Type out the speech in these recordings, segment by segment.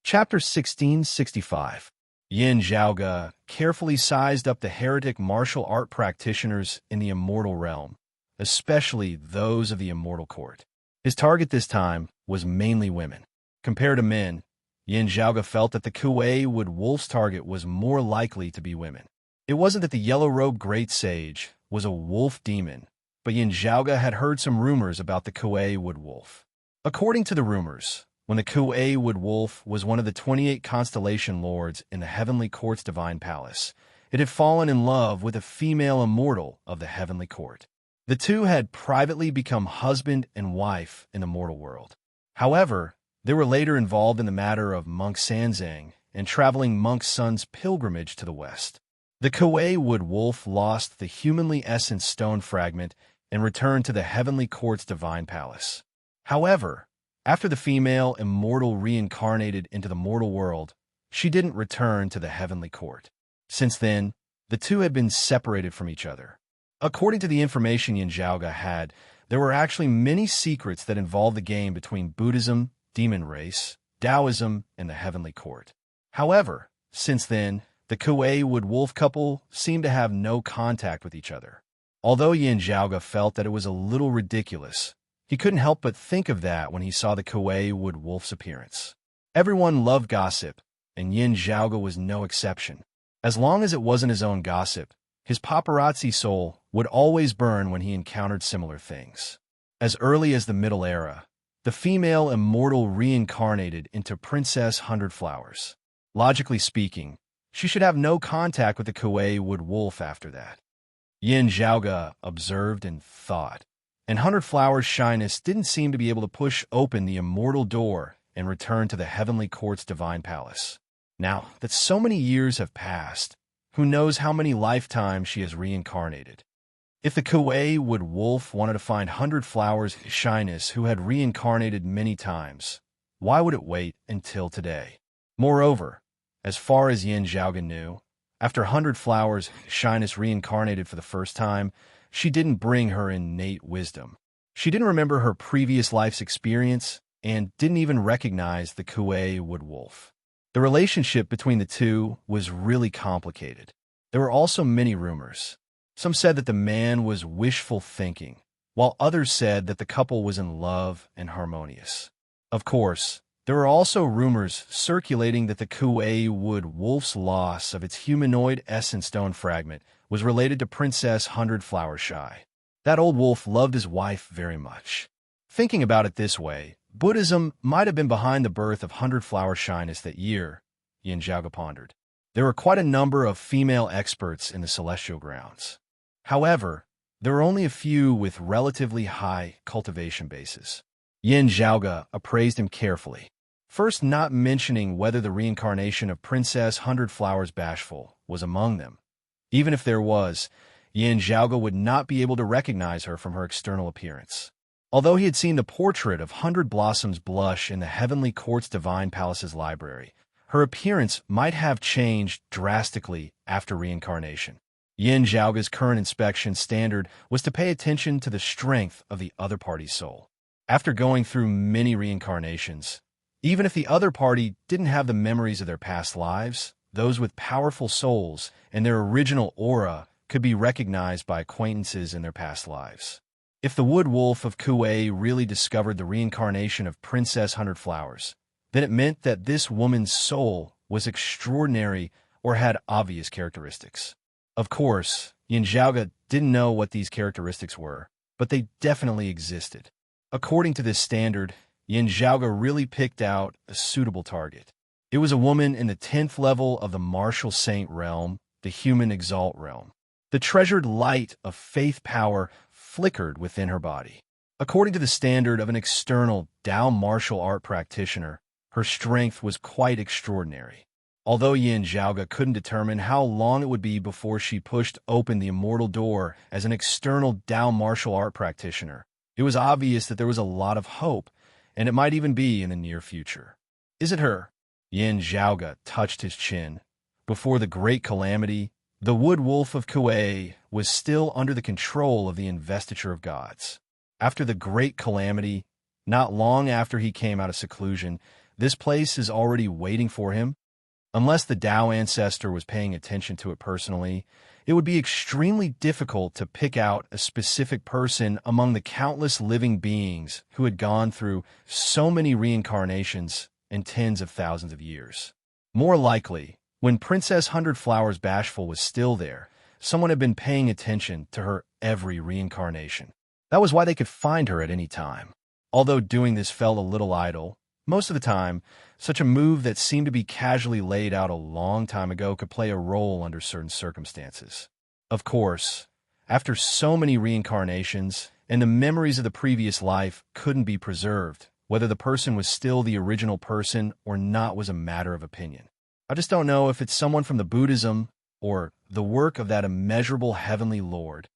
Chapter 1665. Yin Zhaoge carefully sized up the heretic martial art practitioners in the immortal realm, especially those of the immortal court. His target this time was mainly women. Compared to men, Yin Zhaoge felt that the Kuei-Wood Wolf's target was more likely to be women. It wasn't that the yellow-robed great sage was a wolf demon, but Yin Zhaoge had heard some rumors about the Kuei-Wood Wolf. According to the rumors, when the Kuei-Wood Wolf was one of the 28 constellation lords in the Heavenly Court's divine palace, it had fallen in love with a female immortal of the Heavenly Court. The two had privately become husband and wife in the mortal world. However, they were later involved in the matter of Monk Sanzang and traveling monk son's pilgrimage to the west. The Kuei-Wood Wolf lost the humanly essence stone fragment and returned to the Heavenly Court's divine palace. However, after the female immortal reincarnated into the mortal world, she didn't return to the Heavenly Court. Since then, the two had been separated from each other. According to the information Yin Zhaoge had, there were actually many secrets that involved the game between Buddhism, demon race, Taoism, and the Heavenly Court. However, since then, the Kuei-Wood Wolf couple seemed to have no contact with each other. Although Yin Zhaoge felt that it was a little ridiculous, he couldn't help but think of that when he saw the Kuei-Wood Wolf's appearance. Everyone loved gossip, and Yin Zhaoge was no exception. As long as it wasn't his own gossip, his paparazzi soul would always burn when he encountered similar things. As early as the Middle Era, the female immortal reincarnated into Princess Hundred Flowers. Logically speaking, she should have no contact with the Kuei-Wood Wolf after that. Yin Zhaoge observed and thought, and Hundred Flowers' shyness didn't seem to be able to push open the immortal door and return to the Heavenly Court's divine palace. Now that so many years have passed, who knows how many lifetimes she has reincarnated. If the Kuei-Wood Wolf wanted to find Hundred Flowers' shyness who had reincarnated many times, why would it wait until today? Moreover, as far as Yin Zhaoge knew, after Hundred Flowers' shyness reincarnated for the first time, she didn't bring her innate wisdom. She didn't remember her previous life's experience and didn't even recognize the Kuei-Wood Wolf. The relationship between the two was really complicated. There were also many rumors. Some said that the man was wishful thinking, while others said that the couple was in love and harmonious. Of course, there were also rumors circulating that the Kuei-Wood Wolf's loss of its humanoid essence stone fragment was related to Princess Hundred Flower Shy. That old wolf loved his wife very much. Thinking about it this way, Buddhism might have been behind the birth of Hundred Flower Shyness that year, Yin Zhaoge pondered. There were quite a number of female experts in the celestial grounds. However, there were only a few with relatively high cultivation bases. Yin Zhaoge appraised him carefully, first not mentioning whether the reincarnation of Princess Hundred Flowers Bashful was among them. Even if there was, Yin Zhaoge would not be able to recognize her from her external appearance. Although he had seen the portrait of Hundred Blossoms blush in the Heavenly Court's Divine Palace's library, her appearance might have changed drastically after reincarnation. Yin Zhaoge's current inspection standard was to pay attention to the strength of the other party's soul. After going through many reincarnations, even if the other party didn't have the memories of their past lives, those with powerful souls and their original aura could be recognized by acquaintances in their past lives. If the Wood Wolf of Kuei really discovered the reincarnation of Princess Hundred Flowers, then it meant that this woman's soul was extraordinary or had obvious characteristics. Of course, Yin Zhaoge didn't know what these characteristics were, but they definitely existed. According to this standard, Yin Zhaoge really picked out a suitable target. It was a woman in the 10th level of the martial saint realm, the human exalt realm. The treasured light of faith power flickered within her body. According to the standard of an external Tao martial art practitioner, her strength was quite extraordinary. Although Yin Zhaoge couldn't determine how long it would be before she pushed open the immortal door as an external Tao martial art practitioner, it was obvious that there was a lot of hope, and it might even be in the near future. Is it her? Yin Zhaoge touched his chin. Before the great calamity, the Wood Wolf of Kuei was still under the control of the investiture of gods. After the great calamity, not long after he came out of seclusion, This place is already waiting for him. Unless the Tao ancestor was paying attention to it personally, it would be extremely difficult to pick out a specific person among the countless living beings who had gone through so many reincarnations in tens of thousands of years. More likely, when Princess Hundred Flowers Bashful was still there, someone had been paying attention to her every reincarnation. That was why they could find her at any time. Although doing this felt a little idle, most of the time, such a move that seemed to be casually laid out a long time ago could play a role under certain circumstances. Of course, after so many reincarnations, and the memories of the previous life couldn't be preserved, whether the person was still the original person or not was a matter of opinion. I just don't know if it's someone from the Buddhism or the work of that immeasurable heavenly Lord.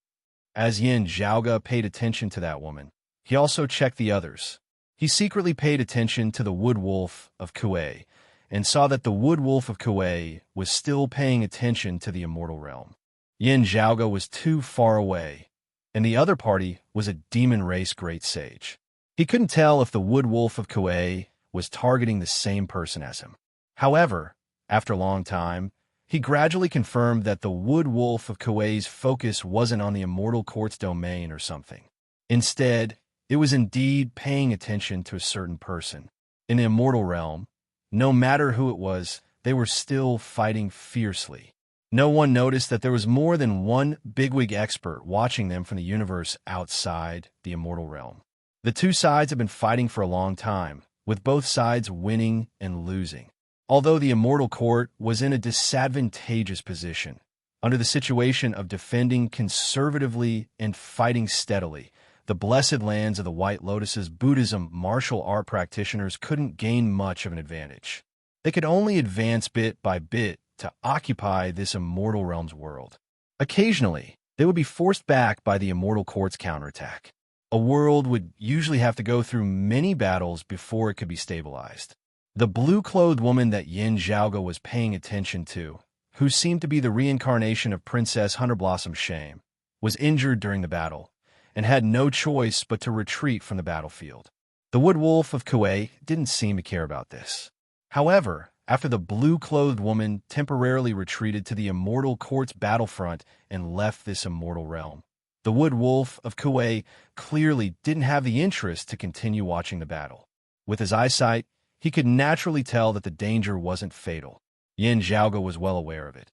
As Yin Zhaoge paid attention to that woman, he also checked the others. He secretly paid attention to the Wood Wolf of Kuei and saw that the Wood Wolf of Kuei was still paying attention to the immortal realm. Yin Zhaoge was too far away, and the other party was a demon race great sage. He couldn't tell if the Wood Wolf of Kuei was targeting the same person as him. However, after a long time, he gradually confirmed that the Wood Wolf of Kuei's focus wasn't on the immortal court's domain or something. Instead, it was indeed paying attention to a certain person. In the immortal realm, no matter who it was, they were still fighting fiercely. No one noticed that there was more than one bigwig expert watching them from the universe outside the immortal realm. The two sides had been fighting for a long time, with both sides winning and losing. Although the immortal court was in a disadvantageous position, under the situation of defending conservatively and fighting steadily, the blessed lands of the White Lotus's Buddhism martial art practitioners couldn't gain much of an advantage. They could only advance bit by bit to occupy this immortal realm's world. Occasionally, they would be forced back by the immortal court's counterattack. A world would usually have to go through many battles before it could be stabilized. The blue-clothed woman that Yin Zhaoge was paying attention to, who seemed to be the reincarnation of Princess Hunterblossom Shame, was injured during the battle and had no choice but to retreat from the battlefield. The Wood Wolf of Kuei didn't seem to care about this. However, after the blue-clothed woman temporarily retreated to the immortal court's battlefront and left this immortal realm, the Wood Wolf of Kuei clearly didn't have the interest to continue watching the battle. With his eyesight, he could naturally tell that the danger wasn't fatal. Yin Zhaoge was well aware of it.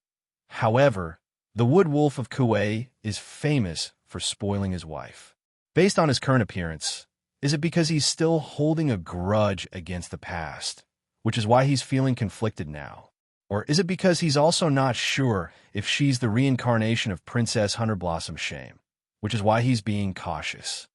However, the Wood Wolf of Kuei is famous for spoiling his wife. Based on his current appearance, is it because he's still holding a grudge against the past, which is why he's feeling conflicted now? Or is it because he's also not sure if she's the reincarnation of Princess Hunterblossom Shame, which is why he's being cautious?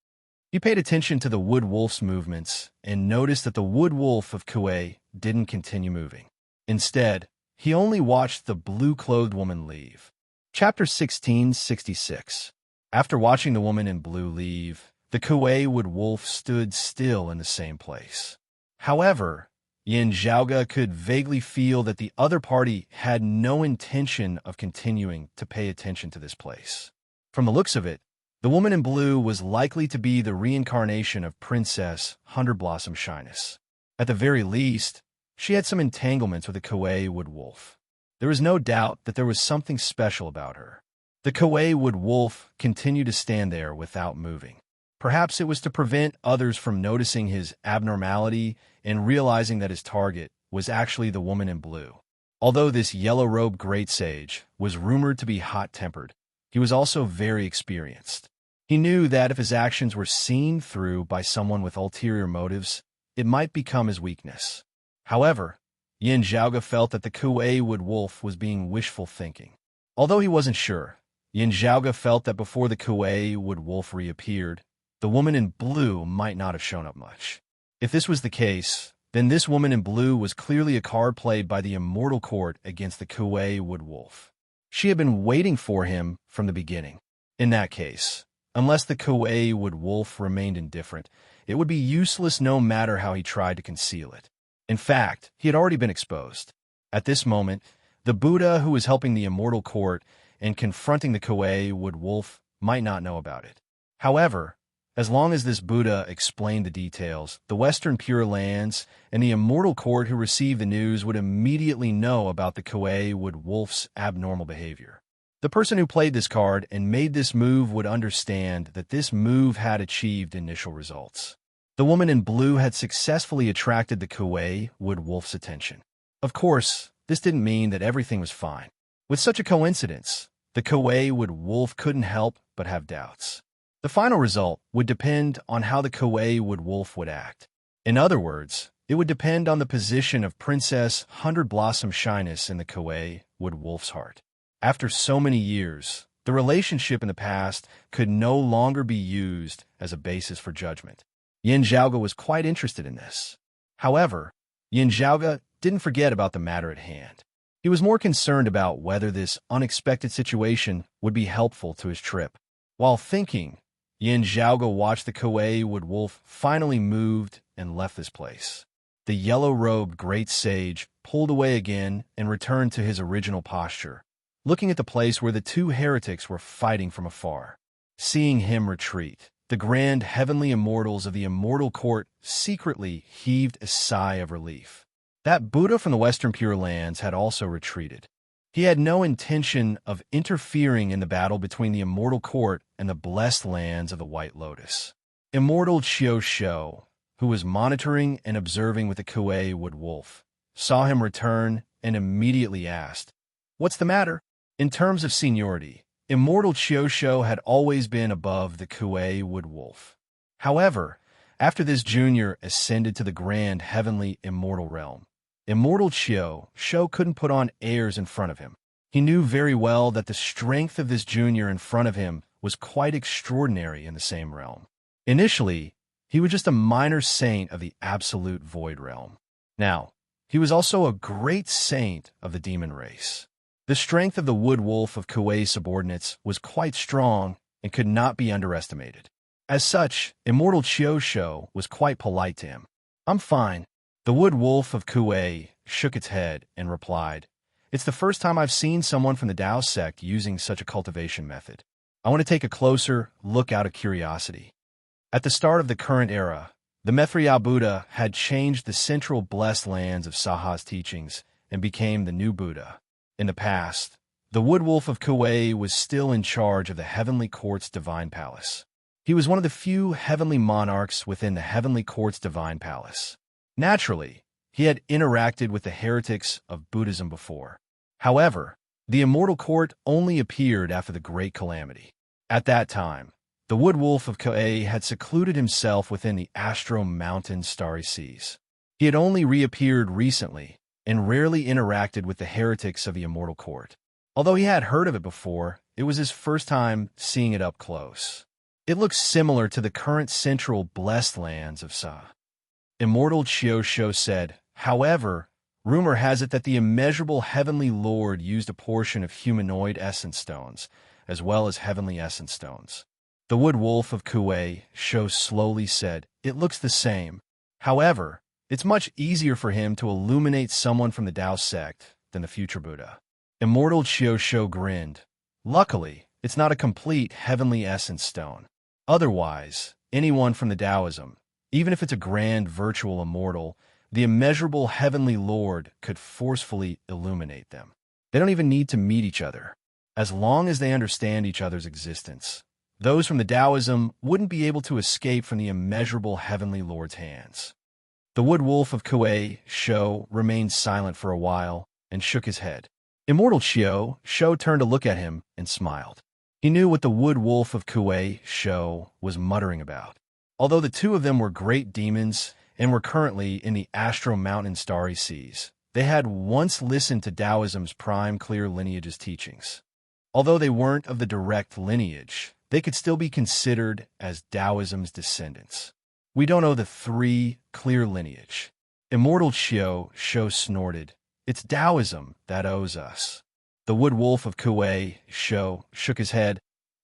He paid attention to the Wood Wolf's movements and noticed that the Wood Wolf of Kuei didn't continue moving. Instead, he only watched the blue-clothed woman leave. Chapter 1666. After watching the woman in blue leave, the Kuei Wood Wolf stood still in the same place. However, Yin Zhaoge could vaguely feel that the other party had no intention of continuing to pay attention to this place. From the looks of it, the woman in blue was likely to be the reincarnation of Princess Hunterblossom Shyness. At the very least, she had some entanglements with the Kuei Wood Wolf. There was no doubt that there was something special about her. The Kuei Wood Wolf continued to stand there without moving. Perhaps it was to prevent others from noticing his abnormality and realizing that his target was actually the woman in blue. Although this yellow-robed great sage was rumored to be hot-tempered, he was also very experienced. He knew that if his actions were seen through by someone with ulterior motives, it might become his weakness. However, Yin Zhaoge felt that the Kuei Wood Wolf was being wishful thinking. Although he wasn't sure, Yin Zhaoge felt that before the Kuei Wood Wolf reappeared, the woman in blue might not have shown up much. If this was the case, then this woman in blue was clearly a card played by the Immortal Court against the Kuei Wood Wolf. She had been waiting for him from the beginning. In that case, unless the Kuei Wood Wolf remained indifferent, it would be useless no matter how he tried to conceal it. In fact, he had already been exposed. At this moment, the Buddha who was helping the Immortal Court and confronting the Kuei Wood Wolf might not know about it. However, As long as this Buddha explained the details, the Western Pure Lands and the immortal court who received the news would immediately know about the Kuei Wood Wolf's abnormal behavior. The person who played this card and made this move would understand that this move had achieved initial results. The woman in blue had successfully attracted the Kuei Wood Wolf's attention. Of course, this didn't mean that everything was fine. With such a coincidence, the Kuei Wood Wolf couldn't help but have doubts. The final result would depend on how the Kuei Wood Wolf would act. In other words, it would depend on the position of Princess Hundred Blossom Shyness in the Kuei Wood Wolf's heart. After so many years, the relationship in the past could no longer be used as a basis for judgment. Yin Zhaoge was quite interested in this. However, Yin Zhaoge didn't forget about the matter at hand. He was more concerned about whether this unexpected situation would be helpful to his trip. While thinking, Yin Zhaoge watched the Kuei Wood Wolf finally moved and left this place. The yellow-robed great sage pulled away again and returned to his original posture, looking at the place where the two heretics were fighting from afar. Seeing him retreat, the grand heavenly immortals of the immortal court secretly heaved a sigh of relief. That Buddha from the Western Pure Lands had also retreated. He had no intention of interfering in the battle between the immortal court and the blessed lands of the White Lotus. Immortal Qiu Shou, who was monitoring and observing with the Kuei Wood Wolf, saw him return and immediately asked, "What's the matter?" In terms of seniority, Immortal Qiu Shou had always been above the Kuei Wood Wolf. However, after this junior ascended to the grand heavenly immortal realm, Immortal Qiu Shou couldn't put on airs in front of him. He knew very well that the strength of this junior in front of him was quite extraordinary in the same realm. Initially, he was just a minor saint of the absolute void realm. Now, he was also a great saint of the demon race. The strength of the Wood Wolf of Kuei subordinates was quite strong and could not be underestimated. As such, Immortal Qiu Shou was quite polite to him. "I'm fine." The Wood Wolf of Kuei shook its head and replied, "It's the first time I've seen someone from the Tao sect using such a cultivation method. I want to take a closer look out of curiosity." At the start of the current era, the Methriya Buddha had changed the central blessed lands of Saha's teachings and became the new Buddha. In the past, the Wood Wolf of Kuei was still in charge of the Heavenly Court's Divine Palace. He was one of the few heavenly monarchs within the Heavenly Court's Divine Palace. Naturally, he had interacted with the heretics of Buddhism before. However, the Immortal Court only appeared after the Great Calamity. At that time, the Wood Wolf of Kuei had secluded himself within the Astro Mountain Starry Seas. He had only reappeared recently and rarely interacted with the heretics of the Immortal Court. Although he had heard of it before, it was his first time seeing it up close. It looked similar to the current central blessed lands of Sa. Immortal Qiu Shou said, "However, rumor has it that the immeasurable heavenly lord used a portion of humanoid essence stones, as well as heavenly essence stones." The Wood Wolf of Kuei Shou slowly said, "It looks the same. However, it's much easier for him to illuminate someone from the Tao sect than the future Buddha." Immortal Qiu Shou grinned. "Luckily, it's not a complete heavenly essence stone. Otherwise, anyone from the Taoism, even if it's a grand virtual immortal, the immeasurable heavenly lord could forcefully illuminate them. They don't even need to meet each other. As long as they understand each other's existence, those from the Taoism wouldn't be able to escape from the immeasurable heavenly lord's hands." The Wood Wolf of Kuei Shou remained silent for a while and shook his head. Immortal Qiu Shou turned to look at him and smiled. He knew what the Wood Wolf of Kuei Shou was muttering about. Although the two of them were great demons and were currently in the Astro Mountain Starry Seas, they had once listened to Taoism's prime clear lineage's teachings. Although they weren't of the direct lineage, they could still be considered as Taoism's descendants. "We don't know the three clear lineage." Immortal Qiu Shou snorted. "It's Taoism that owes us." The Wood Wolf of Kuei Shou shook his head.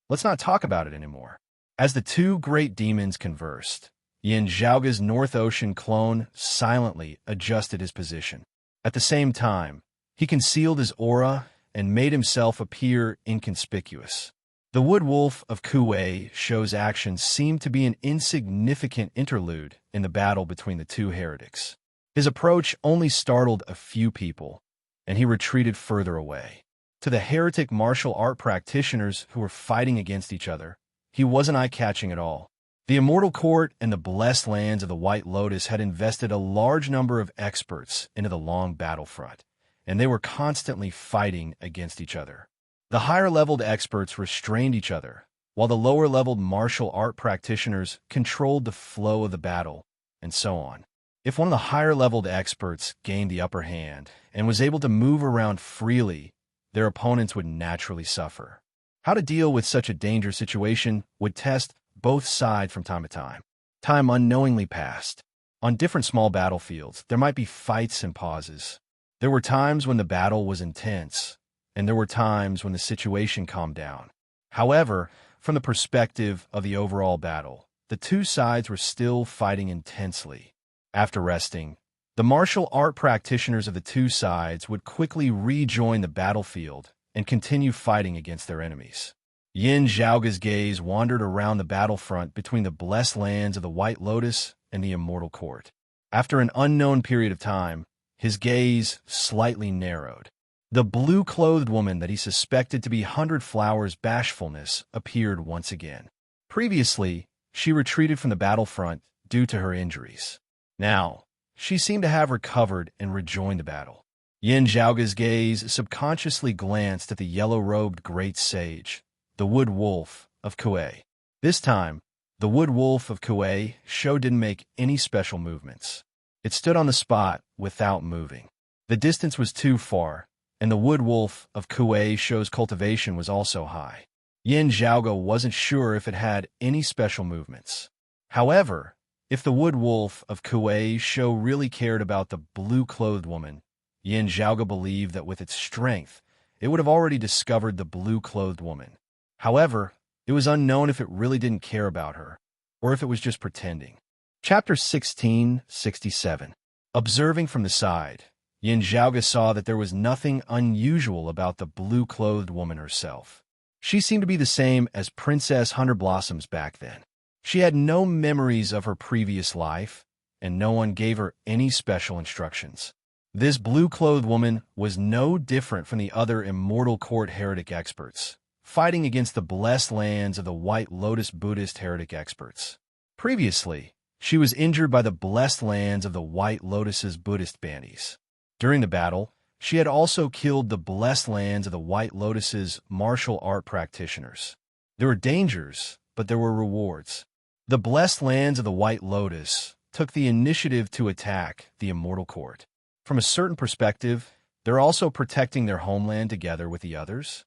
"Let's not talk about it anymore." As the two great demons conversed, Yin Zhaoge's North Ocean clone silently adjusted his position. At the same time, he concealed his aura and made himself appear inconspicuous. The Wood Wolf of Kuwait show's actions seemed to be an insignificant interlude in the battle between the two heretics. His approach only startled a few people, and he retreated further away. To the heretic martial art practitioners who were fighting against each other, he wasn't eye-catching at all. The Immortal Court and the blessed lands of the White Lotus had invested a large number of experts into the long battlefront, and they were constantly fighting against each other. The higher-leveled experts restrained each other, while the lower-leveled martial art practitioners controlled the flow of the battle, and so on. If one of the higher-leveled experts gained the upper hand and was able to move around freely, their opponents would naturally suffer. How to deal with such a dangerous situation would test both sides from time to time. Time unknowingly passed. On different small battlefields, there might be fights and pauses. There were times when the battle was intense, and there were times when the situation calmed down. However, from the perspective of the overall battle, the two sides were still fighting intensely. After resting, the martial art practitioners of the two sides would quickly rejoin the battlefield and continue fighting against their enemies. Yin Zhaoge's gaze wandered around the battlefront between the blessed lands of the White Lotus and the Immortal Court. After an unknown period of time, his gaze slightly narrowed. The blue-clothed woman that he suspected to be Hundred Flowers' bashfulness appeared once again. Previously, she retreated from the battlefront due to her injuries. Now, she seemed to have recovered and rejoined the battle. Yin Zhaoge's gaze subconsciously glanced at the yellow-robed great sage, the Wood Wolf of Kuwait. This time, the Wood Wolf of Kuwait didn't make any special movements. It stood on the spot without moving. The distance was too far, and the Wood Wolf of Kuwait cultivation was also high. Yin Zhaoge wasn't sure if it had any special movements. However, if the Wood Wolf of Kuwait really cared about the blue-clothed woman, Yin Zhaoge believed that with its strength, it would have already discovered the blue-clothed woman. However, it was unknown if it really didn't care about her, or if it was just pretending. Chapter 1667. Observing from the side, Yin Zhaoge saw that there was nothing unusual about the blue-clothed woman herself. She seemed to be the same as Princess Hunterblossoms back then. She had no memories of her previous life, and no one gave her any special instructions. This blue-clothed woman was no different from the other Immortal Court heretic experts, fighting against the blessed lands of the White Lotus Buddhist heretic experts. Previously, she was injured by the blessed lands of the White Lotus's Buddhist bandies. During the battle, she had also killed the blessed lands of the White Lotus's martial art practitioners. There were dangers, but there were rewards. The blessed lands of the White Lotus took the initiative to attack the Immortal Court. From a certain perspective, they're also protecting their homeland together with the others.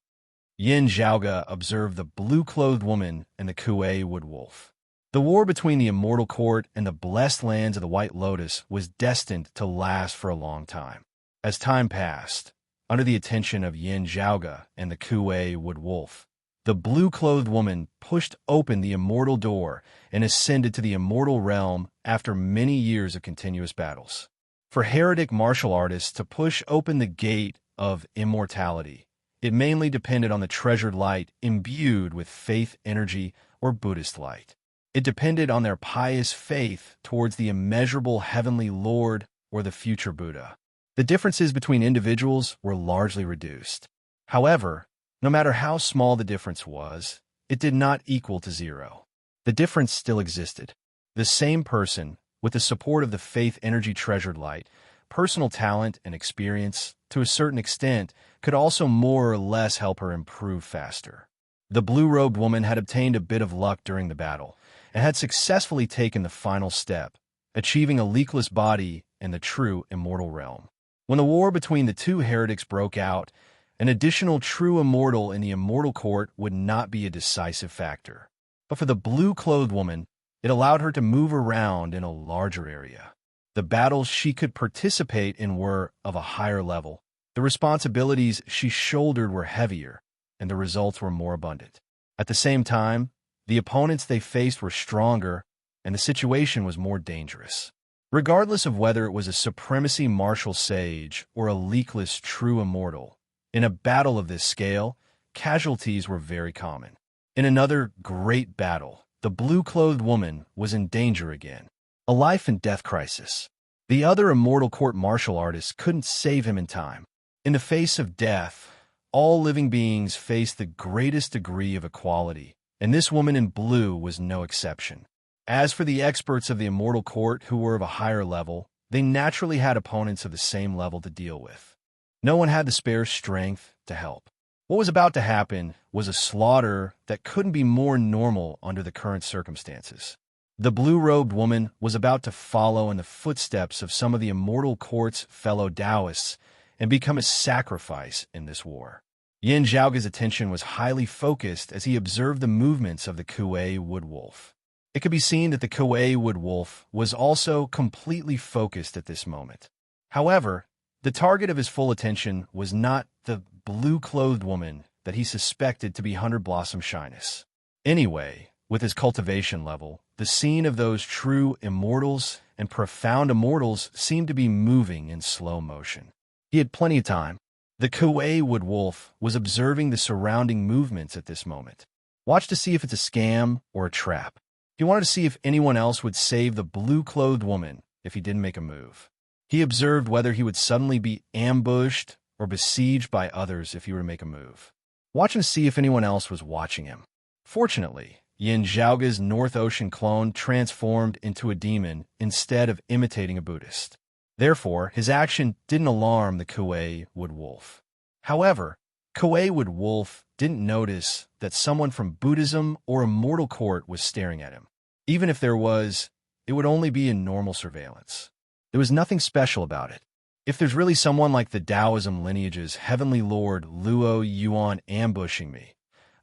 Yin Zhaoge observed the blue-clothed woman and the Kuei Wood Wolf. The war between the Immortal Court and the blessed lands of the White Lotus was destined to last for a long time. As time passed, under the attention of Yin Zhaoge and the Kuei Wood Wolf, the blue-clothed woman pushed open the immortal door and ascended to the immortal realm after many years of continuous battles. For heretic martial artists to push open the gate of immortality, it mainly depended on the treasured light imbued with faith energy or Buddhist light. It depended on their pious faith towards the immeasurable heavenly Lord or the future Buddha. The differences between individuals were largely reduced. However, no matter how small the difference was, it did not equal to zero. The difference still existed. The same person, with the support of the faith energy treasured light, personal talent and experience, to a certain extent, could also more or less help her improve faster. The blue-robed woman had obtained a bit of luck during the battle, and had successfully taken the final step, achieving a leakless body in the true immortal realm. When the war between the two heretics broke out, an additional true immortal in the Immortal Court would not be a decisive factor. But for the blue-clothed woman, it allowed her to move around in a larger area. The battles she could participate in were of a higher level. The responsibilities she shouldered were heavier, and the results were more abundant. At the same time, the opponents they faced were stronger, and the situation was more dangerous. Regardless of whether it was a supremacy martial sage or a leakless true immortal, in a battle of this scale, casualties were very common. In another great battle, the blue-clothed woman was in danger again. A life-and-death crisis. The other immortal court martial artists couldn't save him in time. In the face of death, all living beings face the greatest degree of equality, and this woman in blue was no exception. As for the experts of the immortal court who were of a higher level, they naturally had opponents of the same level to deal with. No one had the spare strength to help. What was about to happen was a slaughter that couldn't be more normal under the current circumstances. The blue-robed woman was about to follow in the footsteps of some of the immortal court's fellow Taoists and become a sacrifice in this war. Yin Zhaoge's attention was highly focused as he observed the movements of the Kuei woodwolf. It could be seen that the Kuei woodwolf was also completely focused at this moment. However, the target of his full attention was not the blue-clothed woman that he suspected to be Hunter Blossom Shyness. Anyway, with his cultivation level, the scene of those true immortals and profound immortals seemed to be moving in slow motion. He had plenty of time. The Kuei woodwolf was observing the surrounding movements at this moment. Watch to see if it's a scam or a trap. He wanted to see if anyone else would save the blue-clothed woman if he didn't make a move. He observed whether he would suddenly be ambushed or besieged by others if he were to make a move. Watching to see if anyone else was watching him. Fortunately, Yin Zhaoge's North Ocean clone transformed into a demon instead of imitating a Buddhist. Therefore, his action didn't alarm the Kuei woodwolf. However, Kuei woodwolf didn't notice that someone from Buddhism or immortal court was staring at him. Even if there was, it would only be in normal surveillance. There was nothing special about it. If there's really someone like the Taoism lineage's heavenly lord Luo Yuan ambushing me,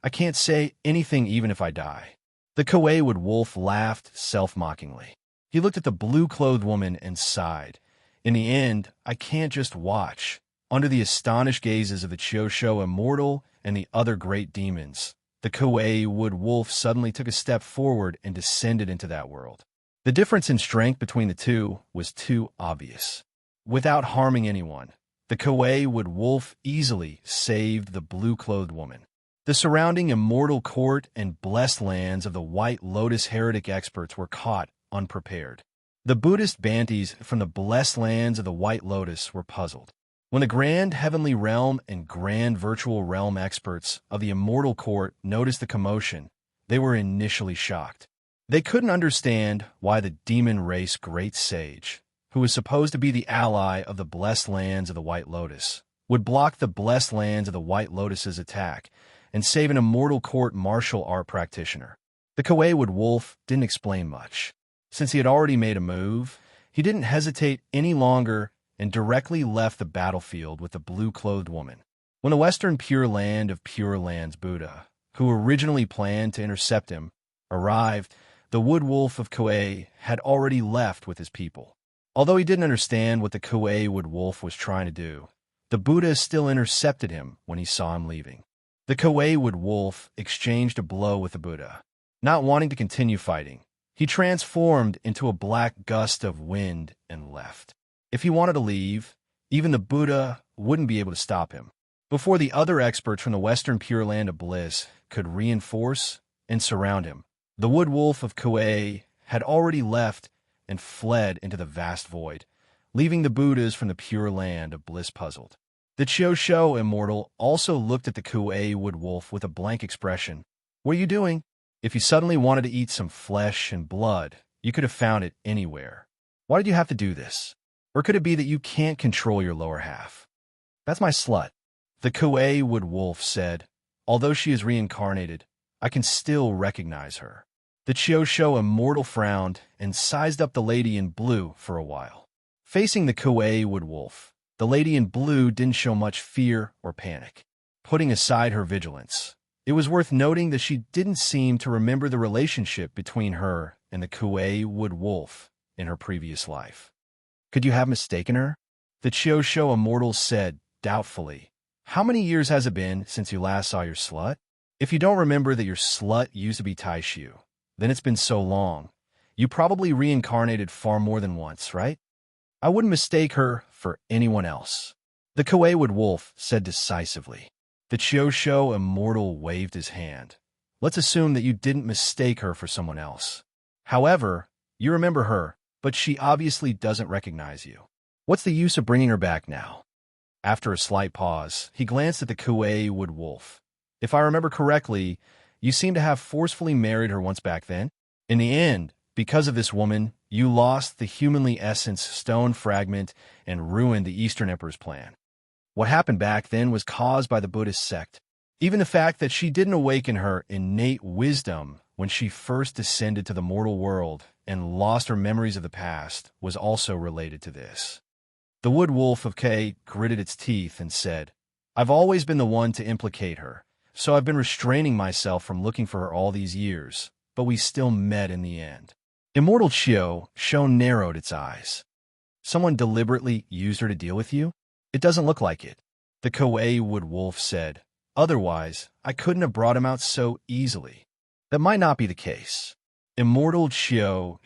I can't say anything even if I die. The Kuei woodwolf laughed self-mockingly. He looked at the blue-clothed woman and sighed. In the end, I can't just watch. Under the astonished gazes of the Chiosho immortal and the other great demons, the Kuei woodwolf suddenly took a step forward and descended into that world. The difference in strength between the two was too obvious. Without harming anyone, the Kuei woodwolf easily saved the blue-clothed woman. The surrounding immortal court and blessed lands of the White Lotus heretic experts were caught unprepared. The Buddhist Bantis from the blessed lands of the White Lotus were puzzled. When the Grand Heavenly Realm and Grand Virtual Realm experts of the immortal court noticed the commotion, they were initially shocked. They couldn't understand why the demon race great sage, who was supposed to be the ally of the blessed lands of the White Lotus, would block the blessed lands of the White Lotus's attack and save an immortal court martial art practitioner. The Kuei woodwolf didn't explain much. Since he had already made a move, he didn't hesitate any longer and directly left the battlefield with the blue-clothed woman. When the Western Pure Land of Pure Lands Buddha, who originally planned to intercept him, arrived, the woodwolf of Kuei had already left with his people. Although he didn't understand what the Kuei woodwolf was trying to do, the Buddha still intercepted him when he saw him leaving. The Kuei woodwolf exchanged a blow with the Buddha. Not wanting to continue fighting, he transformed into a black gust of wind and left. If he wanted to leave, even the Buddha wouldn't be able to stop him. Before the other experts from the Western Pure Land of Bliss could reinforce and surround him, the woodwolf of Kuei had already left and fled into the vast void, leaving the Buddhas from the Pure Land of Bliss puzzled. The Chiosho immortal also looked at the Kuei woodwolf with a blank expression. What are you doing? If you suddenly wanted to eat some flesh and blood, you could have found it anywhere. Why did you have to do this? Or could it be that you can't control your lower half? That's my slut. The Kuei woodwolf said, although she is reincarnated, I can still recognize her. The Chiosho immortal frowned and sized up the lady in blue for a while. Facing the Kuei woodwolf, the lady in blue didn't show much fear or panic. Putting aside her vigilance, it was worth noting that she didn't seem to remember the relationship between her and the Kuei woodwolf in her previous life. Could you have mistaken her? The Chiosho immortal said doubtfully. How many years has it been since you last saw your slut? If you don't remember that your slut used to be Taishu, then it's been so long. You probably reincarnated far more than once, right? I wouldn't mistake her for anyone else. The Kuei woodwolf said decisively. The Chiosho immortal waved his hand. Let's assume that you didn't mistake her for someone else. However, you remember her, but she obviously doesn't recognize you. What's the use of bringing her back now?" After a slight pause, he glanced at the Kuei Wood Wolf. "If I remember correctly, you seem to have forcefully married her once back then? In the end, because of this woman, you lost the humanly essence stone fragment and ruined the Eastern Emperor's plan. What happened back then was caused by the Buddhist sect. Even the fact that she didn't awaken her innate wisdom when she first descended to the mortal world and lost her memories of the past was also related to this." The Wood Wolf of K gritted its teeth and said, "I've always been the one to implicate her, so I've been restraining myself from looking for her all these years, but we still met in the end." Immortal Shou narrowed its eyes. "Someone deliberately used her to deal with you? It doesn't look like it." The Kuei Wood Wolf said, "Otherwise, I couldn't have brought him out so easily." "That might not be the case." Immortal Shou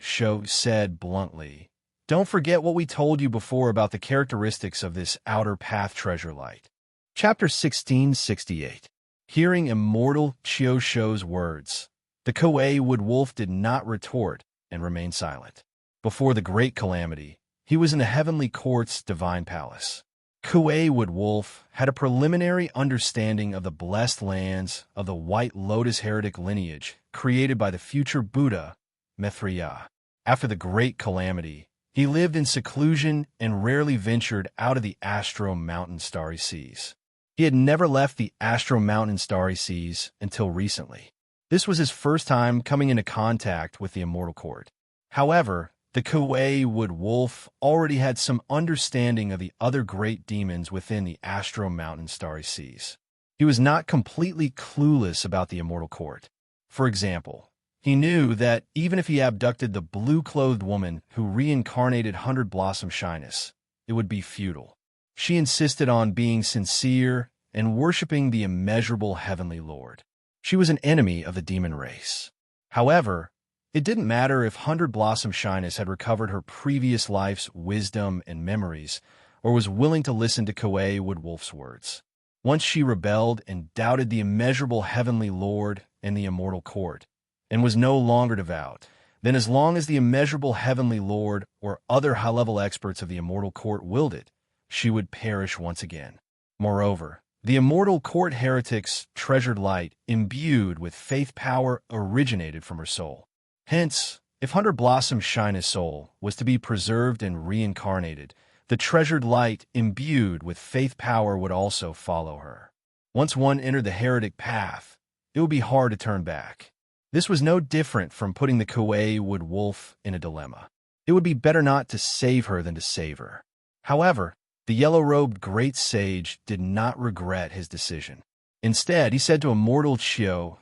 said bluntly, "Don't forget what we told you before about the characteristics of this outer path treasure light." Chapter 1668. Hearing Immortal Shou's words, the Kuei Wood Wolf did not retort and remained silent. Before the great calamity, he was in the heavenly court's divine palace. Kuei Wood Wolf had a preliminary understanding of the blessed lands of the White Lotus heretic lineage created by the future Buddha, Maitreya. After the great calamity, he lived in seclusion and rarely ventured out of the Astro Mountain Starry Seas. He had never left the Astro Mountain Starry Seas until recently. This was his first time coming into contact with the Immortal Court. However, the Kuei Wood Wolf already had some understanding of the other great demons within the Astro Mountain Starry Seas. He was not completely clueless about the Immortal Court. For example, he knew that even if he abducted the blue-clothed woman who reincarnated Hundred Blossom Shyness, it would be futile. She insisted on being sincere and worshipping the immeasurable Heavenly Lord. She was an enemy of the demon race. However, it didn't matter if Hundred Blossom Shyness had recovered her previous life's wisdom and memories, or was willing to listen to Kuei Wood Wolf's words. Once she rebelled and doubted the immeasurable Heavenly Lord and the Immortal Court, and was no longer devout, then as long as the immeasurable Heavenly Lord or other high-level experts of the Immortal Court willed it, she would perish once again. Moreover, the Immortal Court heretic's treasured light, imbued with faith power, originated from her soul. Hence, if Hundred Blossom Shyness' soul was to be preserved and reincarnated, the treasured light imbued with faith power would also follow her. Once one entered the heretic path, it would be hard to turn back. This was no different from putting the Kuei Wood Wolf in a dilemma. It would be better not to save her than to save her. However, the yellow-robed great sage did not regret his decision. Instead, he said to Immortal Shou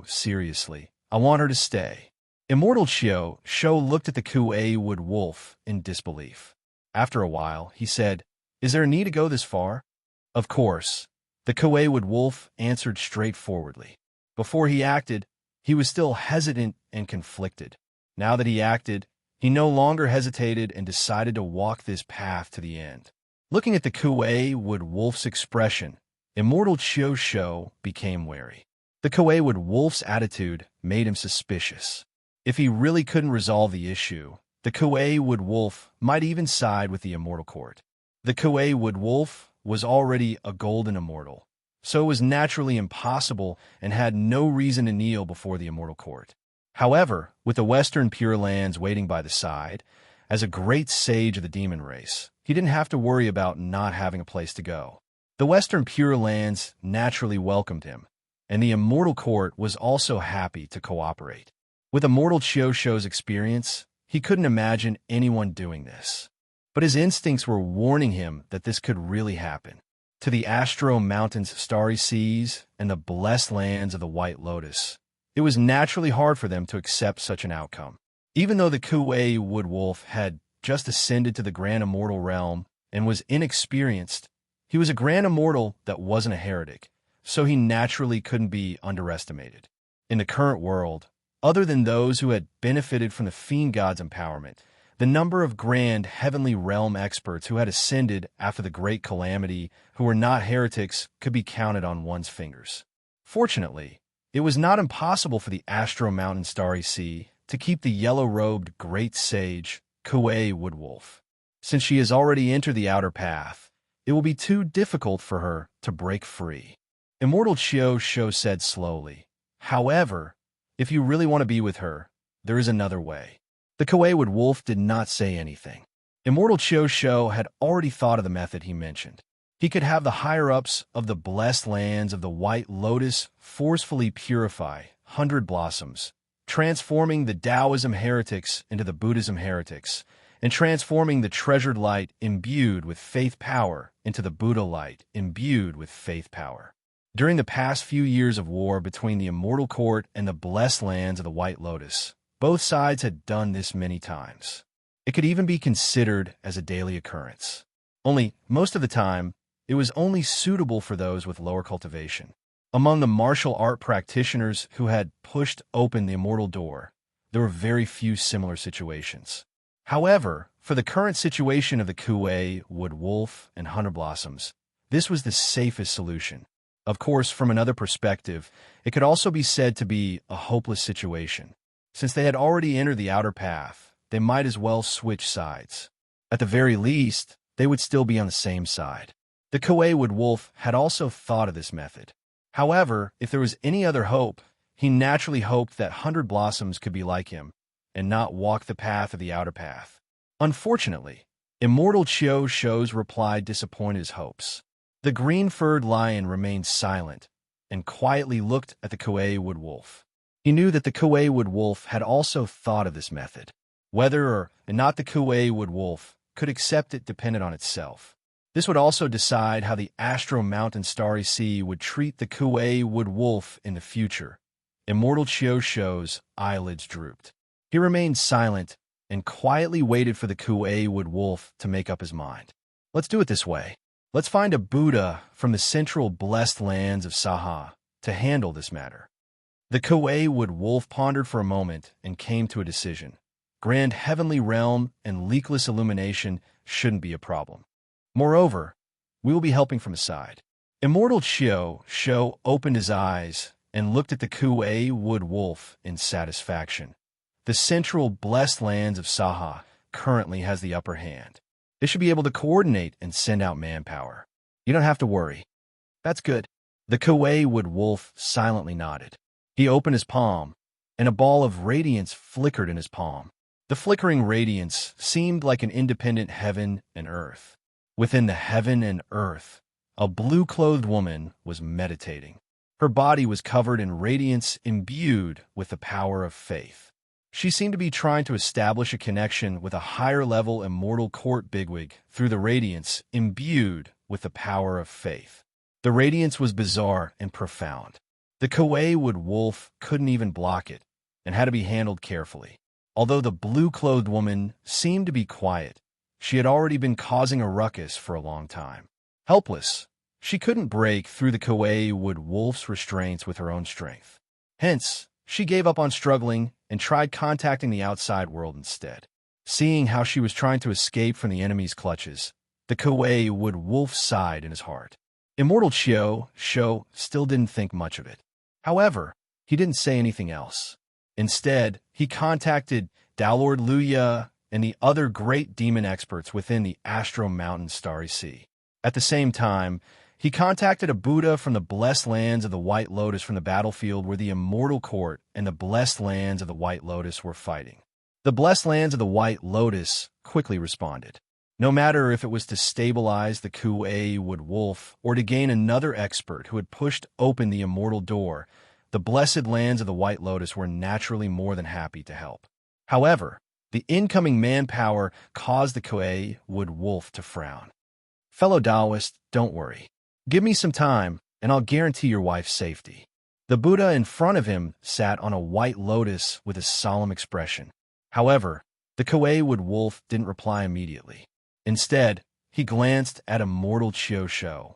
seriously, "I want her to stay." Immortal Shou looked at the Kuei Wood Wolf in disbelief. After a while, he said, "Is there a need to go this far?" "Of course," the Kuei Wood Wolf answered straightforwardly. Before he acted, he was still hesitant and conflicted. Now that he acted, he no longer hesitated and decided to walk this path to the end. Looking at the Kuei Wood Wolf's expression, Immortal Shou became wary. The Kuei Wood Wolf's attitude made him suspicious. If he really couldn't resolve the issue, the Kuei Wood Wolf might even side with the Immortal Court. The Kuei Wood Wolf was already a golden immortal, so it was naturally impossible and had no reason to kneel before the Immortal Court. However, with the Western Pure Lands waiting by the side, as a great sage of the demon race, he didn't have to worry about not having a place to go. The Western Pure Lands naturally welcomed him, and the Immortal Court was also happy to cooperate. With Immortal Shou's experience, he couldn't imagine anyone doing this. But his instincts were warning him that this could really happen. To the Astro Mountain's starry seas and the blessed lands of the White Lotus, it was naturally hard for them to accept such an outcome. Even though the Kuei Wood Wolf had just ascended to the Grand Immortal realm and was inexperienced, he was a Grand Immortal that wasn't a heretic, so he naturally couldn't be underestimated. In the current world, other than those who had benefited from the Fiend God's empowerment, the number of grand heavenly realm experts who had ascended after the great calamity who were not heretics could be counted on one's fingers. Fortunately, It was not impossible for the Astro Mountain Starry Sea to keep the yellow-robed great sage, Kuei Woodwolf. Since she has already entered the outer path, it will be too difficult for her to break free. Immortal Chio Sho said slowly. However, if you really want to be with her, there is another way. The Kuei Woodwolf did not say anything. Immortal Chio Sho had already thought of the method he mentioned. He could have the higher-ups of the blessed lands of the White Lotus forcefully purify 100 blossoms, transforming the Taoism heretics into the Buddhism heretics, and transforming the treasured light imbued with faith power into the Buddha light imbued with faith power. During the past few years of war between the Immortal Court and the blessed lands of the White Lotus, both sides had done this many times. It could even be considered as a daily occurrence. Only, most of the time, it was only suitable for those with lower cultivation. Among the martial art practitioners who had pushed open the immortal door, there were very few similar situations. However, for the current situation of the Kuei, Woodwolf, and Hunter Blossoms, this was the safest solution. Of course, from another perspective, it could also be said to be a hopeless situation. Since they had already entered the outer path, they might as well switch sides. At the very least, they would still be on the same side. The Kuei Woodwolf had also thought of this method. However, if there was any other hope, he naturally hoped that 100 Blossoms could be like him and not walk the path of the outer path. Unfortunately, Immortal Chio Sho's reply disappointed his hopes. The green-furred lion remained silent and quietly looked at the Kuei Woodwolf. He knew that the Kuei Woodwolf had also thought of this method. Whether or not the Kuei Woodwolf could accept it depended on itself. This would also decide how the Astro Mountain Starry Sea would treat the Kuei Woodwolf in the future. Immortal Chio Sho's eyelids drooped. He remained silent and quietly waited for the Kuei Woodwolf to make up his mind. Let's do it this way. Let's find a Buddha from the central blessed lands of Saha to handle this matter. The Kuei Woodwolf pondered for a moment and came to a decision. Grand heavenly realm and leakless illumination shouldn't be a problem. Moreover, we will be helping from his side. Immortal Chio Sho opened his eyes and looked at the Kuei Woodwolf in satisfaction. The central blessed lands of Saha currently has the upper hand. They should be able to coordinate and send out manpower. You don't have to worry. That's good. The Kuei Woodwolf silently nodded. He opened his palm, and a ball of radiance flickered in his palm. The flickering radiance seemed like an independent heaven and earth. Within the heaven and earth, a blue-clothed woman was meditating. Her body was covered in radiance imbued with the power of faith. She seemed to be trying to establish a connection with a higher-level immortal court bigwig through the radiance imbued with the power of faith. The radiance was bizarre and profound. The Kuei Woodwolf couldn't even block it and had to be handled carefully. Although the blue-clothed woman seemed to be quiet, she had already been causing a ruckus for a long time. Helpless, she couldn't break through the Kuei Woodwolf's restraints with her own strength. Hence, she gave up on struggling and tried contacting the outside world instead. Seeing how she was trying to escape from the enemy's clutches, the Kuei Woodwolf sighed in his heart. Immortal Chio Sho still didn't think much of it. However, he didn't say anything else. Instead, he contacted Dalord Luya and the other great demon experts within the Astro Mountain Starry Sea. At the same time, he contacted a Buddha from the blessed lands of the White Lotus from the battlefield where the Immortal Court and the blessed lands of the White Lotus were fighting. The blessed lands of the White Lotus quickly responded. No matter if it was to stabilize the Kuei Woodwolf or to gain another expert who had pushed open the immortal door, the blessed lands of the White Lotus were naturally more than happy to help. However, the incoming manpower caused the Kuei Woodwolf to frown. Fellow Taoist, don't worry. Give me some time, and I'll guarantee your wife's safety. The Buddha in front of him sat on a white lotus with a solemn expression. However, the Kuei Woodwolf didn't reply immediately. Instead, he glanced at Immortal Chio Sho.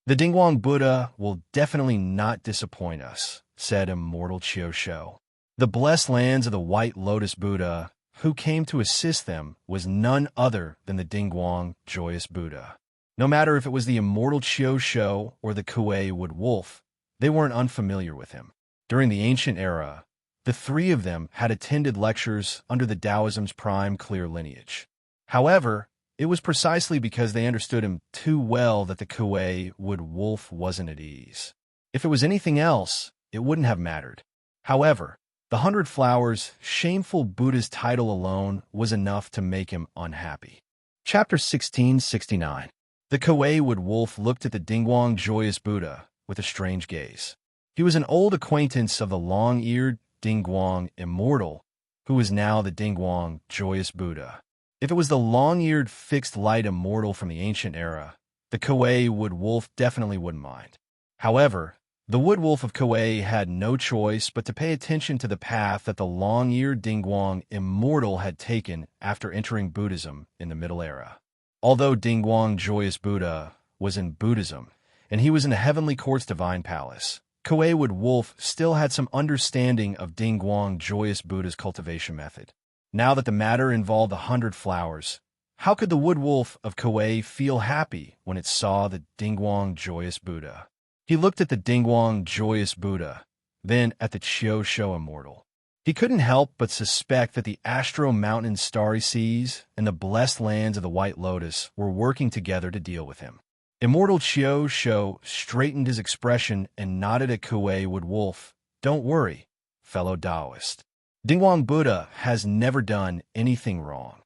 The Dingguang Buddha will definitely not disappoint us, said Immortal Chio Sho. The blessed lands of the White Lotus Buddha, who came to assist them, was none other than the Dingguang Joyous Buddha. No matter if it was the Immortal Chio Sho or the Kuei Woodwolf, they weren't unfamiliar with him. During the ancient era, the three of them had attended lectures under the Taoism's prime clear lineage. However, it was precisely because they understood him too well that the Kuei Wood Wolf wasn't at ease. If it was anything else, it wouldn't have mattered. However, the 100 Flowers' shameful Buddha's title alone was enough to make him unhappy. Chapter 1669. The Kuei Wood Wolf looked at the Dingguang Joyous Buddha with a strange gaze. He was an old acquaintance of the long-eared Dingguang Immortal, who was now the Dingguang Joyous Buddha. If it was the long-eared fixed-light immortal from the ancient era, the Kuei Wood Wolf definitely wouldn't mind. However, the Wood Wolf of Kuei had no choice but to pay attention to the path that the long-eared Dingguang Immortal had taken after entering Buddhism in the Middle Era. Although Dingguang Joyous Buddha was in Buddhism, and he was in the Heavenly Court's Divine Palace, Kuei Wood Wolf still had some understanding of Dingguang Joyous Buddha's cultivation method. Now that the matter involved 100 flowers, how could the Wood Wolf of Kuei feel happy when it saw the Dingguang Joyous Buddha? He looked at the Dingguang Joyous Buddha, then at the Chiu Sho Immortal. He couldn't help but suspect that the Astro Mountain Starry Seas and the blessed lands of the White Lotus were working together to deal with him. Immortal Chiu Sho straightened his expression and nodded at Kuei Wood Wolf. Don't worry, fellow Taoist. Dingguang Buddha has never done anything wrong.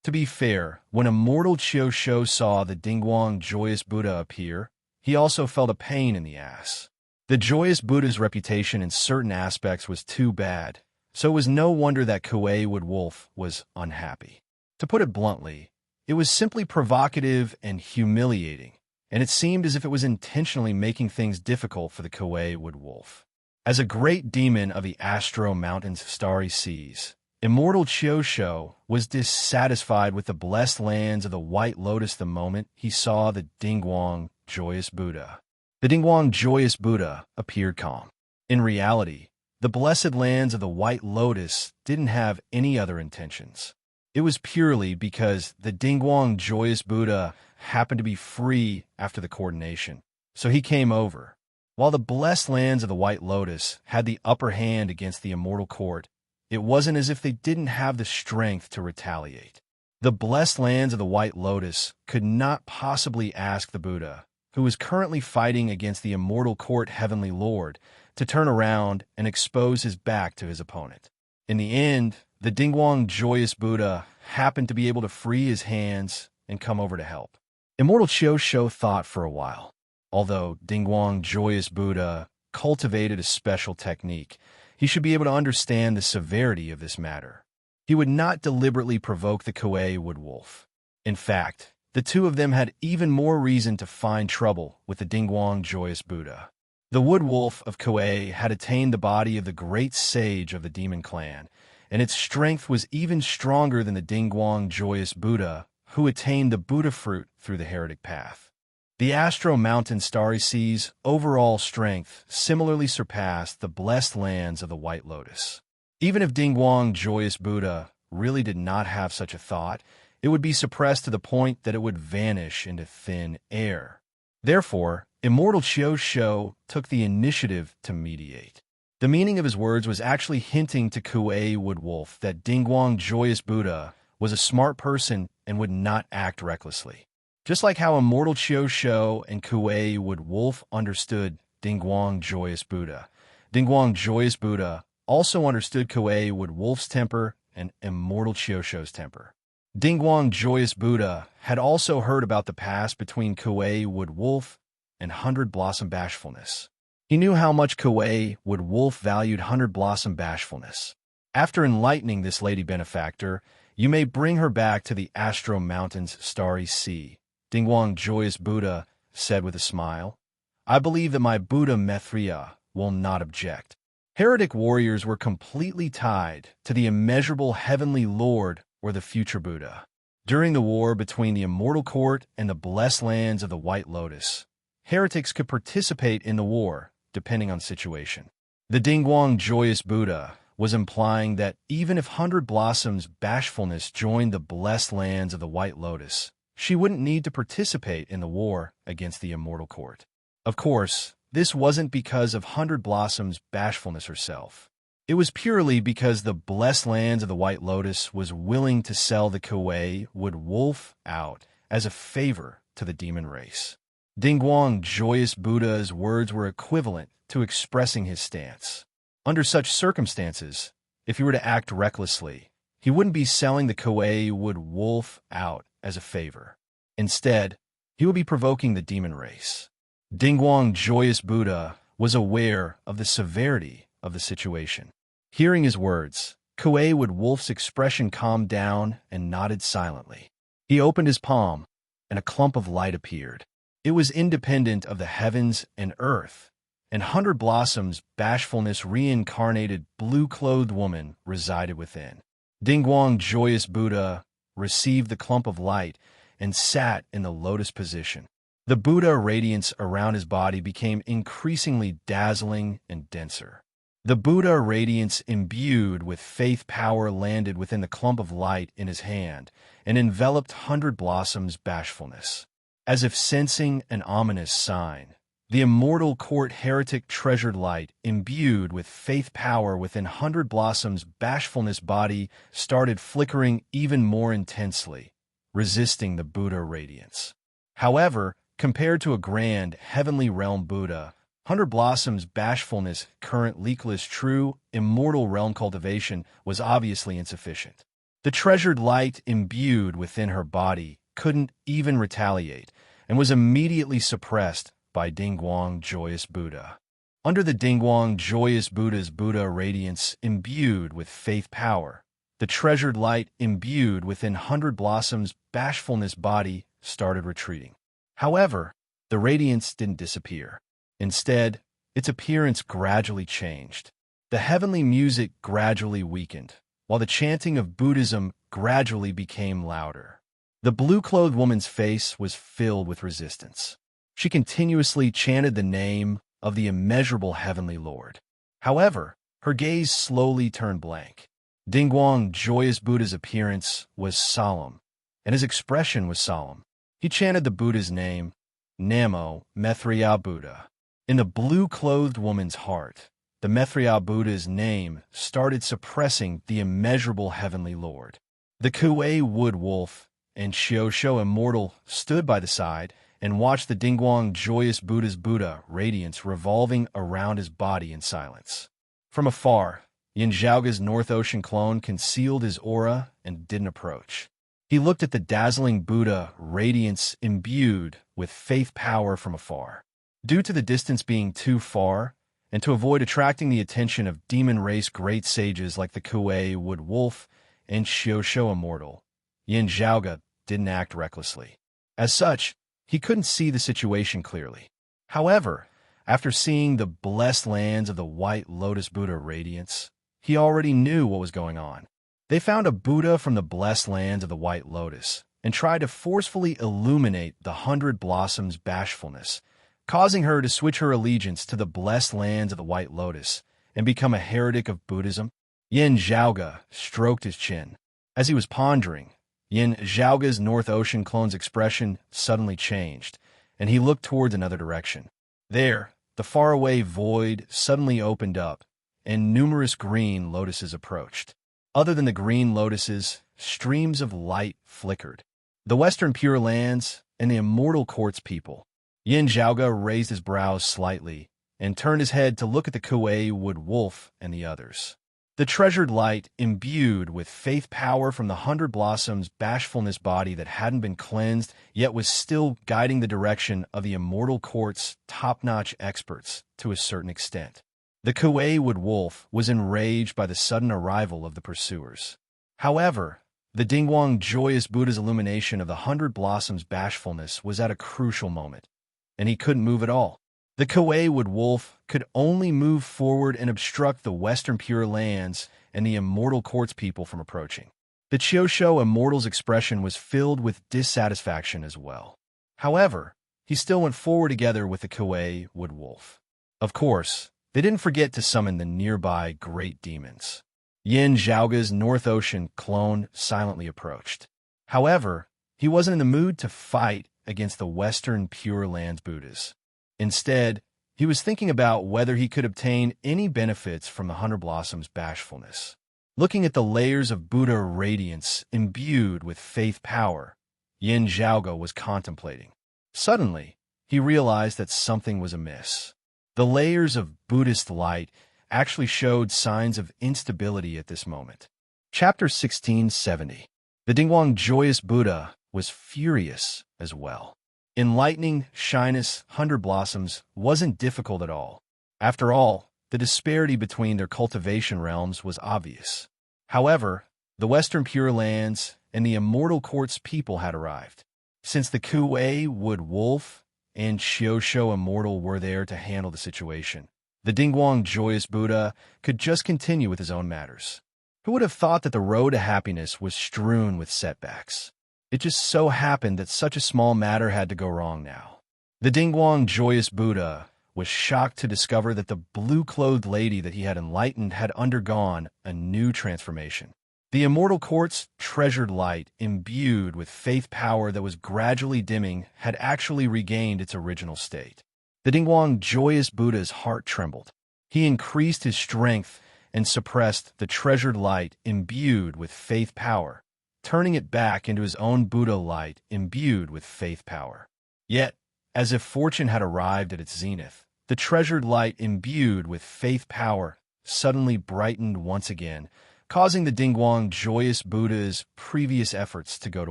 To be fair, when Immortal Chiu Sho saw the Dingguang Joyous Buddha appear, he also felt a pain in the ass. The Joyous Buddha's reputation in certain aspects was too bad, so it was no wonder that Kuei Wood Wolf was unhappy. To put it bluntly, it was simply provocative and humiliating, and it seemed as if it was intentionally making things difficult for the Kuei Wood Wolf. As a great demon of the Astro Mountain's starry seas, Immortal Chiu Sho was dissatisfied with the blessed lands of the White Lotus the moment he saw the Dingguang Joyous Buddha. The Dingguang Joyous Buddha appeared calm. In reality, the blessed lands of the White Lotus didn't have any other intentions. It was purely because the Dingguang Joyous Buddha happened to be free after the coordination, so he came over. While the blessed lands of the White Lotus had the upper hand against the Immortal Court, it wasn't as if they didn't have the strength to retaliate. The blessed lands of the White Lotus could not possibly ask the Buddha, who was currently fighting against the Immortal Court Heavenly Lord, to turn around and expose his back to his opponent. In the end, the Dingguang Joyous Buddha happened to be able to free his hands and come over to help. Immortal Chiu Sho thought for a while. Although Dingguang Joyous Buddha cultivated a special technique, he should be able to understand the severity of this matter. He would not deliberately provoke the Kuei Wood Wolf. In fact, the two of them had even more reason to find trouble with the Dingguang Joyous Buddha. The Wood Wolf of Kuei had attained the body of the great sage of the demon clan, and its strength was even stronger than the Dingguang Joyous Buddha, who attained the Buddha fruit through the heretic path. The Astro Mountain Starry Seas' overall strength similarly surpassed the blessed lands of the White Lotus. Even if Dingguang Joyous Buddha really did not have such a thought, it would be suppressed to the point that it would vanish into thin air. Therefore, Immortal Chiu Sho took the initiative to mediate. The meaning of his words was actually hinting to Kuei Wood Wolf that Dingguang Joyous Buddha was a smart person and would not act recklessly. Just like how Immortal Chiu Sho and Kuei Wood Wolf understood Dingguang Joyous Buddha, Dingguang Joyous Buddha also understood Kuei Wood Wolf's temper and Immortal Chiu Sho's temper. Dingguang Joyous Buddha had also heard about the past between Kuei Wood Wolf and 100 Blossom Bashfulness. He knew how much Kuei Wood Wolf valued 100 Blossom Bashfulness. After enlightening this lady benefactor, you may bring her back to the Astro Mountain's starry sea, Dingguang Joyous Buddha said with a smile. I believe that my Buddha Maitreya will not object. Heretic warriors were completely tied to the immeasurable heavenly Lord or the future Buddha. During the war between the Immortal Court and the blessed lands of the White Lotus, heretics could participate in the war, depending on situation. The Dingguang Joyous Buddha was implying that even if 100 Blossoms Bashfulness joined the blessed lands of the White Lotus, she wouldn't need to participate in the war against the Immortal Court. Of course, this wasn't because of Hundred Blossom's bashfulness herself. It was purely because the blessed lands of the White Lotus was willing to sell the Kuei Wood Wolf out as a favor to the demon race. Dingguang Joyous Buddha's words were equivalent to expressing his stance. Under such circumstances, if he were to act recklessly, he wouldn't be selling the Kuei Wood Wolf out as a favor. Instead, he would be provoking the demon race. Dingguang Joyous Buddha was aware of the severity of the situation. Hearing his words, Kuei Wood Wolf's expression calmed down and nodded silently. He opened his palm, and a clump of light appeared. It was independent of the heavens and earth, and Hundred Blossom's bashfulness reincarnated blue-clothed woman resided within. Dingguang Joyous Buddha received the clump of light and sat in the lotus position. The Buddha radiance around his body became increasingly dazzling and denser. The Buddha radiance imbued with faith power landed within the clump of light in his hand and enveloped Hundred Blossom's bashfulness. As if sensing an ominous sign, the immortal court heretic treasured light imbued with faith power within Hundred Blossom's bashfulness body started flickering even more intensely, resisting the Buddha radiance. However, compared to a grand, heavenly realm Buddha, Hundred Blossom's bashfulness, current leakless, true, immortal realm cultivation was obviously insufficient. The treasured light imbued within her body couldn't even retaliate and was immediately suppressed by Dingguang Joyous Buddha. Under the Dingguang Joyous Buddha's Buddha radiance imbued with faith power, the treasured light imbued within Hundred Blossom's bashfulness body started retreating. However, the radiance didn't disappear. Instead, its appearance gradually changed. The heavenly music gradually weakened, while the chanting of Buddhism gradually became louder. The blue-clothed woman's face was filled with resistance. She continuously chanted the name of the immeasurable heavenly Lord. However, her gaze slowly turned blank. Dingguang Joyous Buddha's appearance was solemn, and his expression was solemn. He chanted the Buddha's name, Namo Maitreya Buddha. In the blue-clothed woman's heart, the Maitreya Buddha's name started suppressing the immeasurable heavenly Lord. The Kuei Wood Wolf and Xiaoshuo Immortal stood by the side and watched the Dingguang Joyous Buddha's Buddha radiance revolving around his body in silence. From afar, Yin Zhaoga's North Ocean clone concealed his aura and didn't approach. He looked at the dazzling Buddha radiance imbued with faith power from afar. Due to the distance being too far, and to avoid attracting the attention of demon race great sages like the Kuei Wood Wolf and Xiaoshuo Immortal, Yin Zhaoga didn't act recklessly. As such, he couldn't see the situation clearly. However, after seeing the blessed lands of the White Lotus Buddha radiance, he already knew what was going on. They found a Buddha from the blessed lands of the White Lotus and tried to forcefully illuminate the Hundred Blossoms' bashfulness, causing her to switch her allegiance to the blessed lands of the White Lotus and become a heretic of Buddhism. Yin Zhaoga stroked his chin. As he was pondering, Yin Zhaoga's North Ocean clone's expression suddenly changed, and he looked towards another direction. There, the faraway void suddenly opened up, and numerous green lotuses approached. Other than the green lotuses, streams of light flickered. The Western Pure Lands and the Immortal Court's people. Yin Zhaoga raised his brows slightly and turned his head to look at the Kuei Wood Wolf and the others. The treasured light imbued with faith power from the Hundred Blossoms' bashfulness body that hadn't been cleansed, yet was still guiding the direction of the Immortal Court's top-notch experts to a certain extent. The Kuei Wood Wolf was enraged by the sudden arrival of the pursuers. However, the Dingguang Joyous Buddha's illumination of the Hundred Blossoms' bashfulness was at a crucial moment, and he couldn't move at all. The Kuei Wood Wolf could only move forward and obstruct the Western Pure Lands and the Immortal Court's people from approaching. The Xiaoshuo Immortal's expression was filled with dissatisfaction as well. However, he still went forward together with the Kuei Wood Wolf. Of course, they didn't forget to summon the nearby great demons. Yin Zhaoga's North Ocean clone silently approached. However, he wasn't in the mood to fight against the Western Pure Lands Buddhas. Instead, he was thinking about whether he could obtain any benefits from the Hunter Blossom's bashfulness. Looking at the layers of Buddha radiance imbued with faith power, Yin Zhaoge was contemplating. Suddenly, he realized that something was amiss. The layers of Buddhist light actually showed signs of instability at this moment. Chapter 1670. The Dingguang Joyous Buddha was furious as well. Enlightening shyness Hunter Blossoms wasn't difficult at all. After all, the disparity between their cultivation realms was obvious. However, the Western Pure Lands and the Immortal Court's people had arrived. Since the Kuei Wood Wolf and Xiaoshuo Immortal were there to handle the situation, the Dingguang Joyous Buddha could just continue with his own matters. Who would have thought that the road to happiness was strewn with setbacks? It just so happened that such a small matter had to go wrong now. The Dingguang Joyous Buddha was shocked to discover that the blue-clothed lady that he had enlightened had undergone a new transformation. The Immortal Court's treasured light, imbued with faith power that was gradually dimming, had actually regained its original state. The Dingguang Joyous Buddha's heart trembled. He increased his strength and suppressed the treasured light imbued with faith power, turning it back into his own Buddha light imbued with faith power. Yet, as if fortune had arrived at its zenith, the treasured light imbued with faith power suddenly brightened once again, causing the Dingguang Joyous Buddha's previous efforts to go to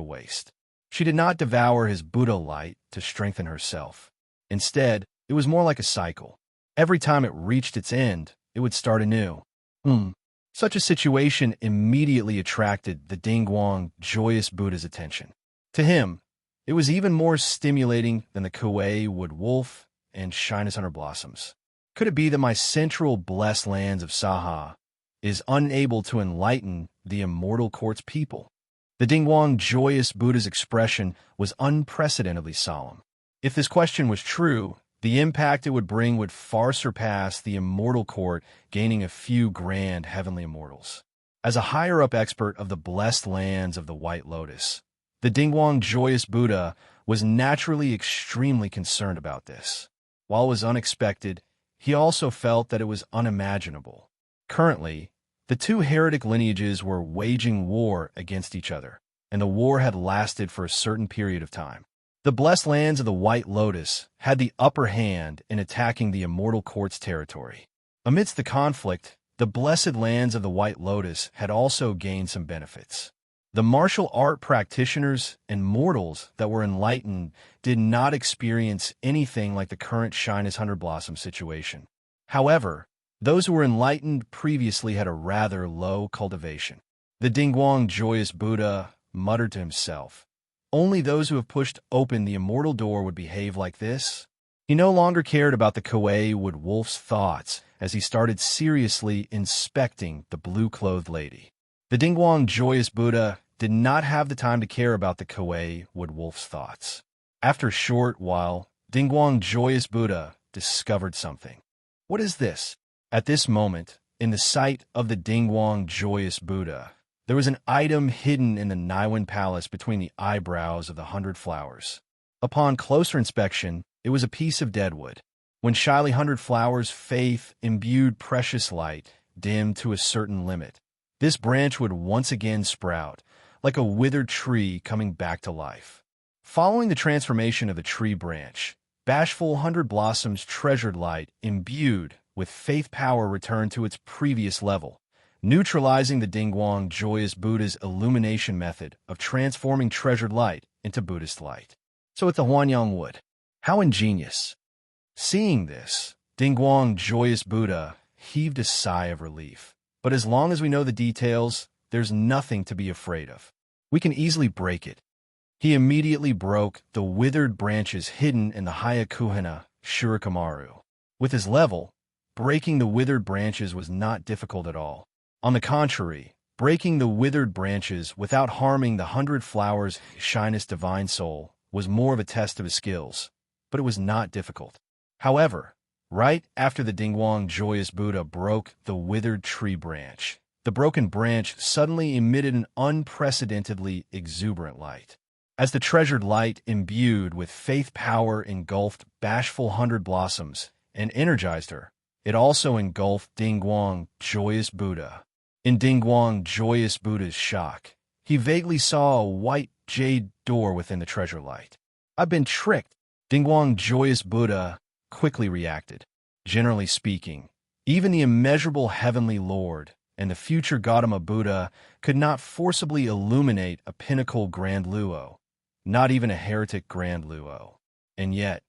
waste. She did not devour his Buddha light to strengthen herself. Instead, it was more like a cycle. Every time it reached its end, it would start anew. Such a situation immediately attracted the Dingguang Joyous Buddha's attention. To him, it was even more stimulating than the Kuei Wood Wolf and Shyness Hunter Blossoms. Could it be that my central blessed lands of Saha is unable to enlighten the Immortal Court's people? The Dingguang Joyous Buddha's expression was unprecedentedly solemn. If this question was true, the impact it would bring would far surpass the Immortal Court gaining a few grand heavenly immortals. As a higher-up expert of the blessed lands of the White Lotus, the Dingguang Joyous Buddha was naturally extremely concerned about this. While it was unexpected, he also felt that it was unimaginable. Currently, the two heretic lineages were waging war against each other, and the war had lasted for a certain period of time. The blessed lands of the White Lotus had the upper hand in attacking the Immortal Court's territory. Amidst the conflict, the blessed lands of the White Lotus had also gained some benefits. The martial art practitioners and mortals that were enlightened did not experience anything like the current Shyness Hunter Blossom situation. However, those who were enlightened previously had a rather low cultivation. The Dingguang Joyous Buddha muttered to himself, "Only those who have pushed open the immortal door would behave like this." He no longer cared about the Kuei Wood Wolf's thoughts as he started seriously inspecting the blue-clothed lady. The Dingguang Joyous Buddha did not have the time to care about the Kuei Wood Wolf's thoughts. After a short while, Dingguang Joyous Buddha discovered something. What is this? At this moment, in the sight of the Dingguang Joyous Buddha, there was an item hidden in the Naiwan Palace between the eyebrows of the 100 flowers. Upon closer inspection, it was a piece of deadwood. When shyly 100 flowers' faith imbued precious light dimmed to a certain limit, this branch would once again sprout, like a withered tree coming back to life. Following the transformation of the tree branch, bashful 100 Blossoms' treasured light imbued with faith power returned to its previous level, neutralizing the Dingguang Joyous Buddha's illumination method of transforming treasured light into Buddhist light. So it's a Huanyang wood. How ingenious. Seeing this, Dingguang Joyous Buddha heaved a sigh of relief. But as long as we know the details, there's nothing to be afraid of. We can easily break it. He immediately broke the withered branches hidden in the Hayakuhana Shurikamaru. With his level, breaking the withered branches was not difficult at all. On the contrary, breaking the withered branches without harming the 100 flowers' shyness divine soul was more of a test of his skills, but it was not difficult. However, right after the Dingguang Joyous Buddha broke the withered tree branch, the broken branch suddenly emitted an unprecedentedly exuberant light. As the treasured light imbued with faith power engulfed bashful hundred blossoms and energized her, it also engulfed Dingguang, joyous Buddha. In Dingguang, joyous Buddha's shock, he vaguely saw a white jade door within the treasure light. "I've been tricked," Dingguang, joyous Buddha quickly reacted. Generally speaking, even the immeasurable heavenly Lord and the future Gautama Buddha could not forcibly illuminate a pinnacle Grand Luo, not even a heretic Grand Luo. And yet,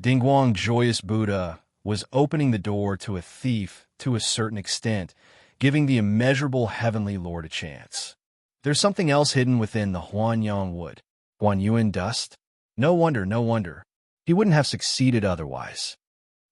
Dingguang, joyous Buddha was opening the door to a thief to a certain extent, giving the immeasurable heavenly Lord a chance. There's something else hidden within the Huanyang wood. Guanyuan dust? No wonder. He wouldn't have succeeded otherwise.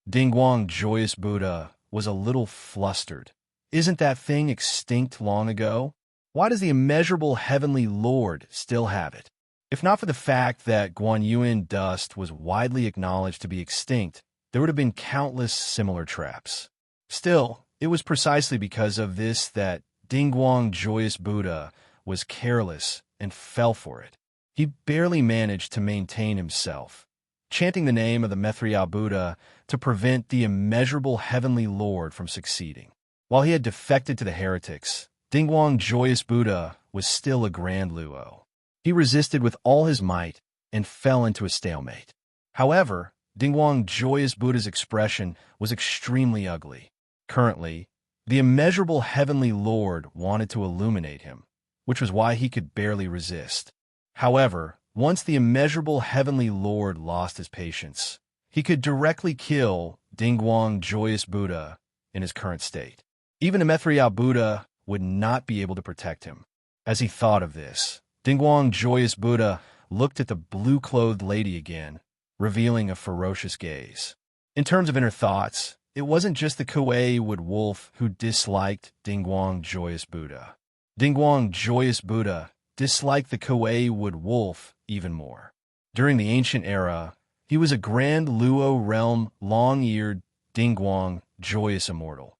Dingguang, joyous Buddha was a little flustered. Isn't that thing extinct long ago? Why does the immeasurable heavenly Lord still have it? If not for the fact that Guanyuan dust was widely acknowledged to be extinct, there would have been countless similar traps. Still, it was precisely because of this that Dingguang, joyous Buddha was careless and fell for it. He barely managed to maintain himself, chanting the name of the Methriya Buddha to prevent the immeasurable heavenly Lord from succeeding. While he had defected to the heretics, Dingguang, joyous Buddha was still a Grand Luo. He resisted with all his might and fell into a stalemate. However, Dingguang, joyous Buddha's expression was extremely ugly. Currently, the immeasurable heavenly Lord wanted to illuminate him, which was why he could barely resist. However, once the immeasurable heavenly Lord lost his patience, he could directly kill Dingguang, joyous Buddha in his current state. Even a Methriya Buddha would not be able to protect him. As he thought of this, Dingguang, joyous Buddha looked at the blue-clothed lady again, revealing a ferocious gaze. In terms of inner thoughts, it wasn't just the Kuei Wood Wolf who disliked Dingguang, joyous Buddha. Dingguang, joyous Buddha disliked the Kuei Wood Wolf even more. During the ancient era, he was a Grand Luo realm long-eared Dingguang, joyous immortal,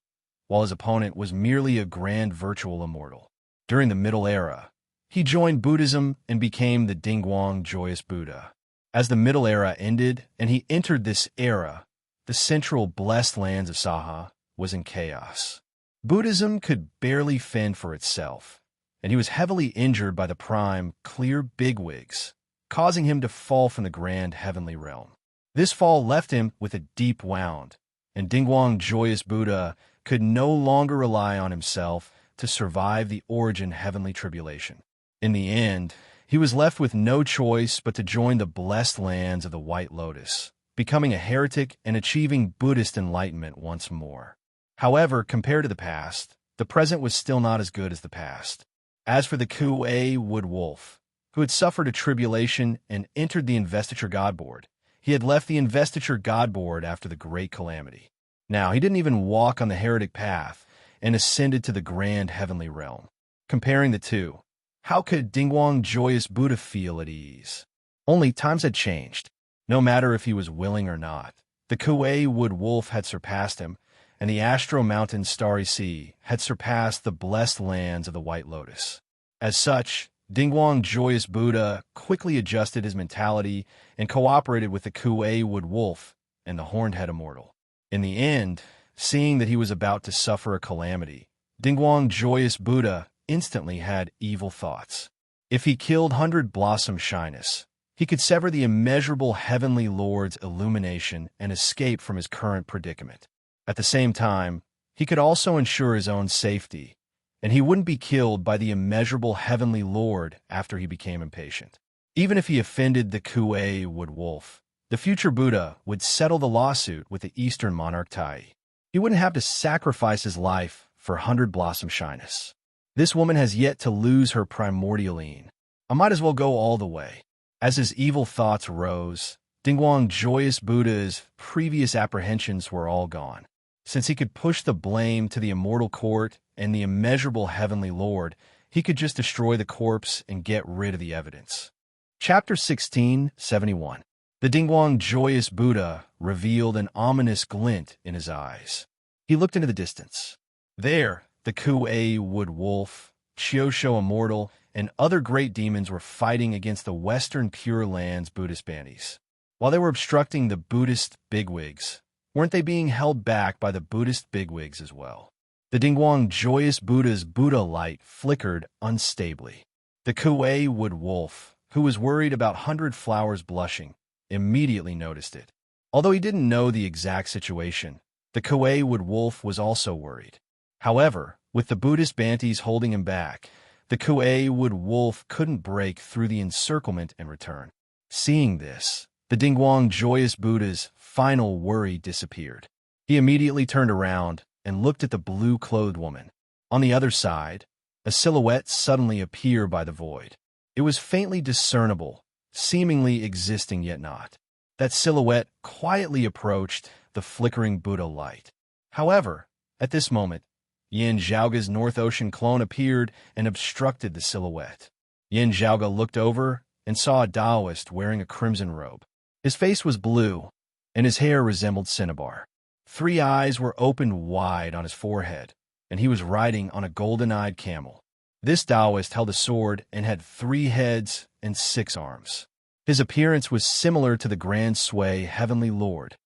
while his opponent was merely a grand virtual immortal. During the Middle Era, he joined Buddhism and became the Dingguang, joyous Buddha. As the Middle Era ended and he entered this era, the central blessed lands of Saha was in chaos. Buddhism could barely fend for itself, and he was heavily injured by the prime, clear bigwigs, causing him to fall from the grand heavenly realm. This fall left him with a deep wound, and Dingguang, joyous Buddha could no longer rely on himself to survive the origin heavenly tribulation. In the end, he was left with no choice but to join the blessed lands of the White Lotus, becoming a heretic and achieving Buddhist enlightenment once more. However, compared to the past, the present was still not as good as the past. As for the Kuei Wood Wolf, who had suffered a tribulation and entered the Investiture Godboard, he had left the Investiture Godboard after the Great Calamity. Now, he didn't even walk on the heretic path and ascended to the grand heavenly realm. Comparing the two, how could Dingguang, joyous Buddha feel at ease? Only times had changed. No matter if he was willing or not, the Kuei Wood Wolf had surpassed him, and the Astro Mountain Starry Sea had surpassed the blessed lands of the White Lotus. As such, Dingguang, joyous Buddha quickly adjusted his mentality and cooperated with the Kuei Wood Wolf and the Horned Head Immortal. In the end, seeing that he was about to suffer a calamity, Dingguang, joyous Buddha instantly had evil thoughts. If he killed Hundred Blossom Shyness, he could sever the immeasurable heavenly Lord's illumination and escape from his current predicament. At the same time, he could also ensure his own safety, and he wouldn't be killed by the immeasurable heavenly Lord after he became impatient. Even if he offended the Kuei Wood Wolf, the future Buddha would settle the lawsuit with the Eastern Monarch Tai. He wouldn't have to sacrifice his life for Hundred Blossom Shyness. This woman has yet to lose her primordialine. I might as well go all the way. As his evil thoughts rose, Dingguang, joyous Buddha's previous apprehensions were all gone. Since he could push the blame to the immortal court and the immeasurable heavenly Lord, he could just destroy the corpse and get rid of the evidence. Chapter 1671. The Dingguang, joyous Buddha revealed an ominous glint in his eyes. He looked into the distance. There, the Kuei Wood Wolf, Chiosho Immortal, and other great demons were fighting against the Western Pure Lands Buddhist banties. While they were obstructing the Buddhist bigwigs, weren't they being held back by the Buddhist bigwigs as well? The Dingguang Joyous Buddha's Buddha light flickered unstably. The Kuei Wood Wolf, who was worried about 100 Flowers blushing, immediately noticed it. Although he didn't know the exact situation, the Kuei Wood Wolf was also worried. However, with the Buddhist banties holding him back, the Kuei Wood Wolf couldn't break through the encirclement and return. Seeing this, the Dingguang Joyous Buddha's final worry disappeared. He immediately turned around and looked at the blue-clothed woman. On the other side, a silhouette suddenly appeared by the void. It was faintly discernible, seemingly existing yet not. That silhouette quietly approached the flickering Buddha light. However, at this moment, Yin Zhaoga's North Ocean clone appeared and obstructed the silhouette. Yin Zhaoga looked over and saw a Taoist wearing a crimson robe. His face was blue, and his hair resembled cinnabar. 3 eyes were opened wide on his forehead, and he was riding on a golden-eyed camel. This Taoist held a sword and had 3 heads and 6 arms. His appearance was similar to the Grand Sui Heavenly Lord,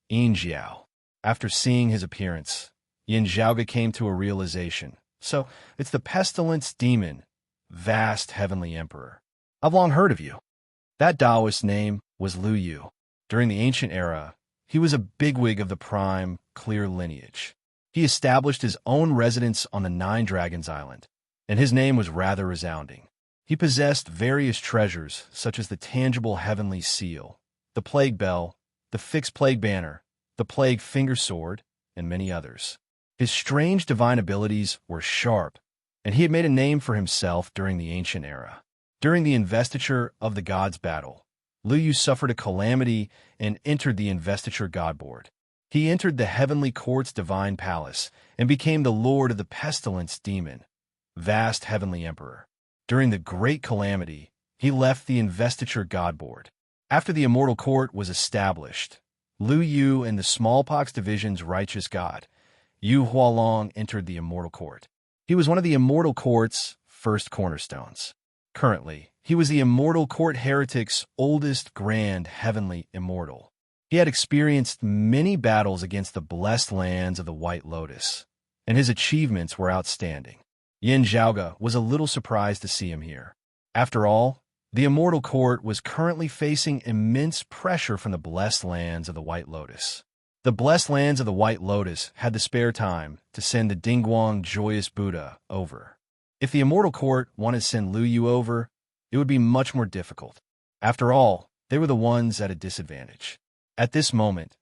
Yin Jiao. After seeing his appearance, Yin Zhaoga came to a realization. So, it's the pestilence demon, vast Heavenly Emperor. I've long heard of you. That Taoist's name was Lu Yu. During the ancient era, he was a bigwig of the prime, clear lineage. He established his own residence on the 9 Dragons Island, and his name was rather resounding. He possessed various treasures, such as the tangible heavenly seal, the plague bell, the fixed plague banner, the plague finger sword, and many others. His strange divine abilities were sharp, and he had made a name for himself during the ancient era. During the investiture of the gods' battle, Lu Yu suffered a calamity and entered the investiture god board. He entered the heavenly court's divine palace and became the lord of the pestilence demon, vast heavenly emperor. During the great calamity, he left the investiture god board. After the immortal court was established, Lu Yu and the smallpox division's righteous god, Yu Hualong, entered the immortal court. He was one of the immortal court's first cornerstones. Currently, he was the immortal court heretic's oldest grand heavenly immortal. He had experienced many battles against the blessed lands of the White Lotus, and his achievements were outstanding. Yin Zhaoga was a little surprised to see him here. After all, the immortal court was currently facing immense pressure from the blessed lands of the White Lotus. The blessed lands of the White Lotus had the spare time to send the Dingguang Joyous Buddha over. If the immortal court wanted to send Lu Yu over, it would be much more difficult. After all, they were the ones at a disadvantage. At this moment,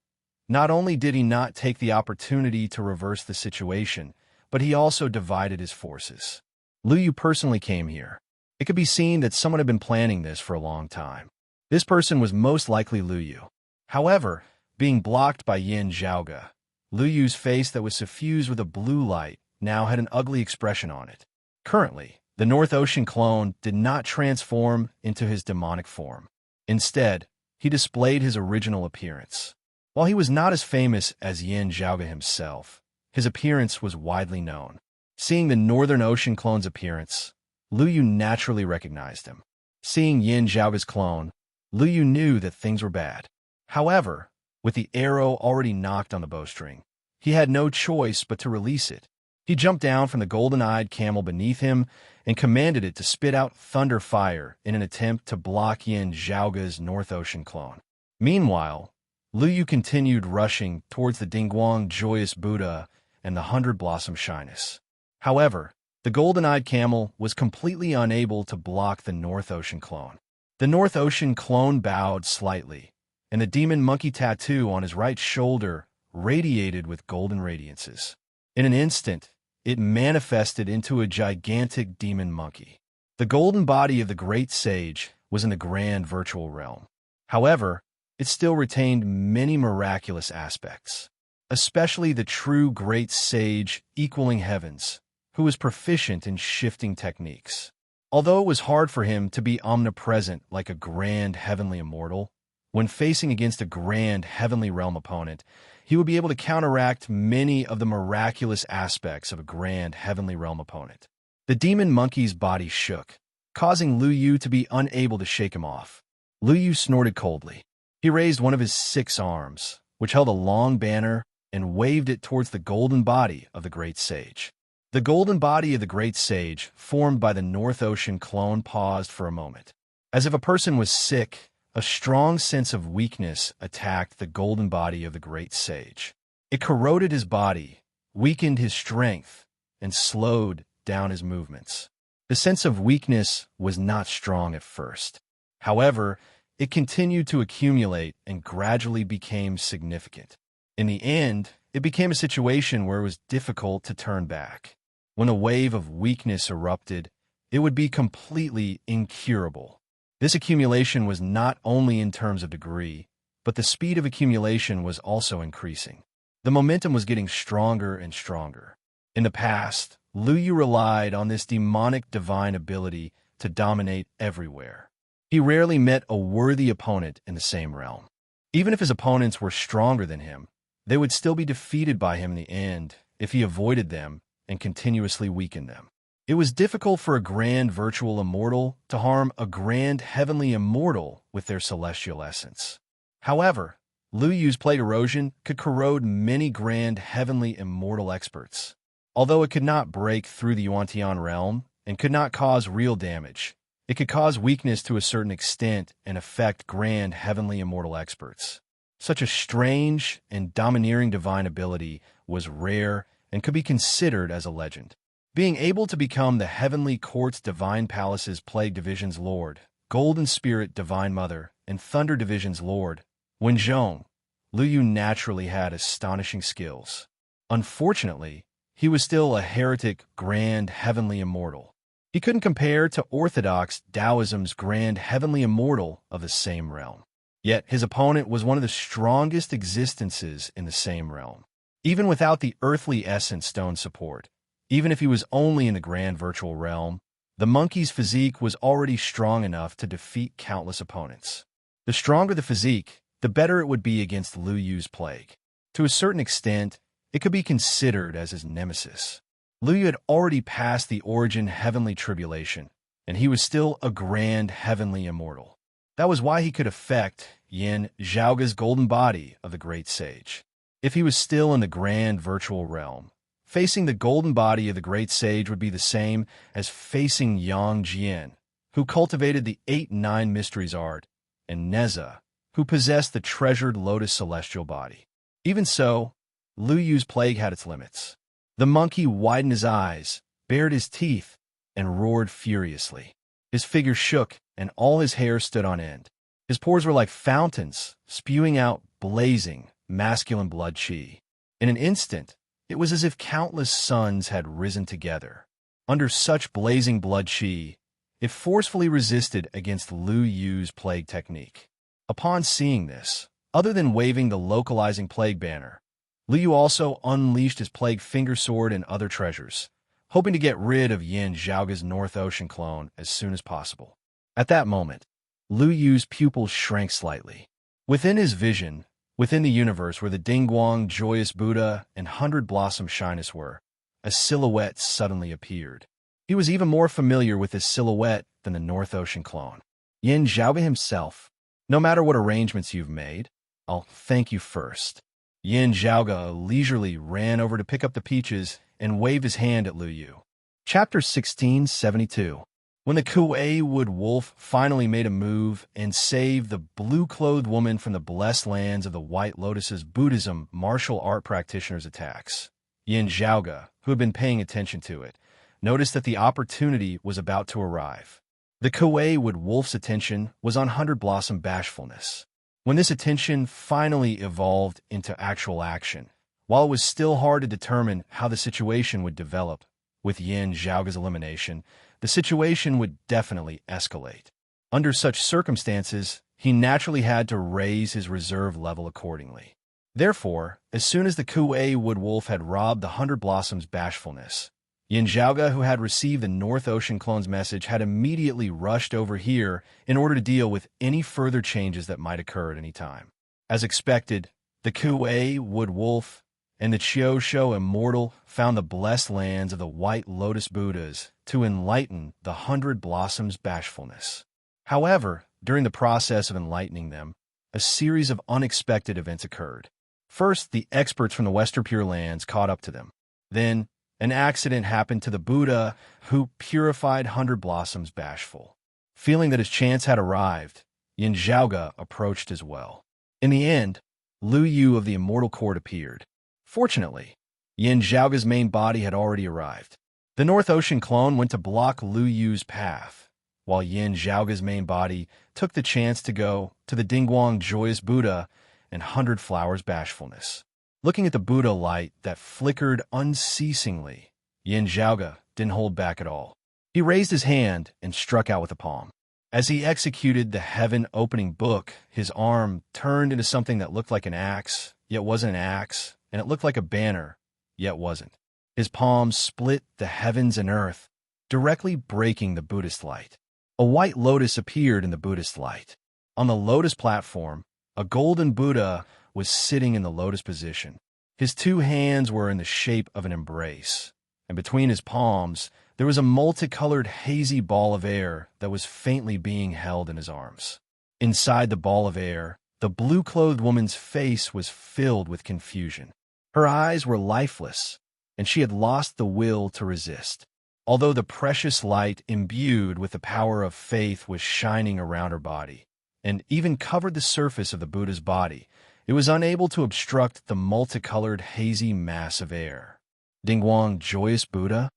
not only did he not take the opportunity to reverse the situation, but he also divided his forces. Lu Yu personally came here. It could be seen that someone had been planning this for a long time. This person was most likely Lu Yu. However, being blocked by Yin Zhaoga, Lu Yu's face that was suffused with a blue light now had an ugly expression on it. Currently, the North Ocean clone did not transform into his demonic form. Instead, he displayed his original appearance. While he was not as famous as Yin Zhaoga himself, his appearance was widely known. Seeing the Northern Ocean clone's appearance, Lu Yu naturally recognized him. Seeing Yin Zhaoga's clone, Lu Yu knew that things were bad. However, with the arrow already knocked on the bowstring, he had no choice but to release it. He jumped down from the golden-eyed camel beneath him and commanded it to spit out thunder fire in an attempt to block Yin Zhaoga's North Ocean clone. Meanwhile, Lu Yu continued rushing towards the Dingguang Joyous Buddha and the 100 Blossom Shyness. However, the golden-eyed camel was completely unable to block the North Ocean clone. The North Ocean clone bowed slightly, and the demon monkey tattoo on his right shoulder radiated with golden radiances. In an instant, it manifested into a gigantic demon monkey. The golden body of the great sage was in the grand virtual realm. However, it still retained many miraculous aspects, especially the true great sage equaling heavens, who was proficient in shifting techniques. Although it was hard for him to be omnipresent like a grand heavenly immortal, when facing against a grand heavenly realm opponent, he would be able to counteract many of the miraculous aspects of a grand heavenly realm opponent. The demon monkey's body shook, causing Lu Yu to be unable to shake him off. Lu Yu snorted coldly. He raised one of his 6 arms, which held a long banner, and waved it towards the golden body of the great sage. The golden body of the great sage, formed by the North Ocean clone, paused for a moment. As if a person was sick, a strong sense of weakness attacked the golden body of the great sage. It corroded his body, weakened his strength, and slowed down his movements. The sense of weakness was not strong at first. However, it continued to accumulate and gradually became significant. In the end, it became a situation where it was difficult to turn back. When a wave of weakness erupted, it would be completely incurable. This accumulation was not only in terms of degree, but the speed of accumulation was also increasing. The momentum was getting stronger and stronger. In the past, Lu Yu relied on this demonic divine ability to dominate everywhere. He rarely met a worthy opponent in the same realm. Even if his opponents were stronger than him, they would still be defeated by him in the end if he avoided them and continuously weakened them. It was difficult for a grand virtual immortal to harm a grand heavenly immortal with their celestial essence. However, Lu Yu's plague erosion could corrode many grand heavenly immortal experts. Although it could not break through the Yuan-Tian realm and could not cause real damage, it could cause weakness to a certain extent and affect grand heavenly immortal experts. Such a strange and domineering divine ability was rare and could be considered as a legend. Being able to become the Heavenly Court's Divine Palace's Plague Division's Lord, Golden Spirit Divine Mother, and Thunder Division's Lord, Wenzhong, Lu Yu naturally had astonishing skills. Unfortunately, he was still a heretic Grand Heavenly Immortal. He couldn't compare to orthodox Taoism's Grand Heavenly Immortal of the same realm. Yet his opponent was one of the strongest existences in the same realm. Even without the earthly essence stone support, even if he was only in the grand virtual realm, the monkey's physique was already strong enough to defeat countless opponents. The stronger the physique, the better it would be against Lu Yu's plague. To a certain extent, it could be considered as his nemesis. Lu Yu had already passed the origin heavenly tribulation, and he was still a grand heavenly immortal. That was why he could affect Yin Zhaoge's golden body of the great sage. If he was still in the grand virtual realm, facing the golden body of the great sage would be the same as facing Yang Jian, who cultivated the 8-9 mysteries art, and Neza, who possessed the treasured lotus celestial body. Even so, Lu Yu's plague had its limits. The monkey widened his eyes, bared his teeth, and roared furiously. His figure shook, and all his hair stood on end. His pores were like fountains, spewing out blazing, masculine blood qi. In an instant, it was as if countless suns had risen together. Under such blazing blood qi, it forcefully resisted against Lu Yu's plague technique. Upon seeing this, other than waving the localizing plague banner, Lu Yu also unleashed his plague finger sword and other treasures, hoping to get rid of Yin Zhaoge's North Ocean clone as soon as possible. At that moment, Lu Yu's pupils shrank slightly. Within his vision, within the universe where the Dingguang Joyous Buddha and 100 Blossom Shyness were, a silhouette suddenly appeared. He was even more familiar with this silhouette than the North Ocean clone. Yin Zhaoge himself. No matter what arrangements you've made, I'll thank you first. Yin Zhaoge leisurely ran over to pick up the peaches and waved his hand at Lu Yu. Chapter 1672. When the Kuei Wood Wolf finally made a move and saved the blue-clothed woman from the blessed lands of the White Lotus's Buddhism martial art practitioners' attacks, Yin Zhaoge, who had been paying attention to it, noticed that the opportunity was about to arrive. The Kuei Wood Wolf's attention was on 100 Blossom Bashfulness. When this attention finally evolved into actual action, while it was still hard to determine how the situation would develop, with Yin Zhaoge's elimination, the situation would definitely escalate. Under such circumstances, he naturally had to raise his reserve level accordingly. Therefore, as soon as the Kuei Wood Wolf had robbed the 100 Blossoms' bashfulness, Yin Zhaoge, who had received the North Ocean clone's message, had immediately rushed over here in order to deal with any further changes that might occur at any time. As expected, the Kuei Wood Wolf and the Kyosho immortal found the blessed lands of the White Lotus Buddhas to enlighten the 100 Blossoms' bashfulness. However, during the process of enlightening them, a series of unexpected events occurred. First, the experts from the Western Pure Lands caught up to them. Then, an accident happened to the Buddha who purified 100 Blossoms bashful. Feeling that his chance had arrived, Yin Zhaoge approached as well. In the end, Lu Yu of the Immortal Court appeared. Fortunately, Yin Zhaoge's main body had already arrived. The North Ocean clone went to block Lu Yu's path, while Yin Zhaoge's main body took the chance to go to the Dingguang Joyous Buddha and 100 Flowers bashfulness. Looking at the Buddha light that flickered unceasingly, Yin Zhaoge didn't hold back at all. He raised his hand and struck out with a palm. As he executed the heaven-opening book, his arm turned into something that looked like an axe, yet wasn't an axe, and it looked like a banner, yet wasn't. His palm split the heavens and earth, directly breaking the Buddhist light. A white lotus appeared in the Buddhist light. On the lotus platform, a golden Buddha was sitting in the lotus position. His two hands were in the shape of an embrace, and between his palms, there was a multicolored hazy ball of air that was faintly being held in his arms. Inside the ball of air, the blue-clothed woman's face was filled with confusion. Her eyes were lifeless, and she had lost the will to resist. Although the precious light imbued with the power of faith was shining around her body, and even covered the surface of the Buddha's body, it was unable to obstruct the multicolored hazy mass of air. Dingguang Joyous Buddha?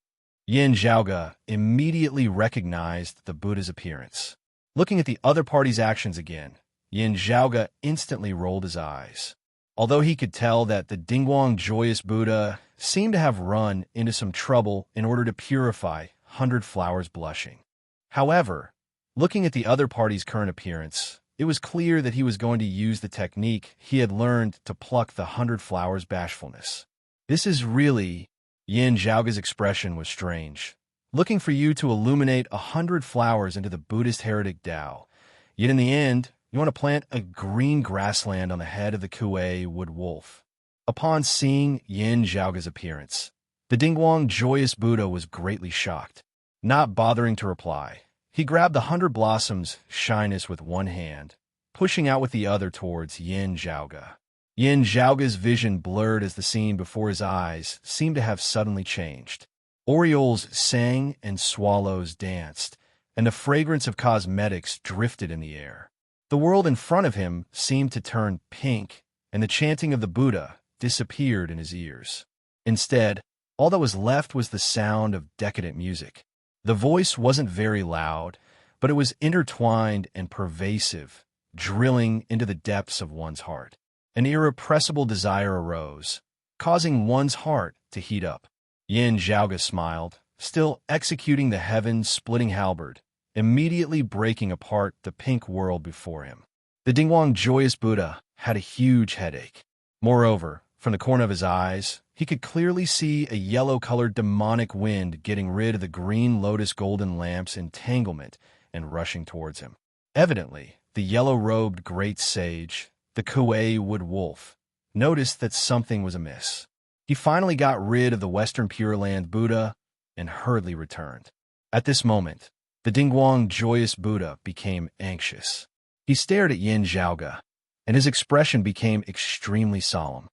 Yin Zhaoge immediately recognized the Buddha's appearance. Looking at the other party's actions again, Yin Zhaoge instantly rolled his eyes. Although he could tell that the Dingguang Joyous Buddha seemed to have run into some trouble in order to purify 100 Flowers blushing. However, looking at the other party's current appearance, it was clear that he was going to use the technique he had learned to pluck the 100 Flowers bashfulness. This is really... Yin Zhaoge's expression was strange. Looking for you to illuminate 100 flowers into the Buddhist heretic Tao. Yet in the end, you want to plant a green grassland on the head of the Kuei wood wolf. Upon seeing Yin Zhaoge's appearance, the Dingguang Joyous Buddha was greatly shocked. Not bothering to reply, he grabbed the 100 Blossoms' shyness with one hand, pushing out with the other towards Yin Zhaoge. Yin Zhaoge's vision blurred as the scene before his eyes seemed to have suddenly changed. Orioles sang and swallows danced, and the fragrance of cosmetics drifted in the air. The world in front of him seemed to turn pink, and the chanting of the Buddha disappeared in his ears. Instead, all that was left was the sound of decadent music. The voice wasn't very loud, but it was intertwined and pervasive, drilling into the depths of one's heart. An irrepressible desire arose, causing one's heart to heat up. Yin Zhaoge smiled, still executing the heaven-splitting halberd, immediately breaking apart the pink world before him. The Dingguang Joyous Buddha had a huge headache. Moreover, from the corner of his eyes, he could clearly see a yellow-colored demonic wind getting rid of the green lotus golden lamp's entanglement and rushing towards him. Evidently, the yellow-robed great sage, the Kuei wood wolf, noticed that something was amiss. He finally got rid of the Western Pure Land Buddha and hurriedly returned. At this moment, the Dingguang Joyous Buddha became anxious. He stared at Yin Zhaoge, and his expression became extremely solemn.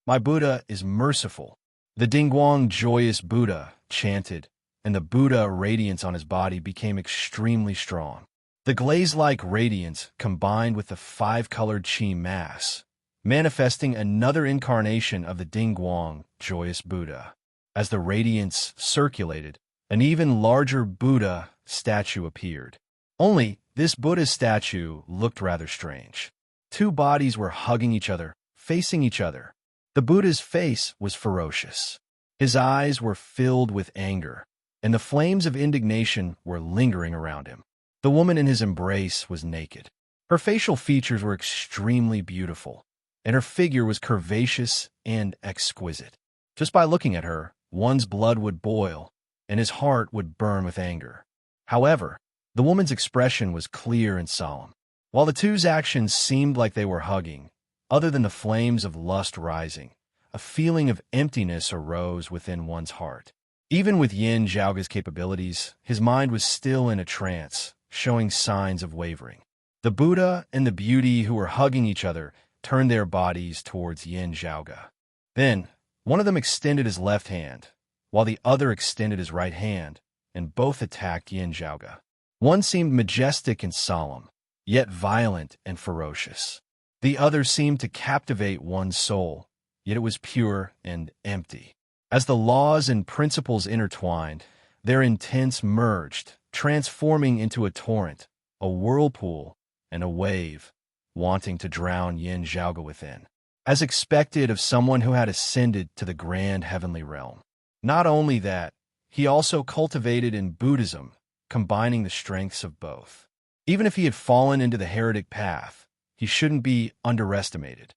"My Buddha is merciful," the Dingguang Joyous Buddha chanted, and the Buddha radiance on his body became extremely strong. The glaze-like radiance combined with the five-colored Qi mass, manifesting another incarnation of the Dingguang Joyous Buddha. As the radiance circulated, an even larger Buddha statue appeared. Only, this Buddha statue looked rather strange. Two bodies were hugging each other, facing each other. The Buddha's face was ferocious. His eyes were filled with anger, and the flames of indignation were lingering around him. The woman in his embrace was naked. Her facial features were extremely beautiful, and her figure was curvaceous and exquisite. Just by looking at her, one's blood would boil, and his heart would burn with anger. However, the woman's expression was clear and solemn. While the two's actions seemed like they were hugging, other than the flames of lust rising, a feeling of emptiness arose within one's heart. Even with Yin Zhaoge's capabilities, his mind was still in a trance, showing signs of wavering. The Buddha and the beauty who were hugging each other turned their bodies towards Yin Zhaoge. Then, one of them extended his left hand, while the other extended his right hand, and both attacked Yin Zhaoge. One seemed majestic and solemn, yet violent and ferocious. The other seemed to captivate one's soul, yet it was pure and empty. As the laws and principles intertwined, their intents merged, transforming into a torrent, a whirlpool, and a wave, wanting to drown Yin Zhaoge within. As expected of someone who had ascended to the grand heavenly realm. Not only that, he also cultivated in Buddhism, combining the strengths of both. Even if he had fallen into the heretic path, he shouldn't be underestimated.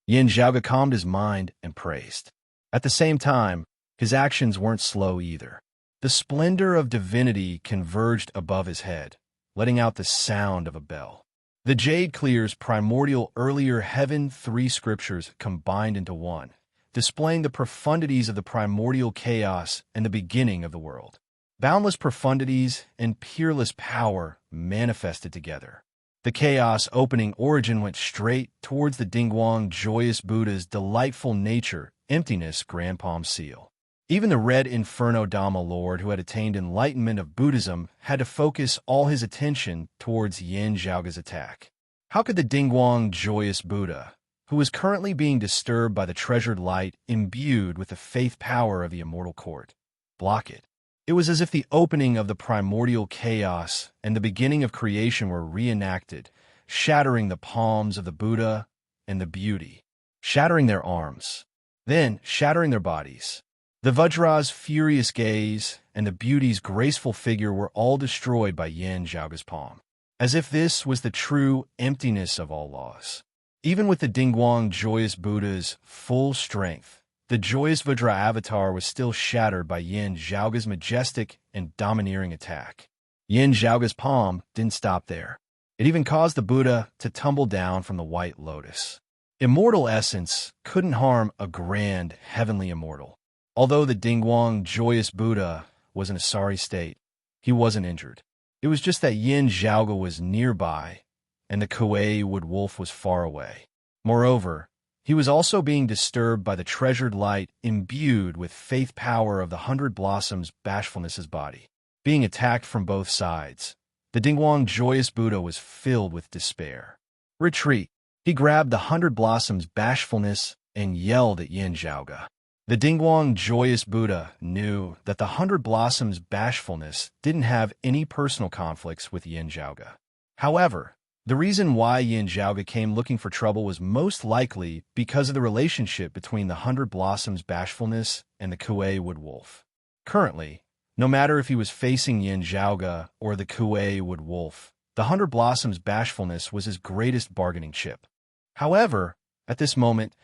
Yin Zhaoge calmed his mind and praised. At the same time, his actions weren't slow either. The splendor of divinity converged above his head, letting out the sound of a bell. The Jade Clear's primordial earlier heaven 3 scriptures combined into one, displaying the profundities of the primordial chaos and the beginning of the world. Boundless profundities and peerless power manifested together. The chaos opening origin went straight towards the Dingguang joyous Buddha's delightful nature, emptiness, grand palm seal. Even the red Inferno Dhamma Lord who had attained enlightenment of Buddhism had to focus all his attention towards Yin Zhaoge's attack. How could the Dingguang joyous Buddha, who was currently being disturbed by the treasured light imbued with the faith power of the immortal court, block it? It was as if the opening of the primordial chaos and the beginning of creation were reenacted, shattering the palms of the Buddha and the beauty, shattering their arms, then shattering their bodies. The Vajra's furious gaze and the beauty's graceful figure were all destroyed by Yin Zhaoge's palm, as if this was the true emptiness of all laws. Even with the Dingguang joyous Buddha's full strength, the joyous Vajra avatar was still shattered by Yin Zhaoge's majestic and domineering attack. Yin Zhaoge's palm didn't stop there. It even caused the Buddha to tumble down from the white lotus. Immortal essence couldn't harm a grand heavenly immortal. Although the Dingguang joyous Buddha was in a sorry state, he wasn't injured. It was just that Yin Zhaoge was nearby, and the Kuei wood wolf was far away. Moreover, he was also being disturbed by the treasured light imbued with faith power of the 100 Blossoms Bashfulness's body. Being attacked from both sides, the Dingguang joyous Buddha was filled with despair. Retreat! He grabbed the 100 Blossoms Bashfulness and yelled at Yin Zhaoge. The Dingguang joyous Buddha knew that the 100 Blossoms Bashfulness didn't have any personal conflicts with Yin Zhaoge. However, the reason why Yin Zhaoge came looking for trouble was most likely because of the relationship between the 100 Blossoms Bashfulness and the Kuei wood wolf. Currently, no matter if he was facing Yin Zhaoge or the Kuei wood wolf, the 100 Blossoms Bashfulness was his greatest bargaining chip. However, at this moment,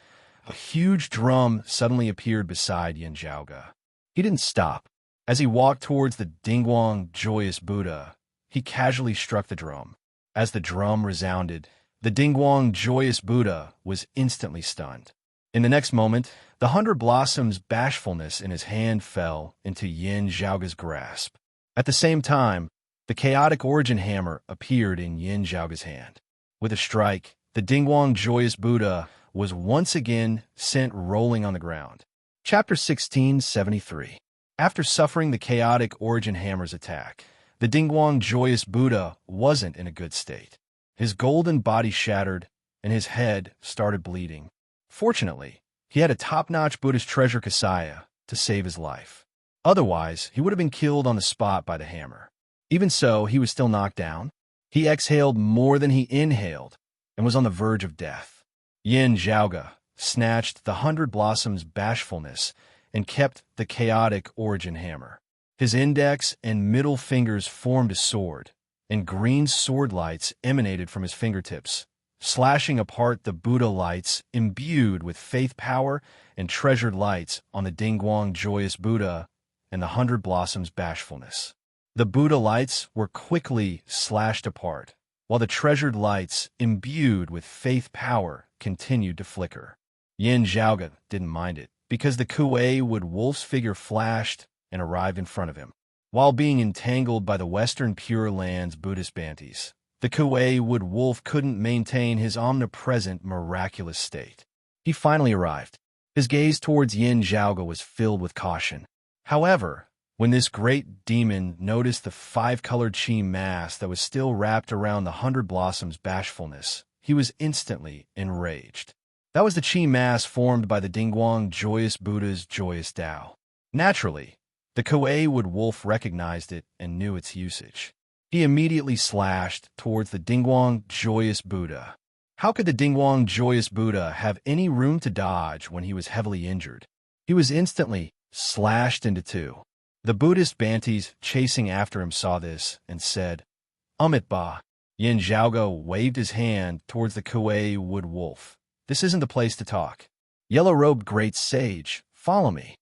a huge drum suddenly appeared beside Yin Zhaoge. He didn't stop. As he walked towards the Dingguang joyous Buddha, he casually struck the drum. As the drum resounded, the Dingguang joyous Buddha was instantly stunned. In the next moment, the 100 Blossoms Bashfulness in his hand fell into Yin Zhaoge's grasp. At the same time, the chaotic origin hammer appeared in Yin Zhaoge's hand. With a strike, the Dingguang joyous Buddha was once again sent rolling on the ground. Chapter 1673. After suffering the chaotic origin hammer's attack, the Dingguang joyous Buddha wasn't in a good state. His golden body shattered, and his head started bleeding. Fortunately, he had a top-notch Buddhist treasure Kasaya to save his life. Otherwise, he would have been killed on the spot by the hammer. Even so, he was still knocked down. He exhaled more than he inhaled and was on the verge of death. Yin Zhaoge snatched the 100 Blossoms Bashfulness and kept the chaotic origin hammer. His index and middle fingers formed a sword, and green sword lights emanated from his fingertips, slashing apart the Buddha lights imbued with faith power and treasured lights on the Dingguang joyous Buddha and the 100 Blossoms Bashfulness. The Buddha lights were quickly slashed apart, while the treasured lights imbued with faith power continued to flicker. Yin Zhaoga didn't mind it, because the Kuei Wood Wolf's figure flashed and arrived in front of him. While being entangled by the Western Pure Land's Buddhist Bantis, the Kuei Wood Wolf couldn't maintain his omnipresent, miraculous state. He finally arrived. His gaze towards Yin Zhaoga was filled with caution. However, when this great demon noticed the five-colored chi mask that was still wrapped around the 100 Blossoms' bashfulness, he was instantly enraged. That was the chi mask formed by the Dingguang Joyous Buddha's Joyous Tao. Naturally, the Kuei Wood Wolf recognized it and knew its usage. He immediately slashed towards the Dingguang Joyous Buddha. How could the Dingguang Joyous Buddha have any room to dodge when he was heavily injured? He was instantly slashed into two. The Buddhist Bantis chasing after him saw this and said, "Amit ba." Yin Zhaoga waved his hand towards the Kuei Wood Wolf. "This isn't the place to talk. Yellow-robed great sage, follow me."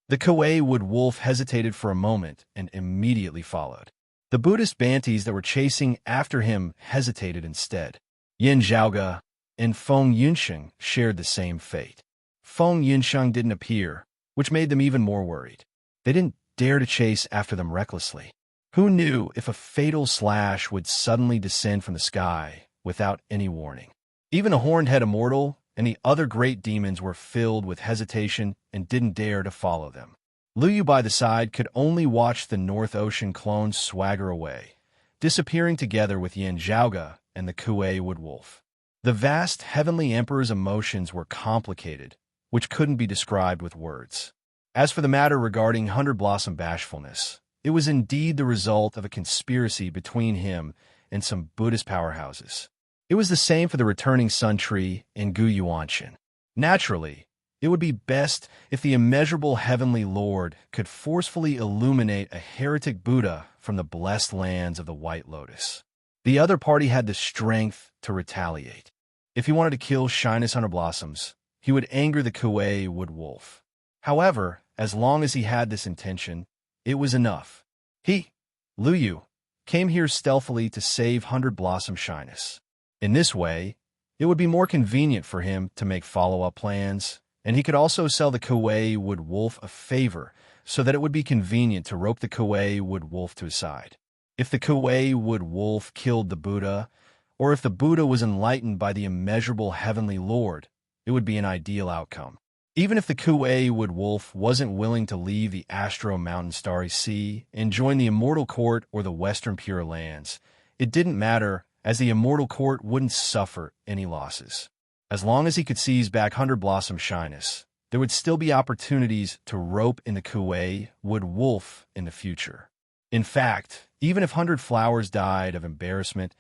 The Kuei Wood Wolf hesitated for a moment and immediately followed. The Buddhist Bantis that were chasing after him hesitated instead. Yin Zhaoga and Feng Yunsheng shared the same fate. Feng Yunsheng didn't appear, which made them even more worried. They didn't dare to chase after them recklessly. Who knew if a fatal slash would suddenly descend from the sky without any warning? Even the Horned Head Immortal and the other great demons were filled with hesitation and didn't dare to follow them. Lu Yu by the side could only watch the North Ocean clones swagger away, disappearing together with Yin Zhaoga and the Kuei Wood Wolf. The vast Heavenly Emperor's emotions were complicated, which couldn't be described with words. As for the matter regarding 100 Blossom bashfulness, it was indeed the result of a conspiracy between him and some Buddhist powerhouses. It was the same for the returning Sun Tree and Gu Yuanshin. Naturally, it would be best if the immeasurable Heavenly Lord could forcefully illuminate a heretic Buddha from the blessed lands of the White Lotus. The other party had the strength to retaliate. If he wanted to kill Shyness Under Blossoms, he would anger the Kuei Wood Wolf. However, as long as he had this intention, it was enough. He, Lu Yu, came here stealthily to save 100 Blossom Shyness. In this way, it would be more convenient for him to make follow-up plans, and he could also sell the Kuei Wood Wolf a favor so that it would be convenient to rope the Kuei Wood Wolf to his side. If the Kuei Wood Wolf killed the Buddha, or if the Buddha was enlightened by the immeasurable Heavenly Lord, it would be an ideal outcome. Even if the Kuei Wood Wolf wasn't willing to leave the Astro Mountain Starry Sea and join the Immortal Court or the Western Pure Lands, it didn't matter, as the Immortal Court wouldn't suffer any losses. As long as he could seize back 100 Blossom Shyness, there would still be opportunities to rope in the Kuei Wood Wolf in the future. In fact, even if 100 Flowers died of embarrassment,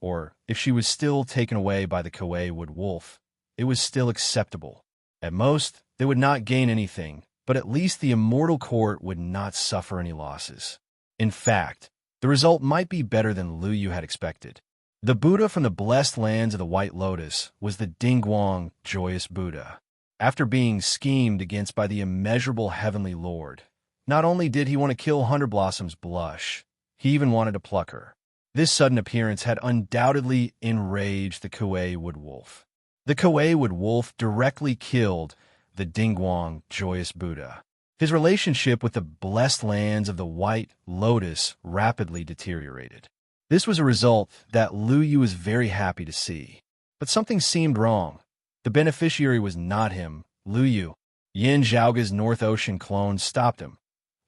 or if she was still taken away by the Kuei Wood Wolf, it was still acceptable. At most, they would not gain anything, but at least the Immortal Court would not suffer any losses. In fact, the result might be better than Lu Yu had expected. The Buddha from the blessed lands of the White Lotus was the Dingguang Joyous Buddha. After being schemed against by the immeasurable Heavenly Lord, not only did he want to kill 100 Blossoms Blush, he even wanted to pluck her. This sudden appearance had undoubtedly enraged the Kuei Wood Wolf. The Kuei Wood Wolf directly killed the Dingguang Joyous Buddha. His relationship with the blessed lands of the White Lotus rapidly deteriorated. This was a result that Lu Yu was very happy to see. But something seemed wrong. The beneficiary was not him, Lu Yu. Yin Zhaoga's North Ocean clone stopped him,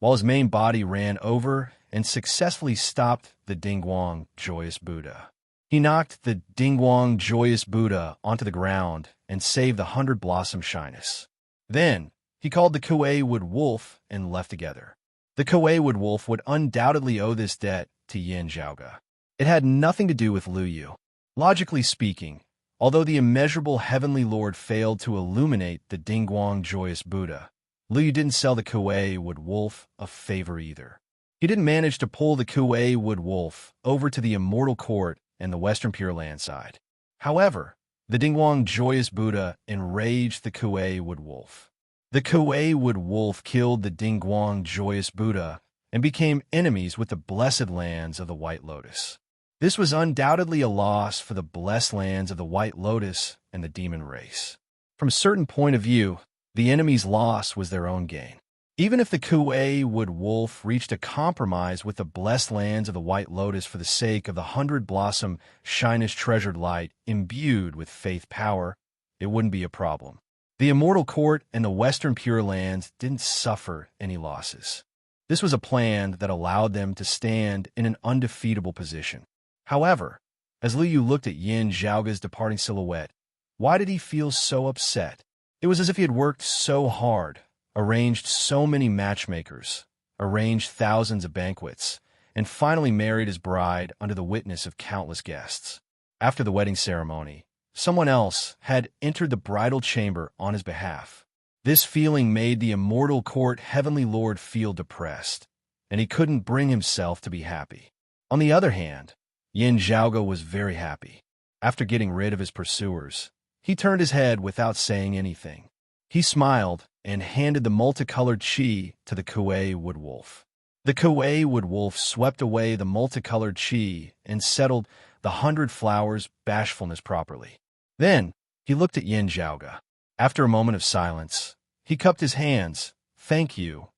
while his main body ran over and successfully stopped the Dingguang Joyous Buddha. He knocked the Dingguang Joyous Buddha onto the ground and saved the 100 Blossom Shyness. Then, he called the Kuei Wood Wolf and left together. The Kuei Wood Wolf would undoubtedly owe this debt to Yin Zhaoga. It had nothing to do with Lu Yu. Logically speaking, although the immeasurable Heavenly Lord failed to illuminate the Dingguang Joyous Buddha, Lu Yu didn't sell the Kuei Wood Wolf a favor either. He didn't manage to pull the Kuei Wood Wolf over to the Immortal Court and the Western Pure Land side. However, the Dingguang Joyous Buddha enraged the Kuei Wood Wolf. The Kuei Wood Wolf killed the Dingguang Joyous Buddha and became enemies with the blessed lands of the White Lotus. This was undoubtedly a loss for the blessed lands of the White Lotus and the demon race. From a certain point of view, the enemy's loss was their own gain. Even if the Kuei Wood Wolf reached a compromise with the blessed lands of the White Lotus for the sake of the 100-blossom shyness treasured light imbued with faith power, it wouldn't be a problem. The Immortal Court and the Western Pure Lands didn't suffer any losses. This was a plan that allowed them to stand in an undefeatable position. However, as Liu Yu looked at Yin Zhaoge's departing silhouette, why did he feel so upset? It was as if he had worked so hard, arranged so many matchmakers, arranged thousands of banquets, and finally married his bride under the witness of countless guests. After the wedding ceremony, someone else had entered the bridal chamber on his behalf. This feeling made the Immortal Court Heavenly Lord feel depressed, and he couldn't bring himself to be happy. On the other hand, Yin Zhaoge was very happy. After getting rid of his pursuers, he turned his head without saying anything. He smiled and handed the multicolored chi to the Kuei Wood Wolf. The Kuei Wood Wolf swept away the multicolored chi and settled the 100 flowers' bashfulness properly. Then he looked at Yin Zhaoge. After a moment of silence, he cupped his hands. "Thank you,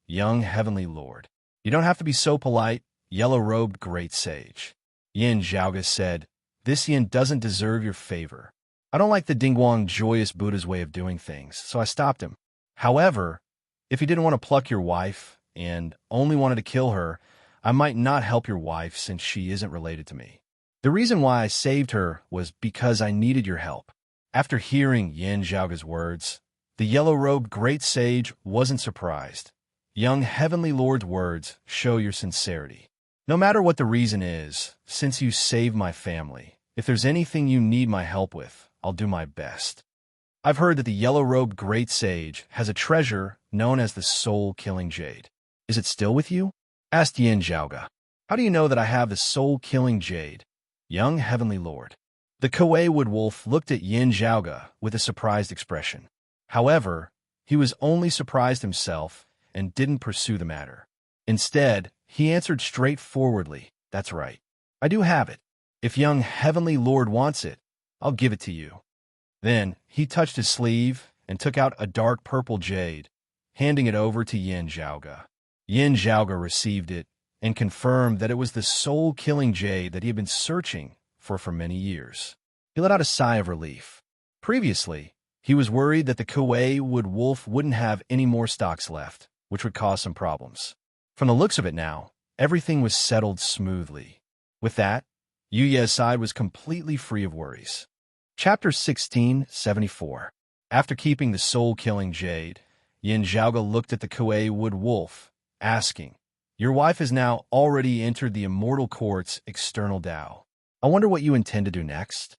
young Heavenly Lord. You don't have to be so polite, yellow-robed great sage." Yin Zhaoge said, "This Yin doesn't deserve your favor. I don't like the Dingguang Joyous Buddha's way of doing things, so I stopped him. However, if he didn't want to pluck your wife and only wanted to kill her, I might not help your wife since she isn't related to me. The reason why I saved her was because I needed your help." After hearing Yin Zhaoge's words, the yellow-robed great sage wasn't surprised. "Young Heavenly Lord's words show your sincerity. No matter what the reason is, since you saved my family, if there's anything you need my help with, I'll do my best." I've heard that the yellow-robed great sage has a treasure known as the soul-killing jade. "Is it still with you?" asked Yin Zhaoge. "How do you know that I have the soul-killing jade, young Heavenly Lord?" The Kuei Wood Wolf looked at Yin Zhaoge with a surprised expression. However, he was only surprised himself and didn't pursue the matter. Instead, he answered straightforwardly, "That's right. I do have it. If young Heavenly Lord wants it, I'll give it to you." Then he touched his sleeve and took out a dark purple jade, handing it over to Yin Zhaoge. Yin Zhaoge received it and confirmed that it was the soul-killing jade that he had been searching for many years. He let out a sigh of relief. Previously, he was worried that the Kuei Wood Wolf wouldn't have any more stocks left, which would cause some problems. From the looks of it now, everything was settled smoothly. With that, Yu Ye's side was completely free of worries. Chapter 1674. After keeping the soul-killing jade, Yin Zhaoge looked at the Kuei Wood Wolf, asking, "Your wife has now already entered the Immortal Court's external Tao. I wonder what you intend to do next?"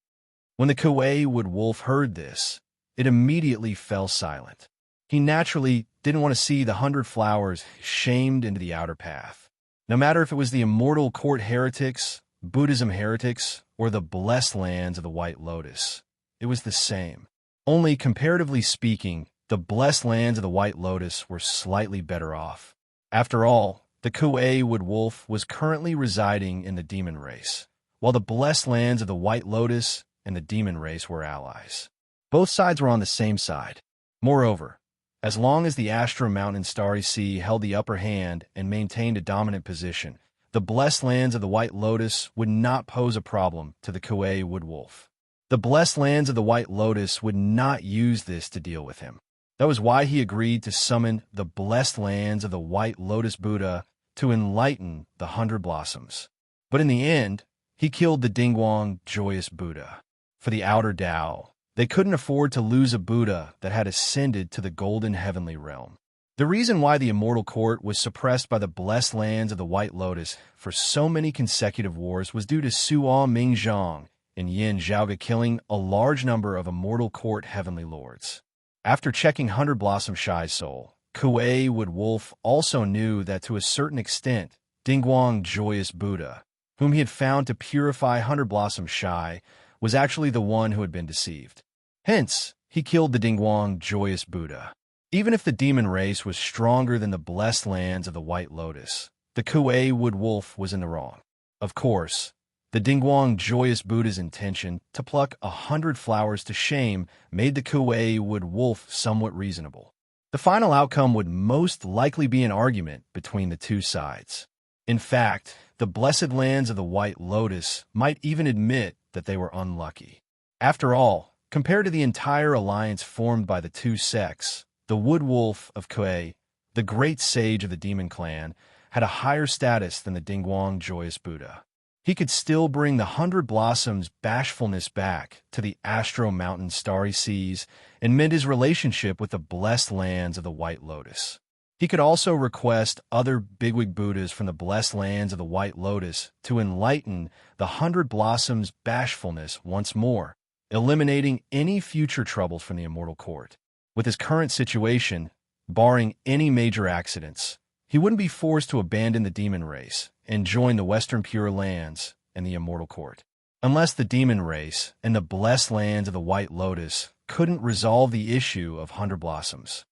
When the Kuei Wood Wolf heard this, it immediately fell silent. He naturally didn't want to see the 100 flowers shamed into the outer path. No matter if it was the Immortal Court heretics, Buddhism heretics, or the blessed lands of the White Lotus, it was the same. Only, comparatively speaking, the blessed lands of the White Lotus were slightly better off. After all, the Kuei Wood Wolf was currently residing in the demon race, while the blessed lands of the White Lotus and the demon race were allies. Both sides were on the same side. Moreover, as long as the Astra Mountain Starry Sea held the upper hand and maintained a dominant position, the blessed lands of the White Lotus would not pose a problem to the Kuei Wood Wolf. The blessed lands of the White Lotus would not use this to deal with him. That was why he agreed to summon the blessed lands of the White Lotus Buddha to enlighten the 100 blossoms. But in the end, he killed the Dingguang Joyous Buddha. For the outer Tao, they couldn't afford to lose a Buddha that had ascended to the golden heavenly realm. The reason why the Immortal Court was suppressed by the blessed lands of the White Lotus for so many consecutive wars was due to Suo Mingzhong and Yin Zhaoge killing a large number of Immortal Court heavenly lords. After checking 100 Blossom Shy's soul, Kuei Wood Wolf also knew that to a certain extent, Dingguang Joyous Buddha, whom he had found to purify 100 Blossom Shy, was actually the one who had been deceived. Hence, he killed the Dingguang Joyous Buddha. Even if the demon race was stronger than the blessed lands of the White Lotus, the Kuei Wood Wolf was in the wrong. Of course, The Dingguang joyous Buddha's intention to pluck 100 flowers to shame made the Kuei Wood Wolf somewhat reasonable. The final outcome would most likely be an argument between the two sides. In fact, the blessed lands of the White Lotus might even admit that they were unlucky. After all, compared to the entire alliance formed by the two sects, the Wood Wolf of Kuei, the great sage of the demon clan, had a higher status than the Dingguang joyous Buddha. He could still bring the 100 Blossoms' bashfulness back to the Astro Mountain starry seas and mend his relationship with the blessed lands of the White Lotus. He could also request other bigwig Buddhas from the blessed lands of the White Lotus to enlighten the 100 Blossoms' bashfulness once more, eliminating any future troubles from the immortal court. With his current situation, barring any major accidents, he wouldn't be forced to abandon the demon race and join the Western Pure Lands and the immortal court. Unless the demon race and the blessed lands of the White Lotus couldn't resolve the issue of 100 Blossoms.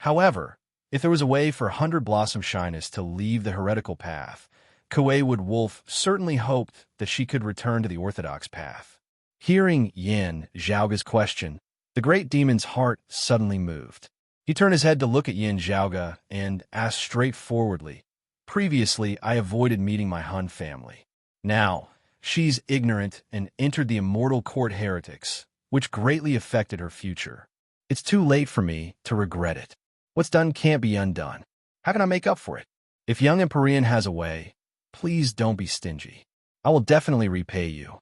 However, if there was a way for 100 Blossom Shyness to leave the heretical path, Kuei Wood Wolf certainly hoped that she could return to the orthodox path. Hearing Yin Zhaoga's question, the great demon's heart suddenly moved. He turned his head to look at Yin Zhaoga and asked straightforwardly, "Previously, I avoided meeting my Hun family. Now, she's ignorant and entered the immortal court heretics, which greatly affected her future. It's too late for me to regret it. What's done can't be undone. How can I make up for it? If young Empyrean has a way, please don't be stingy. I will definitely repay you.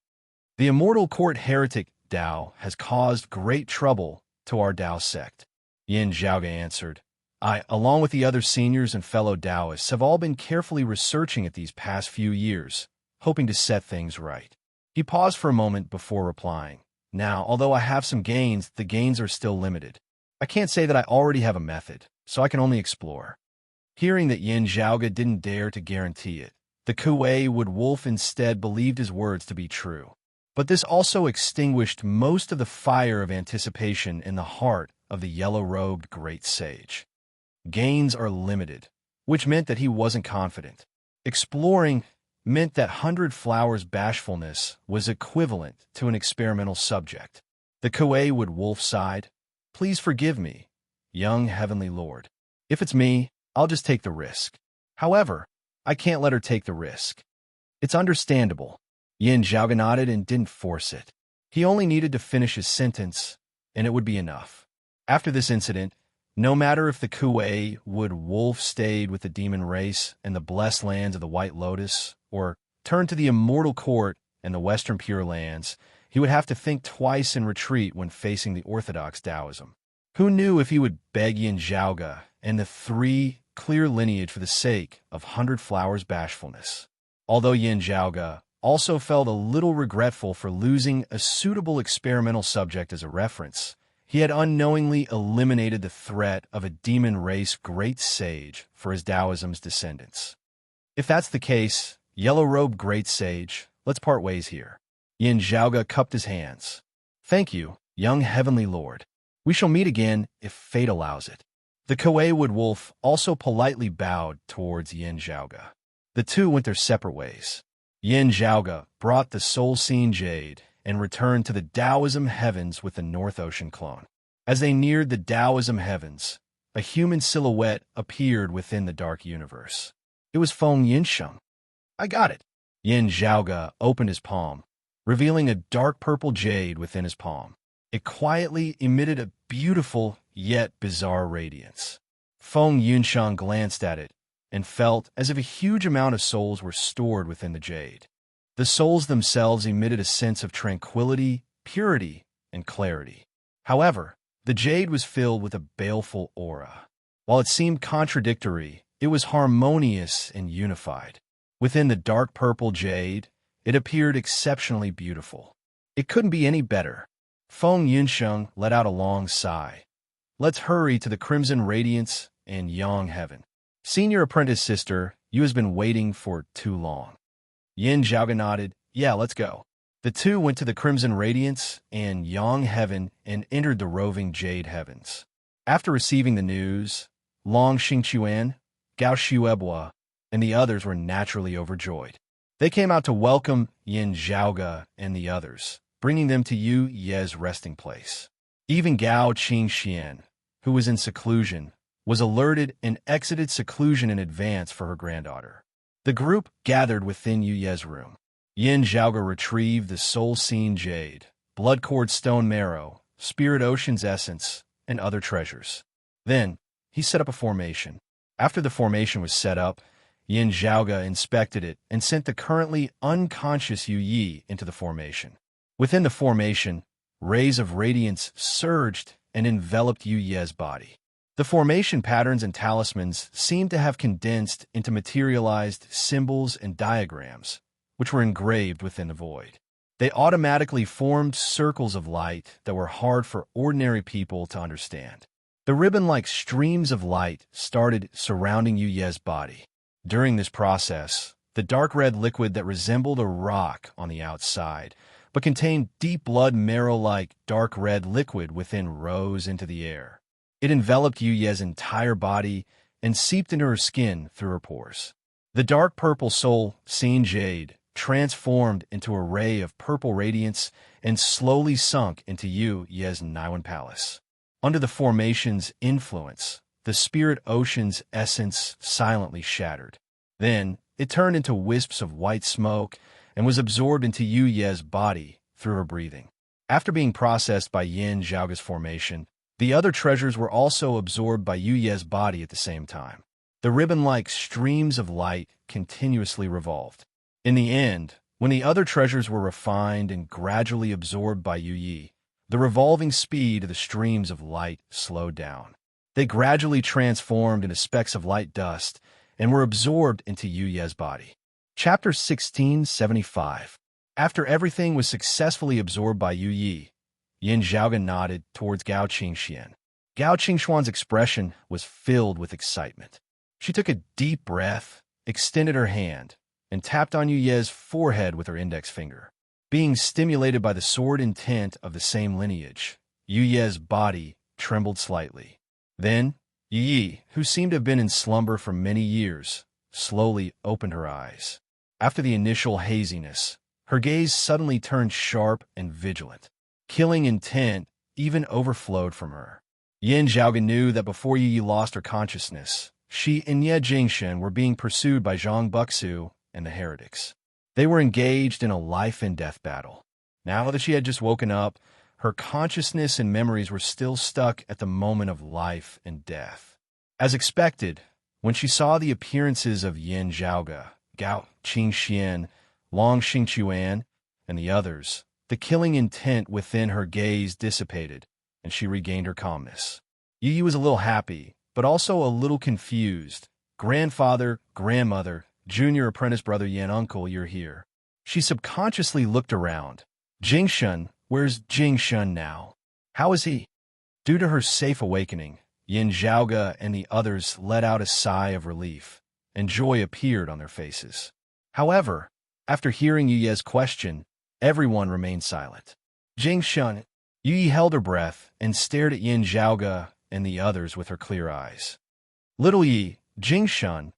The immortal court heretic Dao has caused great trouble to our Dao sect." Yin Zhaoga answered, "I, along with the other seniors and fellow Daoists, have all been carefully researching it these past few years, hoping to set things right." He paused for a moment before replying, "Now, although I have some gains, the gains are still limited. I can't say that I already have a method, so I can only explore." Hearing that Yin Zhaoga didn't dare to guarantee it, the Kuei Wood Wolf instead believed his words to be true. But this also extinguished most of the fire of anticipation in the heart of the yellow-robed great sage. Gains are limited, which meant that he wasn't confident. Exploring meant that 100 Flowers' bashfulness was equivalent to an experimental subject. The Kuei Wood Wolf sighed, "Please forgive me, young heavenly lord. If it's me, I'll just take the risk. However, I can't let her take the risk." "It's understandable." Yin Zhaoga nodded and didn't force it. He only needed to finish his sentence, and it would be enough. After this incident, no matter if the Kuei Wood Wolf stayed with the demon race and the blessed lands of the White Lotus, or turned to the immortal court and the Western Pure Lands, he would have to think twice and retreat when facing the orthodox Taoism. Who knew if he would beg Yin Zhaoga and the 3 clear lineage for the sake of 100 Flowers' bashfulness? Although Yin Zhaoga also felt a little regretful for losing a suitable experimental subject as a reference, he had unknowingly eliminated the threat of a demon race great sage for his Taoism's descendants. If that's the case, yellow-robed great sage, let's part ways here. Yin Zhaoga cupped his hands. "Thank you, young heavenly lord. We shall meet again if fate allows it." The Kuei Wood Wolf also politely bowed towards Yin Zhaoga. The two went their separate ways. Yin Zhaoga brought the soul-seen jade and returned to the Taoism heavens with the North Ocean clone. As they neared the Taoism heavens, a human silhouette appeared within the dark universe. It was Feng Yinsheng. "I got it." Yin Zhaoga opened his palm, revealing a dark purple jade within his palm. It quietly emitted a beautiful yet bizarre radiance. Feng Yinsheng glanced at it and felt as if a huge amount of souls were stored within the jade. The souls themselves emitted a sense of tranquility, purity, and clarity. However, the jade was filled with a baleful aura. While it seemed contradictory, it was harmonious and unified. Within the dark purple jade, it appeared exceptionally beautiful. It couldn't be any better. Feng Yinsheng let out a long sigh. "Let's hurry to the crimson radiance and yang heaven. Senior apprentice sister, you has been waiting for too long." Yin Zhaoga nodded. "Yeah, let's go." The two went to the crimson radiance and yang heaven and entered the roving jade heavens. After receiving the news, Long Xingchuan, Gao Shuebua, and the others were naturally overjoyed. They came out to welcome Yin Zhaoge and the others, bringing them to Yu Ye's resting place. Even Gao Qingxian, who was in seclusion, was alerted and exited seclusion in advance for her granddaughter. The group gathered within Yu Ye's room. Yin Zhaoge retrieved the soul-seen jade, blood-cord stone marrow, spirit ocean's essence, and other treasures. Then, he set up a formation. After the formation was set up, Yin Zhaoge inspected it and sent the currently unconscious Yu Yi into the formation. Within the formation, rays of radiance surged and enveloped Yu Ye's body. The formation patterns and talismans seemed to have condensed into materialized symbols and diagrams, which were engraved within the void. They automatically formed circles of light that were hard for ordinary people to understand. The ribbon-like streams of light started surrounding Yu Ye's body. During this process, the dark red liquid that resembled a rock on the outside, but contained deep blood marrow-like dark red liquid within rose into the air. It enveloped Yu Ye's entire body and seeped into her skin through her pores. The dark purple soul-seen jade transformed into a ray of purple radiance and slowly sunk into Yu Ye's Niwen Palace. Under the formation's influence, the spirit ocean's essence silently shattered. Then, it turned into wisps of white smoke and was absorbed into Yu Ye's body through her breathing. After being processed by Yin Zhaoge's formation, the other treasures were also absorbed by Yu Ye's body at the same time. The ribbon-like streams of light continuously revolved. In the end, when the other treasures were refined and gradually absorbed by Yu Yi, the revolving speed of the streams of light slowed down. They gradually transformed into specks of light dust and were absorbed into Yu Ye's body. Chapter 1675. After everything was successfully absorbed by Yu Yi, Yin Zhaoge nodded towards Gao Qingxian. Gao Qingxuan's expression was filled with excitement. She took a deep breath, extended her hand, and tapped on Yu Ye's forehead with her index finger. Being stimulated by the sword intent of the same lineage, Yu Ye's body trembled slightly. Then, Yu Yi, who seemed to have been in slumber for many years, slowly opened her eyes. After the initial haziness, her gaze suddenly turned sharp and vigilant. Killing intent even overflowed from her. Yin Zhaoge knew that before Yu Yi lost her consciousness, she and Ye Jingshen were being pursued by Zhang Buxu and the heretics. They were engaged in a life-and-death battle. Now that she had just woken up, her consciousness and memories were still stuck at the moment of life and death. As expected, when she saw the appearances of Yin Zhaoge, Gao Qingxian, Long Xingchuan, and the others, the killing intent within her gaze dissipated, and she regained her calmness. Yu Yi was a little happy, but also a little confused. Grandfather, grandmother, junior apprentice brother Yan uncle, you're here. She subconsciously looked around. Jingshen, where's Jingshen now? How is he? Due to her safe awakening, Yin Zhaoge and the others let out a sigh of relief, and joy appeared on their faces. However, after hearing Yu Ye's question, everyone remained silent. Jingshen, Yu Yi held her breath and stared at Yin Zhaoge and the others with her clear eyes. Little Yi, Jingshen,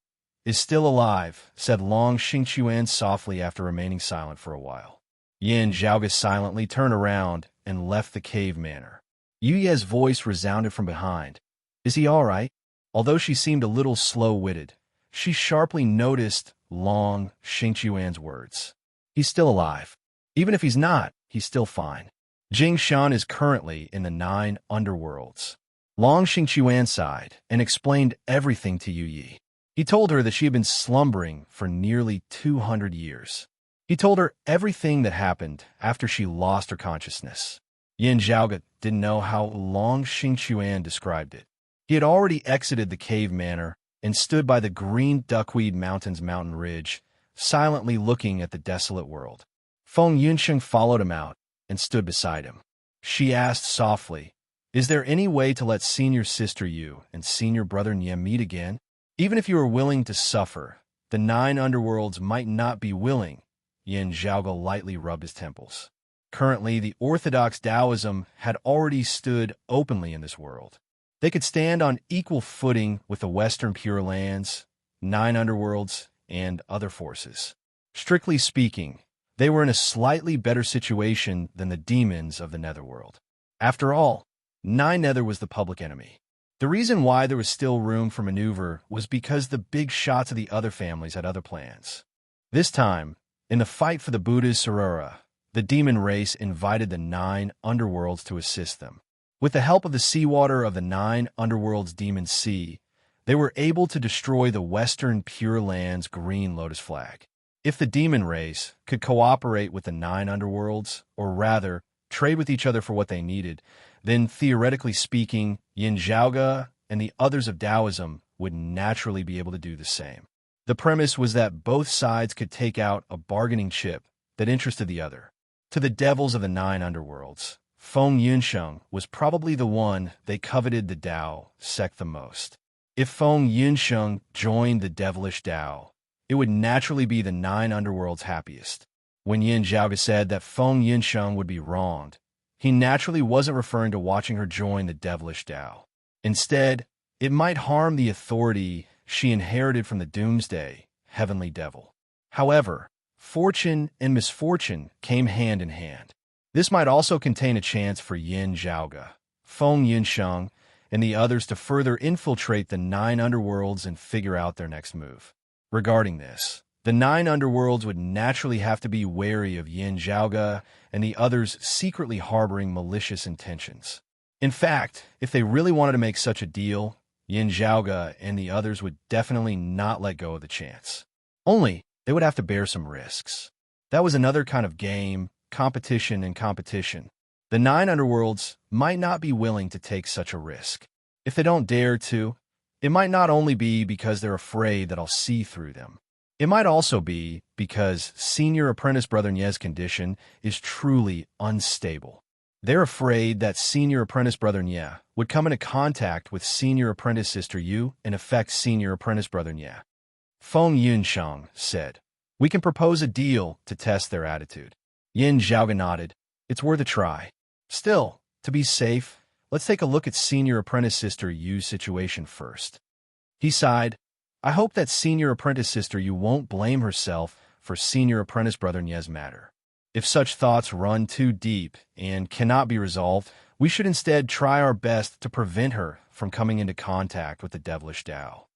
is still alive, said Long Xingchuan softly after remaining silent for a while. Yin Zhaoge silently turned around and left the cave manor. Yu Ye's voice resounded from behind. Is he all right? Although she seemed a little slow-witted, she sharply noticed Long Xingchuan's words. He's still alive. Even if he's not, he's still fine. Jingshan is currently in the 9 underworlds. Long Xingchuan sighed and explained everything to Yu Yi. He told her that she had been slumbering for nearly 200 years. He told her everything that happened after she lost her consciousness. Yin Zhaoge didn't know how Long Xingchuan described it. He had already exited the cave manor and stood by the green duckweed mountain's mountain ridge, silently looking at the desolate world. Feng Yunsheng followed him out and stood beside him. She asked softly, is there any way to let senior sister Yu and senior brother Nye meet again? Even if you are willing to suffer, the 9 underworlds might not be willing. Yin Zhaoge lightly rubbed his temples. Currently, the orthodox Taoism had already stood openly in this world. They could stand on equal footing with the Western Pure Lands, 9 underworlds, and other forces. Strictly speaking, they were in a slightly better situation than the demons of the netherworld. After all, Nine Nether was the public enemy. The reason why there was still room for maneuver was because the big shots of the other families had other plans. This time, in the fight for the Buddha's Sarura, the demon race invited the 9 underworlds to assist them. With the help of the seawater of the 9 underworlds' demon sea, they were able to destroy the Western Pure Land's green lotus flag. If the demon race could cooperate with the 9 underworlds, or rather, trade with each other for what they needed, then theoretically speaking, Yin Zhaoge and the others of Taoism would naturally be able to do the same. The premise was that both sides could take out a bargaining chip that interested the other. To the devils of the 9 underworlds, Feng Yunsheng was probably the one they coveted the Tao sect the most. If Feng Yunsheng joined the devilish Tao, it would naturally be the 9 underworlds' happiest. When Yin Zhaoge said that Feng Yunsheng would be wronged, he naturally wasn't referring to watching her join the devilish Tao. Instead, it might harm the authority she inherited from the Doomsday Heavenly Devil. However, fortune and misfortune came hand in hand. This might also contain a chance for Yin Zhaoge, Feng Yunsheng, and the others to further infiltrate the 9 underworlds and figure out their next move. Regarding this, the 9 underworlds would naturally have to be wary of Yin Zhaoge and the others secretly harboring malicious intentions. In fact, if they really wanted to make such a deal, Yin Zhaoge and the others would definitely not let go of the chance. Only, they would have to bear some risks. That was another kind of game, competition and competition. The 9 underworlds might not be willing to take such a risk. If they don't dare to, it might not only be because they're afraid that I'll see through them. It might also be because Senior Apprentice Brother Nye's condition is truly unstable. They're afraid that Senior Apprentice Brother Nye would come into contact with Senior Apprentice Sister Yu and affect Senior Apprentice Brother Nye. Feng Yunsheng said, "We can propose a deal to test their attitude." Yin Zhaoge nodded. "It's worth a try. Still, to be safe, let's take a look at Senior Apprentice Sister Yu's situation first." He sighed. "I hope that Senior Apprentice Sister Yu won't blame herself for Senior Apprentice Brother Nye's matter. If such thoughts run too deep and cannot be resolved, we should instead try our best to prevent her from coming into contact with the devilish Tao."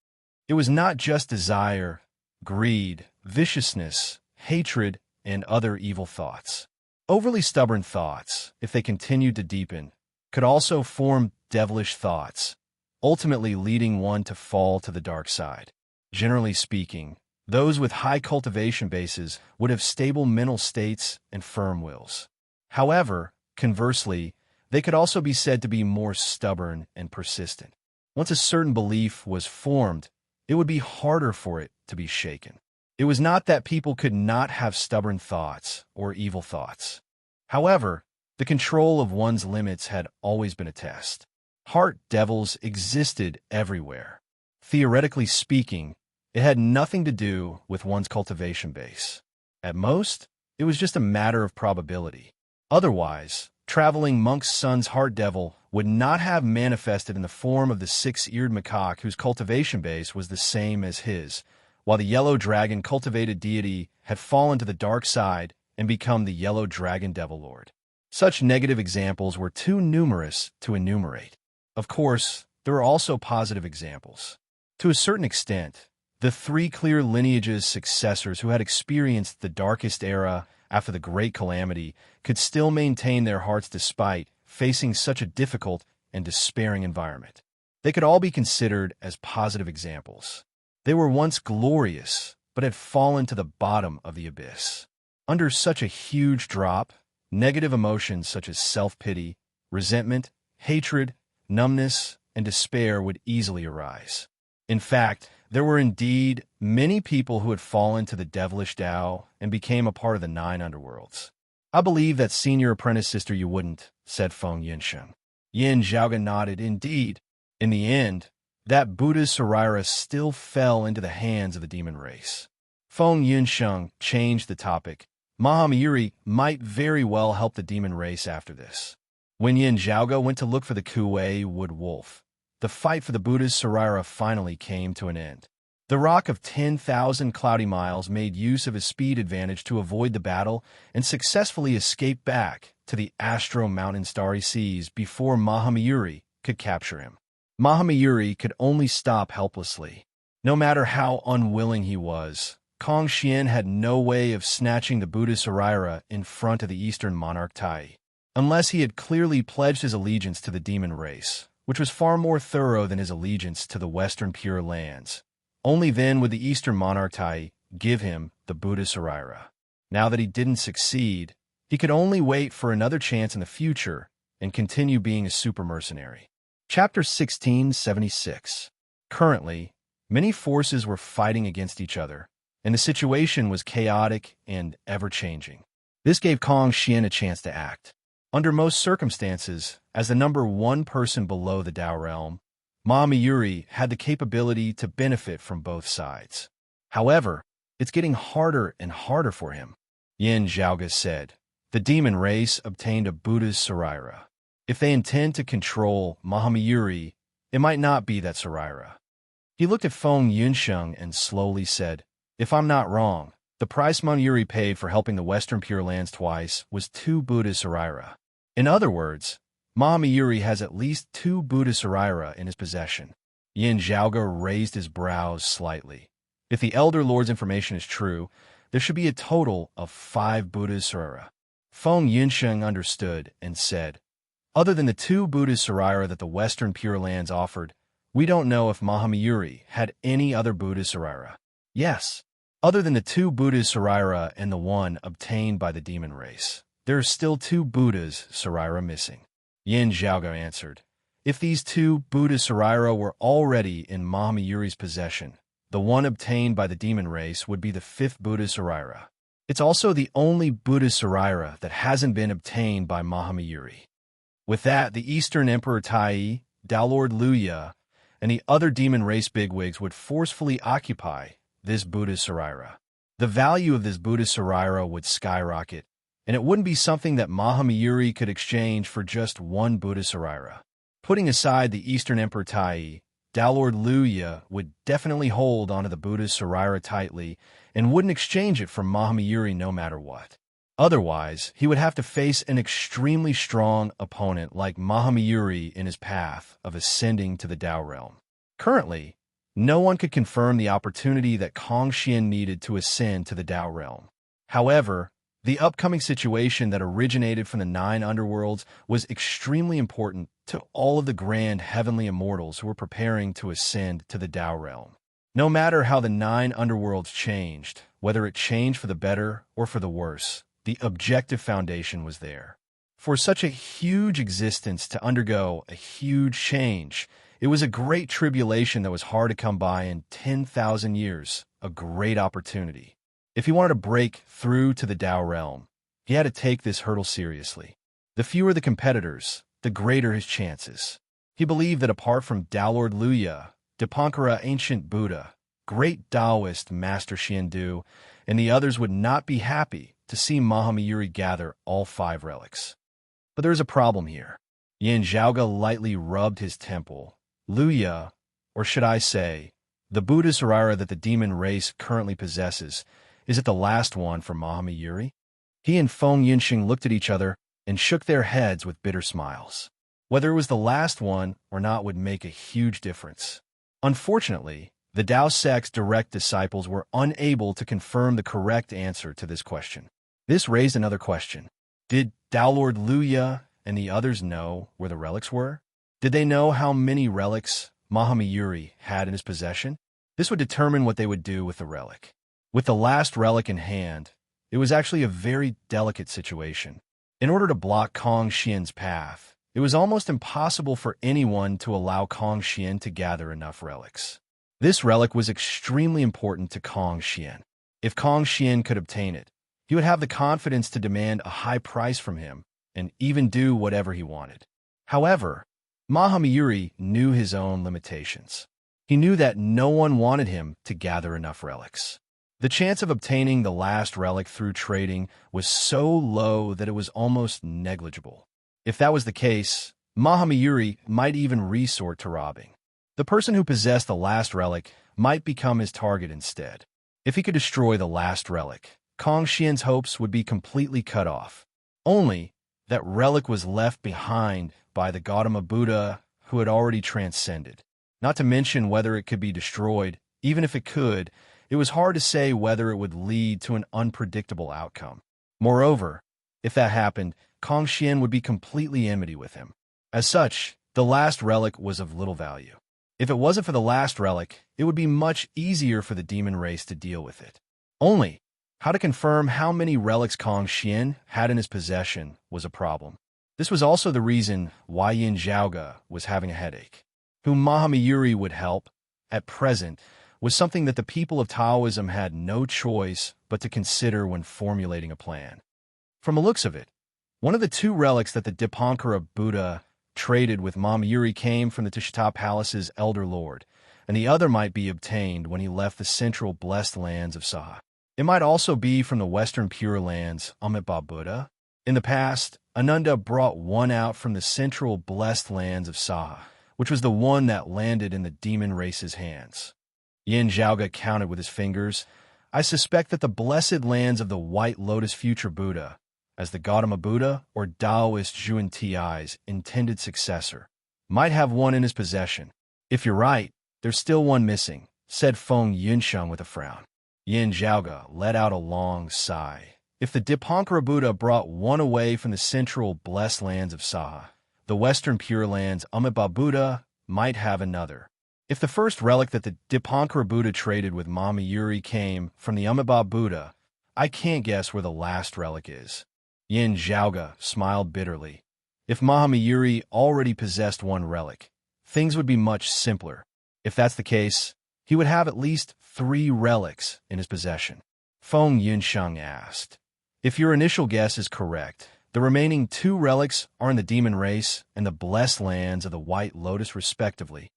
It was not just desire, greed, viciousness, hatred, and other evil thoughts. Overly stubborn thoughts, if they continued to deepen, could also form devilish thoughts, ultimately leading one to fall to the dark side. Generally speaking, those with high cultivation bases would have stable mental states and firm wills. However, conversely, they could also be said to be more stubborn and persistent. Once a certain belief was formed, it would be harder for it to be shaken. It was not that people could not have stubborn thoughts or evil thoughts. However, the control of one's limits had always been a test. Heart devils existed everywhere. Theoretically speaking, it had nothing to do with one's cultivation base. At most, it was just a matter of probability. Otherwise, traveling monk's son's heart devil would not have manifested in the form of the 6-eared macaque whose cultivation base was the same as his, while the yellow dragon cultivated deity had fallen to the dark side and become the yellow dragon devil lord. Such negative examples were too numerous to enumerate. Of course, there are also positive examples. To a certain extent, the 3 clear lineages' successors who had experienced the darkest era after the Great Calamity could still maintain their hearts despite facing such a difficult and despairing environment. They could all be considered as positive examples. They were once glorious, but had fallen to the bottom of the abyss. Under such a huge drop, negative emotions such as self-pity, resentment, hatred, numbness, and despair would easily arise. In fact, there were indeed many people who had fallen to the devilish Tao and became a part of the 9 underworlds. "I believe that Senior Apprentice Sister you wouldn't," said Feng Yunsheng. Yin Zhaoge nodded. "Indeed. In the end, that Buddha's Sarira still fell into the hands of the demon race." Feng Yunsheng changed the topic. "Mahamiri might very well help the demon race after this." When Yin Zhaoge went to look for the Kuei Wood Wolf, the fight for the Buddha's Sarira finally came to an end. The Rock of 10,000 Cloudy Miles made use of his speed advantage to avoid the battle and successfully escape back to the Astro Mountain Starry Seas before Mahamayuri could capture him. Mahamayuri could only stop helplessly. No matter how unwilling he was, Kong Xian had no way of snatching the Buddha Saraira in front of the Eastern Monarch Tai, unless he had clearly pledged his allegiance to the demon race, which was far more thorough than his allegiance to the Western Pure Lands. Only then would the Eastern Monarch Tai give him the Buddha Saraira. Now that he didn't succeed, he could only wait for another chance in the future and continue being a super mercenary. Chapter 1676. Currently, many forces were fighting against each other, and the situation was chaotic and ever-changing. This gave Kong Xian a chance to act. Under most circumstances, as the number one person below the Tao realm, Mahamayuri had the capability to benefit from both sides. However, it's getting harder and harder for him. Yin Zhaoga said, the demon race obtained a Buddha's Saraira. If they intend to control Mahamayuri, it might not be that Saraira. He looked at Feng Yunsheng and slowly said, if I'm not wrong, the price Mahamayuri paid for helping the Western Pure Lands twice was 2 Buddha Saraira. In other words, Mahamayuri has at least 2 Buddha Saraira in his possession. Yin Zhaoga raised his brows slightly. If the Elder Lord's information is true, there should be a total of 5 Buddha Saraira. Feng Yunsheng understood and said, other than the 2 Buddha Saraira that the Western Pure Lands offered, we don't know if Mahamayuri had any other Buddha Saraira. Yes, other than the 2 Buddha Saraira and the one obtained by the demon race, there are still 2 Buddhas Saraira missing. Yin Zhaoga answered, if these 2 Buddha Saraira were already in Mahamayuri's possession, the one obtained by the demon race would be the 5th Buddha Saraira. It's also the only Buddha Saraira that hasn't been obtained by Mahamayuri. With that, the Eastern Emperor Tai, Tao Lord Luya, and the other demon race bigwigs would forcefully occupy this Buddha Saraira. The value of this Buddha Saraira would skyrocket, and it wouldn't be something that Mahamayuri could exchange for just 1 Buddha Saraira. Putting aside the Eastern Emperor Tai, Tao Lord Luya would definitely hold onto the Buddha Saraira tightly and wouldn't exchange it for Mahamayuri no matter what. Otherwise, he would have to face an extremely strong opponent like Mahamayuri in his path of ascending to the Tao realm. Currently, no one could confirm the opportunity that Kong Xian needed to ascend to the Tao realm. However, the upcoming situation that originated from the 9 underworlds was extremely important to all of the grand heavenly immortals who were preparing to ascend to the Tao realm. No matter how the 9 underworlds changed, whether it changed for the better or for the worse, the objective foundation was there. For such a huge existence to undergo a huge change, it was a great tribulation that was hard to come by in 10,000 years, a great opportunity. If he wanted to break through to the Tao realm, he had to take this hurdle seriously. The fewer the competitors, the greater his chances. He believed that apart from Tao Lord Luya, Dipankara Ancient Buddha, great Taoist Master Xiandu, and the others would not be happy to see Mahamayuri gather all 5 relics. But there is a problem here. Yin Zhaoga lightly rubbed his temple. Luya, or should I say, the Buddha Saraira that the demon race currently possesses, is it the last one for Mahamayuri? He and Feng Yunsheng looked at each other and shook their heads with bitter smiles. Whether it was the last one or not would make a huge difference. Unfortunately, the Tao sect's direct disciples were unable to confirm the correct answer to this question. This raised another question. Did Tao Lord Luya and the others know where the relics were? Did they know how many relics Mahamayuri had in his possession? This would determine what they would do with the relic. With the last relic in hand, it was actually a very delicate situation. In order to block Kong Xian's path, it was almost impossible for anyone to allow Kong Xian to gather enough relics. This relic was extremely important to Kong Xian. If Kong Xian could obtain it, he would have the confidence to demand a high price from him and even do whatever he wanted. However, Mahamayuri knew his own limitations. He knew that no one wanted him to gather enough relics. The chance of obtaining the last relic through trading was so low that it was almost negligible. If that was the case, Mahamayuri might even resort to robbing. The person who possessed the last relic might become his target instead. If he could destroy the last relic, Kong Xian's hopes would be completely cut off. Only that relic was left behind by the Gautama Buddha who had already transcended. Not to mention whether it could be destroyed. Even if it could, it was hard to say whether it would lead to an unpredictable outcome. Moreover, if that happened, Kong Xian would be completely enmity with him. As such, the last relic was of little value. If it wasn't for the last relic, it would be much easier for the demon race to deal with it. Only, how to confirm how many relics Kong Xian had in his possession was a problem. This was also the reason why Yin Zhaoge was having a headache. Whom Mahamyuri would help, at present, was something that the people of Taoism had no choice but to consider when formulating a plan. From the looks of it, one of the two relics that the Dipankara Buddha traded with Mahamyuri came from the Tishita Palace's elder lord, and the other might be obtained when he left the central blessed lands of Saha. It might also be from the western pure lands Amitabha Buddha. In the past, Ananda brought one out from the central blessed lands of Saha, which was the one that landed in the demon race's hands. Yin Zhaoge counted with his fingers. I suspect that the blessed lands of the White Lotus future Buddha, as the Gautama Buddha or Taoist Zhuan Ti's intended successor, might have one in his possession. If you're right, there's still one missing, said Feng Yunsheng with a frown. Yin Zhaoge let out a long sigh. If the Dipankara Buddha brought one away from the central blessed lands of Saha, the western pure lands Amitabha Buddha might have another. If the first relic that the Dipankara Buddha traded with Mahamyuri came from the Amitabha Buddha, I can't guess where the last relic is. Yin Zhaoge smiled bitterly. If Mahamyuri already possessed one relic, things would be much simpler. If that's the case, he would have at least 3 relics in his possession. Feng Yunsheng asked. If your initial guess is correct, the remaining 2 relics are in the demon race and the blessed lands of the White Lotus respectively.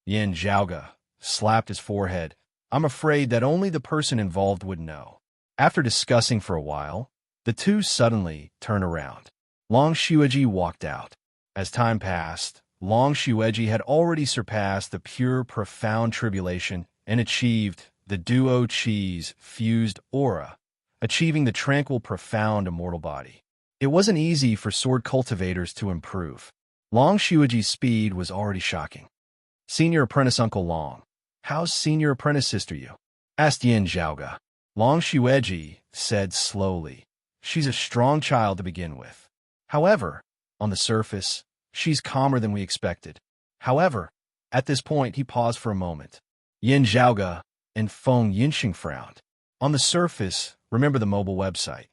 Yin Zhaoge slapped his forehead. I'm afraid that only the person involved would know. After discussing for a while, the two suddenly turned around. Long Xueji walked out. As time passed, Long Xueji had already surpassed the pure profound tribulation and achieved the duo cheese fused aura, achieving the tranquil profound immortal body. It wasn't easy for sword cultivators to improve. Long Xueji's speed was already shocking. Senior apprentice Uncle Long, how's senior apprentice sister you? Asked Yin Zhaoge. Long Xueji said slowly, she's a strong child to begin with. However, on the surface, she's calmer than we expected. However, at this point he paused for a moment. Yin Zhaoge and Feng Yunsheng frowned. On the surface, remember the mobile website.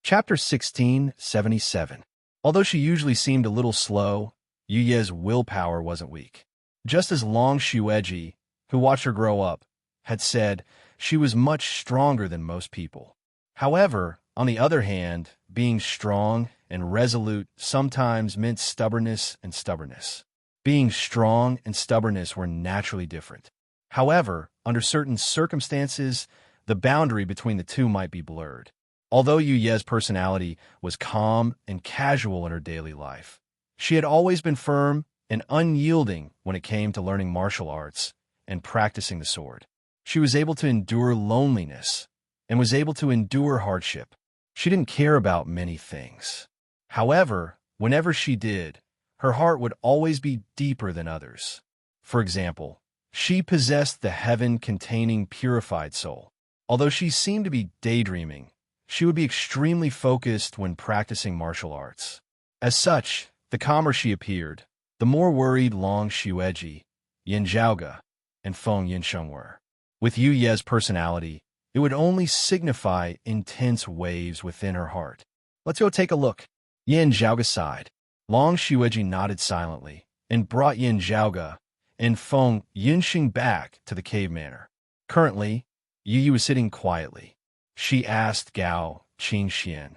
Chapter 1677. Although she usually seemed a little slow, Yu Ye's willpower wasn't weak. Just as Long Xueji, who watched her grow up, had said, she was much stronger than most people. However, on the other hand, being strong and resolute sometimes meant stubbornness and stubbornness. Being strong and stubbornness were naturally different. However, under certain circumstances, the boundary between the two might be blurred. Although Yu Ye's personality was calm and casual in her daily life, she had always been firm and unyielding when it came to learning martial arts and practicing the sword. She was able to endure loneliness and was able to endure hardship. She didn't care about many things. However, whenever she did, her heart would always be deeper than others. For example, she possessed the heaven-containing purified soul. Although she seemed to be daydreaming, she would be extremely focused when practicing martial arts. As such, the calmer she appeared, the more worried Long Xueji, Yin Zhaoge, and Feng Yunsheng were. With Yu Ye's personality, it would only signify intense waves within her heart. Let's go take a look. Yin Zhaoge sighed. Long Xueji nodded silently and brought Yin Zhaoge and Feng Yunsheng back to the cave manor. Currently, Yu was sitting quietly. She asked Gao Qingxian,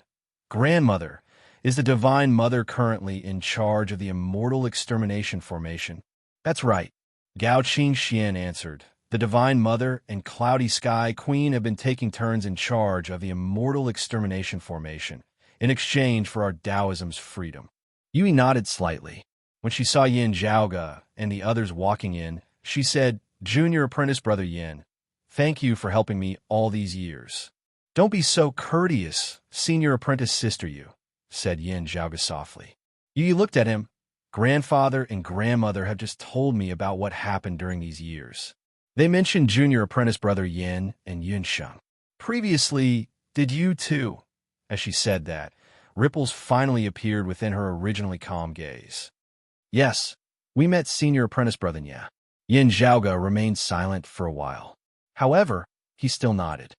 Grandmother, is the Divine Mother currently in charge of the Immortal Extermination Formation? That's right, Gao Qingxian answered. The Divine Mother and Cloudy Sky Queen have been taking turns in charge of the Immortal Extermination Formation in exchange for our Taoism's freedom. Yui nodded slightly. When she saw Yin Zhaoge and the others walking in, she said, "Junior apprentice brother Yin, thank you for helping me all these years." "Don't be so courteous, senior apprentice sister Yu," said Yin Zhaoga softly. Yu looked at him. "Grandfather and grandmother have just told me about what happened during these years. They mentioned junior apprentice brother Yin and Yunsheng. Previously, did you too?" As she said that, ripples finally appeared within her originally calm gaze. "Yes, we met senior apprentice brother Nya." Yin Zhaoga remained silent for a while. However, he still nodded.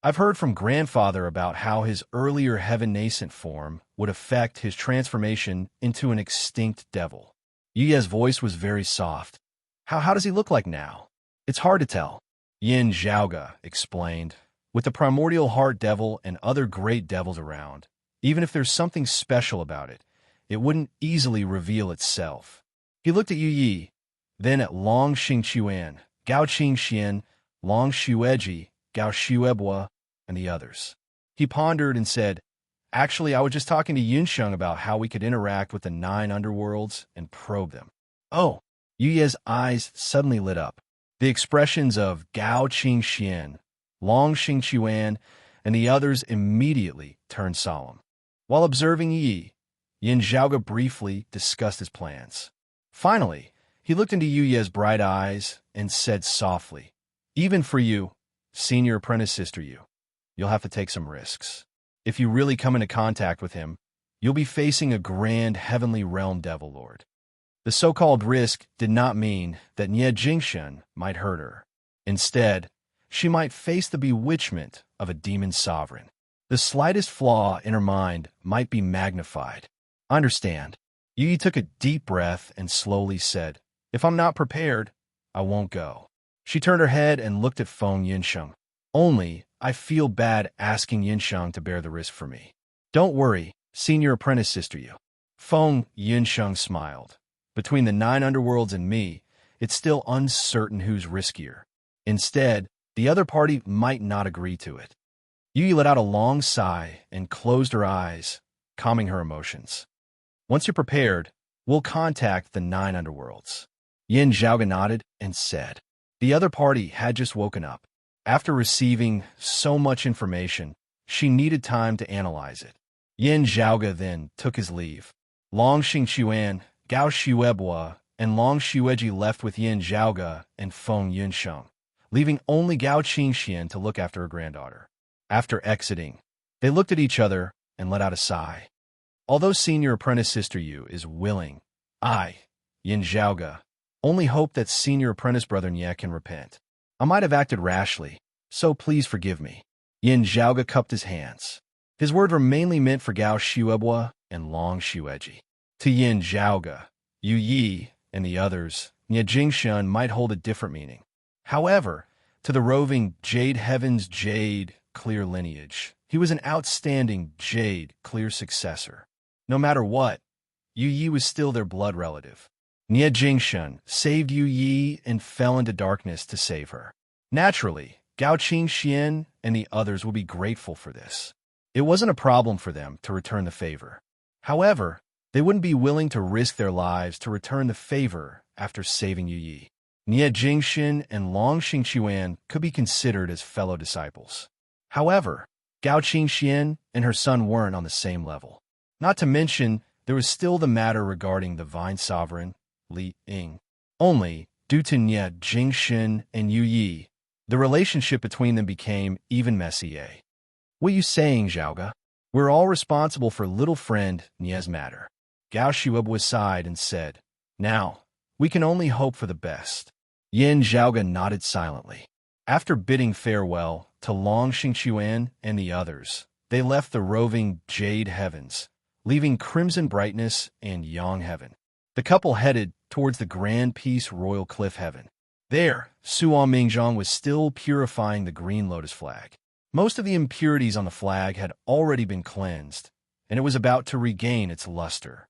"I've heard from grandfather about how his earlier heaven nascent form would affect his transformation into an extinct devil." Yuye's voice was very soft. How does he look like now?" "It's hard to tell," Yin Zhaoga explained. "With the primordial heart devil and other great devils around, even if there's something special about it, it wouldn't easily reveal itself." He looked at Yu Yi, then at Long Xingquan, Gao Qingxian, Long Xueji, Gao Xuebua, and the others. He pondered and said, "Actually, I was just talking to Yunsheng about how we could interact with the 9 underworlds and probe them." "Oh!" Yuye's eyes suddenly lit up. The expressions of Gao Qingxian, Long Xingquan, and the others immediately turned solemn. While observing Yi, Yin Zhaoga briefly discussed his plans. Finally, he looked into Yuye's bright eyes and said softly, "Even for you, senior apprentice sister Yu, you'll have to take some risks. If you really come into contact with him, you'll be facing a grand heavenly realm devil lord." The so-called risk did not mean that Nie Jingshen might hurt her. Instead, she might face the bewitchment of a demon sovereign. The slightest flaw in her mind might be magnified. "I understand." Yi took a deep breath and slowly said, "If I'm not prepared, I won't go." She turned her head and looked at Feng Yinsheng. "Only, I feel bad asking Yinsheng to bear the risk for me." "Don't worry, senior apprentice sister Yu." Feng Yinsheng smiled. "Between the 9 underworlds and me, it's still uncertain who's riskier. Instead, the other party might not agree to it." Yu let out a long sigh and closed her eyes, calming her emotions. "Once you're prepared, we'll contact the 9 underworlds." Yin Zhaoga nodded and said. The other party had just woken up. After receiving so much information, she needed time to analyze it. Yin Zhaoga then took his leave. Long Xingquan, Gao Xuebua, and Long Xueji left with Yin Zhaoga and Feng Yunsheng, leaving only Gao Qingxian to look after her granddaughter. After exiting, they looked at each other and let out a sigh. Although senior apprentice sister Yu is willing, I, Yin Zhaoga, only hope that senior apprentice brother Nye can repent. I might have acted rashly, so please forgive me. Yin Zhaoga cupped his hands. His words were mainly meant for Gao Xuebua and Long Xueji. To Yin Zhaoga, Yu Yi, and the others, Nye Jingshan might hold a different meaning. However, to the roving Jade Heaven's Jade clear lineage, he was an outstanding Jade clear successor. No matter what, Yu Yi was still their blood relative. Nye Jingshan saved Yu Yi and fell into darkness to save her. Naturally, Gao Qingxian and the others will be grateful for this. It wasn't a problem for them to return the favor. However, they wouldn't be willing to risk their lives to return the favor after saving Yu Yi. Nye Jingshan and Long Xingquan could be considered as fellow disciples. However, Gao Qingxian and her son weren't on the same level. Not to mention, there was still the matter regarding the Vine Sovereign, Li Ying. Only, due to Nye Jingshan and Yu Yi, the relationship between them became even messier. What are you saying, Zhaoga? We're all responsible for little friend Nye's matter. Gao Xuebua sighed and said, Now, we can only hope for the best. Yin Zhaoga nodded silently. After bidding farewell to Long Xingquan and the others, they left the roving Jade Heavens, leaving Crimson Brightness and Yang Heaven. The couple headed towards the Grand Peace Royal Cliff Heaven. There, Suan Mingzhong was still purifying the Green Lotus flag. Most of the impurities on the flag had already been cleansed, and it was about to regain its luster.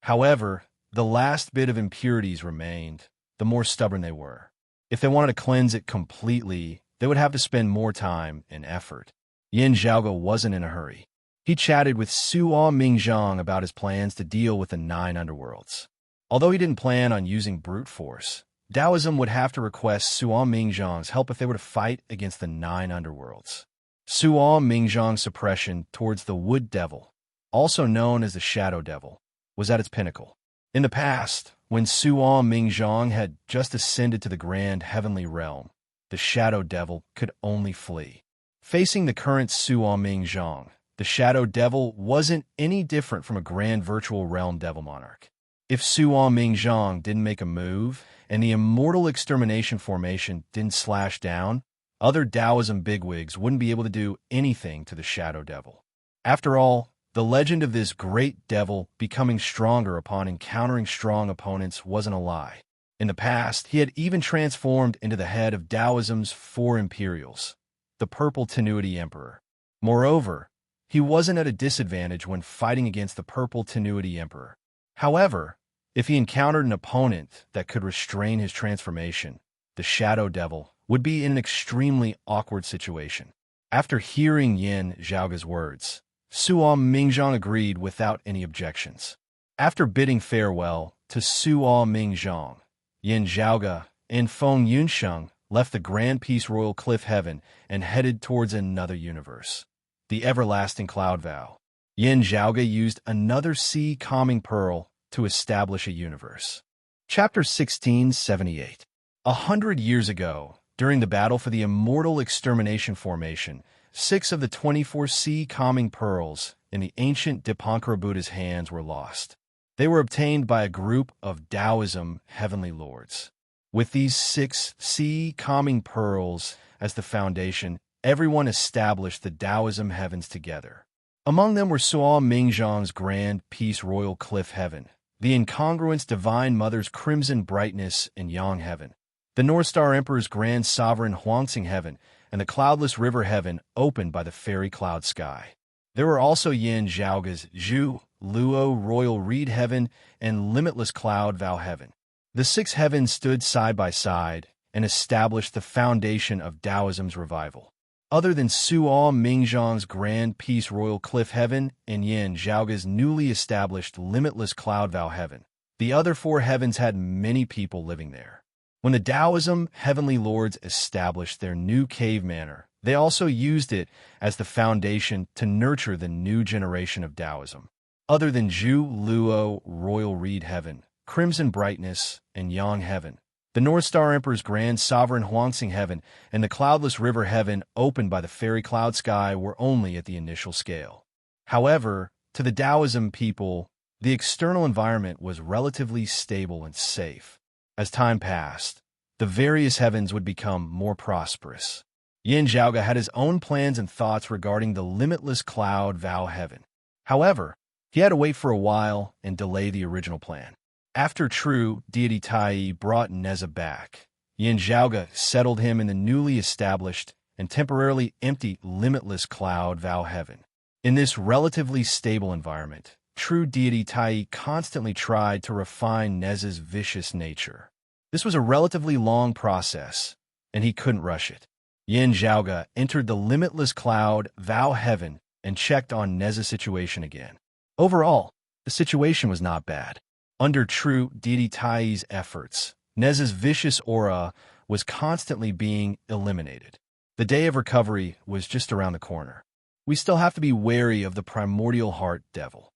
However, the last bit of impurities remained, the more stubborn they were. If they wanted to cleanse it completely, they would have to spend more time and effort. Yin Zhaoga wasn't in a hurry. He chatted with Suan Mingzhong about his plans to deal with the 9 underworlds. Although he didn't plan on using brute force, Taoism would have to request Suo Mingzhang's help if they were to fight against the 9 underworlds. Suo Mingzhang's suppression towards the Wood Devil, also known as the Shadow Devil, was at its pinnacle. In the past, when Suo Mingzhang had just ascended to the grand heavenly realm, the Shadow Devil could only flee. Facing the current Suo Mingzhang, the Shadow Devil wasn't any different from a grand virtual realm devil monarch. If Suo Mingzhang didn't make a move, and the immortal extermination formation didn't slash down, other Taoism bigwigs wouldn't be able to do anything to the Shadow Devil. After all, the legend of this great devil becoming stronger upon encountering strong opponents wasn't a lie. In the past, he had even transformed into the head of Taoism's 4 imperials, the Purple Tenuity Emperor. Moreover, he wasn't at a disadvantage when fighting against the Purple Tenuity Emperor. However, if he encountered an opponent that could restrain his transformation, the Shadow Devil would be in an extremely awkward situation. After hearing Yin Zhaoga's words, Suo Mingzhang agreed without any objections. After bidding farewell to Suo Mingzhang, Yin Zhaoga and Feng Yunsheng left the Grand Peace Royal Cliff Heaven and headed towards another universe, the Everlasting Cloud Vow. Yin Zhaoga used another sea calming pearl to establish a universe. Chapter 1678. 100 years ago, during the battle for the immortal extermination formation, 6 of the 24 sea calming pearls in the ancient Dipankara Buddha's hands were lost. They were obtained by a group of Taoism heavenly lords. With these 6 sea calming pearls as the foundation, everyone established the Taoism heavens together. Among them were Suo Mingzhang's Grand Peace Royal Cliff Heaven, the Incongruence Divine Mother's Crimson Brightness in Yang Heaven, the North Star Emperor's Grand Sovereign Huangxing Heaven, and the Cloudless River Heaven opened by the Fairy Cloud Sky. There were also Yin Zhaoga's Zhu, Luo Royal Reed Heaven, and Limitless Cloud Vow Heaven. The 6 heavens stood side by side and established the foundation of Taoism's revival. Other than Suo Mingzhang's Grand Peace Royal Cliff Heaven and Yin Zhaoga's newly established Limitless Cloud Vow Heaven, the other 4 heavens had many people living there. When the Taoism heavenly lords established their new cave manor, they also used it as the foundation to nurture the new generation of Taoism. Other than Zhu Luo Royal Reed Heaven, Crimson Brightness, and Yang Heaven, the North Star Emperor's Grand Sovereign Huangxing Heaven and the Cloudless River Heaven opened by the Fairy Cloud Sky were only at the initial scale. However, to the Taoism people, the external environment was relatively stable and safe. As time passed, the various heavens would become more prosperous. Yin Zhaoga had his own plans and thoughts regarding the Limitless Cloud Vow Heaven. However, he had to wait for a while and delay the original plan. After true deity Tai brought Neza back, Yin Zhaoga settled him in the newly established and temporarily empty Limitless Cloud Vow Heaven. In this relatively stable environment, true deity Tai constantly tried to refine Neza's vicious nature. This was a relatively long process, and he couldn't rush it. Yin Zhaoga entered the Limitless Cloud Vow Heaven and checked on Neza's situation again. Overall, the situation was not bad. Under true deity Tai's efforts, Neza's vicious aura was constantly being eliminated. The day of recovery was just around the corner. We still have to be wary of the primordial heart devil.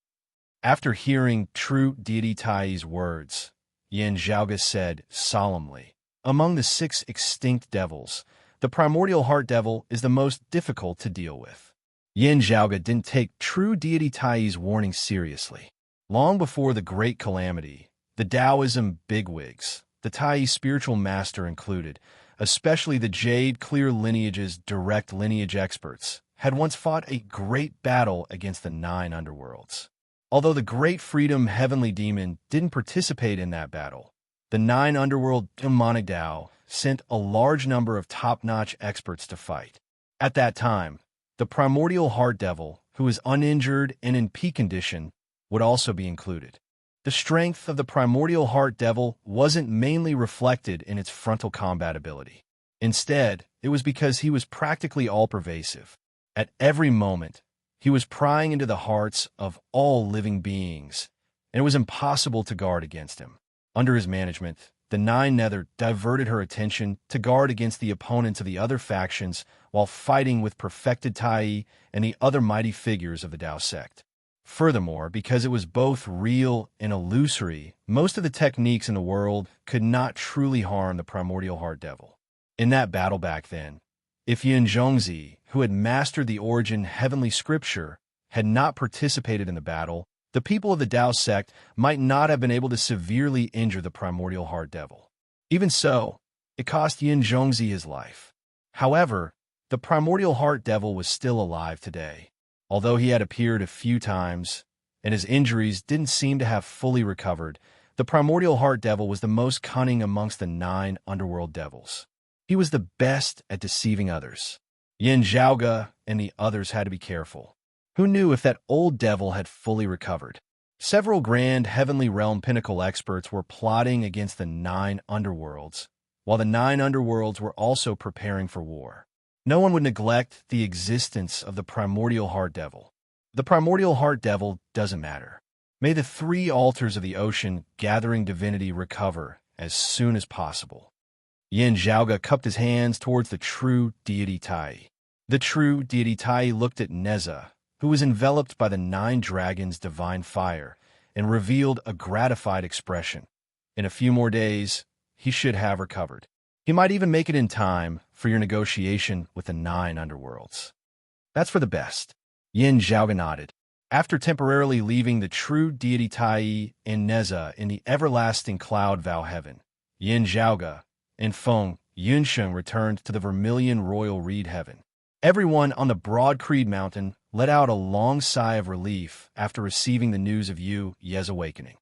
After hearing true deity Tai's words, Yin Zhaoga said solemnly, "Among the 6 extinct devils, the primordial heart devil is the most difficult to deal with." Yin Zhaoga didn't take true deity Tai's warning seriously. Long before the Great Calamity, the Taoism bigwigs, the Tai spiritual master included, especially the Jade Clear lineage's direct lineage experts, had once fought a great battle against the 9 underworlds. Although the Great Freedom Heavenly Demon didn't participate in that battle, the 9 underworld demonic Tao sent a large number of top-notch experts to fight. At that time, the primordial heart devil, who was uninjured and in peak condition, would also be included. The strength of the primordial heart devil wasn't mainly reflected in its frontal combat ability. Instead, it was because he was practically all-pervasive. At every moment, he was prying into the hearts of all living beings, and it was impossible to guard against him. Under his management, the Nine Nether diverted her attention to guard against the opponents of the other factions while fighting with perfected Tai and the other mighty figures of the Tao sect. Furthermore, because it was both real and illusory, most of the techniques in the world could not truly harm the primordial heart devil. In that battle back then, if Yin Zhongzi, who had mastered the origin heavenly scripture, had not participated in the battle, the people of the Tao sect might not have been able to severely injure the primordial heart devil. Even so, it cost Yin Zhongzi his life. However, the primordial heart devil was still alive today. Although he had appeared a few times, and his injuries didn't seem to have fully recovered, the primordial heart devil was the most cunning amongst the 9 underworld devils. He was the best at deceiving others. Yin Zhaoge and the others had to be careful. Who knew if that old devil had fully recovered? Several grand heavenly realm pinnacle experts were plotting against the 9 underworlds, while the 9 underworlds were also preparing for war. No one would neglect the existence of the primordial heart devil. The primordial heart devil doesn't matter. May the 3 altars of the ocean gathering divinity recover as soon as possible. Yin Zhaoge cupped his hands towards the true deity Tai. The true deity Tai looked at Neza, who was enveloped by the 9 dragons' divine fire, and revealed a gratified expression. In a few more days, he should have recovered. He might even make it in time for your negotiation with the 9 underworlds. That's for the best. Yin Zhaoge nodded. After temporarily leaving the true deity Tai and Neza in the everlasting cloud vow heaven, Yin Zhaoge and Feng Yunsheng returned to the vermilion royal reed heaven. Everyone on the broad Creed Mountain let out a long sigh of relief after receiving the news of Yu Ye's awakening.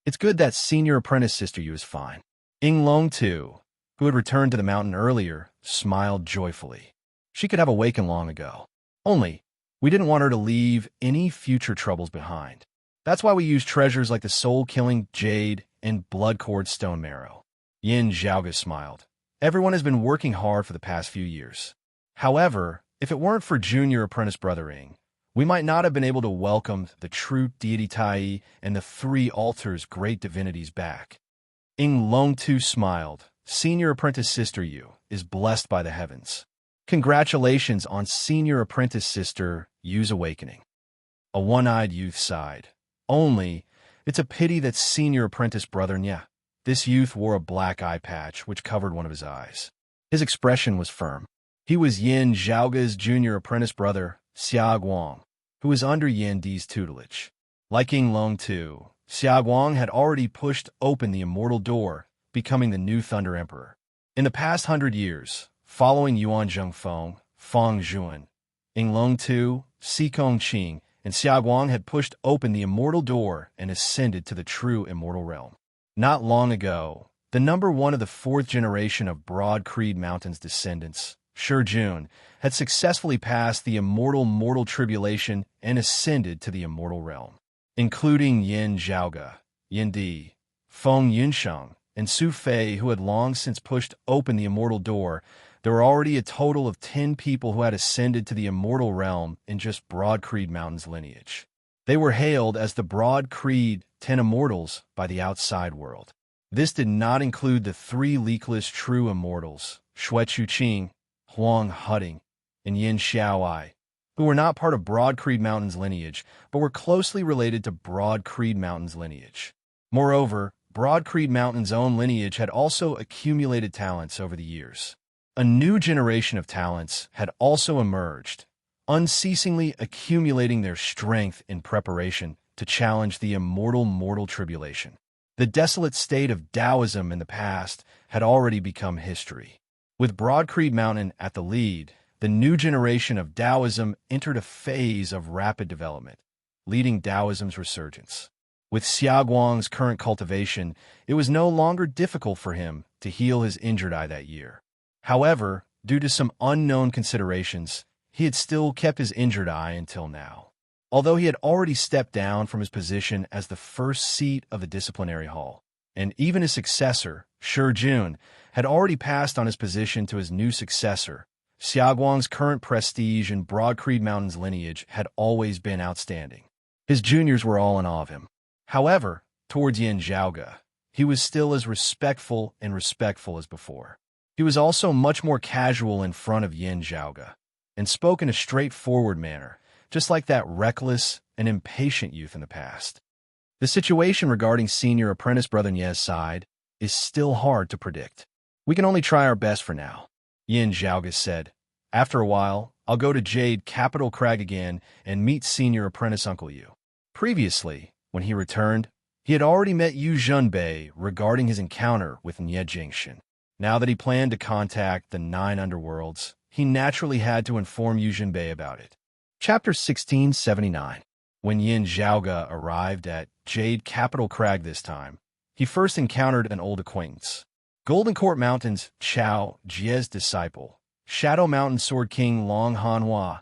It's good that senior apprentice sister Yu is fine. Ying Long, too, who had returned to the mountain earlier, smiled joyfully. She could have awakened long ago. Only, we didn't want her to leave any future troubles behind. That's why we used treasures like the soul-killing jade and blood-cord stone marrow. Yin Zhaoge smiled. Everyone has been working hard for the past few years. However, if it weren't for junior apprentice brother Ying, we might not have been able to welcome the true deity Tai and the 3 altars' great divinities back. Ying Long too smiled. Senior apprentice sister Yu is blessed by the heavens. Congratulations on senior apprentice sister Yu's awakening. A one-eyed youth sighed. Only, it's a pity that senior apprentice brother Nya. This youth wore a black eye patch which covered one of his eyes. His expression was firm. He was Yin Zhaoge's junior apprentice brother, Xia Guang, who was under Yin Di's tutelage. Like Ying Long too, Xia Guang had already pushed open the immortal door, becoming the new Thunder Emperor. In the past 100 years, following Yuan Zhengfeng, Feng Zhuan, Ying Long too, Si Kong Qing, and Xia Guang had pushed open the immortal door and ascended to the true immortal realm. Not long ago, the number 1 of the 4th generation of Broad Creed Mountain's descendants, Shi Jun, had successfully passed the immortal mortal tribulation and ascended to the immortal realm. Including Yin Zhaoge, Yin Di, Feng Yunsheng, and Su Fei, who had long since pushed open the immortal door, there were already a total of 10 people who had ascended to the immortal realm in just Broad Creed Mountain's lineage. They were hailed as the Broad Creed 10 Immortals by the outside world. This did not include the 3 leakless true immortals, Xue Chuqing, Huang Hutting, and Yin Xiaoai, who were not part of Broad Creed Mountain's lineage, but were closely related to Broad Creed Mountain's lineage. Moreover, Broad Creed Mountain's own lineage had also accumulated talents over the years. A new generation of talents had also emerged, unceasingly accumulating their strength in preparation to challenge the immortal mortal tribulation. The desolate state of Taoism in the past had already become history. With Broad Creed Mountain at the lead, the new generation of Taoism entered a phase of rapid development, leading Taoism's resurgence. With Xia Guang's current cultivation, it was no longer difficult for him to heal his injured eye that year. However, due to some unknown considerations, he had still kept his injured eye until now. Although he had already stepped down from his position as the first seat of the disciplinary hall, and even his successor, Shi Jun, had already passed on his position to his new successor, Xia Guang's current prestige in Broad Creed Mountain's lineage had always been outstanding. His juniors were all in awe of him. However, towards Yin Zhaoge, he was still as respectful as before. He was also much more casual in front of Yin Zhaoge, and spoke in a straightforward manner, just like that reckless and impatient youth in the past. The situation regarding senior apprentice Brother Nie's side is still hard to predict. We can only try our best for now, Yin Zhaoge said. After a while, I'll go to Jade Capital Crag again and meet senior apprentice Uncle Yu. Previously, when he returned, he had already met Yu Zhenbei regarding his encounter with Nie Jingshin. Now that he planned to contact the 9 underworlds, he naturally had to inform Yu Zhenbei about it. Chapter 1679. When Yin Zhaoge arrived at Jade Capital Crag this time, he first encountered an old acquaintance. Golden Court Mountain's Chao Jie's disciple, Shadow Mountain Sword King Long Hanhua,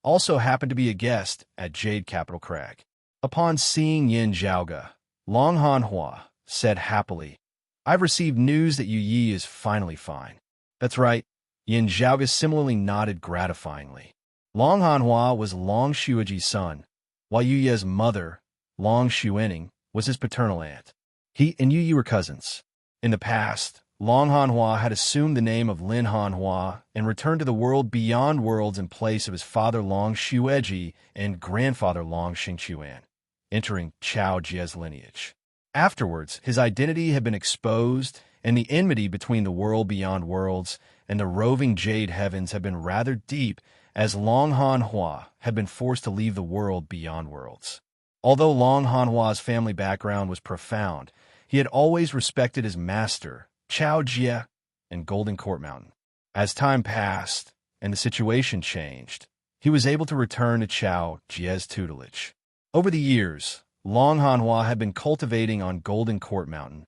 also happened to be a guest at Jade Capital Crag. Upon seeing Yin Zhaoge, Long Hanhua said happily, "I've received news that Yu Yi is finally fine." That's right, Yin Zhaoge similarly nodded gratifyingly. Long Hanhua was Long Xueji's son, while Yu Yi's mother, Long Xuening, was his paternal aunt. He and Yu Yi were cousins. In the past, Long Hanhua had assumed the name of Lin Hanhua and returned to the world beyond worlds in place of his father Long Xueji and grandfather Long Xingquan, entering Chao Jie's lineage. Afterwards, his identity had been exposed, and the enmity between the world beyond worlds and the roving Jade Heavens had been rather deep, as Long Hanhua had been forced to leave the world beyond worlds. Although Long Hanhua's family background was profound, he had always respected his master, Chao Jie, and Golden Court Mountain. As time passed and the situation changed, he was able to return to Chao Jie's tutelage. Over the years, Long Hanhua had been cultivating on Golden Court Mountain,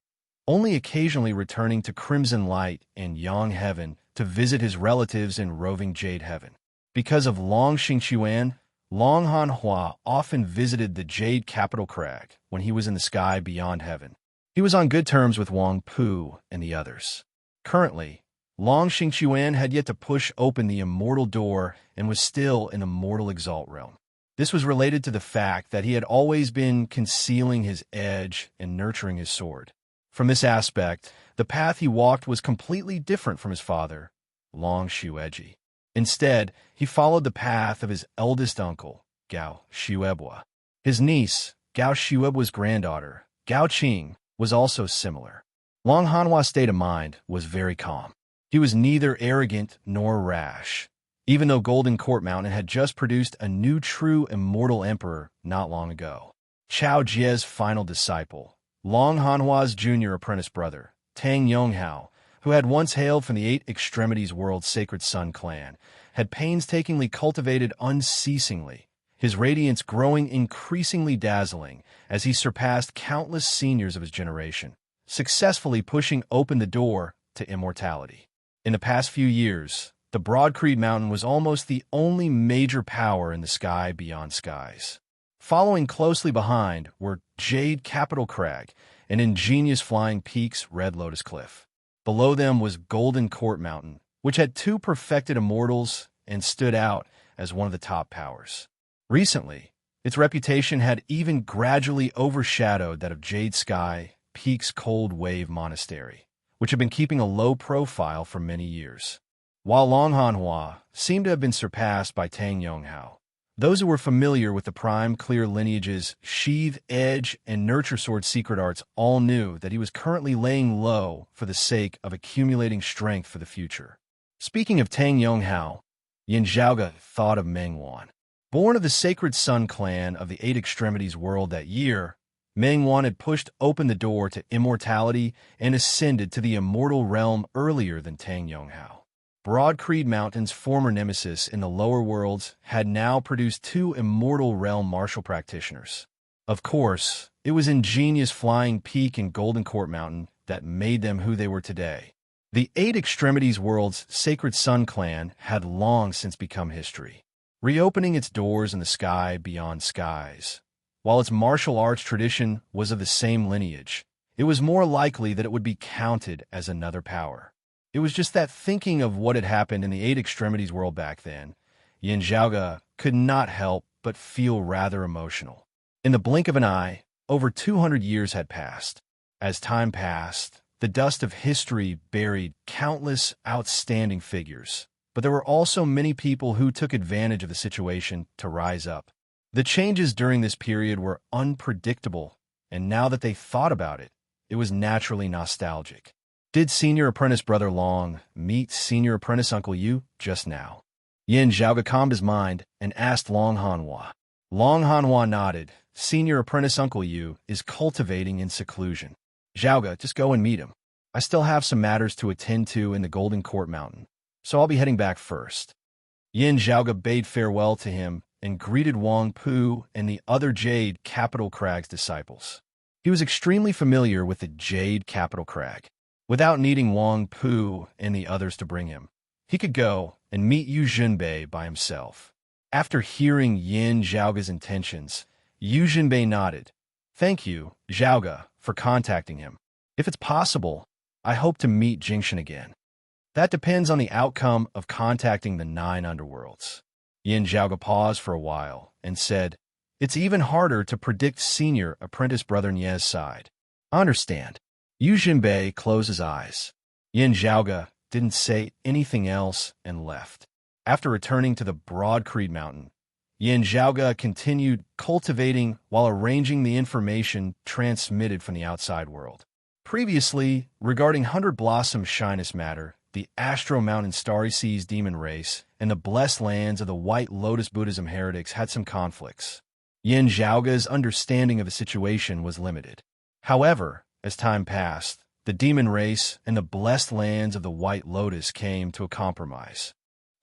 only occasionally returning to Crimson Light and Yang Heaven to visit his relatives in roving Jade Heaven. Because of Long Xingquan, Long Hanhua often visited the Jade Capital Crag when he was in the sky beyond heaven. He was on good terms with Wang Pu and the others. Currently, Long Xingquan had yet to push open the immortal door and was still in the mortal exalt realm. This was related to the fact that he had always been concealing his edge and nurturing his sword. From this aspect, the path he walked was completely different from his father, Long Xueji. Instead, he followed the path of his eldest uncle, Gao Xuebua. His niece, Gao Xuebua's granddaughter, Gao Qing, was also similar. Long Hanhua's state of mind was very calm. He was neither arrogant nor rash, even though Golden Court Mountain had just produced a new true immortal emperor not long ago. Chao Jie's final disciple, Long Hanhua's junior apprentice brother, Tang Yonghao, who had once hailed from the 8 Extremities World Sacred Sun clan, had painstakingly cultivated unceasingly, his radiance growing increasingly dazzling as he surpassed countless seniors of his generation, successfully pushing open the door to immortality. In the past few years, the Broadcreed Mountain was almost the only major power in the sky beyond skies. Following closely behind were Jade Capital Crag and ingenious flying peaks Red Lotus Cliff. Below them was Golden Court Mountain, which had 2 perfected immortals and stood out as one of the top powers. Recently, its reputation had even gradually overshadowed that of Jade Sky Peak's Cold Wave Monastery, which had been keeping a low profile for many years. While Long Hanhua seemed to have been surpassed by Tang Yonghao, those who were familiar with the Prime Clear lineage's Sheath, Edge, and Nurture Sword secret arts all knew that he was currently laying low for the sake of accumulating strength for the future. Speaking of Tang Yonghao, Yin Zhaoge thought of Meng Wan. Born of the Sacred Sun clan of the 8 Extremities world that year, Meng Wan had pushed open the door to immortality and ascended to the immortal realm earlier than Tang Yonghao. Broadcreed Mountain's former nemesis in the lower worlds had now produced 2 immortal realm martial practitioners. Of course, it was ingenious Flying Peak and Golden Court Mountain that made them who they were today. The 8 Extremities world's Sacred Sun clan had long since become history, reopening its doors in the sky beyond skies. While its martial arts tradition was of the same lineage, it was more likely that it would be counted as another power. It was just that thinking of what had happened in the 8 Extremities world back then, Yin Zhaoge could not help but feel rather emotional. In the blink of an eye, over 200 years had passed. As time passed, the dust of history buried countless outstanding figures, but there were also many people who took advantage of the situation to rise up. The changes during this period were unpredictable, and now that they thought about it, it was naturally nostalgic. Did Senior Apprentice Brother Long meet Senior Apprentice Uncle Yu just now? Yin Zhaoga calmed his mind and asked Long Hanhua. Long Hanhua nodded. Senior Apprentice Uncle Yu is cultivating in seclusion. Zhaoga, just go and meet him. I still have some matters to attend to in the Golden Court Mountain, so I'll be heading back first. Yin Zhaoga bade farewell to him and greeted Wang Pu and the other Jade Capital Crag's disciples. He was extremely familiar with the Jade Capital Crag. Without needing Wang Pu and the others to bring him, he could go and meet Yu Junbei by himself. After hearing Yin Zhaoga's intentions, Yu Junbei nodded. Thank you, Zhaoga, for contacting him. If it's possible, I hope to meet Jingshan again. That depends on the outcome of contacting the 9 underworlds. Yin Zhaoga paused for a while and said, It's even harder to predict Senior Apprentice Brother Nie's side. I understand. Yu Junbei closed his eyes. Yin Zhaoga didn't say anything else and left. After returning to the Broad Creed Mountain, Yin Zhaoga continued cultivating while arranging the information transmitted from the outside world. Previously, regarding 100 Blossom Shyness matter, the Astro Mountain Starry Seas demon race and the blessed lands of the White Lotus Buddhism heretics had some conflicts. Yin Zhaoga's understanding of the situation was limited. However, as time passed, the demon race and the blessed lands of the White Lotus came to a compromise.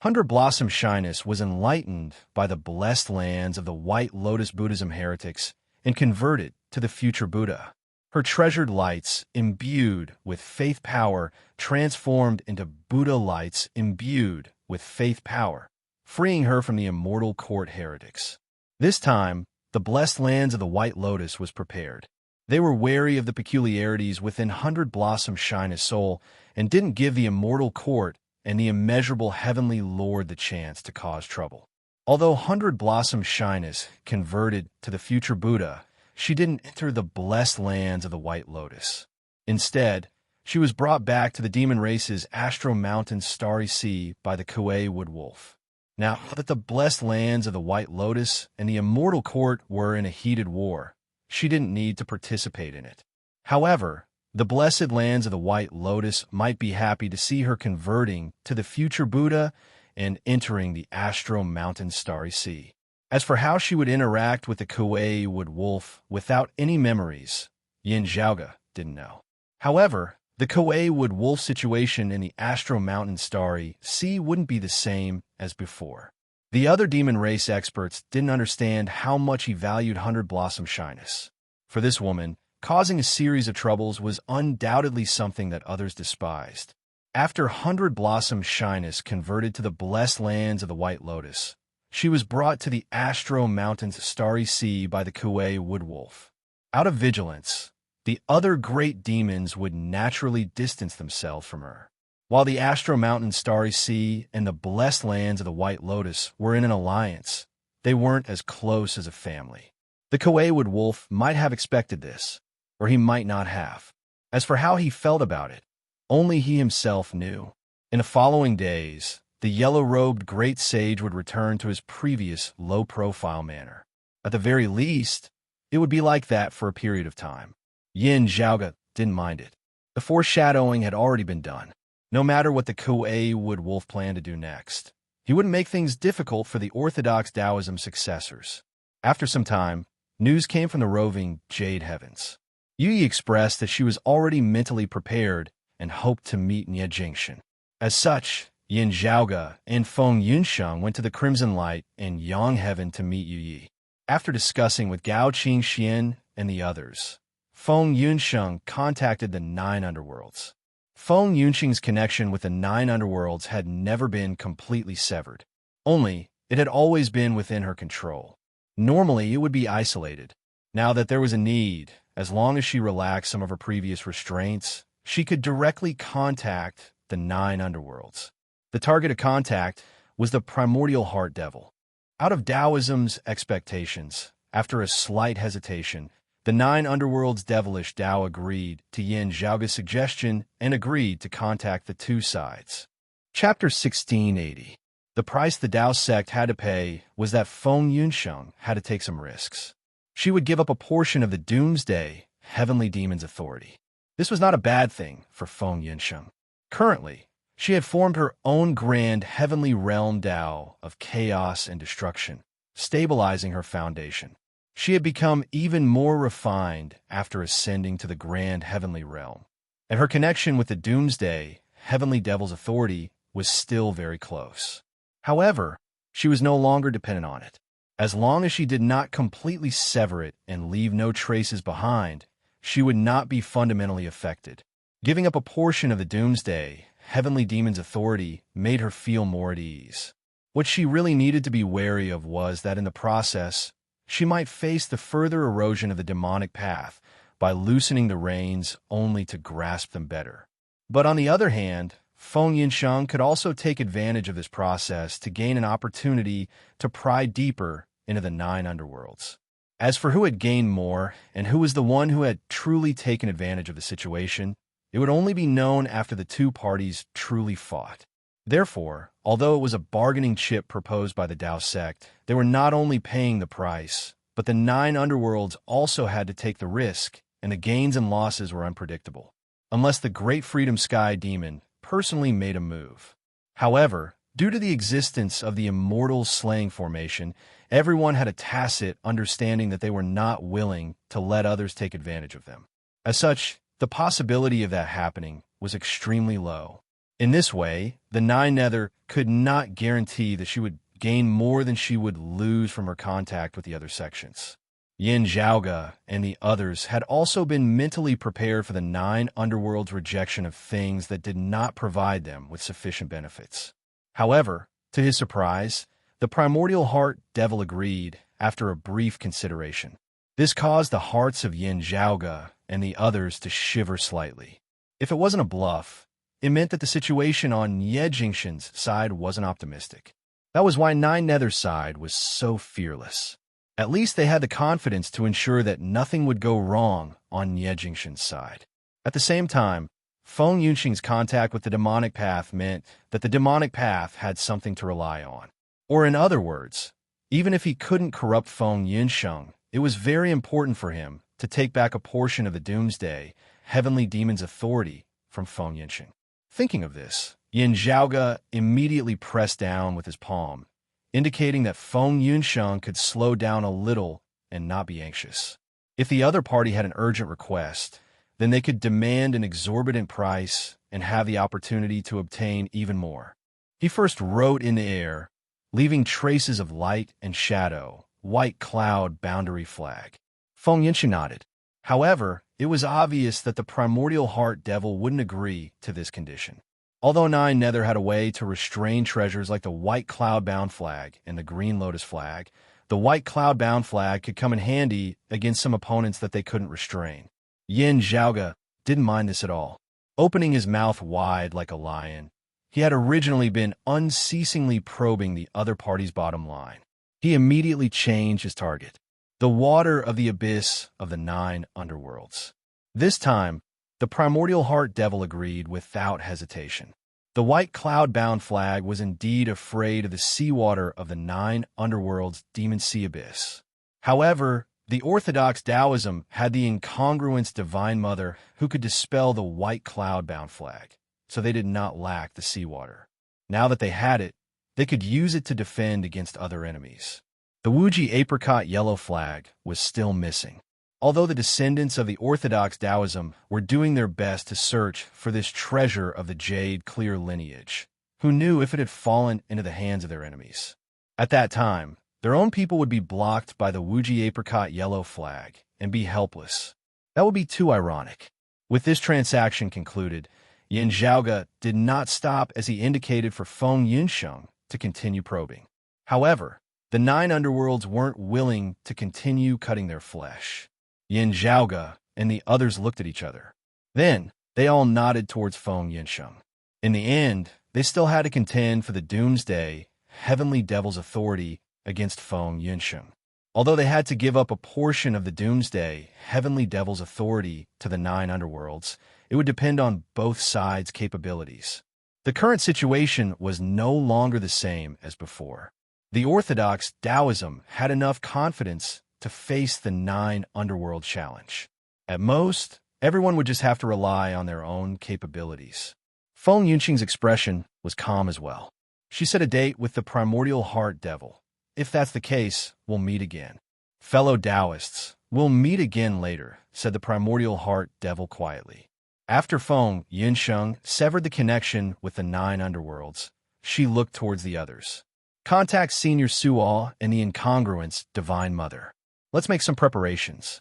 100 Blossom Shyness was enlightened by the blessed lands of the White Lotus Buddhism heretics and converted to the future Buddha. Her treasured lights, imbued with faith power, transformed into Buddha lights imbued with faith power, freeing her from the immortal court heretics. This time, the blessed lands of the White Lotus was prepared. They were wary of the peculiarities within 100 Blossom Shyness soul and didn't give the immortal court and the immeasurable heavenly Lord the chance to cause trouble. Although 100 Blossom Shyness converted to the future Buddha, she didn't enter the blessed lands of the White Lotus. Instead, she was brought back to the demon race's Astro Mountain Starry Sea by the Kuei Wood Wolf. Now that the blessed lands of the White Lotus and the immortal court were in a heated war, she didn't need to participate in it. However, the blessed lands of the White Lotus might be happy to see her converting to the future Buddha and entering the Astro Mountain Starry Sea. As for how she would interact with the Kuei Wood Wolf without any memories, Yin Zhaoga didn't know. However, the Kuei Wood Wolf situation in the Astro Mountain Starry Sea wouldn't be the same as before. The other demon race experts didn't understand how much he valued 100 Blossom Shyness. For this woman, causing a series of troubles was undoubtedly something that others despised. After 100 Blossom Shyness converted to the blessed lands of the White Lotus, she was brought to the Astro Mountain's Starry Sea by the Kuei Wood Wolf. Out of vigilance, the other great demons would naturally distance themselves from her. While the Astro Mountain Starry Sea and the blessed lands of the White Lotus were in an alliance, they weren't as close as a family. The Kuei Wood Wolf might have expected this, or he might not have. As for how he felt about it, only he himself knew. In the following days, the yellow-robed great sage would return to his previous low-profile manner. At the very least, it would be like that for a period of time. Yin Zhaoga didn't mind it. The foreshadowing had already been done. No matter what the Kuei Wood Wolf planned to do next, he wouldn't make things difficult for the orthodox Taoism successors. After some time, news came from the roving Jade Heavens. Yu Yi expressed that she was already mentally prepared and hoped to meet Nie Jingshan. As such, Yin Zhaoga and Feng Yunsheng went to the Crimson Light and Yang Heaven to meet Yu Yi. After discussing with Gao Qingxian and the others, Feng Yunsheng contacted the 9 underworlds. Feng Yunsheng's connection with the 9 underworlds had never been completely severed. Only, it had always been within her control. Normally, it would be isolated. Now that there was a need, as long as she relaxed some of her previous restraints, she could directly contact the 9 underworlds. The target of contact was the primordial heart devil. Out of Taoism's expectations, after a slight hesitation, The nine underworld's devilish Tao agreed to Yin Zhaoga's suggestion and agreed to contact the two sides. Chapter 1680. The price the Tao sect had to pay was that Feng Yunsheng had to take some risks. She would give up a portion of the Doomsday Heavenly Demon's authority. This was not a bad thing for Feng Yunsheng. Currently, she had formed her own grand heavenly realm Tao of chaos and destruction, stabilizing her foundation. She had become even more refined after ascending to the grand heavenly realm, and her connection with the Doomsday Heavenly Devil's authority was still very close. However, she was no longer dependent on it. As long as she did not completely sever it and leave no traces behind, she would not be fundamentally affected. Giving up a portion of the Doomsday Heavenly Demon's authority made her feel more at ease. What she really needed to be wary of was that in the process, she might face the further erosion of the demonic path by loosening the reins only to grasp them better. But on the other hand, Feng Yunsheng could also take advantage of this process to gain an opportunity to pry deeper into the nine underworlds. As for who had gained more and who was the one who had truly taken advantage of the situation, it would only be known after the two parties truly fought. Therefore, although it was a bargaining chip proposed by the Tao sect, they were not only paying the price, but the nine underworlds also had to take the risk, and the gains and losses were unpredictable, unless the Great Freedom Sky Demon personally made a move. However, due to the existence of the Immortal Slaying Formation, everyone had a tacit understanding that they were not willing to let others take advantage of them. As such, the possibility of that happening was extremely low. In this way, the Nine Nether could not guarantee that she would gain more than she would lose from her contact with the other sections. Yin Zhaoga and the others had also been mentally prepared for the nine underworld's rejection of things that did not provide them with sufficient benefits. However, to his surprise, the primordial heart devil agreed after a brief consideration. This caused the hearts of Yin Zhaoga and the others to shiver slightly. If it wasn't a bluff, it meant that the situation on Ye Jingshan's side wasn't optimistic. That was why Nine Nether's side was so fearless. At least they had the confidence to ensure that nothing would go wrong on Ye Jingshan's side. At the same time, Feng Yunxing's contact with the demonic path meant that the demonic path had something to rely on. Or in other words, even if he couldn't corrupt Feng Yunsheng, it was very important for him to take back a portion of the Doomsday Heavenly Demon's authority from Feng Yunsheng. Thinking of this, Yin Zhaoga immediately pressed down with his palm, indicating that Feng Yunsheng could slow down a little and not be anxious. If the other party had an urgent request, then they could demand an exorbitant price and have the opportunity to obtain even more. He first wrote in the air, leaving traces of light and shadow, white cloud boundary flag. Feng Yunsheng nodded. However, it was obvious that the primordial heart devil wouldn't agree to this condition. Although Nine Nether had a way to restrain treasures like the white cloud-bound flag and the green lotus flag, the white cloud-bound flag could come in handy against some opponents that they couldn't restrain. Yin Zhaoga didn't mind this at all. Opening his mouth wide like a lion, he had originally been unceasingly probing the other party's bottom line. He immediately changed his target, the water of the abyss of the nine underworlds. This time, the primordial heart devil agreed without hesitation. The white cloud-bound flag was indeed afraid of the seawater of the nine underworld's demon sea abyss. However, the orthodox Taoism had the incongruous Divine Mother who could dispel the white cloud-bound flag, so they did not lack the seawater. Now that they had it, they could use it to defend against other enemies. The Wuji apricot yellow flag was still missing. Although the descendants of the orthodox Taoism were doing their best to search for this treasure of the jade clear lineage, who knew if it had fallen into the hands of their enemies? At that time, their own people would be blocked by the Wuji apricot yellow flag and be helpless. That would be too ironic. With this transaction concluded, Yin Zhaoga did not stop as he indicated for Feng Yunsheng to continue probing. However, the nine underworlds weren't willing to continue cutting their flesh. Yin Zhaoga and the others looked at each other. Then, they all nodded towards Feng Yunsheng. In the end, they still had to contend for the Doomsday Heavenly Devil's authority against Feng Yunsheng. Although they had to give up a portion of the Doomsday Heavenly Devil's authority to the 9 underworlds, it would depend on both sides' capabilities. The current situation was no longer the same as before. The orthodox Taoism had enough confidence to face the 9 underworld challenge. At most, everyone would just have to rely on their own capabilities. Feng Yunqing's expression was calm as well. She set a date with the primordial heart devil. If that's the case, we'll meet again. Fellow Taoists, we'll meet again later, said the primordial heart devil quietly. After Feng Yunqing severed the connection with the 9 underworlds, she looked towards the others. Contact Senior Suo and the incongruence Divine Mother. Let's make some preparations.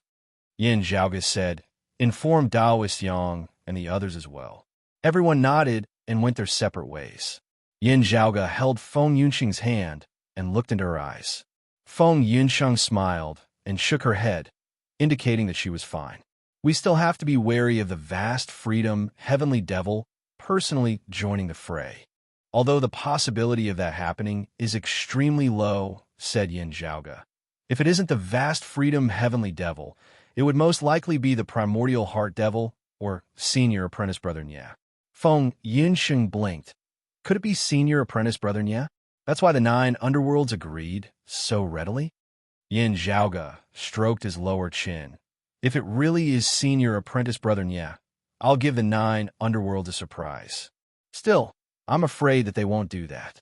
Yin Zhaoge said, inform Taoist Yang and the others as well. Everyone nodded and went their separate ways. Yin Zhaoge held Feng Yunqing's hand and looked into her eyes. Feng Yunqing smiled and shook her head, indicating that she was fine. We still have to be wary of the vast freedom Heavenly Devil personally joining the fray. Although the possibility of that happening is extremely low, said Yin Zhaoge. If it isn't the vast freedom Heavenly Devil, it would most likely be the primordial heart devil or senior apprentice brother Nye. Feng Yunqing blinked. Could it be senior apprentice brother Nye? That's why the 9 underworlds agreed so readily? Yin Zhaoge stroked his lower chin. If it really is senior apprentice brother Nye, I'll give the 9 underworlds a surprise. Still, I'm afraid that they won't do that.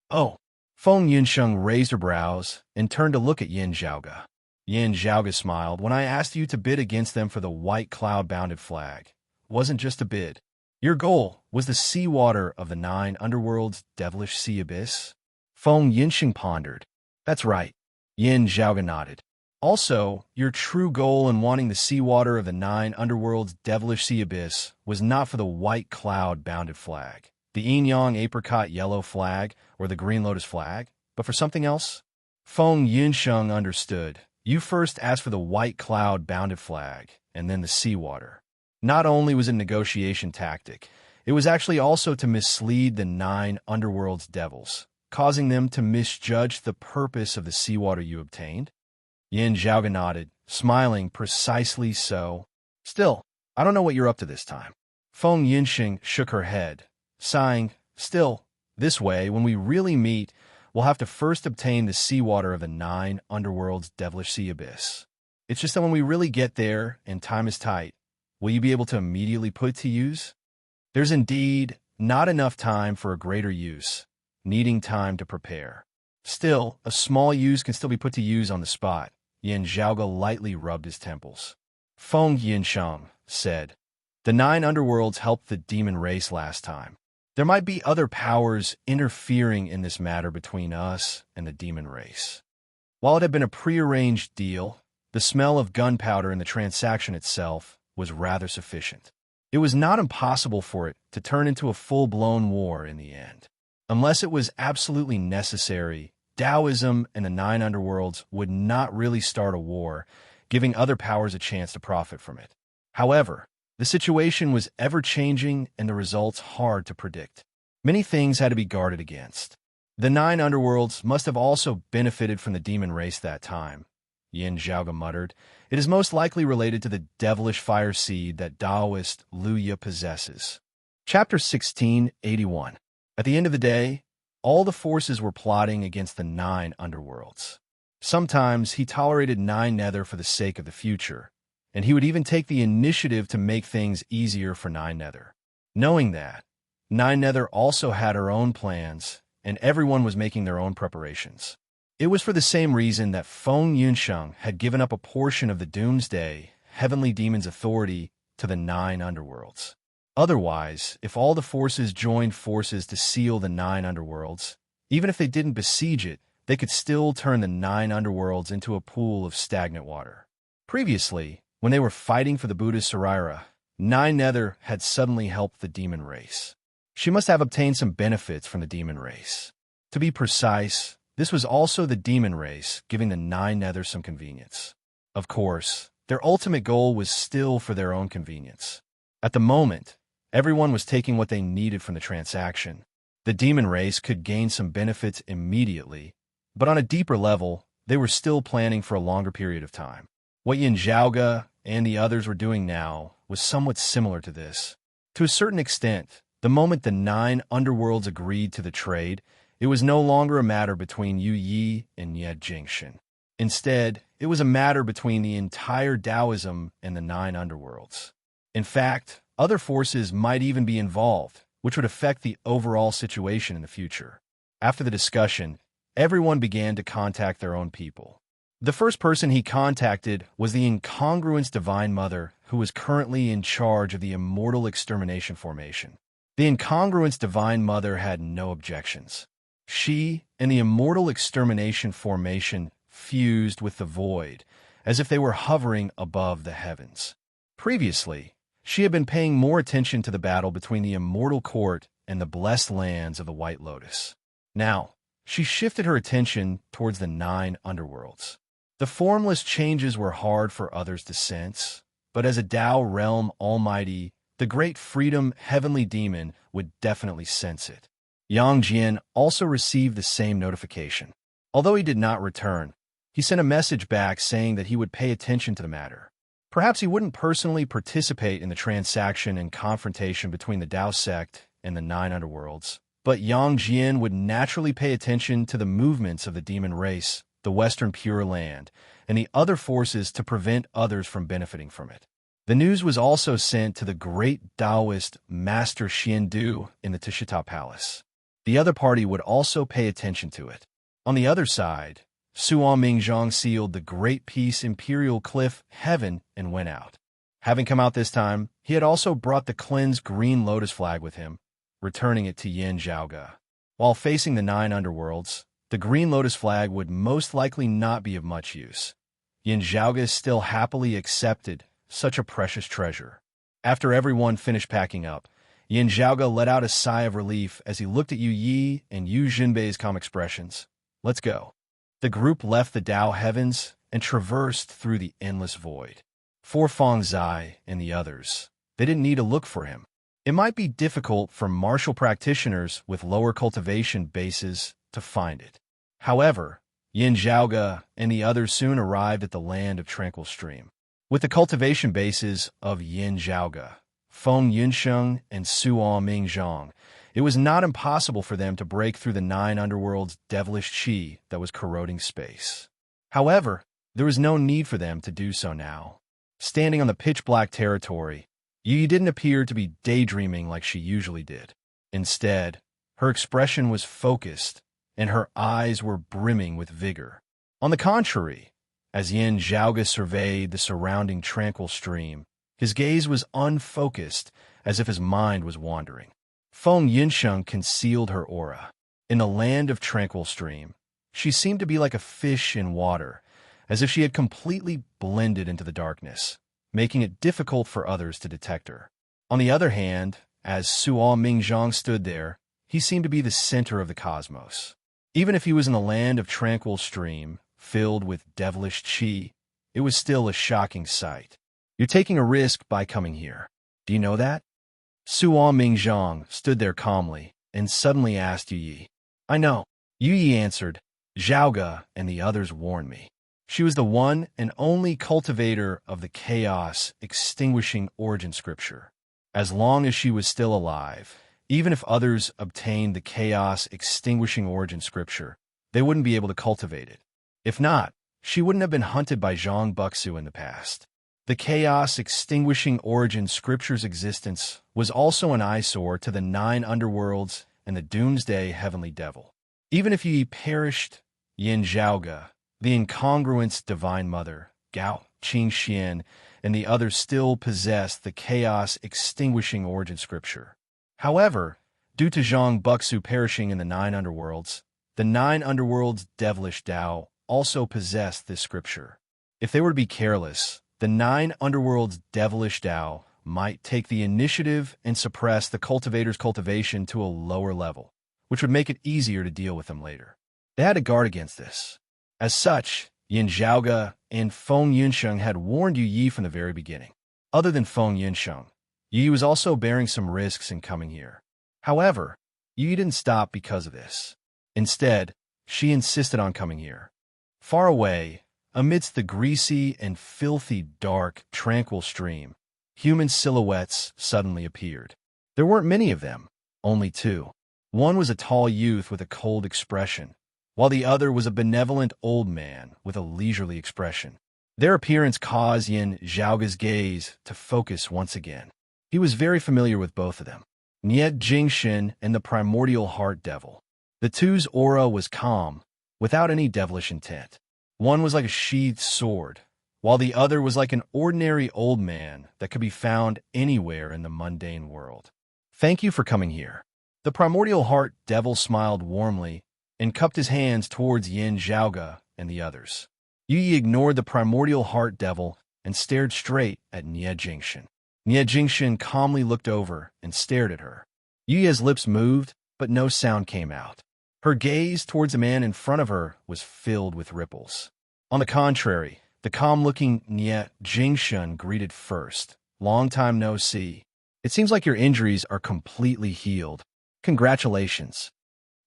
Oh. Feng Yunqing raised her brows and turned to look at Yin Zhaoge. Yin Zhaoge smiled. When I asked you to bid against them for the white cloud-bounded flag, it wasn't just a bid. Your goal was the seawater of the 9 underworlds' devilish sea abyss? Feng Yunqing pondered. That's right. Yin Zhaoge nodded. Also, your true goal in wanting the seawater of the 9 underworlds' devilish sea abyss was not for the white cloud-bounded flag, the yin-yang apricot yellow flag, or the green lotus flag, but for something else? Feng Yunqing understood. You first asked for the white cloud-bounded flag, and then the seawater. Not only was it a negotiation tactic, it was actually also to mislead the 9 underworld's devils, causing them to misjudge the purpose of the seawater you obtained. Yin Zhaoge nodded, smiling precisely so. Still, I don't know what you're up to this time. Feng Yunqing shook her head, sighing. Still, this way, when we really meet, we'll have to first obtain the seawater of the 9 underworld's devilish sea abyss. It's just that when we really get there and time is tight, will you be able to immediately put it to use? There's indeed not enough time for a greater use, needing time to prepare. Still, a small use can still be put to use on the spot. Yin Zhaoge lightly rubbed his temples. Feng Yunqing said, the 9 underworlds helped the demon race last time. There might be other powers interfering in this matter between us and the demon race. While it had been a prearranged deal, the smell of gunpowder in the transaction itself was rather sufficient. It was not impossible for it to turn into a full-blown war in the end. Unless it was absolutely necessary, Taoism and the 9 underworlds would not really start a war, giving other powers a chance to profit from it. However, the situation was ever-changing and the results hard to predict. Many things had to be guarded against. The 9 underworlds must have also benefited from the demon race that time, Yin Zhaoge muttered. It is most likely related to the devilish fire seed that Taoist Luya possesses. Chapter 1681. At the end of the day, all the forces were plotting against the 9 underworlds. Sometimes he tolerated 9 Nether for the sake of the future, and he would even take the initiative to make things easier for 9 Nether. Knowing that, 9 Nether also had her own plans, and everyone was making their own preparations. It was for the same reason that Feng Yunqing had given up a portion of the Doomsday Heavenly Demon's authority to the 9 underworlds. Otherwise, if all the forces joined forces to seal the 9 underworlds, even if they didn't besiege it, they could still turn the 9 underworlds into a pool of stagnant water. Previously, when they were fighting for the Buddha's Saraira, 9 Nether had suddenly helped the demon race. She must have obtained some benefits from the demon race. To be precise, this was also the demon race giving the 9 Nether some convenience. Of course, their ultimate goal was still for their own convenience. At the moment, everyone was taking what they needed from the transaction. The demon race could gain some benefits immediately, but on a deeper level, they were still planning for a longer period of time. What Yin Zhaoge and the others were doing now was somewhat similar to this. To a certain extent, the moment the 9 underworlds agreed to the trade, it was no longer a matter between Yu Yi and Ye Jingxin. Instead, it was a matter between the entire Taoism and the 9 underworlds. In fact, other forces might even be involved, which would affect the overall situation in the future. After the discussion, everyone began to contact their own people. The first person he contacted was the incongruence Divine Mother, who was currently in charge of the Immortal Extermination Formation. The incongruence Divine Mother had no objections. She and the Immortal Extermination Formation fused with the void, as if they were hovering above the heavens. Previously, she had been paying more attention to the battle between the Immortal Court and the blessed lands of the White Lotus. Now, she shifted her attention towards the 9 underworlds. The formless changes were hard for others to sense, but as a Tao realm almighty, the great freedom heavenly demon would definitely sense it. Yang Jian also received the same notification. Although he did not return, he sent a message back saying that he would pay attention to the matter. Perhaps he wouldn't personally participate in the transaction and confrontation between the Tao sect and the 9 underworlds, but Yang Jian would naturally pay attention to the movements of the demon race, the Western Pure Land, and the other forces to prevent others from benefiting from it. The news was also sent to the great Taoist Master Xiandu in the Tashita Palace. The other party would also pay attention to it. On the other side, Suan Mingzhang sealed the Great Peace Imperial Cliff Heaven and went out. Having come out this time, he had also brought the cleansed green lotus flag with him, returning it to Yin Zhaoge. While facing the 9 underworlds, the green lotus flag would most likely not be of much use. Yin Zhaoge still happily accepted such a precious treasure. After everyone finished packing up, Yin Zhaoge let out a sigh of relief as he looked at Yu Yi and Yu Jinbei's calm expressions. Let's go. The group left the Tao heavens and traversed through the endless void. For Feng Zai and the others, they didn't need to look for him. It might be difficult for martial practitioners with lower cultivation bases to find it. However, Yin Zhaoge and the others soon arrived at the land of Tranquil Stream. With the cultivation bases of Yin Zhaoge, Feng Yunsheng, and Suan Mingzhang, it was not impossible for them to break through the 9 underworld's devilish qi that was corroding space. However, there was no need for them to do so now. Standing on the pitch-black territory, Yi didn't appear to be daydreaming like she usually did. Instead, her expression was focused, and her eyes were brimming with vigor. On the contrary, as Yin Zhaoge surveyed the surrounding tranquil stream, his gaze was unfocused, as if his mind was wandering. Feng Yunsheng concealed her aura. In the land of Tranquil Stream, she seemed to be like a fish in water, as if she had completely blended into the darkness, making it difficult for others to detect her. On the other hand, as Suan Mingzhang stood there, he seemed to be the center of the cosmos. Even if he was in the land of Tranquil Stream, filled with devilish qi, it was still a shocking sight. You're taking a risk by coming here. Do you know that? Suan Mingzhang stood there calmly and suddenly asked Yu Yi. I know. Yu Yi answered. Zhaoge and the others warned me. She was the one and only cultivator of the chaos extinguishing origin scripture. As long as she was still alive, even if others obtained the chaos extinguishing origin scripture, they wouldn't be able to cultivate it. If not, she wouldn't have been hunted by Zhang Buxu in the past. The chaos extinguishing origin scripture's existence was also an eyesore to the 9 underworlds and the doomsday heavenly devil. Even if Yi perished, Yin Zhaoge, the incongruence divine mother, Gao, Qing Xian, and the others still possessed the chaos extinguishing origin scripture. However, due to Zhang Buxu perishing in the 9 underworlds, the 9 underworlds' devilish Tao also possessed this scripture. If they were to be careless, the 9 underworld's devilish Tao might take the initiative and suppress the cultivator's cultivation to a lower level, which would make it easier to deal with them later. They had to guard against this. As such, Yin Zhaoge and Feng Yunsheng had warned Yu Yi from the very beginning. Other than Feng Yunsheng, Yu Yi was also bearing some risks in coming here. However, Yu Yi didn't stop because of this. Instead, she insisted on coming here. Far away, amidst the greasy and filthy dark, tranquil stream, human silhouettes suddenly appeared. There weren't many of them, only two. One was a tall youth with a cold expression, while the other was a benevolent old man with a leisurely expression. Their appearance caused Yin Zhaoga's gaze to focus once again. He was very familiar with both of them, Niet Jingshin and the primordial heart devil. The two's aura was calm, without any devilish intent. One was like a sheathed sword, while the other was like an ordinary old man that could be found anywhere in the mundane world. "Thank you for coming here." The primordial heart devil smiled warmly and cupped his hands towards Yin Zhaoga and the others. Yi ignored the primordial heart devil and stared straight at Niet Jingshin. Niet Jingshin calmly looked over and stared at her. Yi's lips moved, but no sound came out. Her gaze towards the man in front of her was filled with ripples. On the contrary, the calm-looking Niet Jingshin greeted first. "Long time no see. It seems like your injuries are completely healed. Congratulations."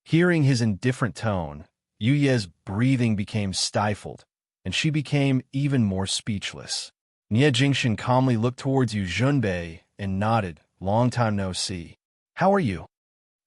Hearing his indifferent tone, Yuye's breathing became stifled, and she became even more speechless. Niet Jingshin calmly looked towards Yu Junbei and nodded. "Long time no see. How are you?"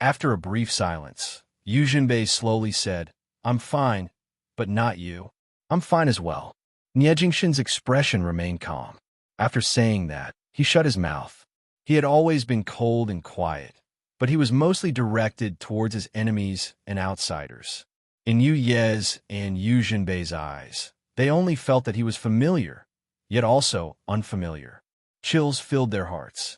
After a brief silence, Yu Junbei slowly said, "I'm fine, but not you." "I'm fine as well." Niet Jingshin's expression remained calm. After saying that, he shut his mouth. He had always been cold and quiet, but he was mostly directed towards his enemies and outsiders. In Yu Ye's and Yu Junbei's eyes, they only felt that he was familiar, yet also unfamiliar. Chills filled their hearts.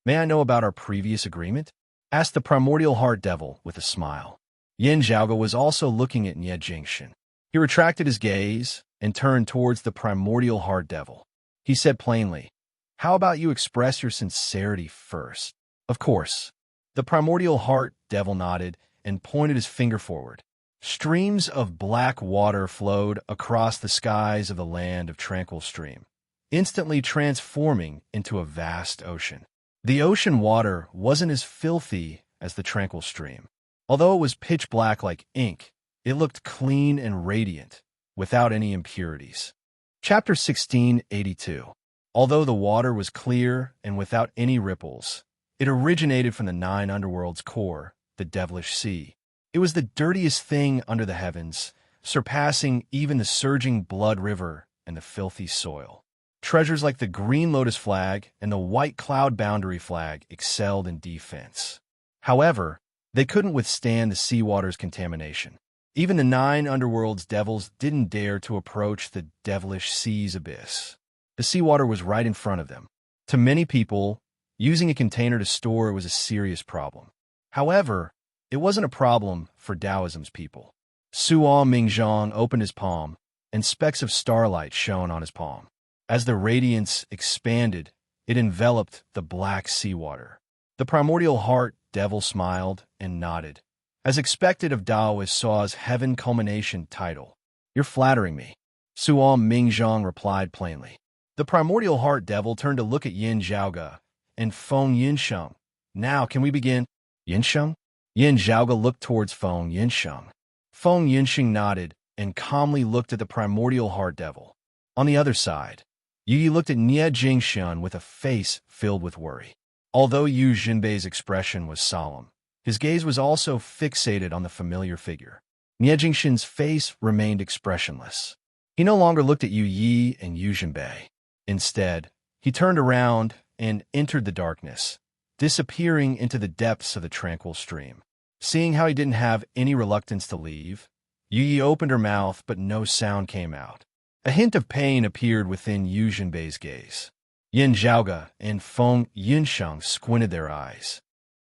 "May I know about our previous agreement?" asked the primordial heart devil with a smile. Yin Zhaoga was also looking at Niet Jingshin. He retracted his gaze and turned towards the primordial heart devil. He said plainly, "How about you express your sincerity first?" "Of course." The primordial heart devil nodded and pointed his finger forward. Streams of black water flowed across the skies of the land of tranquil stream, instantly transforming into a vast ocean. The ocean water wasn't as filthy as the tranquil stream. Although it was pitch black like ink, it looked clean and radiant, without any impurities. Chapter 1682. Although the water was clear and without any ripples, it originated from the 9 underworld's core, the devilish sea. It was the dirtiest thing under the heavens, surpassing even the surging blood river and the filthy soil. Treasures like the green lotus flag and the white cloud boundary flag excelled in defense. However, they couldn't withstand the seawater's contamination. Even the 9 underworld's devils didn't dare to approach the devilish sea's abyss. The seawater was right in front of them. To many people, using a container to store was a serious problem. However, it wasn't a problem for Taoism's people. Suo Mingzhong opened his palm, and specks of starlight shone on his palm. As the radiance expanded, it enveloped the black seawater. The primordial heart devil smiled and nodded. As expected of Taoist Suo's heaven culmination title. "You're flattering me," Suo Mingzhong replied plainly. The primordial heart devil turned to look at Yin Zhaoga and Feng Yinsheng. "Now, can we begin?" "Yinsheng?" Yin Zhaoga looked towards Feng Yinsheng. Feng Yinsheng nodded and calmly looked at the primordial heart devil. On the other side, Yi looked at Niet Jingshin with a face filled with worry. Although Yu Junbei's expression was solemn, his gaze was also fixated on the familiar figure. Niet Jingshin's face remained expressionless. He no longer looked at Yu Yi and Yu Junbei. Instead, he turned around and entered the darkness, disappearing into the depths of the tranquil stream. Seeing how he didn't have any reluctance to leave, Yu Yi opened her mouth, but no sound came out. A hint of pain appeared within Yu Junbei's gaze. Yin Zhaoga and Feng Yinsheng squinted their eyes.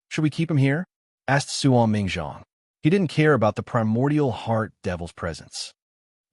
"Should we keep him here?" asked Suo Mingzhong. He didn't care about the primordial heart devil's presence.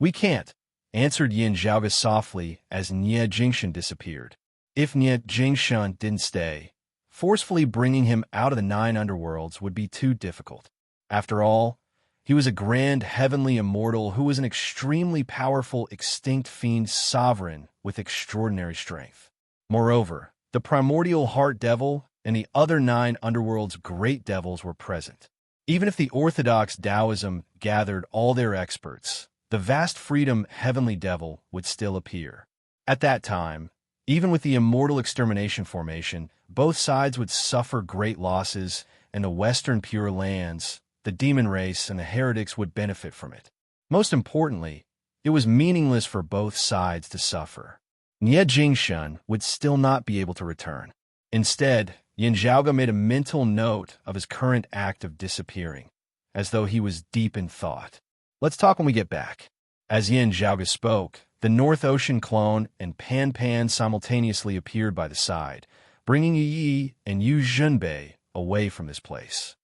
"We can't," answered Yin Zhaoga softly as Niet Jingshin disappeared. If Niet Jingshin didn't stay, forcefully bringing him out of the 9 underworlds would be too difficult. After all, he was a grand heavenly immortal who was an extremely powerful extinct fiend sovereign with extraordinary strength. Moreover, the primordial heart devil and the other 9 underworld's great devils were present. Even if the orthodox Taoism gathered all their experts, the vast freedom heavenly devil would still appear. At that time, even with the immortal extermination formation, both sides would suffer great losses, and the Western Pure Lands, the demon race, and the heretics would benefit from it. Most importantly, it was meaningless for both sides to suffer. Nie Jingshun would still not be able to return. Instead, Yin Zhaoge made a mental note of his current act of disappearing, as though he was deep in thought. Let's talk when we get back. As Yin Zhaoge spoke, the North Ocean clone and Pan Pan simultaneously appeared by the side, bringing Yi and Yu Zhenbei away from this place.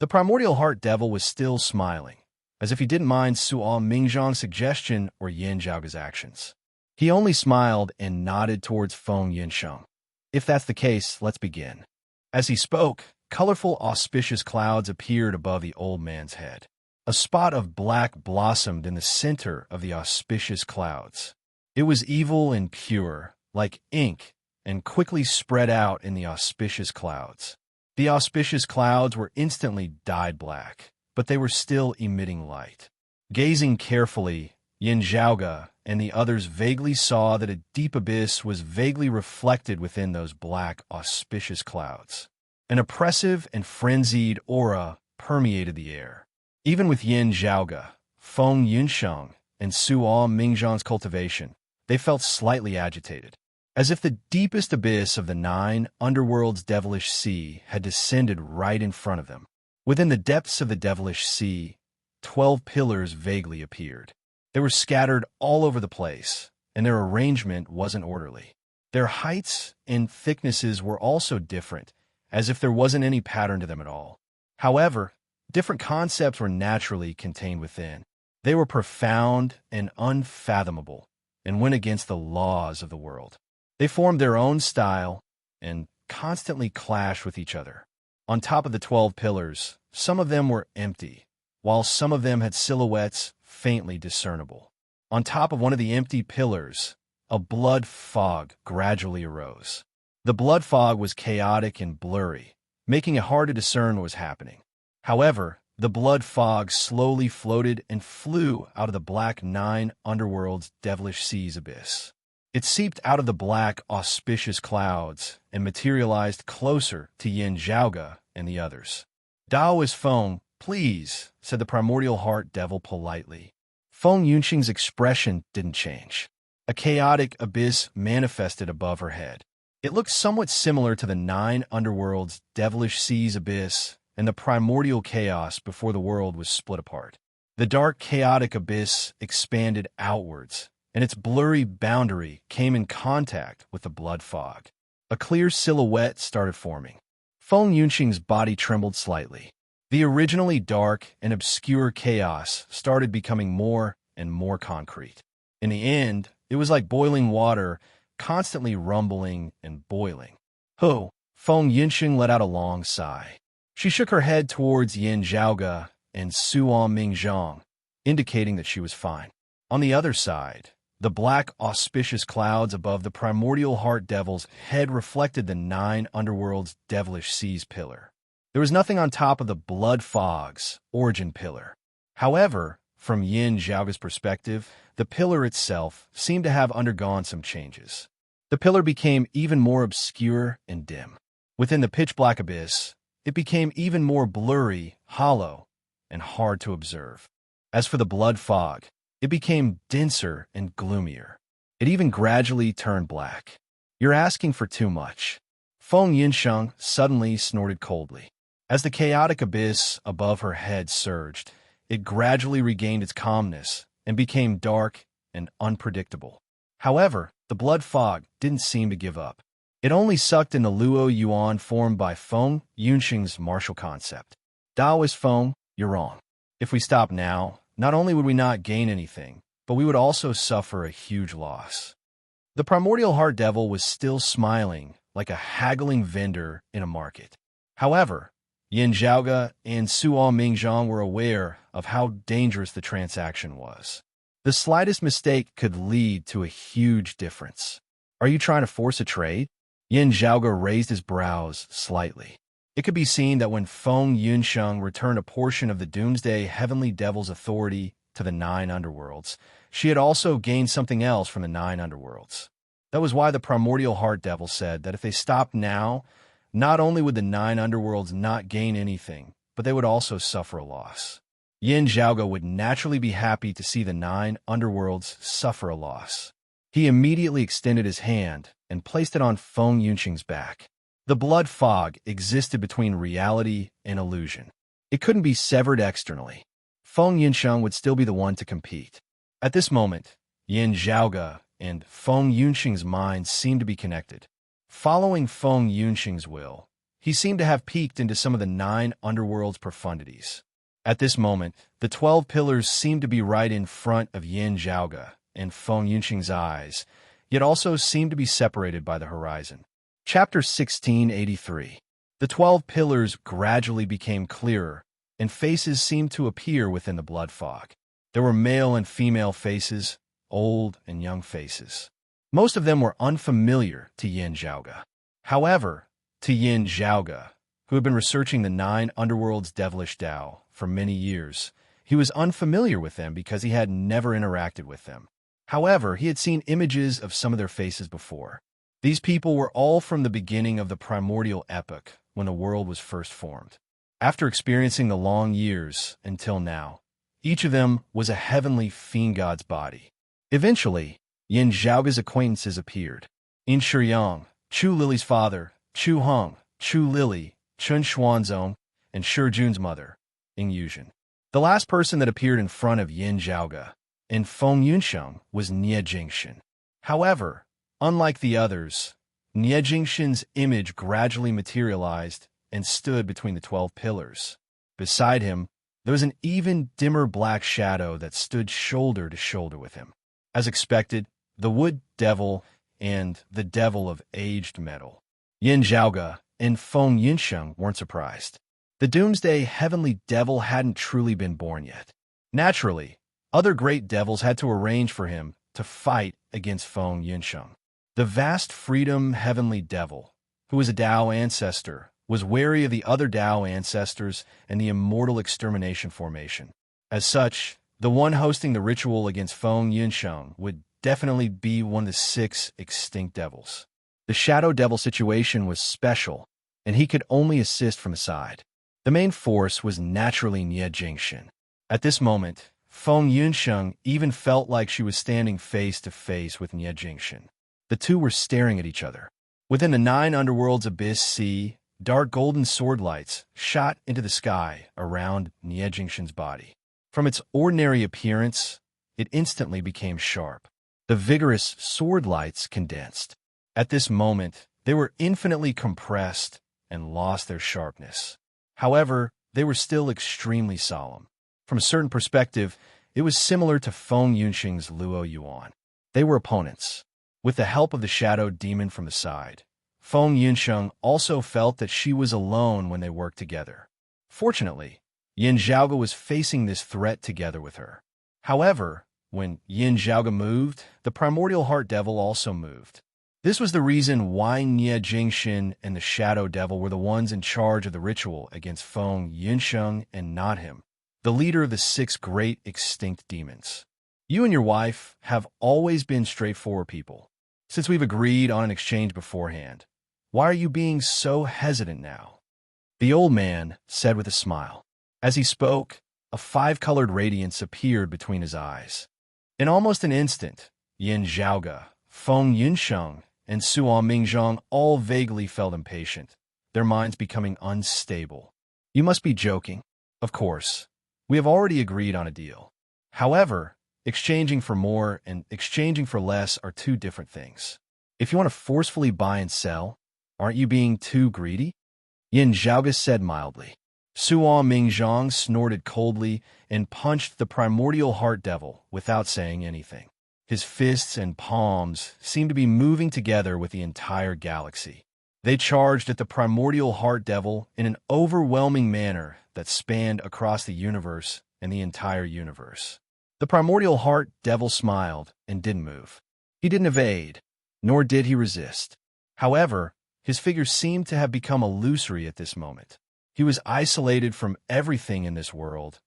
The primordial heart devil was still smiling, as if he didn't mind Suo Mingzhang's suggestion or Yin Zhaoge's actions. He only smiled and nodded towards Feng Yinsheng. If that's the case, let's begin. As he spoke, colorful, auspicious clouds appeared above the old man's head. A spot of black blossomed in the center of the auspicious clouds. It was evil and pure, like ink, and quickly spread out in the auspicious clouds. The auspicious clouds were instantly dyed black, but they were still emitting light. Gazing carefully, Yin Zhaoge and the others vaguely saw that a deep abyss was vaguely reflected within those black, auspicious clouds. An oppressive and frenzied aura permeated the air. Even with Yin Zhaoge, Feng Yunsheng, and Suo Mingzhang's cultivation, they felt slightly agitated, as if the deepest abyss of the 9 underworld's devilish sea had descended right in front of them. Within the depths of the devilish sea, 12 pillars vaguely appeared. They were scattered all over the place, and their arrangement wasn't orderly. Their heights and thicknesses were also different, as if there wasn't any pattern to them at all. However, different concepts were naturally contained within. They were profound and unfathomable, and went against the laws of the world. They formed their own style and constantly clashed with each other. On top of the 12 pillars, some of them were empty, while some of them had silhouettes faintly discernible. On top of one of the empty pillars, a blood fog gradually arose. The blood fog was chaotic and blurry, making it hard to discern what was happening. However, the blood fog slowly floated and flew out of the black 9 underworld's devilish seas abyss. It seeped out of the black, auspicious clouds and materialized closer to Yin Zhaoge and the others. Daoist Feng, please, said the primordial heart devil politely. Feng Yunxing's expression didn't change. A chaotic abyss manifested above her head. It looked somewhat similar to the 9 underworld's devilish seas abyss and the primordial chaos before the world was split apart. The dark, chaotic abyss expanded outwards, and its blurry boundary came in contact with the blood fog. A clear silhouette started forming. Feng Yunxing's body trembled slightly. The originally dark and obscure chaos started becoming more and more concrete. In the end, it was like boiling water, constantly rumbling and boiling. "Ho!" Feng Yunxing let out a long sigh. She shook her head towards Yin Zhaoge and Suo Mingzhang, indicating that she was fine. On the other side, the black, auspicious clouds above the primordial heart devil's head reflected the 9 underworld's devilish seas pillar. There was nothing on top of the blood fog's origin pillar. However, from Yin Zhaoge's perspective, the pillar itself seemed to have undergone some changes. The pillar became even more obscure and dim. Within the pitch-black abyss, it became even more blurry, hollow, and hard to observe. As for the blood fog, it became denser and gloomier. It even gradually turned black. "You're asking for too much." Feng Yinsheng suddenly snorted coldly. As the chaotic abyss above her head surged, it gradually regained its calmness and became dark and unpredictable. However, the blood fog didn't seem to give up. It only sucked in the Luo Yuan formed by Feng Yunxing's martial concept. "Daoist Feng, you're wrong. If we stop now, not only would we not gain anything, but we would also suffer a huge loss." The primordial heart devil was still smiling like a haggling vendor in a market. However, Yin Zhaoge and Suo Mingzhang were aware of how dangerous the transaction was. The slightest mistake could lead to a huge difference. "Are you trying to force a trade?" Yin Zhaoge raised his brows slightly. It could be seen that when Feng Yunsheng returned a portion of the Doomsday Heavenly Devil's authority to the 9 underworlds, she had also gained something else from the 9 underworlds. That was why the primordial heart devil said that if they stopped now, not only would the 9 underworlds not gain anything, but they would also suffer a loss. Yin Zhaoge would naturally be happy to see the 9 underworlds suffer a loss. He immediately extended his hand and placed it on Feng Yunqing's back. The blood fog existed between reality and illusion. It couldn't be severed externally. Feng Yunqing would still be the one to compete. At this moment, Yin Zhaoge and Feng Yunqing's minds seemed to be connected. Following Feng Yunqing's will, he seemed to have peeked into some of the 9 underworlds' profundities. At this moment, the 12 pillars seemed to be right in front of Yin Zhaoge and Feng Yunqing's eyes, yet also seemed to be separated by the horizon. Chapter 1683. The 12 pillars gradually became clearer, and faces seemed to appear within the blood fog. There were male and female faces, old and young faces. Most of them were unfamiliar to Yin Zhaoge. However, to Yin Zhaoge, who had been researching the 9 underworlds' devilish Tao for many years, he was unfamiliar with them because he had never interacted with them. However, he had seen images of some of their faces before. These people were all from the beginning of the primordial epoch, when the world was first formed. After experiencing the long years until now, each of them was a heavenly fiend god's body. Eventually, Yin Zhaoge's acquaintances appeared. In Shiyang, Chu Lily's father, Chu Hong, Chu Lily, Chun Xuanzong, and Shi Jun's mother, Ing Yuzhen. The last person that appeared in front of Yin Zhaoge and Feng Yunqing was Nie Jingshan. However, unlike the others, Nie Jingshan's image gradually materialized and stood between the 12 pillars. Beside him, there was an even dimmer black shadow that stood shoulder to shoulder with him. As expected, the wood devil and the devil of aged metal. Yin Zhaoge and Feng Yunqing weren't surprised. The doomsday heavenly devil hadn't truly been born yet. Naturally, other great devils had to arrange for him to fight against Feng Yunqing. The vast freedom heavenly devil, who was a Tao ancestor, was wary of the other Tao ancestors and the immortal extermination formation. As such, the one hosting the ritual against Feng Yunqing would definitely be one of the 6 extinct devils. The shadow devil situation was special, and he could only assist from the side. The main force was naturally Nie Jingshan. At this moment, Feng Yunqing even felt like she was standing face to face with Nie Jingshan. The two were staring at each other. Within the 9 underworlds abyss sea, dark golden sword lights shot into the sky around Nie Jingshan's body. From its ordinary appearance, it instantly became sharp. The vigorous sword lights condensed. At this moment, they were infinitely compressed and lost their sharpness. However, they were still extremely solemn. From a certain perspective, it was similar to Feng Yunqing's Luo Yuan. They were opponents. With the help of the shadow demon from the side, Feng Yunqing also felt that she was alone when they worked together. Fortunately, Yin Zhaoge was facing this threat together with her. However, when Yin Zhaoge moved, the primordial heart devil also moved. This was the reason why Nie Jingshan and the shadow devil were the ones in charge of the ritual against Feng Yunqing and not him, the leader of the 6 great extinct demons. You and your wife have always been straightforward people. Since we've agreed on an exchange beforehand, why are you being so hesitant now? The old man said with a smile. As he spoke, a 5-colored radiance appeared between his eyes. In almost an instant, Yin Zhaoge, Feng Yunqing, and Suan Mingzhong all vaguely felt impatient, their minds becoming unstable. You must be joking. Of course, we have already agreed on a deal. However, exchanging for more and exchanging for less are 2 different things. If you want to forcefully buy and sell, aren't you being too greedy? Yin Zhaoge said mildly. Suan Mingzhong snorted coldly and punched the primordial heart devil without saying anything. His fists and palms seemed to be moving together with the entire galaxy. They charged at the primordial heart devil in an overwhelming manner that spanned across the universe and the entire universe. The primordial heart devil smiled and didn't move. He didn't evade, nor did he resist. However, his figure seemed to have become illusory at this moment. He was isolated from everything in this world,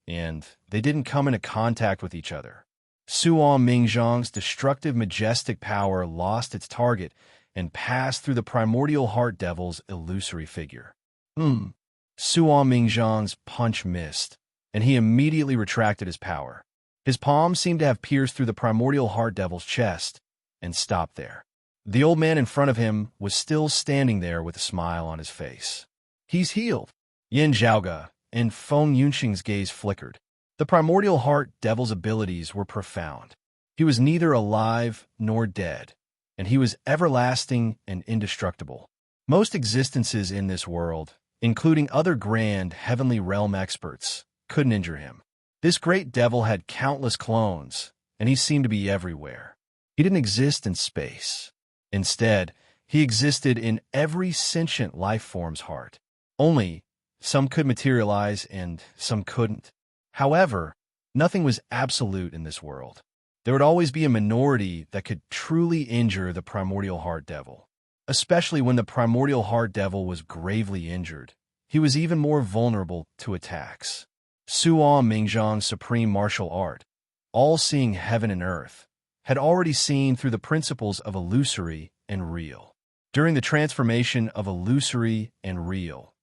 and they didn't come into contact with each other. Suo Mingzhang's destructive, majestic power lost its target and passed through the primordial heart devil's illusory figure. Suo Mingzhang's punch missed, and he immediately retracted his power. His palm seemed to have pierced through the primordial heart devil's chest and stopped there. The old man in front of him was still standing there with a smile on his face. He's healed. Yin Zhaoge and Feng Yunxing's gaze flickered. The primordial heart devil's abilities were profound. He was neither alive nor dead, and he was everlasting and indestructible. Most existences in this world, including other grand heavenly realm experts, couldn't injure him. This great devil had countless clones, and he seemed to be everywhere. He didn't exist in space. Instead, he existed in every sentient life form's heart. Only some could materialize and some couldn't. However, nothing was absolute in this world. There would always be a minority that could truly injure the primordial heart devil. Especially when the primordial heart devil was gravely injured, he was even more vulnerable to attacks. Suo Mingzhang's supreme martial art, all-seeing heaven and earth, had already seen through the principles of illusory and real. During the transformation of illusory and real,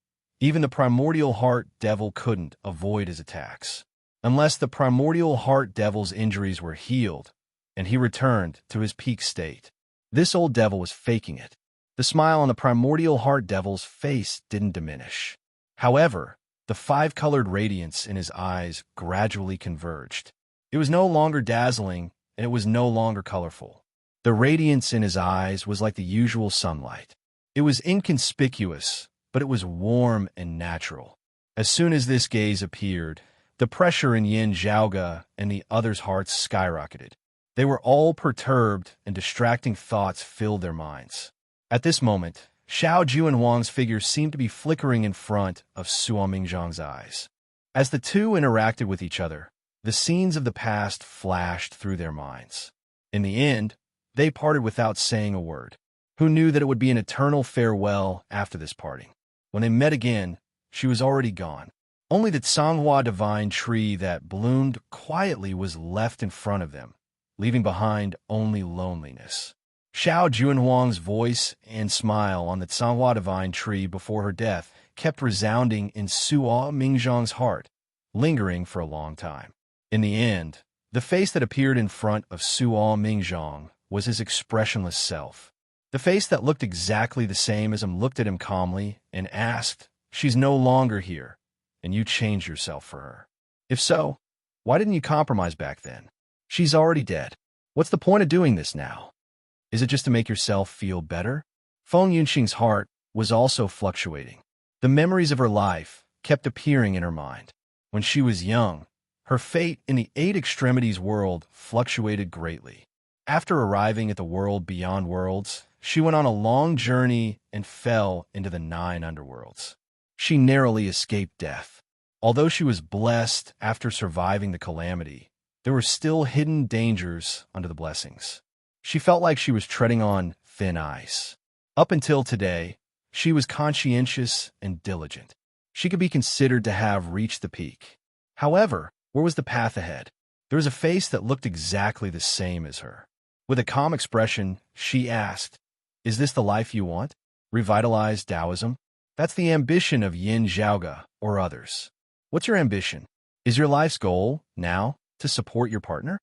even the primordial heart devil couldn't avoid his attacks. Unless the primordial heart devil's injuries were healed, and he returned to his peak state. This old devil was faking it. The smile on the primordial heart devil's face didn't diminish. However, the five-colored radiance in his eyes gradually converged. It was no longer dazzling, and it was no longer colorful. The radiance in his eyes was like the usual sunlight. It was inconspicuous, but it was warm and natural. As soon as this gaze appeared, the pressure in Yin Zhaoge and the others' hearts skyrocketed. They were all perturbed, and distracting thoughts filled their minds. At this moment, Xiao Juanhuang's figure seemed to be flickering in front of Suo Mingzhang's eyes. As the two interacted with each other, the scenes of the past flashed through their minds. In the end, they parted without saying a word. Who knew that it would be an eternal farewell after this parting? When they met again, she was already gone. Only the Tsanghua divine tree that bloomed quietly was left in front of them, leaving behind only loneliness. Xiao Juanhuang's voice and smile on the Tsanghua divine tree before her death kept resounding in Suo Mingzhang's heart, lingering for a long time. In the end, the face that appeared in front of Suo Mingzhang was his expressionless self. The face that looked exactly the same as him looked at him calmly and asked, "She's no longer here, and you changed yourself for her. If so, why didn't you compromise back then? She's already dead. What's the point of doing this now? Is it just to make yourself feel better?" Feng Yunxing's heart was also fluctuating. The memories of her life kept appearing in her mind. When she was young, her fate in the Eight Extremities world fluctuated greatly. After arriving at the world beyond worlds, she went on a long journey and fell into the 9 underworlds. She narrowly escaped death. Although she was blessed after surviving the calamity, there were still hidden dangers under the blessings. She felt like she was treading on thin ice. Up until today, she was conscientious and diligent. She could be considered to have reached the peak. However, where was the path ahead? There was a face that looked exactly the same as her. With a calm expression, she asked, "Is this the life you want? Revitalize Taoism? That's the ambition of Yin Zhaoge or others. What's your ambition? Is your life's goal, now, to support your partner?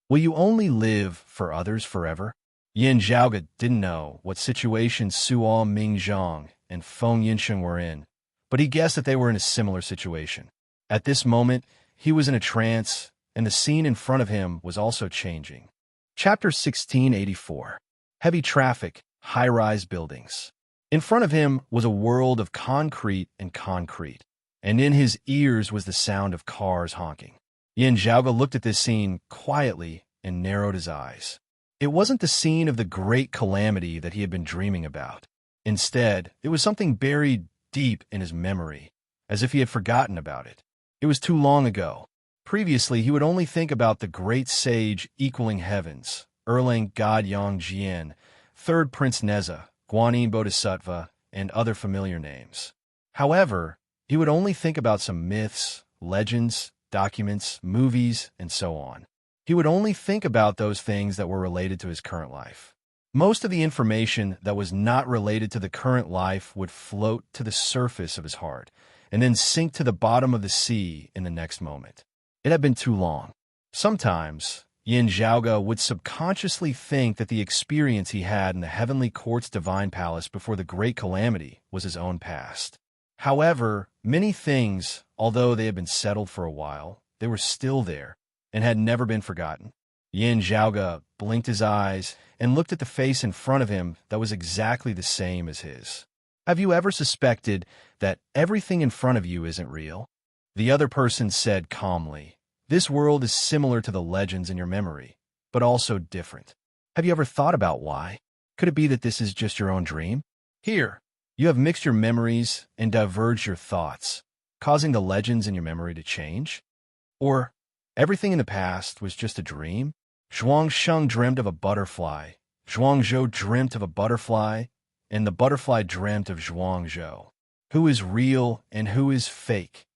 Will you only live for others forever?" Yin Zhaoge didn't know what situation Suo Mingzhang and Feng Yunxing were in, but he guessed that they were in a similar situation. At this moment, he was in a trance, and the scene in front of him was also changing. Chapter 1684. Heavy traffic, high-rise buildings. In front of him was a world of concrete, and in his ears was the sound of cars honking. Yin Zhaoge looked at this scene quietly and narrowed his eyes. It wasn't the scene of the great calamity that he had been dreaming about. Instead, it was something buried deep in his memory, as if he had forgotten about it. It was too long ago. Previously, he would only think about the great sage equaling heavens, Erlang God Yang Jian, Third Prince Neza, Guanyin Bodhisattva, and other familiar names. However, he would only think about some myths, legends, documents, movies, and so on. He would only think about those things that were related to his current life. Most of the information that was not related to the current life would float to the surface of his heart and then sink to the bottom of the sea in the next moment. It had been too long. Sometimes, Yin Zhaoge would subconsciously think that the experience he had in the heavenly court's divine palace before the great calamity was his own past. However, many things, although they had been settled for a while, they were still there and had never been forgotten. Yin Zhaoge blinked his eyes and looked at the face in front of him that was exactly the same as his. Have you ever suspected that everything in front of you isn't real? The other person said calmly, "This world is similar to the legends in your memory, but also different. Have you ever thought about why? Could it be that this is just your own dream? Here, you have mixed your memories and diverged your thoughts, causing the legends in your memory to change? Or everything in the past was just a dream? Zhuang Sheng dreamt of a butterfly, Zhuang Zhou dreamt of a butterfly, and the butterfly dreamt of Zhuang Zhou. Who is real and who is fake?"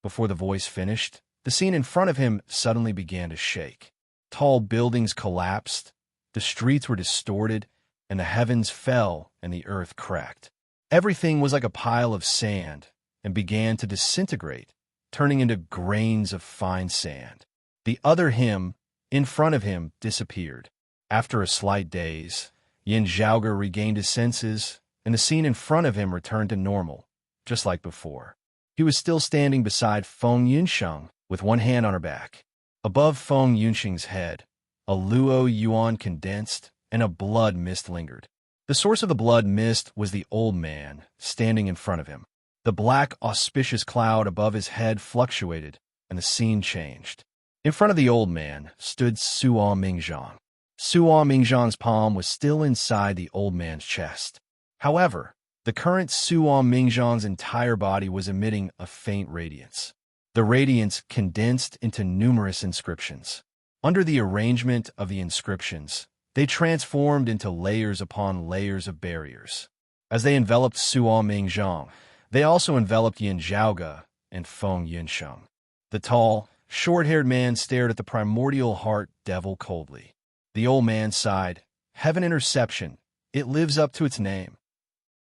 Before the voice finished, the scene in front of him suddenly began to shake. Tall buildings collapsed, the streets were distorted, and the heavens fell and the earth cracked. Everything was like a pile of sand and began to disintegrate, turning into grains of fine sand. The other him, in front of him, disappeared. After a slight daze, Yin Zhaoge regained his senses, and the scene in front of him returned to normal, just like before. He was still standing beside Feng Yunsheng, with one hand on her back. Above Feng Yunsheng's head, a luo yuan condensed, and a blood mist lingered. The source of the blood mist was the old man, standing in front of him. The black, auspicious cloud above his head fluctuated, and the scene changed. In front of the old man stood Suo Mingzhang. Suo Mingzhang's palm was still inside the old man's chest. However, the current Suo Mingzhang's entire body was emitting a faint radiance. The radiance condensed into numerous inscriptions. Under the arrangement of the inscriptions, they transformed into layers upon layers of barriers. As they enveloped Suo Mingzhang, they also enveloped Yin Zhaoge and Feng Yunsheng. The tall, short-haired man stared at the primordial heart devil coldly. The old man sighed, "Heaven Interception, it lives up to its name."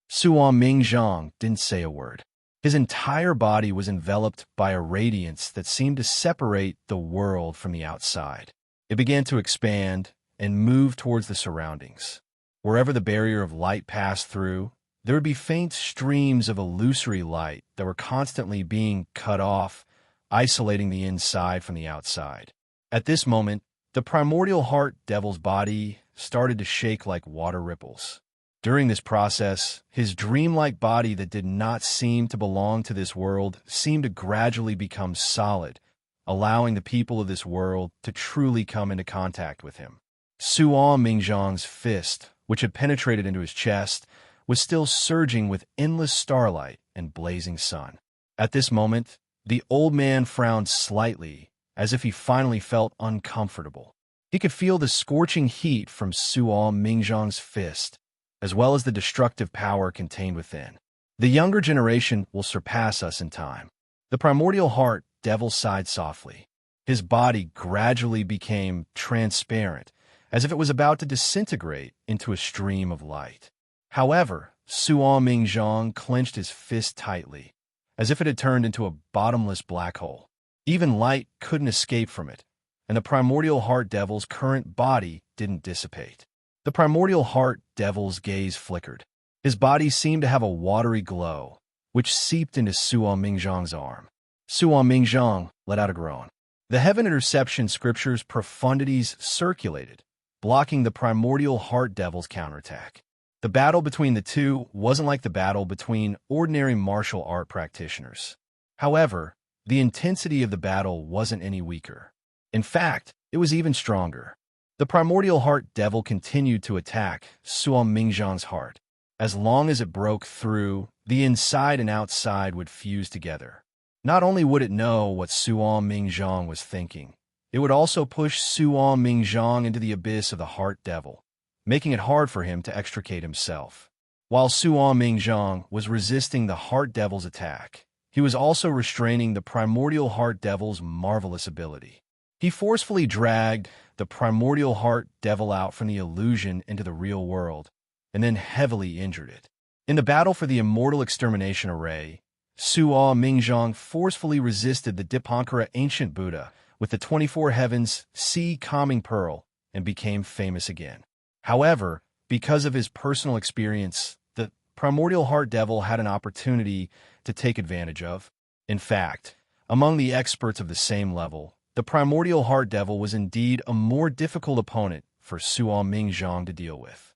Suo Mingzhang didn't say a word. His entire body was enveloped by a radiance that seemed to separate the world from the outside. It began to expand and move towards the surroundings. Wherever the barrier of light passed through, there would be faint streams of illusory light that were constantly being cut off, isolating the inside from the outside. At this moment, the primordial heart devil's body started to shake like water ripples. During this process, his dreamlike body that did not seem to belong to this world seemed to gradually become solid, allowing the people of this world to truly come into contact with him. Suo Mingzhang's fist, which had penetrated into his chest, was still surging with endless starlight and blazing sun. At this moment, the old man frowned slightly, as if he finally felt uncomfortable. He could feel the scorching heat from Suo Mingzhang's fist, as well as the destructive power contained within. The younger generation will surpass us in time. The primordial heart devil sighed softly. His body gradually became transparent, as if it was about to disintegrate into a stream of light. However, Suo Mingzhang clenched his fist tightly, as if it had turned into a bottomless black hole. Even light couldn't escape from it, and the primordial heart devil's current body didn't dissipate. The primordial heart devil's gaze flickered. His body seemed to have a watery glow, which seeped into Suo Mingzhang's arm. Suo Mingzhang let out a groan. The Heaven Interception Scripture's profundities circulated, blocking the primordial heart devil's counterattack. The battle between the two wasn't like the battle between ordinary martial art practitioners. However, the intensity of the battle wasn't any weaker. In fact, it was even stronger. The primordial heart devil continued to attack Suo Mingzhang's heart. As long as it broke through, the inside and outside would fuse together. Not only would it know what Suo Mingzhang was thinking, it would also push Suo Mingzhang into the abyss of the heart devil, making it hard for him to extricate himself. While Suo Mingzhang was resisting the heart devil's attack, he was also restraining the primordial heart devil's marvelous ability. He forcefully dragged the primordial heart devil out from the illusion into the real world, and then heavily injured it. In the battle for the immortal extermination array, Suo Mingzhong forcefully resisted the Dipankara ancient Buddha with the 24 heavens sea calming pearl and became famous again. However, because of his personal experience, the primordial heart devil had an opportunity to take advantage of. In fact, among the experts of the same level, the primordial heart devil was indeed a more difficult opponent for Suo Mingzhong to deal with.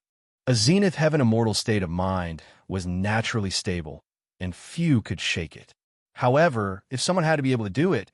A zenith heaven immortal state of mind was naturally stable, and few could shake it. However, if someone had to be able to do it,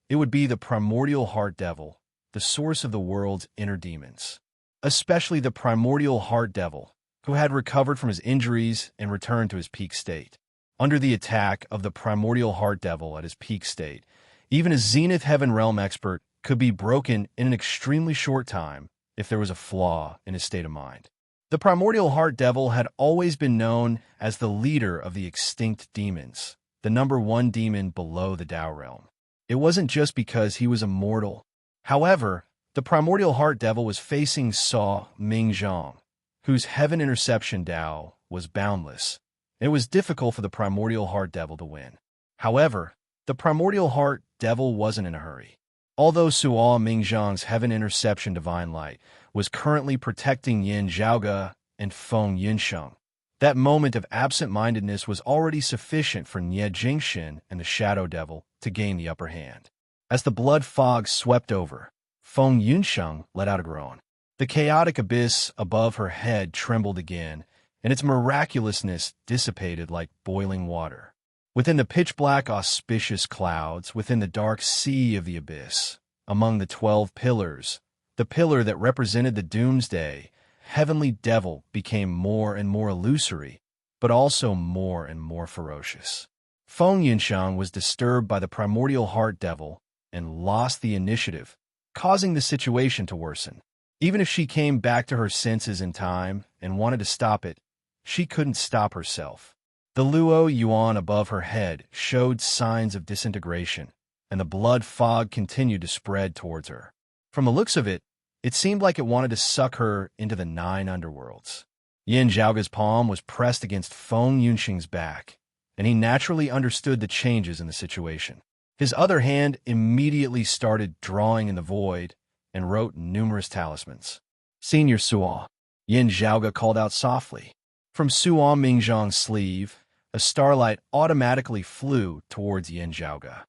it would be the primordial heart devil, the source of the world's inner demons. Especially the primordial heart devil, who had recovered from his injuries and returned to his peak state. Under the attack of the primordial heart devil at his peak state, even a zenith heaven realm expert could be broken in an extremely short time if there was a flaw in his state of mind. The primordial heart devil had always been known as the leader of the extinct demons, the number one demon below the Tao realm. It wasn't just because he was immortal. However, the primordial heart devil was facing Suo Mingzhong, whose heaven interception Tao was boundless. It was difficult for the primordial heart devil to win. However, the primordial heart devil wasn't in a hurry. Although Suo Mingzhong's heaven interception divine light was currently protecting Yin Zhaoge and Feng Yunsheng, that moment of absent-mindedness was already sufficient for Nie Jingxin and the shadow devil to gain the upper hand. As the blood fog swept over, Feng Yunsheng let out a groan. The chaotic abyss above her head trembled again, and its miraculousness dissipated like boiling water. Within the pitch-black auspicious clouds, within the dark sea of the abyss, among the 12 pillars, the pillar that represented the doomsday, heavenly devil became more and more illusory, but also more and more ferocious. Feng Yunsheng was disturbed by the primordial heart devil and lost the initiative, causing the situation to worsen. Even if she came back to her senses in time and wanted to stop it, she couldn't stop herself. The Luo Yuan above her head showed signs of disintegration, and the blood fog continued to spread towards her. From the looks of it, it seemed like it wanted to suck her into the 9 underworlds. Yin Zhaoge's palm was pressed against Feng Yunsheng's back, and he naturally understood the changes in the situation. His other hand immediately started drawing in the void and wrote numerous talismans. "Senior Suo," Yin Zhaoge called out softly. From Suo Mingzhong's sleeve, a starlight automatically flew towards Yin Zhaoge.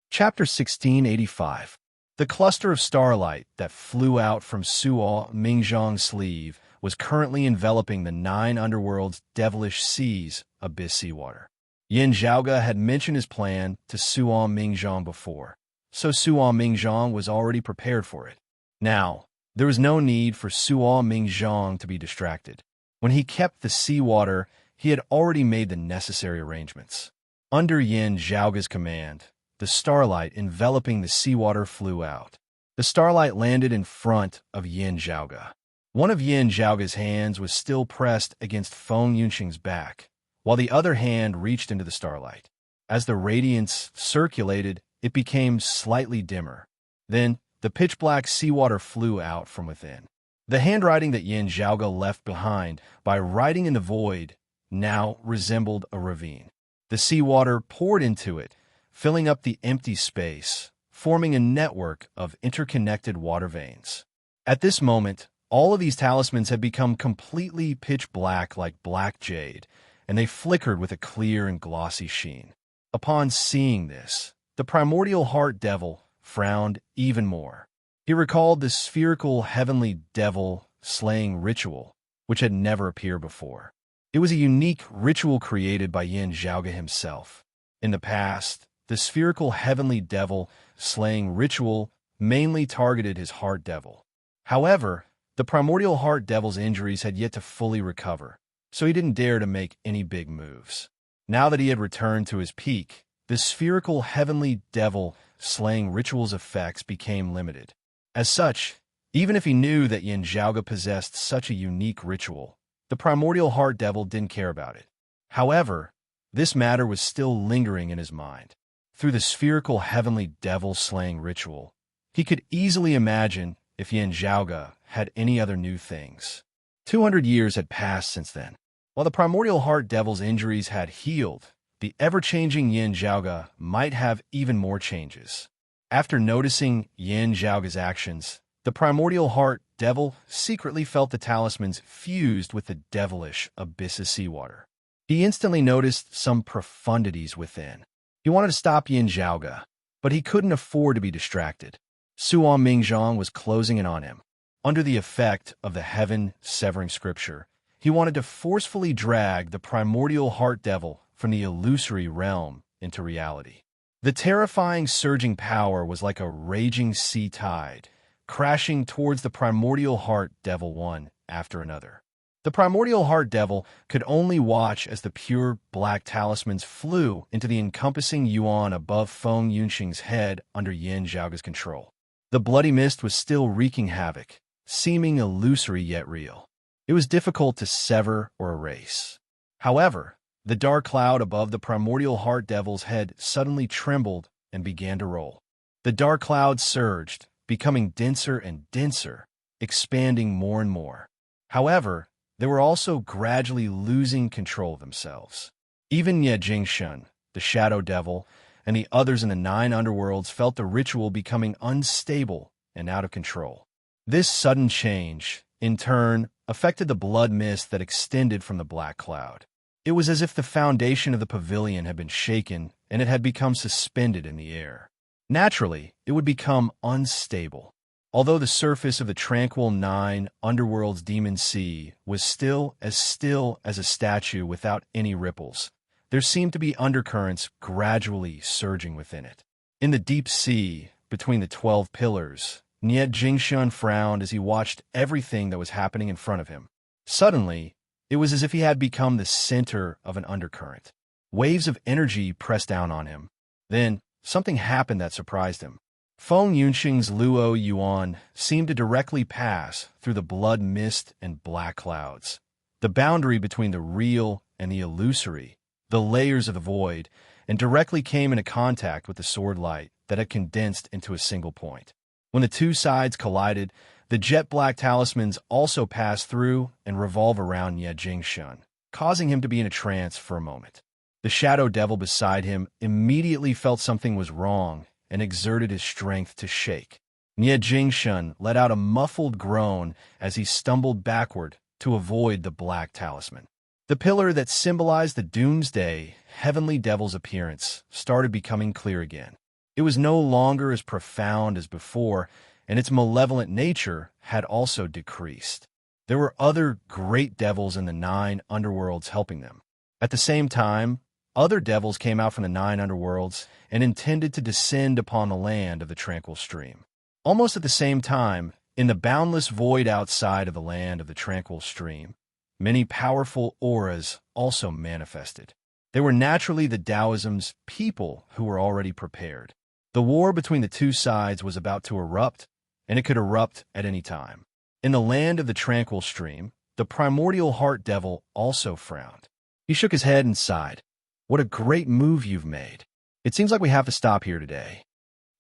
Chapter 1685. The cluster of starlight that flew out from Suo Mingzhong's sleeve was currently enveloping the 9 underworld's devilish seas, abyss seawater. Yin Zhaoge had mentioned his plan to Suo Mingzhong before, so Suo Mingzhong was already prepared for it. Now, there was no need for Suo Mingzhong to be distracted. When he kept the seawater, he had already made the necessary arrangements. Under Yin Zhaoge's command, the starlight enveloping the seawater flew out. The starlight landed in front of Yin Zhaoge. One of Yin Zhaoge's hands was still pressed against Feng Yunsheng's back, while the other hand reached into the starlight. As the radiance circulated, it became slightly dimmer. Then, the pitch-black seawater flew out from within. The handwriting that Yin Zhaoge left behind by writing in the void now resembled a ravine. The seawater poured into it, filling up the empty space, forming a network of interconnected water veins. At this moment, all of these talismans had become completely pitch black like black jade, and they flickered with a clear and glossy sheen. Upon seeing this, the primordial heart devil frowned even more. He recalled the spherical heavenly devil slaying ritual, which had never appeared before. It was a unique ritual created by Yin Zhaoge himself. In the past, the spherical heavenly devil slaying ritual mainly targeted his heart devil. However, the primordial heart devil's injuries had yet to fully recover, so he didn't dare to make any big moves. Now that he had returned to his peak, the spherical heavenly devil slaying ritual's effects became limited. As such, even if he knew that Yin Zhaoge possessed such a unique ritual, the primordial heart devil didn't care about it. However, This matter was still lingering in his mind. Through the spherical heavenly devil-slaying ritual, he could easily imagine if Yin Zhaoge had any other new things. 200 years had passed since then. While the primordial heart devil's injuries had healed, the ever-changing Yin Zhaoge might have even more changes. After noticing Yin Zhaoge's actions, the primordial heart devil secretly felt the talismans fused with the devilish abyss of seawater. He instantly noticed some profundities within. He wanted to stop Yin Zhaoge, but he couldn't afford to be distracted. Suan Mingzhang was closing in on him. Under the effect of the heaven-severing scripture, he wanted to forcefully drag the primordial heart devil from the illusory realm into reality. The terrifying surging power was like a raging sea tide, crashing towards the primordial heart devil one after another. The primordial heart devil could only watch as the pure black talismans flew into the encompassing yuan above Feng Yunxing's head under Yin Zhaoge's control. The bloody mist was still wreaking havoc, seeming illusory yet real. It was difficult to sever or erase. However, the dark cloud above the primordial heart devil's head suddenly trembled and began to roll. The dark cloud surged, becoming denser and denser, expanding more and more. However, they were also gradually losing control of themselves. Even Ye Jingshun, the shadow devil, and the others in the 9 underworlds felt the ritual becoming unstable and out of control. This sudden change, in turn, affected the blood mist that extended from the black cloud. It was as if the foundation of the pavilion had been shaken and it had become suspended in the air. Naturally, it would become unstable. Although the surface of the tranquil 9 underworld's demon sea was still as a statue without any ripples, there seemed to be undercurrents gradually surging within it. In the deep sea, between the 12 pillars, Nie Jingshun frowned as he watched everything that was happening in front of him. Suddenly, it was as if he had become the center of an undercurrent. Waves of energy pressed down on him. Then, something happened that surprised him. Feng Yunxing's Luo Yuan seemed to directly pass through the blood mist and black clouds. The boundary between the real and the illusory, the layers of the void, and directly came into contact with the sword light that had condensed into a single point. When the two sides collided, the jet-black talismans also passed through and revolve around Ye Jingshun, causing him to be in a trance for a moment. The shadow devil beside him immediately felt something was wrong and exerted his strength to shake. Nie Jingshun let out a muffled groan as he stumbled backward to avoid the black talisman. The pillar that symbolized the doomsday heavenly devil's appearance started becoming clear again. It was no longer as profound as before, and its malevolent nature had also decreased. There were other great devils in the 9 underworlds helping them. At the same time, other devils came out from the 9 underworlds and intended to descend upon the land of the tranquil stream. Almost at the same time, in the boundless void outside of the land of the tranquil stream, many powerful auras also manifested. They were naturally the Taoism's people who were already prepared. The war between the two sides was about to erupt, and it could erupt at any time. In the land of the tranquil stream, the primordial heart devil also frowned. He shook his head and sighed. "What a great move you've made. It seems like we have to stop here today."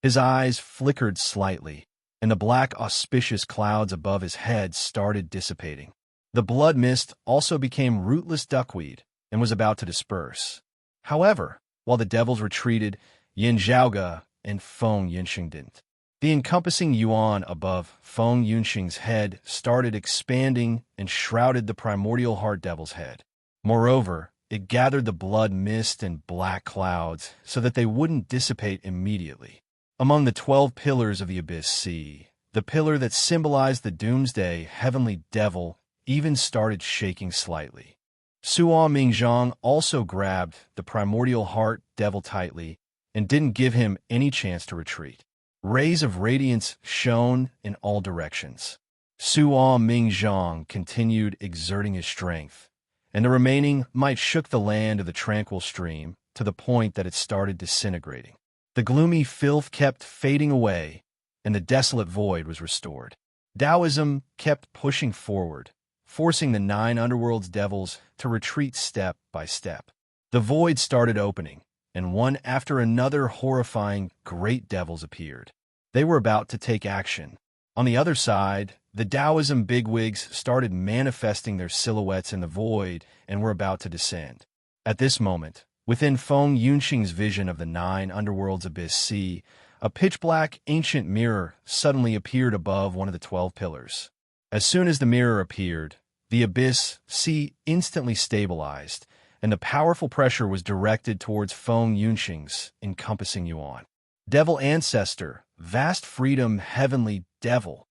His eyes flickered slightly, and the black auspicious clouds above his head started dissipating. The blood mist also became rootless duckweed and was about to disperse. However, while the devils retreated, Yin Zhaoge and Feng Yunxing didn't. The encompassing yuan above Feng Yunxing's head started expanding and shrouded the primordial heart devil's head. Moreover, it gathered the blood mist and black clouds so that they wouldn't dissipate immediately. Among the 12 pillars of the abyss sea, the pillar that symbolized the doomsday heavenly devil even started shaking slightly. Suan Mingzhang also grabbed the primordial heart devil tightly and didn't give him any chance to retreat. Rays of radiance shone in all directions. Suan Mingzhang continued exerting his strength, and the remaining might shook the land of the tranquil stream to the point that it started disintegrating. The gloomy filth kept fading away, and the desolate void was restored. Taoism kept pushing forward, forcing the 9 underworld's devils to retreat step by step. The void started opening, and one after another horrifying great devils appeared. They were about to take action. On the other side, the Taoism bigwigs started manifesting their silhouettes in the void and were about to descend. At this moment, within Feng Yunxing's vision of the 9 underworlds abyss sea, a pitch-black ancient mirror suddenly appeared above one of the 12 pillars. As soon as the mirror appeared, the abyss sea instantly stabilized, and the powerful pressure was directed towards Feng Yunxing's encompassing yuan. Devil Ancestor, vast freedom, heavenly devil.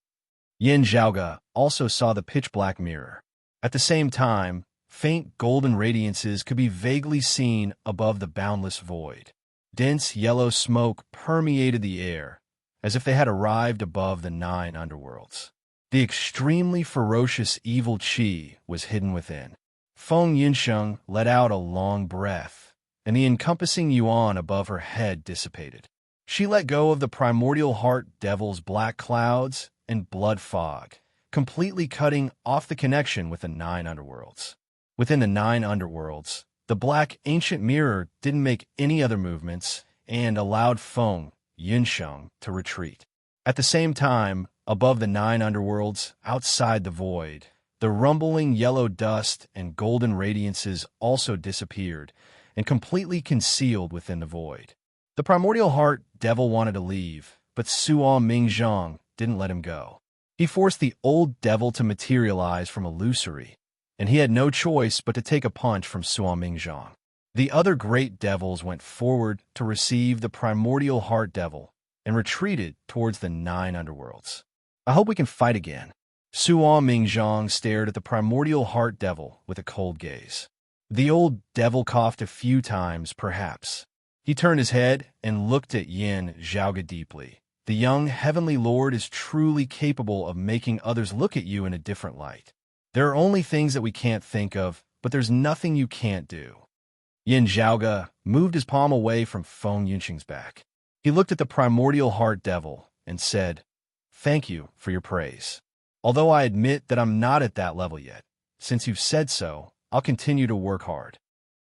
Yin Zhaoge also saw the pitch-black mirror. At the same time, faint golden radiances could be vaguely seen above the boundless void. Dense yellow smoke permeated the air, as if they had arrived above the 9 underworlds. The extremely ferocious evil qi was hidden within. Feng Yunxing let out a long breath, and the encompassing yuan above her head dissipated. She let go of the primordial heart devil's black clouds and blood fog, completely cutting off the connection with the 9 underworlds. Within the 9 underworlds, the black ancient mirror didn't make any other movements and allowed Feng Yunxing to retreat. At the same time, above the 9 underworlds, outside the void, the rumbling yellow dust and golden radiances also disappeared and completely concealed within the void. The primordial heart devil wanted to leave, but Suo Mingzhong didn't let him go. He forced the old devil to materialize from illusory, and he had no choice but to take a punch from Suo Mingzhong. The other great devils went forward to receive the primordial heart devil and retreated towards the 9 underworlds. I hope we can fight again. Suo Mingzhong stared at the primordial heart devil with a cold gaze. The old devil coughed a few times, perhaps. He turned his head and looked at Yin Zhaoge deeply. The young heavenly lord is truly capable of making others look at you in a different light. There are only things that we can't think of, but there's nothing you can't do. Yin Zhaoge moved his palm away from Feng Yunxing's back. He looked at the primordial heart devil and said, "Thank you for your praise. Although I admit that I'm not at that level yet, since you've said so, I'll continue to work hard."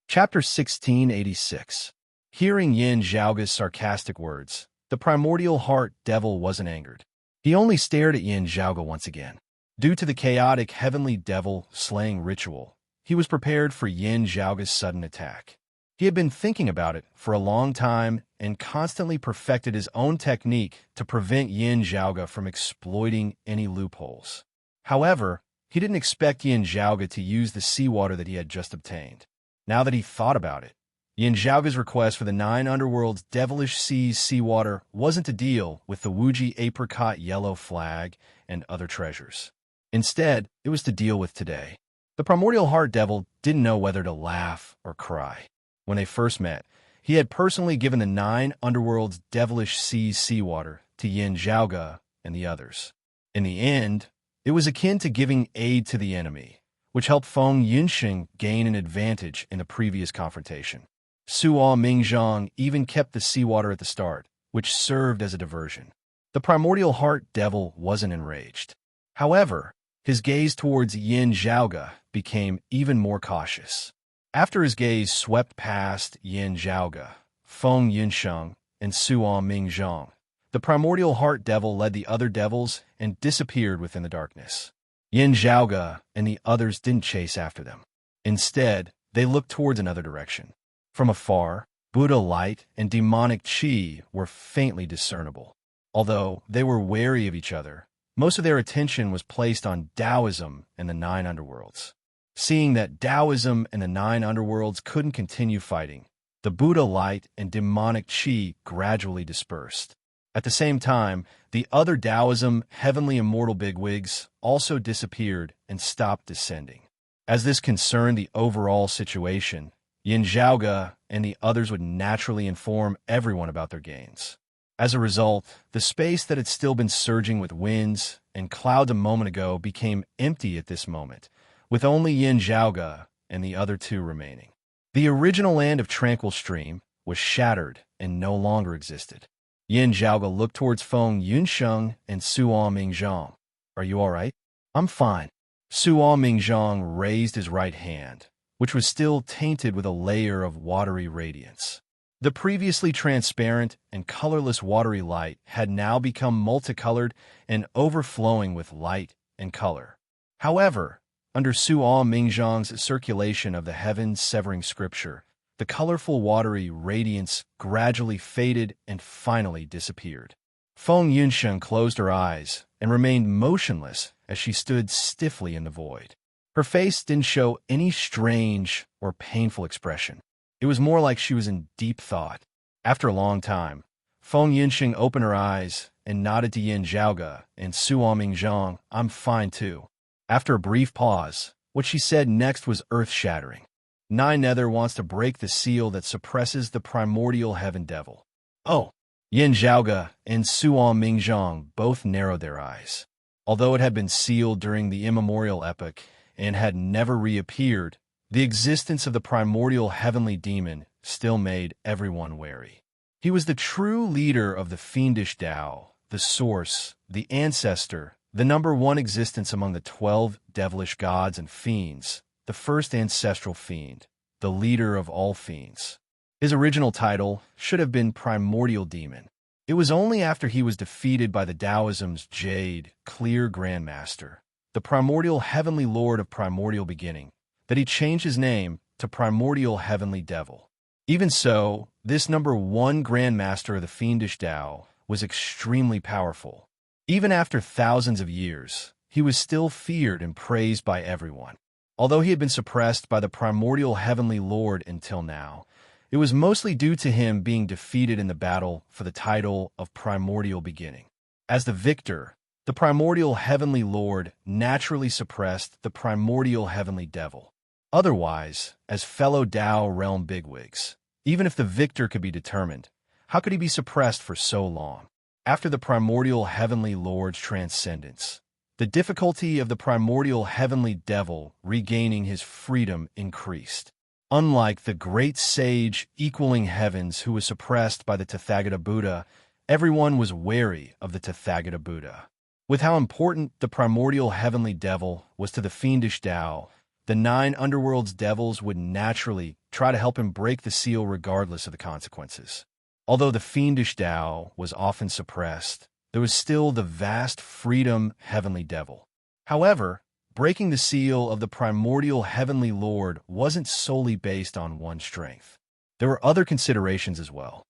Chapter 1686. Hearing Yin Zhaoge's sarcastic words, the primordial heart devil wasn't angered. He only stared at Yin Zhaoge once again. Due to the chaotic heavenly devil slaying ritual, he was prepared for Yin Zhaoge's sudden attack. He had been thinking about it for a long time and constantly perfected his own technique to prevent Yin Zhaoge from exploiting any loopholes. However, he didn't expect Yin Zhaoge to use the seawater that he had just obtained. Now that he thought about it, Yin Zhaoge's request for the 9 underworld's devilish seas seawater wasn't to deal with the Wuji apricot yellow flag and other treasures. Instead, it was to deal with today. The primordial heart devil didn't know whether to laugh or cry. When they first met, he had personally given the 9 underworld's devilish seas seawater to Yin Zhaoge and the others. In the end, it was akin to giving aid to the enemy, which helped Feng Yunxing gain an advantage in the previous confrontation. Suo Mingzhong even kept the seawater at the start, which served as a diversion. The primordial heart devil wasn't enraged. However, his gaze towards Yin Zhaoge became even more cautious. After his gaze swept past Yin Zhaoge, Feng Yunxing, and Suo Mingzhong, the primordial heart devil led the other devils and disappeared within the darkness. Yin Zhaoge and the others didn't chase after them. Instead, they looked towards another direction. From afar, Buddha light and demonic qi were faintly discernible. Although they were wary of each other, most of their attention was placed on Taoism and the 9 underworlds. Seeing that Taoism and the 9 underworlds couldn't continue fighting, the Buddha light and demonic qi gradually dispersed. At the same time, the other Taoism heavenly immortal bigwigs also disappeared and stopped descending. As this concerned the overall situation, Yin Zhaoge and the others would naturally inform everyone about their gains. As a result, the space that had still been surging with winds and clouds a moment ago became empty at this moment, with only Yin Zhaoge and the other 2 remaining. The original land of Tranquil Stream was shattered and no longer existed. Yin Zhaoge looked towards Feng Yunxing and Suo Mingzhong. "Are you all right?" "I'm fine." Suo Mingzhong raised his right hand, which was still tainted with a layer of watery radiance. The previously transparent and colorless watery light had now become multicolored and overflowing with light and color. However, under Suo Mingzhang's circulation of the heaven-severing scripture, the colorful watery radiance gradually faded and finally disappeared. Feng Yunsheng closed her eyes and remained motionless as she stood stiffly in the void. Her face didn't show any strange or painful expression. It was more like she was in deep thought. After a long time, Feng Yunsheng opened her eyes and nodded to Yin Zhaoge and Suo Mingzhang, "I'm fine too." After a brief pause, what she said next was earth-shattering. Nine Nether wants to break the seal that suppresses the primordial heaven devil. Oh! Yin Zhaoge and Suo Mingzhang both narrowed their eyes. Although it had been sealed during the immemorial epoch and had never reappeared, the existence of the primordial heavenly demon still made everyone wary. He was the true leader of the fiendish Tao, the source, the ancestor, the number one existence among the 12 devilish gods and fiends, the first ancestral fiend, the leader of all fiends. His original title should have been Primordial Demon. It was only after he was defeated by the Taoism's Jade, Clear Grandmaster, the primordial heavenly lord of primordial beginning, that he changed his name to Primordial Heavenly Devil. Even so, this number one Grandmaster of the fiendish Tao was extremely powerful. Even after thousands of years, he was still feared and praised by everyone. Although he had been suppressed by the Primordial Heavenly Lord until now, it was mostly due to him being defeated in the battle for the title of Primordial Beginning. As the victor, the Primordial Heavenly Lord naturally suppressed the Primordial Heavenly Devil. Otherwise, as fellow Tao realm bigwigs, even if the victor could be determined, how could he be suppressed for so long? After the Primordial Heavenly Lord's transcendence, the difficulty of the Primordial Heavenly Devil regaining his freedom increased. Unlike the great sage equaling heavens who was suppressed by the Tathagata Buddha, everyone was wary of the Tathagata Buddha. With how important the Primordial Heavenly Devil was to the fiendish Tao, the 9 underworld's devils would naturally try to help him break the seal regardless of the consequences. Although the fiendish Tao was often suppressed, there was still the vast freedom heavenly devil. However, breaking the seal of the primordial heavenly lord wasn't solely based on one strength. There were other considerations as well.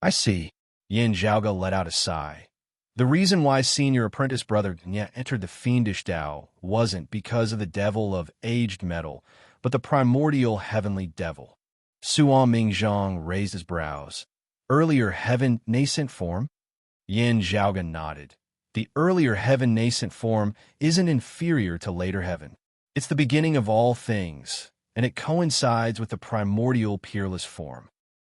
I see. Yin Zhaoge let out a sigh. The reason why senior apprentice brother Nye entered the fiendish Tao wasn't because of the devil of aged metal, but the primordial heavenly devil. Suo Mingzhang raised his brows. Earlier heaven nascent form? Yin Zhaoge nodded. The earlier heaven nascent form isn't inferior to later heaven. It's the beginning of all things, and it coincides with the primordial peerless form.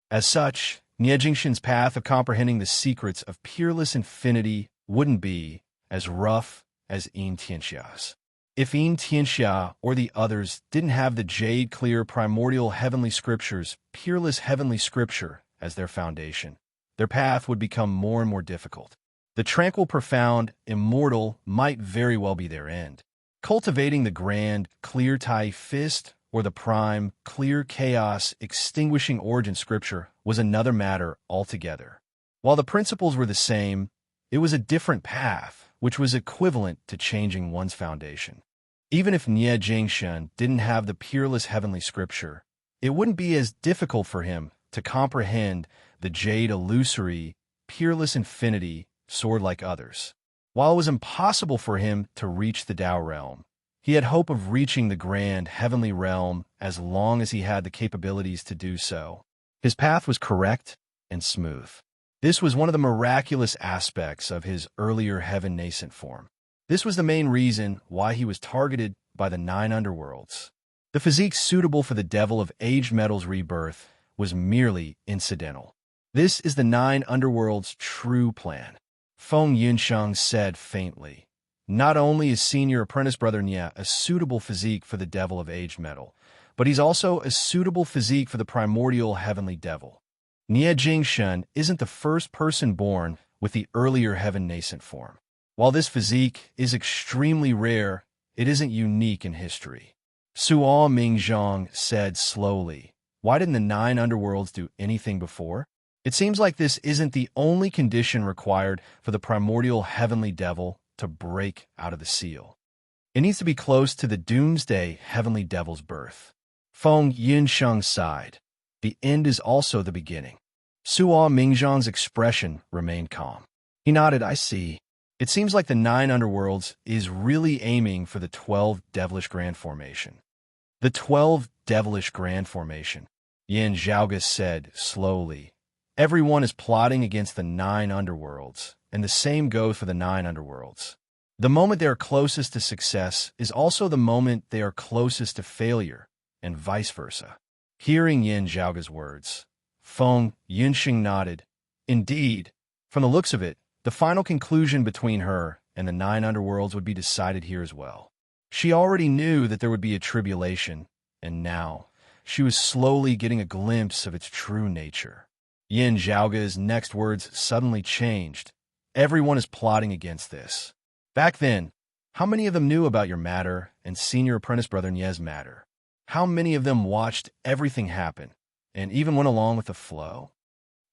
As such, Nie Jingshan's path of comprehending the secrets of peerless infinity wouldn't be as rough as Yin Tianxia's. If Yin Tianxia or the others didn't have the jade-clear primordial heavenly scriptures, peerless heavenly scripture, as their foundation, their path would become more and more difficult. The tranquil, profound, immortal might very well be their end. Cultivating the grand, clear Tai Fist or the prime, clear chaos, extinguishing origin scripture was another matter altogether. While the principles were the same, it was a different path, which was equivalent to changing one's foundation. Even if Nie Jingshan didn't have the peerless heavenly scripture, it wouldn't be as difficult for him to comprehend the jade illusory, peerless infinity sword like others. While it was impossible for him to reach the Tao realm, he had hope of reaching the grand heavenly realm as long as he had the capabilities to do so. His path was correct and smooth. This was one of the miraculous aspects of his earlier heaven nascent form. This was the main reason why he was targeted by the 9 underworlds. The physique suitable for the devil of aged metal's rebirth was merely incidental. This is the 9 underworld's true plan. Feng Yunsheng said faintly. Not only is senior apprentice brother Nye a suitable physique for the devil of aged metal, but he's also a suitable physique for the primordial heavenly devil. Nie Jingshan isn't the first person born with the earlier heaven nascent form. While this physique is extremely rare, it isn't unique in history. Suo Mingzhong said slowly. Why didn't the 9 underworlds do anything before? It seems like this isn't the only condition required for the primordial heavenly devil to break out of the seal. It needs to be close to the doomsday heavenly devil's birth. Feng Yunsheng sighed. The end is also the beginning. Suo Mingzhong's expression remained calm. He nodded. I see. It seems like the 9 underworlds is really aiming for the 12 devilish grand formation. The 12 devilish grand formation, Yin Zhaoga said slowly. Everyone is plotting against the 9 underworlds, and the same goes for the 9 underworlds. The moment they are closest to success is also the moment they are closest to failure, and vice versa. Hearing Yin Zhaoga's words, Feng Yunxing nodded. Indeed, from the looks of it, the final conclusion between her and the 9 underworlds would be decided here as well. She already knew that there would be a tribulation, and now she was slowly getting a glimpse of its true nature. Yin Zhaoga's next words suddenly changed. Everyone is plotting against this. Back then, how many of them knew about your matter and senior apprentice brother Nie's matter? How many of them watched everything happen and even went along with the flow?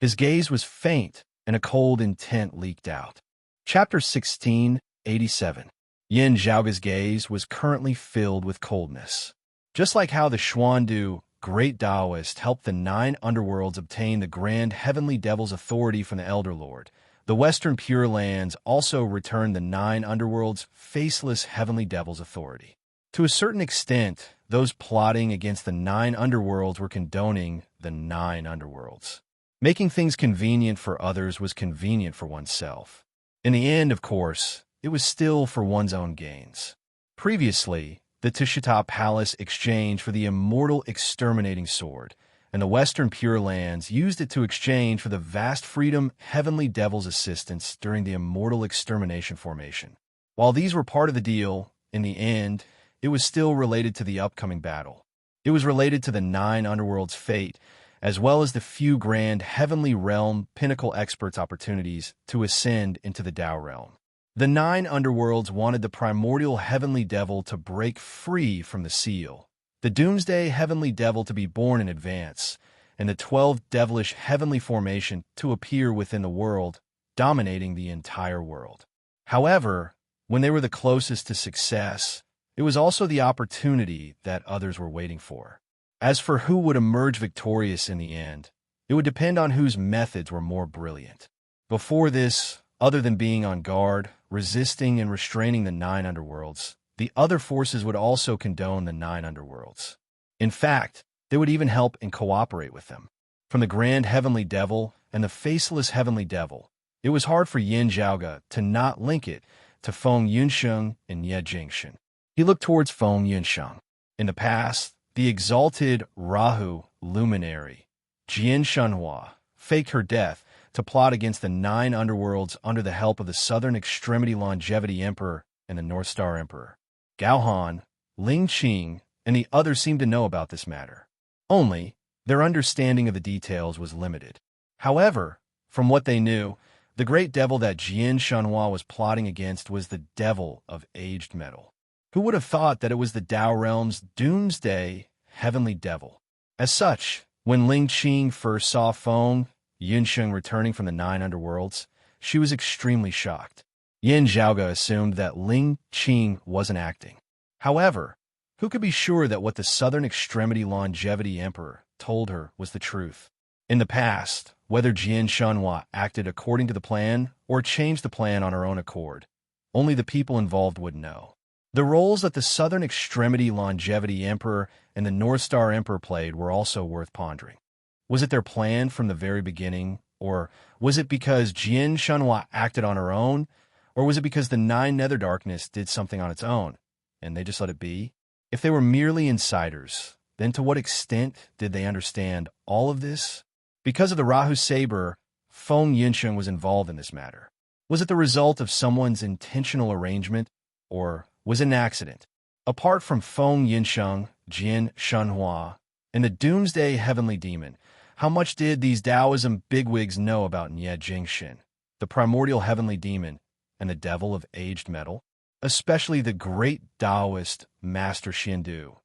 His gaze was faint, and a cold intent leaked out. Chapter 1687. Yin Zhaoga's gaze was currently filled with coldness. Just like how the Xuandu, great Taoist, helped the 9 underworlds obtain the grand heavenly devil's authority from the Elder Lord, the Western Pure Lands also returned the 9 underworlds' faceless heavenly devil's authority. To a certain extent, those plotting against the 9 underworlds were condoning the 9 underworlds. Making things convenient for others was convenient for oneself. In the end, of course, it was still for one's own gains. Previously, the Tishita Palace exchanged for the immortal exterminating sword, and the Western Pure Lands used it to exchange for the vast freedom heavenly devil's assistance during the immortal extermination formation. While these were part of the deal, in the end, it was still related to the upcoming battle. It was related to the 9 underworlds' fate, as well as the few grand heavenly realm pinnacle experts' opportunities to ascend into the Tao realm. The 9 underworlds wanted the primordial heavenly devil to break free from the seal, the doomsday heavenly devil to be born in advance, and the 12 devilish heavenly formation to appear within the world, dominating the entire world. However, when they were the closest to success, it was also the opportunity that others were waiting for. As for who would emerge victorious in the end, it would depend on whose methods were more brilliant. Before this, other than being on guard, resisting and restraining the 9 underworlds, the other forces would also condone the 9 underworlds. In fact, they would even help and cooperate with them. From the grand heavenly devil and the faceless heavenly devil, it was hard for Yin Zhaoga to not link it to Feng Yunsheng and Ye Jingshan. He looked towards Feng Yunsheng. In the past, the exalted Rahu luminary, Jian Shenhua, faked her death to plot against the 9 underworlds under the help of the Southern Extremity Longevity Emperor and the North Star Emperor. Gao Han, Ling Qing, and the others seemed to know about this matter. Only, their understanding of the details was limited. However, from what they knew, the great devil that Jian Shenhua was plotting against was the devil of aged metal. Who would have thought that it was the Tao realm's doomsday heavenly devil? As such, when Ling Qing first saw Feng Yunsheng returning from the 9 underworlds, she was extremely shocked. Yin Zhaoga assumed that Ling Qing wasn't acting. However, who could be sure that what the Southern Extremity Longevity Emperor told her was the truth? In the past, whether Jian Shenhua acted according to the plan or changed the plan on her own accord, only the people involved would know. The roles that the Southern Extremity Longevity Emperor and the North Star Emperor played were also worth pondering. Was it their plan from the very beginning, or was it because Jian Shenhua acted on her own, or was it because the 9 Nether Darkness did something on its own, and they just let it be? If they were merely insiders, then to what extent did they understand all of this? Because of the Rahu Saber, Feng Yunsheng was involved in this matter. Was it the result of someone's intentional arrangement, or was it an accident? Apart from Feng Yunsheng, Jian Shenhua, and the Doomsday Heavenly Demon, how much did these Taoism bigwigs know about Nye Jingshin, the primordial heavenly demon, and the devil of aged metal? Especially the great Taoist Master Xiandu.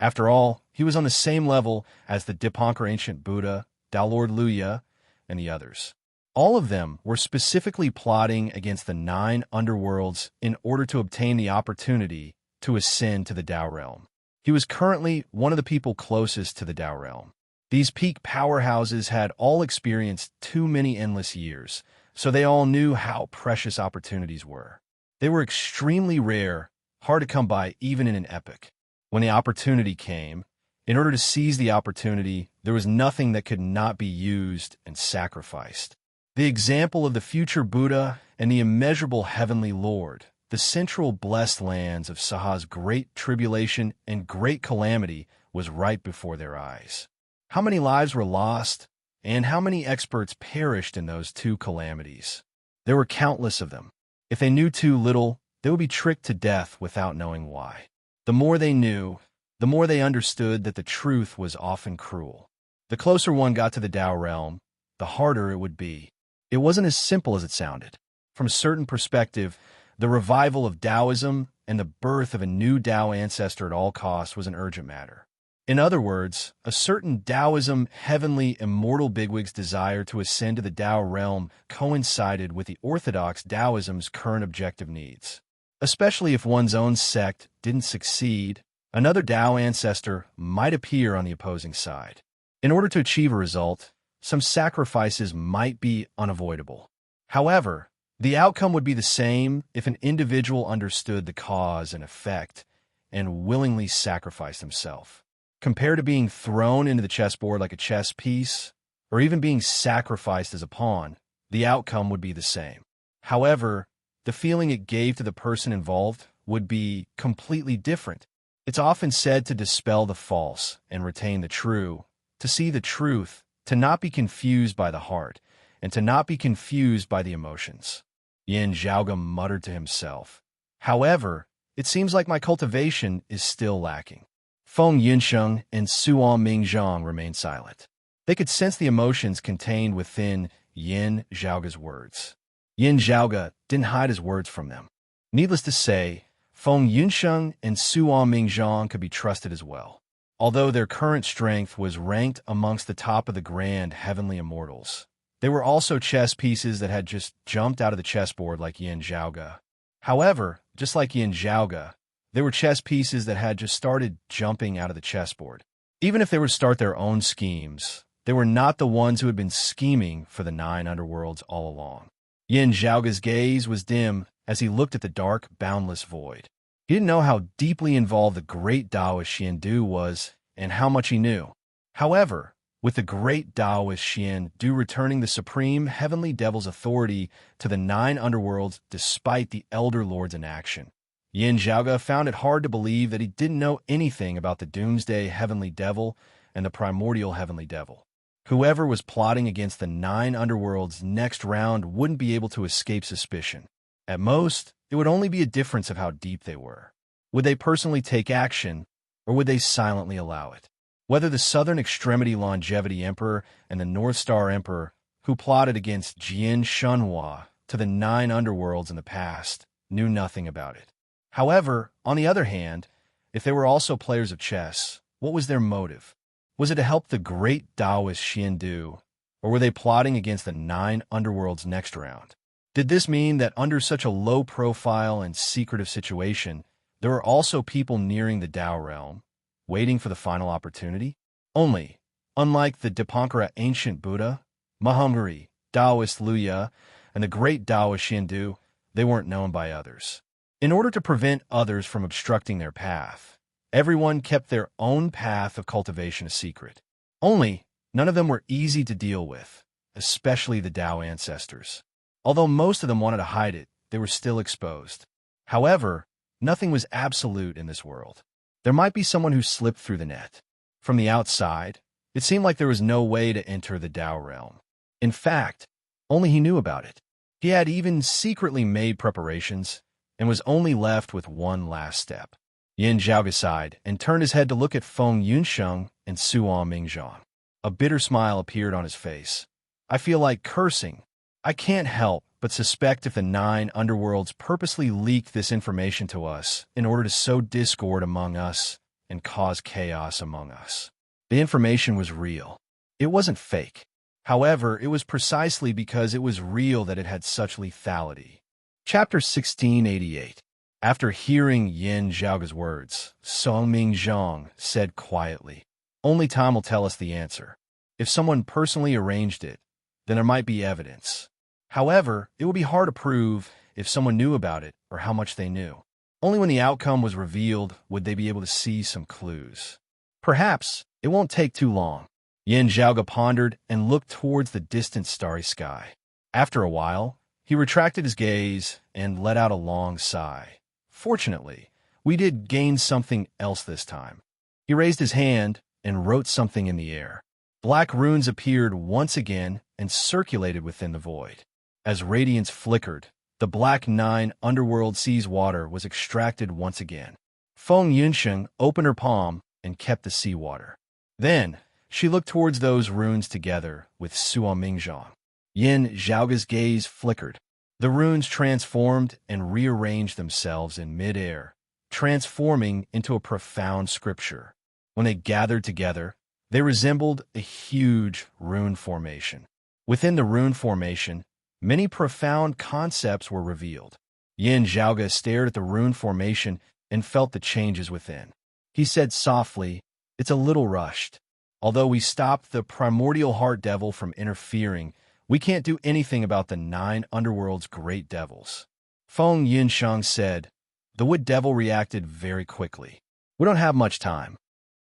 After all, he was on the same level as the Dipankar ancient Buddha, Tao Lord Luya, and the others. All of them were specifically plotting against the 9 underworlds in order to obtain the opportunity to ascend to the Tao realm. He was currently one of the people closest to the Tao realm. These peak powerhouses had all experienced too many endless years, so they all knew how precious opportunities were. They were extremely rare, hard to come by even in an epic. When the opportunity came, in order to seize the opportunity, there was nothing that could not be used and sacrificed. The example of the future Buddha and the immeasurable heavenly Lord, the central blessed lands of Saha's great tribulation and great calamity, was right before their eyes. How many lives were lost, and how many experts perished in those 2 calamities? There were countless of them. If they knew too little, they would be tricked to death without knowing why. The more they knew, the more they understood that the truth was often cruel. The closer one got to the Tao realm, the harder it would be. It wasn't as simple as it sounded. From a certain perspective, the revival of Taoism and the birth of a new Tao ancestor at all costs was an urgent matter. In other words, a certain Taoism, heavenly, immortal bigwig's desire to ascend to the Tao realm coincided with the orthodox Taoism's current objective needs. Especially if one's own sect didn't succeed, another Tao ancestor might appear on the opposing side. In order to achieve a result, some sacrifices might be unavoidable. However, the outcome would be the same if an individual understood the cause and effect and willingly sacrificed himself. Compared to being thrown into the chessboard like a chess piece, or even being sacrificed as a pawn, the outcome would be the same. However, the feeling it gave to the person involved would be completely different. It's often said to dispel the false and retain the true, to see the truth, to not be confused by the heart, and to not be confused by the emotions. Yin Zhaoge muttered to himself. However, it seems like my cultivation is still lacking. Feng Yunsheng and Suan Mingzhang remained silent. They could sense the emotions contained within Yin Zhaoge's words. Yin Zhaoge didn't hide his words from them. Needless to say, Feng Yunsheng and Suan Mingzhang could be trusted as well. Although their current strength was ranked amongst the top of the grand heavenly immortals, they were also chess pieces that had just jumped out of the chessboard like Yin Zhaoge. However, just like Yin Zhaoge, they were chess pieces that had just started jumping out of the chessboard. Even if they were to start their own schemes, they were not the ones who had been scheming for the 9 underworlds all along. Yin Zhaoge's gaze was dim as he looked at the dark, boundless void. He didn't know how deeply involved the great Taoist Xian Du was and how much he knew. However, with the great Taoist Xian Du returning the supreme heavenly devil's authority to the 9 underworlds despite the elder lord's inaction, Yin Zhaoge found it hard to believe that he didn't know anything about the doomsday heavenly devil and the primordial heavenly devil. Whoever was plotting against the 9 underworlds next round wouldn't be able to escape suspicion. At most, it would only be a difference of how deep they were. Would they personally take action, or would they silently allow it? Whether the Southern Extremity Longevity Emperor and the North Star Emperor, who plotted against Jian Shunhua to the 9 underworlds in the past, knew nothing about it. However, on the other hand, if they were also players of chess, what was their motive? Was it to help the great Taoist Xian Du, or were they plotting against the 9 underworlds next round? Did this mean that under such a low-profile and secretive situation, there were also people nearing the Tao realm, waiting for the final opportunity? Only, unlike the Dipankara ancient Buddha, Mahongri, Taoist Luya, and the great Taoist Xian Du, they weren't known by others. In order to prevent others from obstructing their path, everyone kept their own path of cultivation a secret. Only, none of them were easy to deal with, especially the Tao ancestors. Although most of them wanted to hide it, they were still exposed. However, nothing was absolute in this world. There might be someone who slipped through the net. From the outside, it seemed like there was no way to enter the Tao realm. In fact, only he knew about it. He had even secretly made preparations and was only left with one last step. Yin Zhaoge sighed and turned his head to look at Feng Yunsheng and Suan Mingzhang. A bitter smile appeared on his face. I feel like cursing. I can't help but suspect if the 9 underworlds purposely leaked this information to us in order to sow discord among us and cause chaos among us. The information was real. It wasn't fake. However, it was precisely because it was real that it had such lethality. Chapter 1688. After hearing Yin Zhaoge's words, Songming Zhang said quietly, "Only time will tell us the answer. If someone personally arranged it, then there might be evidence. However, it would be hard to prove if someone knew about it or how much they knew. Only when the outcome was revealed would they be able to see some clues. Perhaps it won't take too long." Yin Zhaoge pondered and looked towards the distant starry sky. After a while, he retracted his gaze and let out a long sigh. "Fortunately, we did gain something else this time." He raised his hand and wrote something in the air. Black runes appeared once again and circulated within the void. As radiance flickered, the black 9 underworld sea's water was extracted once again. Feng Yunsheng opened her palm and kept the seawater. Then, she looked towards those runes together with Suo Mingzhang. Yin Zhaoge's gaze flickered. The runes transformed and rearranged themselves in mid-air, transforming into a profound scripture. When they gathered together, they resembled a huge rune formation. Within the rune formation, many profound concepts were revealed. Yin Zhaoge stared at the rune formation and felt the changes within. He said softly, "It's a little rushed. Although we stopped the primordial heart devil from interfering, we can't do anything about the 9 underworld's great devils." Feng Yunsheng said, "The wood devil reacted very quickly. We don't have much time."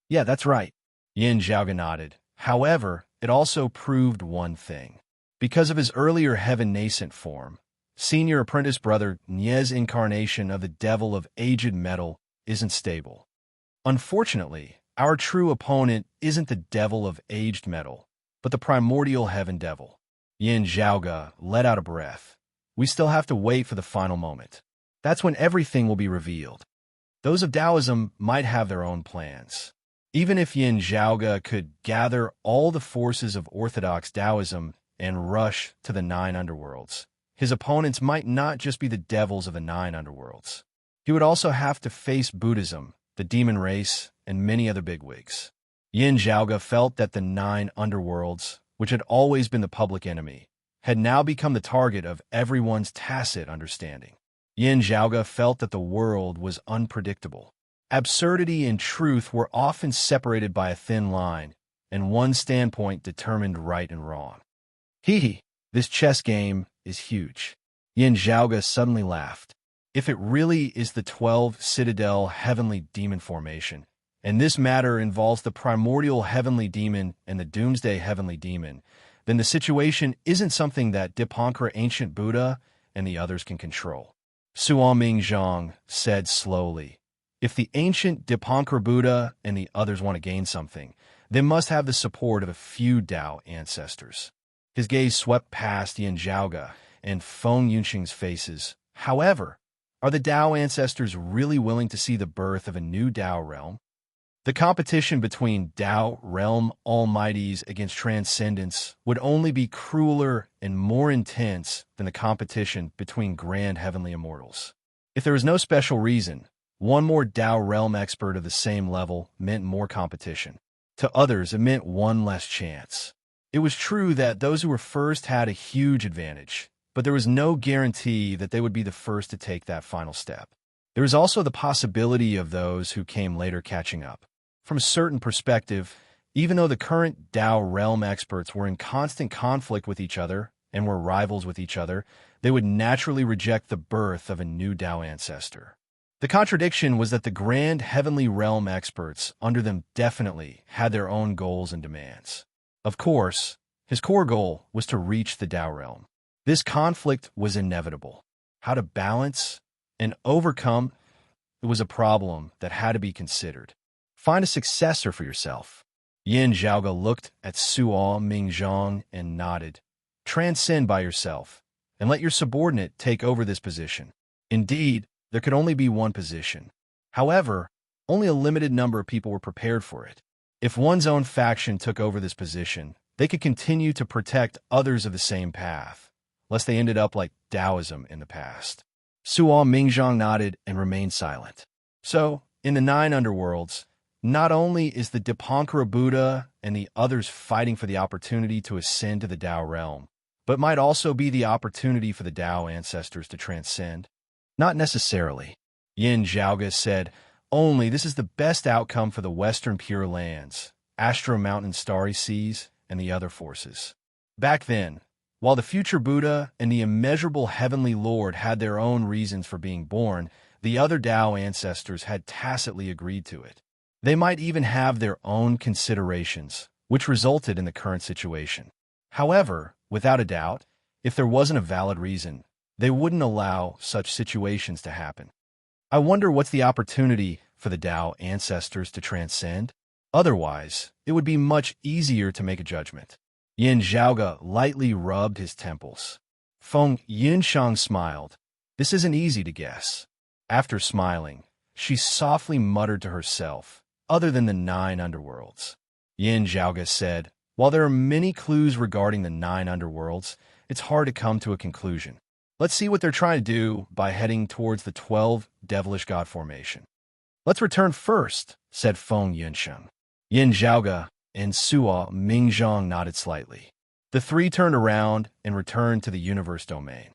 "Yeah, that's right." Yin Zhaoge nodded. However, it also proved one thing. Because of his earlier heaven nascent form, senior apprentice brother Nie's incarnation of the devil of aged metal isn't stable. Unfortunately, our true opponent isn't the devil of aged metal, but the primordial heaven devil. Yin Zhaoge let out a breath. We still have to wait for the final moment. That's when everything will be revealed. Those of Taoism might have their own plans. Even if Yin Zhaoge could gather all the forces of orthodox Taoism and rush to the 9 underworlds, his opponents might not just be the devils of the 9 underworlds. He would also have to face Buddhism, the demon race, and many other bigwigs. Yin Zhaoge felt that the 9 underworlds, which had always been the public enemy, had now become the target of everyone's tacit understanding. Yin Zhaoge felt that the world was unpredictable. Absurdity and truth were often separated by a thin line, and one standpoint determined right and wrong. This chess game is huge." Yin Zhaoge suddenly laughed. "If it really is the 12 Citadel Heavenly Demon formation, and this matter involves the Primordial Heavenly Demon and the Doomsday Heavenly Demon, then the situation isn't something that Dipankara Ancient Buddha and the others can control." Suo Mingzhang said slowly, "If the ancient Dipankara Buddha and the others want to gain something, they must have the support of a few Tao ancestors." His gaze swept past Yin Zhaoge and Feng Yunsheng's faces. However, are the Tao ancestors really willing to see the birth of a new Tao realm? The competition between Tao realm almighties against transcendence would only be crueler and more intense than the competition between grand heavenly immortals. If there was no special reason, one more Tao realm expert of the same level meant more competition. To others, it meant one less chance. It was true that those who were first had a huge advantage, but there was no guarantee that they would be the first to take that final step. There was also the possibility of those who came later catching up. From a certain perspective, even though the current Tao realm experts were in constant conflict with each other and were rivals with each other, they would naturally reject the birth of a new Tao ancestor. The contradiction was that the grand heavenly realm experts under them definitely had their own goals and demands. Of course, his core goal was to reach the Tao realm. This conflict was inevitable. How to balance and overcome it was a problem that had to be considered. Find a successor for yourself. Yin Zhaoge looked at Suo Mingzhang and nodded. Transcend by yourself, and let your subordinate take over this position. Indeed, there could only be one position. However, only a limited number of people were prepared for it. If one's own faction took over this position, they could continue to protect others of the same path, lest they ended up like Taoism in the past. Suo Mingzhang nodded and remained silent. So, in the 9 underworlds, Not only is the Dipankara Buddha and the others fighting for the opportunity to ascend to the Tao realm, but might also be the opportunity for the Tao ancestors to transcend? Not necessarily. Yin Zhaoge said, only this is the best outcome for the Western Pure Lands, Astro Mountain Starry Seas, and the other forces. Back then, while the future Buddha and the immeasurable Heavenly Lord had their own reasons for being born, the other Tao ancestors had tacitly agreed to it. They might even have their own considerations, which resulted in the current situation. However, without a doubt, if there wasn't a valid reason, they wouldn't allow such situations to happen. I wonder what's the opportunity for the Tao ancestors to transcend? Otherwise, it would be much easier to make a judgment. Yin Zhaoge lightly rubbed his temples. Feng Yinshang smiled. This isn't easy to guess. After smiling, she softly muttered to herself, other than the 9 underworlds. Yin Zhaoge said, while there are many clues regarding the 9 underworlds, it's hard to come to a conclusion. Let's see what they're trying to do by heading towards the 12 devilish god formation. Let's return first, said Feng Yinsheng. Yin Zhaoge and Suo Mingzhong nodded slightly. The 3 turned around and returned to the universe domain.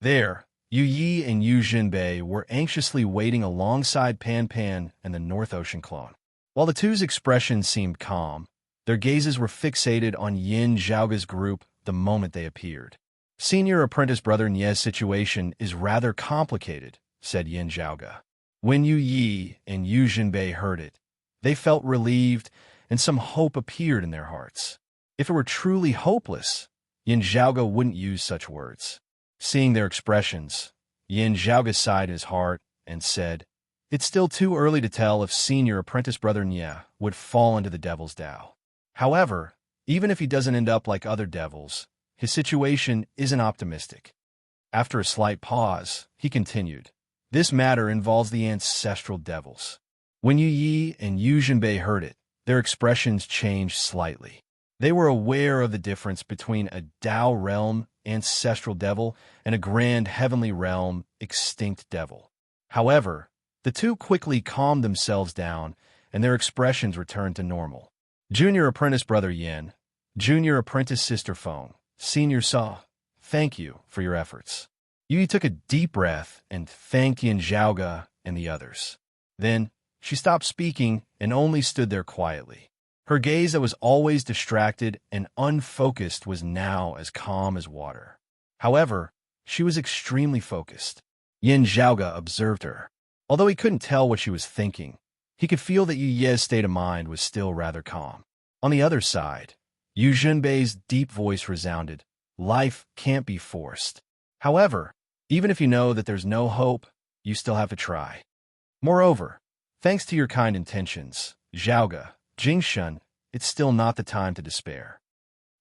There, Yu Yi and Yu Jinbei were anxiously waiting alongside Pan Pan and the North Ocean clone. While the two's expressions seemed calm, their gazes were fixated on Yin Zhaoge's group the moment they appeared. Senior apprentice brother Nie's situation is rather complicated, said Yin Zhaoge. When Yu Yi and Yu Jinbei heard it, they felt relieved and some hope appeared in their hearts. If it were truly hopeless, Yin Zhaoge wouldn't use such words. Seeing their expressions, Yin Zhaoge sighed in his heart and said, it's still too early to tell if senior apprentice brother Nie would fall into the devil's Tao. However, even if he doesn't end up like other devils, his situation isn't optimistic. After a slight pause, he continued, this matter involves the ancestral devils. When Yu Yi and Yu Jinbei heard it, their expressions changed slightly. They were aware of the difference between a Tao realm ancestral devil and a grand heavenly realm extinct devil. However, the two quickly calmed themselves down and their expressions returned to normal. Junior apprentice brother Yin, junior apprentice sister Feng, senior Sa, thank you for your efforts. Yu took a deep breath and thanked Yin Zhaoge and the others. Then, she stopped speaking and only stood there quietly. Her gaze that was always distracted and unfocused was now as calm as water. However, she was extremely focused. Yin Zhaoge observed her. Although he couldn't tell what she was thinking, he could feel that Yu Ye's state of mind was still rather calm. On the other side, Yu Jinbei's deep voice resounded, life can't be forced. However, even if you know that there's no hope, you still have to try. Moreover, thanks to your kind intentions, Zhaoge, Jingshun, it's still not the time to despair.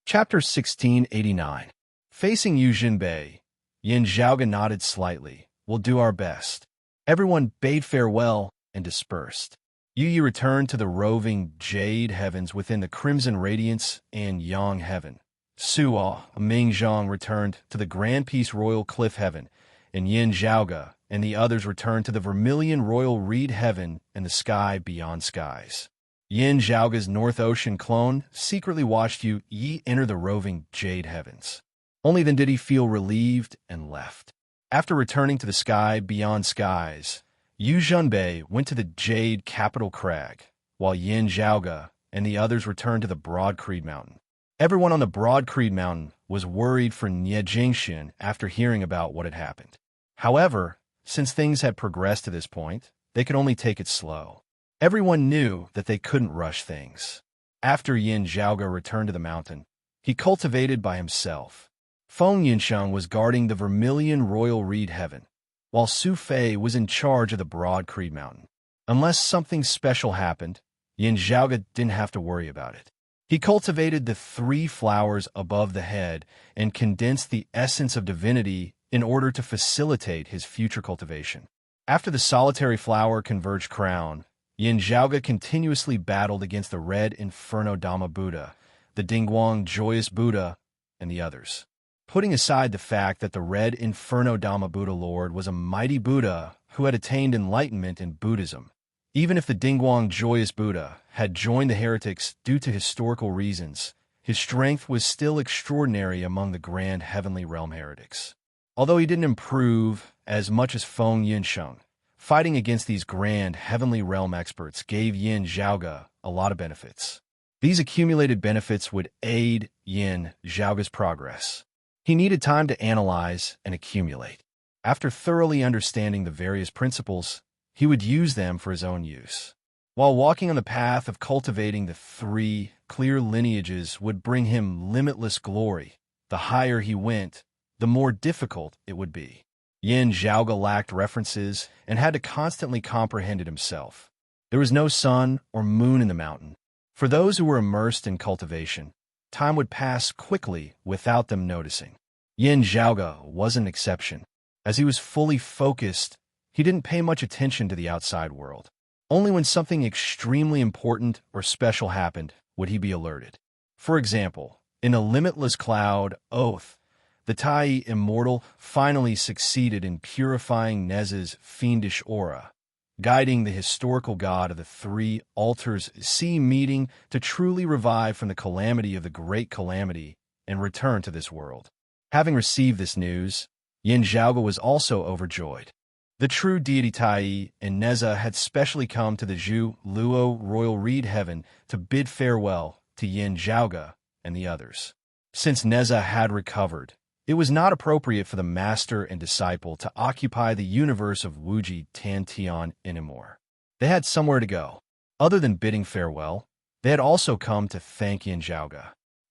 Chapter 1689. Facing Yu Jinbei, Yin Zhaoge nodded slightly. We'll do our best. Everyone bade farewell and dispersed. Yu Yi returned to the roving jade heavens within the crimson radiance and yang heaven. Suo Mingzhong returned to the grand peace royal cliff heaven, and Yin Zhaoge and the others returned to the vermilion royal reed heaven and the sky beyond skies. Yin Zhaoge's North Ocean clone secretly watched Yu Yi enter the roving jade heavens. Only then did he feel relieved and left. After returning to the sky beyond skies, Yu Jinbei went to the jade capital crag, while Yin Zhaoge and the others returned to the Broad Creed Mountain. Everyone on the Broad Creed Mountain was worried for Nie Jingxin after hearing about what had happened. However, since things had progressed to this point, they could only take it slow. Everyone knew that they couldn't rush things. After Yin Zhaoge returned to the mountain, he cultivated by himself. Feng Yinsheng was guarding the vermilion royal reed heaven, while Su Fei was in charge of the Broad Creed Mountain. Unless something special happened, Yin Zhaoge didn't have to worry about it. He cultivated the 3 flowers above the head and condensed the essence of divinity in order to facilitate his future cultivation. After the solitary flower converged crown, Yin Zhaoge continuously battled against the red Inferno Dhamma Buddha, the Dingguang Joyous Buddha, and the others. Putting aside the fact that the red Inferno Dhamma Buddha Lord was a mighty Buddha who had attained enlightenment in Buddhism, Even if the Dingguang Joyous Buddha had joined the heretics due to historical reasons, his strength was still extraordinary among the grand heavenly realm heretics. Although he didn't improve as much as Feng Yinsheng, fighting against these grand heavenly realm experts gave Yin Zhaoge a lot of benefits. These accumulated benefits would aid Yin Zhaoge's progress. He needed time to analyze and accumulate. After thoroughly understanding the various principles, he would use them for his own use. While walking on the path of cultivating the three clear lineages would bring him limitless glory, the higher he went, the more difficult it would be. Yin Zhaoge lacked references and had to constantly comprehend it himself. There was no sun or moon in the mountain. For those who were immersed in cultivation, time would pass quickly without them noticing. Yin Zhaoge was an exception. As he was fully focused, he didn't pay much attention to the outside world. Only when something extremely important or special happened would he be alerted. For example, in a limitless cloud oath, the Tai immortal finally succeeded in purifying Neza's fiendish aura, guiding the historical god of the three altars sea meeting to truly revive from the calamity of the great calamity and return to this world. Having received this news, Yin Zhaoge was also overjoyed. The true deity Tai and Neza had specially come to the Zhu Luo royal reed heaven to bid farewell to Yin Zhaoge and the others. Since Neza had recovered, it was not appropriate for the master and disciple to occupy the universe of Wuji Tantian anymore. They had somewhere to go. Other than bidding farewell, they had also come to thank Yin Zhaoge.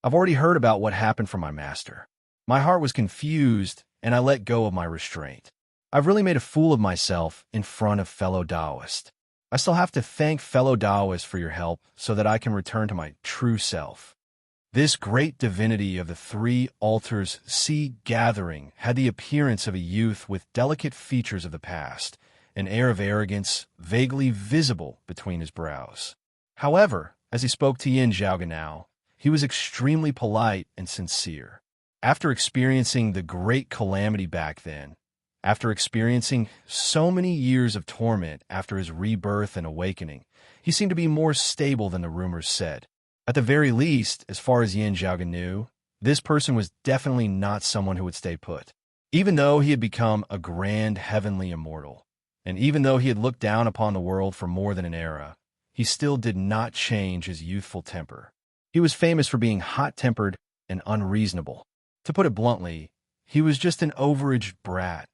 I've already heard about what happened from my master. My heart was confused, and I let go of my restraint. I've really made a fool of myself in front of fellow Taoists. I still have to thank fellow Taoists for your help so that I can return to my true self. This great divinity of the three altars sea gathering had the appearance of a youth with delicate features of the past, an air of arrogance vaguely visible between his brows. However, as he spoke to Yin Zhaoge now, he was extremely polite and sincere. After experiencing the great calamity back then, after experiencing so many years of torment after his rebirth and awakening, he seemed to be more stable than the rumors said. At the very least, as far as Yin Zhaoge knew, this person was definitely not someone who would stay put. Even though he had become a grand heavenly immortal, and even though he had looked down upon the world for more than an era, he still did not change his youthful temper. He was famous for being hot-tempered and unreasonable. To put it bluntly, he was just an overage brat.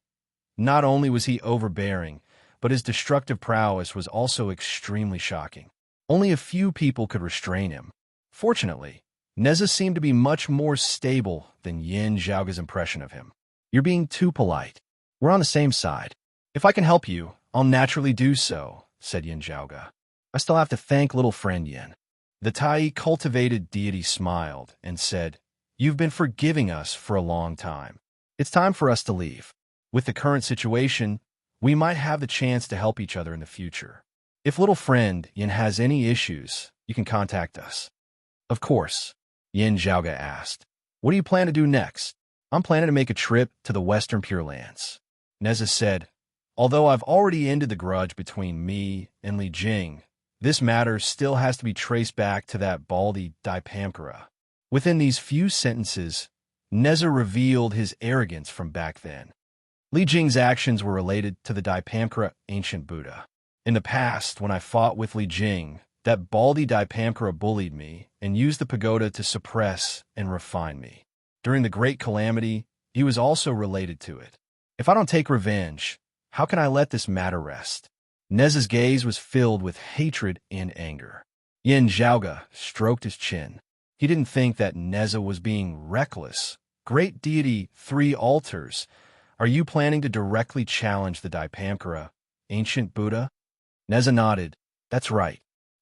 Not only was he overbearing, but his destructive prowess was also extremely shocking. Only a few people could restrain him. Fortunately, Neza seemed to be much more stable than Yin Zhaoge's impression of him. You're being too polite. We're on the same side. If I can help you, I'll naturally do so, said Yin Zhaoge. I still have to thank little friend Yin. The Tai cultivated deity smiled and said, You've been forgiving us for a long time. It's time for us to leave. With the current situation, we might have the chance to help each other in the future. If little friend Yin has any issues, you can contact us. Of course, Yin Zhaoge asked. What do you plan to do next? I'm planning to make a trip to the Western Pure Lands. Neza said, Although I've already ended the grudge between me and Li Jing, this matter still has to be traced back to that baldy Daipamkara. Within these few sentences, Neza revealed his arrogance from back then. Li Jing's actions were related to the Daipamkara ancient Buddha. In the past, when I fought with Li Jing, that baldy Daipamkara bullied me and used the pagoda to suppress and refine me. During the Great Calamity, he was also related to it. If I don't take revenge, how can I let this matter rest? Neza's gaze was filled with hatred and anger. Yin Zhaoge stroked his chin. He didn't think that Neza was being reckless. Great deity, three altars. Are you planning to directly challenge the Daipamkara, ancient Buddha? Neza nodded. That's right.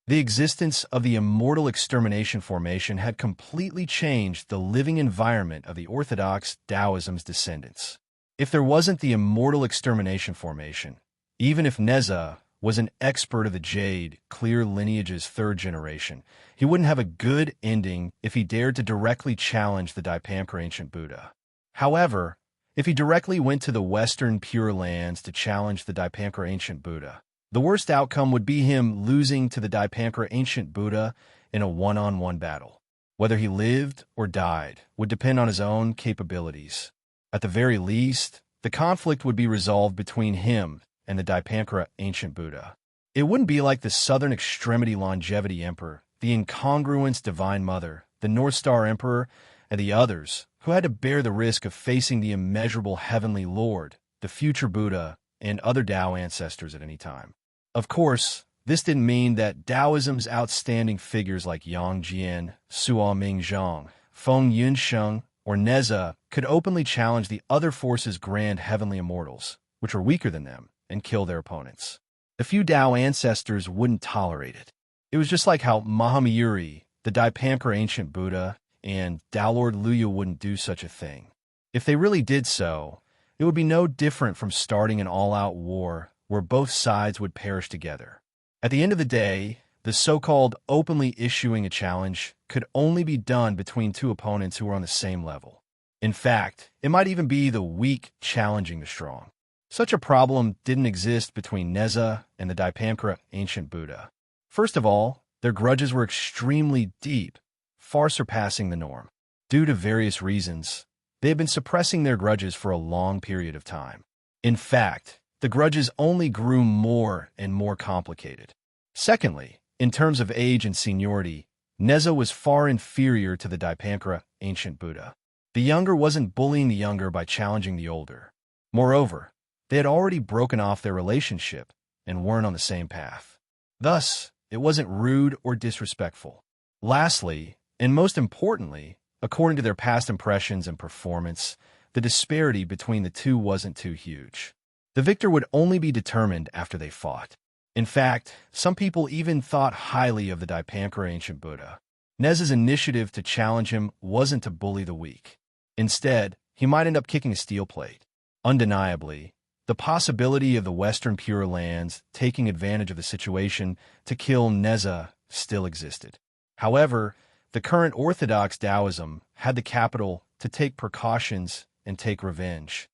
The existence of the immortal extermination formation had completely changed the living environment of the orthodox Taoism's descendants. If there wasn't the immortal extermination formation, even if Neza was an expert of the Jade, clear lineage's third generation, he wouldn't have a good ending if he dared to directly challenge the Daipamkara ancient Buddha. However, if he directly went to the Western Pure Lands to challenge the Daipamkara ancient Buddha, The worst outcome would be him losing to the Dipankara ancient Buddha in a one-on-one battle. Whether he lived or died would depend on his own capabilities. At the very least, the conflict would be resolved between him and the Dipankara ancient Buddha. It wouldn't be like the Southern Extremity Longevity Emperor, the Incongruence Divine Mother, the North Star Emperor, and the others who had to bear the risk of facing the immeasurable Heavenly Lord, the future Buddha, and other Tao ancestors at any time. Of course, this didn't mean that Taoism's outstanding figures like Yang Jian, Sua Ming Zhang, Feng Yunsheng, or Neza could openly challenge the other forces' grand heavenly immortals, which were weaker than them, and kill their opponents. The few Tao ancestors wouldn't tolerate it. It was just like how Mahamayuri, the Dipankara ancient Buddha, and Tao Lord Luya wouldn't do such a thing. If they really did so, it would be no different from starting an all-out war where both sides would perish together. At the end of the day, the so-called openly issuing a challenge could only be done between two opponents who were on the same level. In fact, it might even be the weak challenging the strong. Such a problem didn't exist between Neza and the Dipankara ancient Buddha. First of all, their grudges were extremely deep, far surpassing the norm. Due to various reasons, they had been suppressing their grudges for a long period of time. In fact, the grudges only grew more and more complicated. Secondly, in terms of age and seniority, Neza was far inferior to the Dipankara ancient Buddha. The younger wasn't bullying the younger by challenging the older. Moreover, they had already broken off their relationship and weren't on the same path. Thus, it wasn't rude or disrespectful. Lastly, and most importantly, according to their past impressions and performance, the disparity between the two wasn't too huge. The victor would only be determined after they fought. In fact, some people even thought highly of the Dipankara ancient Buddha. Neza's initiative to challenge him wasn't to bully the weak. Instead, he might end up kicking a steel plate. Undeniably, the possibility of the Western Pure Lands taking advantage of the situation to kill Neza still existed. However, the current Orthodox Taoism had the capital to take precautions and take revenge.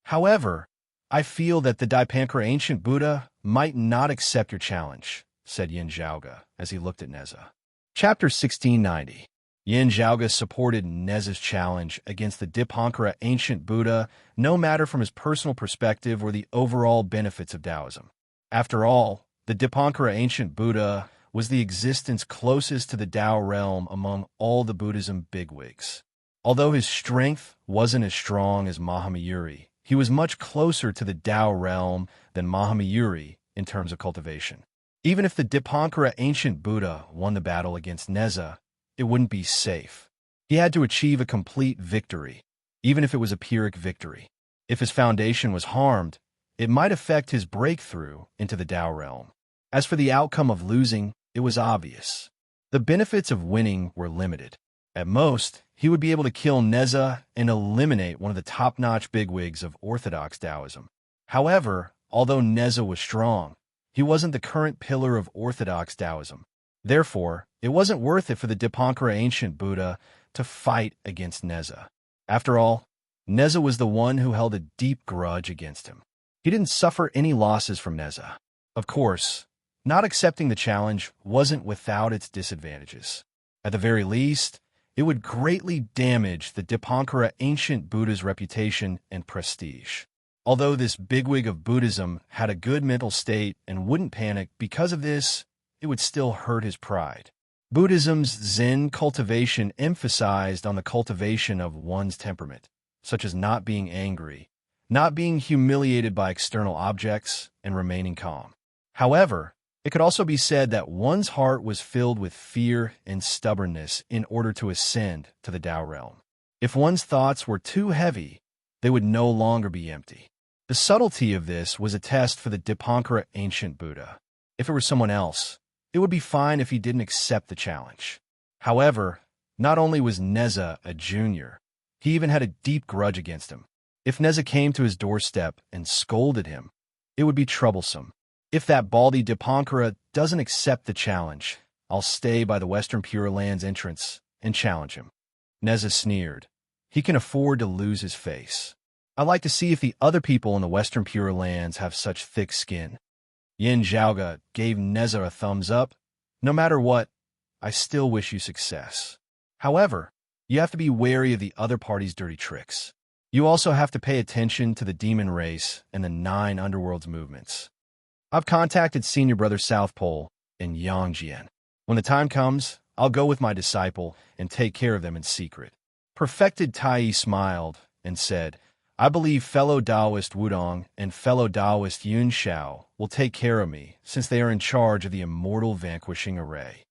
However, I feel that the Dipankara ancient Buddha might not accept your challenge, said Yin Zhaoge as he looked at Neza. Chapter 1690. Yin Zhaoge supported Neza's challenge against the Dipankara ancient Buddha, no matter from his personal perspective or the overall benefits of Taoism. After all, the Dipankara ancient Buddha was the existence closest to the Tao realm among all the Buddhism bigwigs. Although his strength wasn't as strong as Mahamayuri, he was much closer to the Tao realm than Mahamayuri in terms of cultivation. Even if the Dipankara ancient Buddha won the battle against Neza, it wouldn't be safe. He had to achieve a complete victory, even if it was a Pyrrhic victory. If his foundation was harmed, it might affect his breakthrough into the Tao realm. As for the outcome of losing, it was obvious. The benefits of winning were limited. At most, he would be able to kill Neza and eliminate one of the top-notch bigwigs of Orthodox Taoism. However, although Neza was strong, he wasn't the current pillar of Orthodox Taoism. Therefore, it wasn't worth it for the Dipankara ancient Buddha to fight against Neza. After all, Neza was the one who held a deep grudge against him. He didn't suffer any losses from Neza. Of course, not accepting the challenge wasn't without its disadvantages. At the very least, it would greatly damage the Dipankara ancient Buddha's reputation and prestige. Although this bigwig of Buddhism had a good mental state and wouldn't panic because of this, it would still hurt his pride. Buddhism's Zen cultivation emphasized on the cultivation of one's temperament, such as not being angry, not being humiliated by external objects, and remaining calm. However, it could also be said that one's heart was filled with fear and stubbornness in order to ascend to the Tao realm. If one's thoughts were too heavy, they would no longer be empty. The subtlety of this was a test for the Dipankara ancient Buddha. If it were someone else, it would be fine if he didn't accept the challenge. However, not only was Neza a junior, he even had a deep grudge against him. If Neza came to his doorstep and scolded him, it would be troublesome. If that baldy Dipankara doesn't accept the challenge, I'll stay by the Western Pure Lands entrance and challenge him. Neza sneered. He can afford to lose his face. I'd like to see if the other people in the Western Pure Lands have such thick skin. Yin Zhaoge gave Neza a thumbs up. No matter what, I still wish you success. However, you have to be wary of the other party's dirty tricks. You also have to pay attention to the demon race and the 9 underworld's movements. I've contacted Senior Brother South Pole and Yangjian. When the time comes, I'll go with my disciple and take care of them in secret. Perfected Tai smiled and said, I believe fellow Taoist Wudong and fellow Taoist Yun Shao will take care of me since they are in charge of the immortal vanquishing array.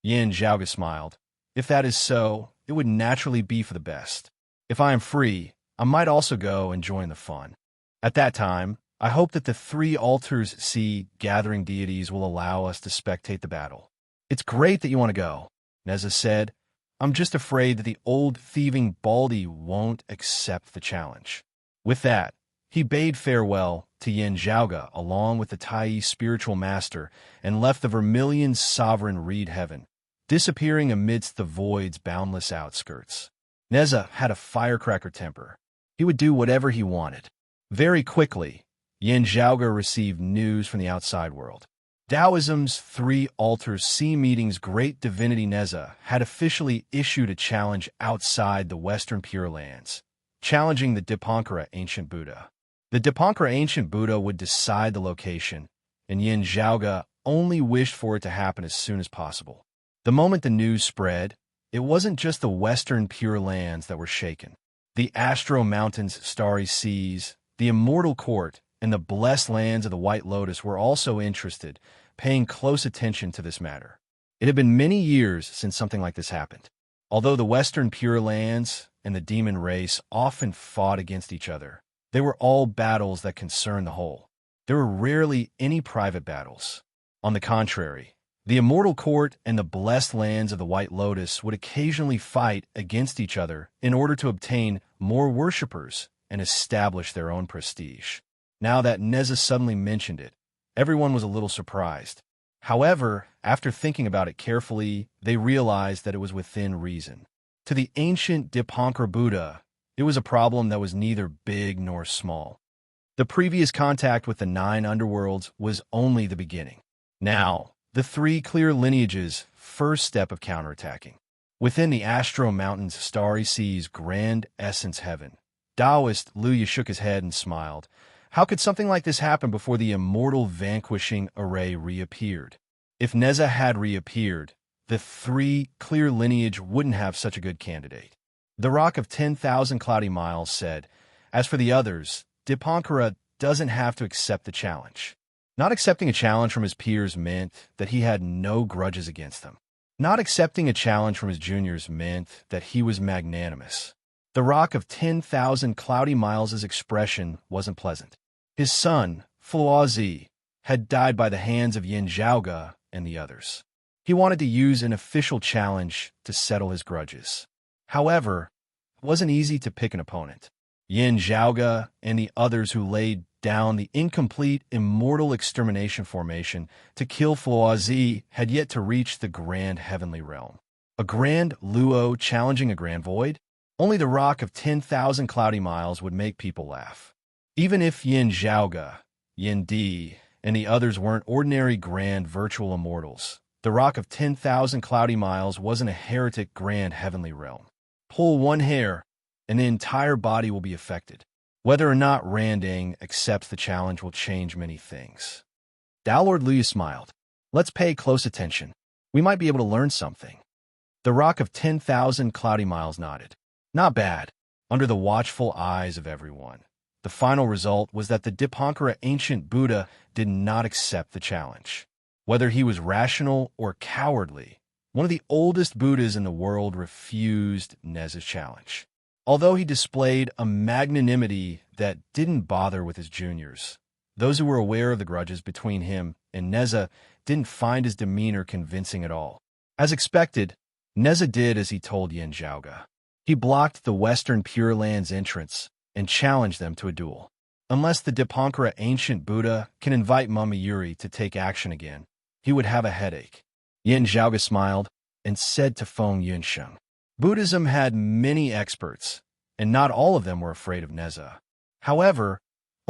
Yin Zhaoge smiled. If that is so, it would naturally be for the best. If I am free, I might also go and join the fun. At that time, I hope that the 3 altars sea gathering deities will allow us to spectate the battle. It's great that you want to go, Neza said. I'm just afraid that the old thieving Baldy won't accept the challenge. With that, he bade farewell to Yin Zhaoge along with the Tai spiritual master and left the Vermilion sovereign reed heaven, disappearing amidst the void's boundless outskirts. Neza had a firecracker temper. He would do whatever he wanted. Very quickly, Yin Zhaoge received news from the outside world. Taoism's 3 altars sea meeting's great divinity Neza had officially issued a challenge outside the Western Pure Lands, challenging the Dipankara ancient Buddha. The Dipankara ancient Buddha would decide the location, and Yin Zhaoge only wished for it to happen as soon as possible. The moment the news spread, it wasn't just the Western Pure Lands that were shaken. The Astro Mountains, Starry Seas, the Immortal Court, and the blessed lands of the White Lotus were also interested, paying close attention to this matter. It had been many years since something like this happened. Although the Western Pure Lands and the demon race often fought against each other, they were all battles that concerned the whole. There were rarely any private battles. On the contrary, the Immortal Court and the blessed lands of the White Lotus would occasionally fight against each other in order to obtain more worshippers and establish their own prestige. Now that Neza suddenly mentioned it, everyone was a little surprised. However, after thinking about it carefully, they realized that it was within reason. To the ancient Dipankara Buddha, it was a problem that was neither big nor small. The previous contact with the 9 underworlds was only the beginning. Now, the 3 clear lineages' first step of counterattacking. Within the Astro Mountains Starry Seas Grand Essence Heaven, Taoist Luya shook his head and smiled. How could something like this happen before the immortal vanquishing array reappeared? If Neza had reappeared, the 3 clear lineage wouldn't have such a good candidate. The Rock of 10,000 Cloudy Miles said, as for the others, Dipankara doesn't have to accept the challenge. Not accepting a challenge from his peers meant that he had no grudges against them. Not accepting a challenge from his juniors meant that he was magnanimous. The Rock of 10,000 Cloudy Miles' expression wasn't pleasant. His son, Fluazi, had died by the hands of Yin Zhaoge and the others. He wanted to use an official challenge to settle his grudges. However, it wasn't easy to pick an opponent. Yin Zhaoge and the others who laid down the incomplete immortal extermination formation to kill Fluazi had yet to reach the grand heavenly realm. A grand Luo challenging a grand void? Only the Rock of 10,000 Cloudy Miles would make people laugh. Even if Yin Zhaoge, Yin Di, and the others weren't ordinary grand virtual immortals, the Rock of 10,000 Cloudy Miles wasn't a heretic grand heavenly realm. Pull one hair, and the entire body will be affected. Whether or not Randang accepts the challenge will change many things. Tao Lord Luya smiled. Let's pay close attention. We might be able to learn something. The Rock of 10,000 Cloudy Miles nodded. Not bad, under the watchful eyes of everyone. The final result was that the Dipankara ancient Buddha did not accept the challenge. Whether he was rational or cowardly, one of the oldest Buddhas in the world refused Neza's challenge. Although he displayed a magnanimity that didn't bother with his juniors, those who were aware of the grudges between him and Neza didn't find his demeanor convincing at all. As expected, Neza did as he told Yin Zhaoge. He blocked the Western Pure Lands entrance and challenged them to a duel. Unless the Dipankara ancient Buddha can invite Mama Yuri to take action again, he would have a headache. Yin Zhaoge smiled and said to Feng Yunsheng, Buddhism had many experts, and not all of them were afraid of Neza. However,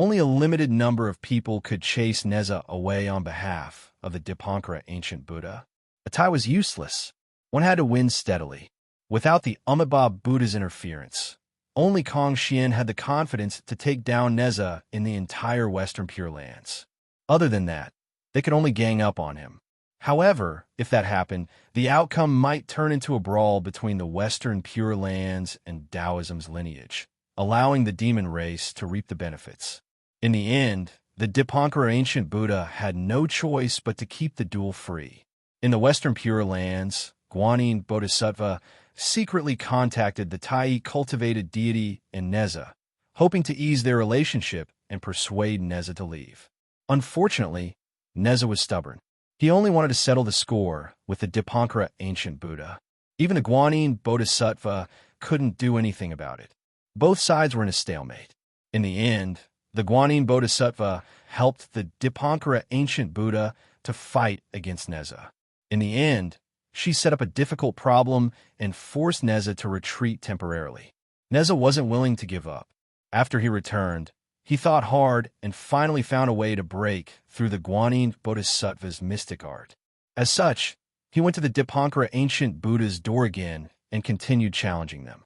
Only a limited number of people could chase Neza away on behalf of the Dipankara ancient Buddha. A tie was useless. One had to win steadily. Without the Amitabha Buddha's interference, only Kong Xian had the confidence to take down Neza in the entire Western Pure Lands. Other than that, they could only gang up on him. However, if that happened, the outcome might turn into a brawl between the Western Pure Lands and Taoism's lineage, allowing the demon race to reap the benefits. In the end, the Dipankara ancient Buddha had no choice but to keep the duel free. In the Western Pure Lands, Guanyin Bodhisattva secretly contacted the Tai cultivated deity in Neza, hoping to ease their relationship and persuade Neza to leave. Unfortunately, Neza was stubborn. He only wanted to settle the score with the Dipankara ancient Buddha. Even the Guanyin Bodhisattva couldn't do anything about it. Both sides were in a stalemate. In the end, the Guanyin Bodhisattva helped the Dipankara ancient Buddha to fight against Neza. In the end, she set up a difficult problem and forced Neza to retreat temporarily. Neza wasn't willing to give up. After he returned, he thought hard and finally found a way to break through the Guanyin Bodhisattva's mystic art. As such, he went to the Dipankara ancient Buddha's door again and continued challenging them.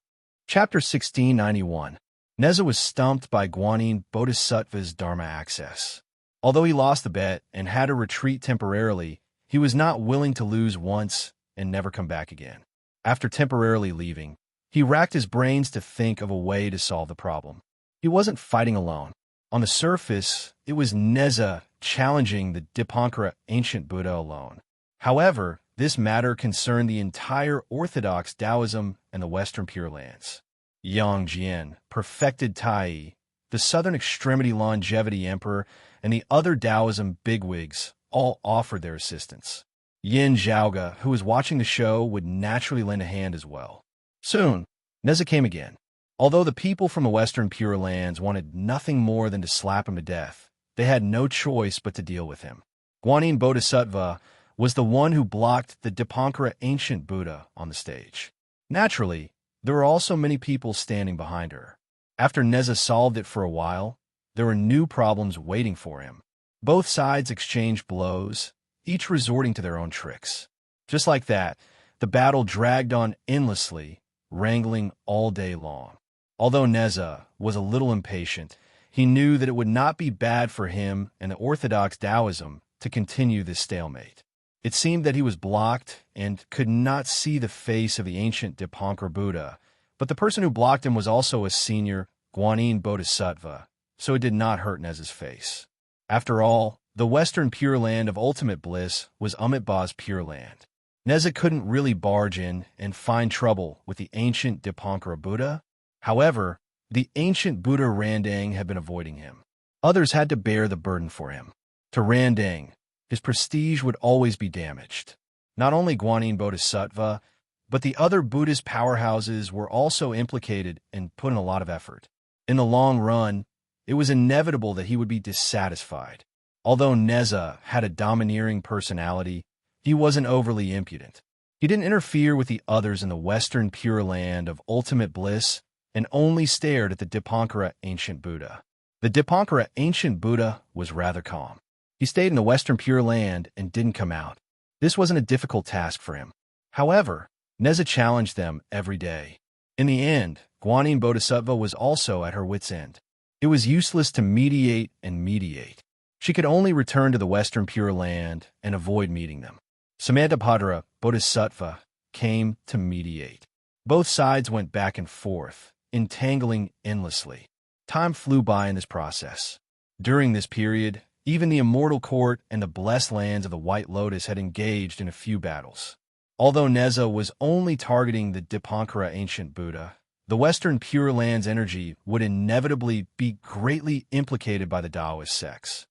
Chapter 1691. Neza was stumped by Guanyin Bodhisattva's Dharma access. Although he lost the bet and had to retreat temporarily, he was not willing to lose once and never come back again. After temporarily leaving, he racked his brains to think of a way to solve the problem. He wasn't fighting alone. On the surface, it was Neza challenging the Dipankara ancient Buddha alone. However, this matter concerned the entire Orthodox Taoism and the Western Pure Lands. Yang Jian, perfected Tai, the Southern Extremity Longevity Emperor, and the other Taoism bigwigs all offered their assistance. Yin Zhaoga, who was watching the show, would naturally lend a hand as well. Soon, Neza came again. Although the people from the Western Pure Lands wanted nothing more than to slap him to death, they had no choice but to deal with him. Guanyin Bodhisattva was the one who blocked the Dipankara ancient Buddha on the stage. Naturally, there were also many people standing behind her. After Neza solved it for a while, there were new problems waiting for him. Both sides exchanged blows, each resorting to their own tricks. Just like that, the battle dragged on endlessly, wrangling all day long. Although Neza was a little impatient, he knew that it would not be bad for him and the Orthodox Taoism to continue this stalemate. It seemed that he was blocked and could not see the face of the ancient Dipankara Buddha, but the person who blocked him was also a senior Guanyin Bodhisattva, so it did not hurt Neza's face. After all, the Western Pure Land of ultimate bliss was Amitabha's Pure Land. Neza couldn't really barge in and find trouble with the ancient Dipankara Buddha. However, the ancient Buddha Randang had been avoiding him. Others had to bear the burden for him. To Randang, his prestige would always be damaged. Not only Guanyin Bodhisattva, but the other Buddhist powerhouses were also implicated and put in a lot of effort. In the long run, it was inevitable that he would be dissatisfied. Although Neza had a domineering personality, he wasn't overly impudent. He didn't interfere with the others in the Western Pure Land of ultimate bliss and only stared at the Dipankara ancient Buddha. The Dipankara ancient Buddha was rather calm. He stayed in the Western Pure Land and didn't come out. This wasn't a difficult task for him. However, Neza challenged them every day. In the end, Guanyin Bodhisattva was also at her wit's end. It was useless to mediate and mediate. She could only return to the Western Pure Land and avoid meeting them. Samantabhadra Bodhisattva came to mediate. Both sides went back and forth, entangling endlessly. Time flew by in this process. During this period, even the Immortal Court and the Blessed Lands of the White Lotus had engaged in a few battles. Although Neza was only targeting the Dipankara ancient Buddha, the Western Pure Lands energy would inevitably be greatly implicated by the Taoist sects.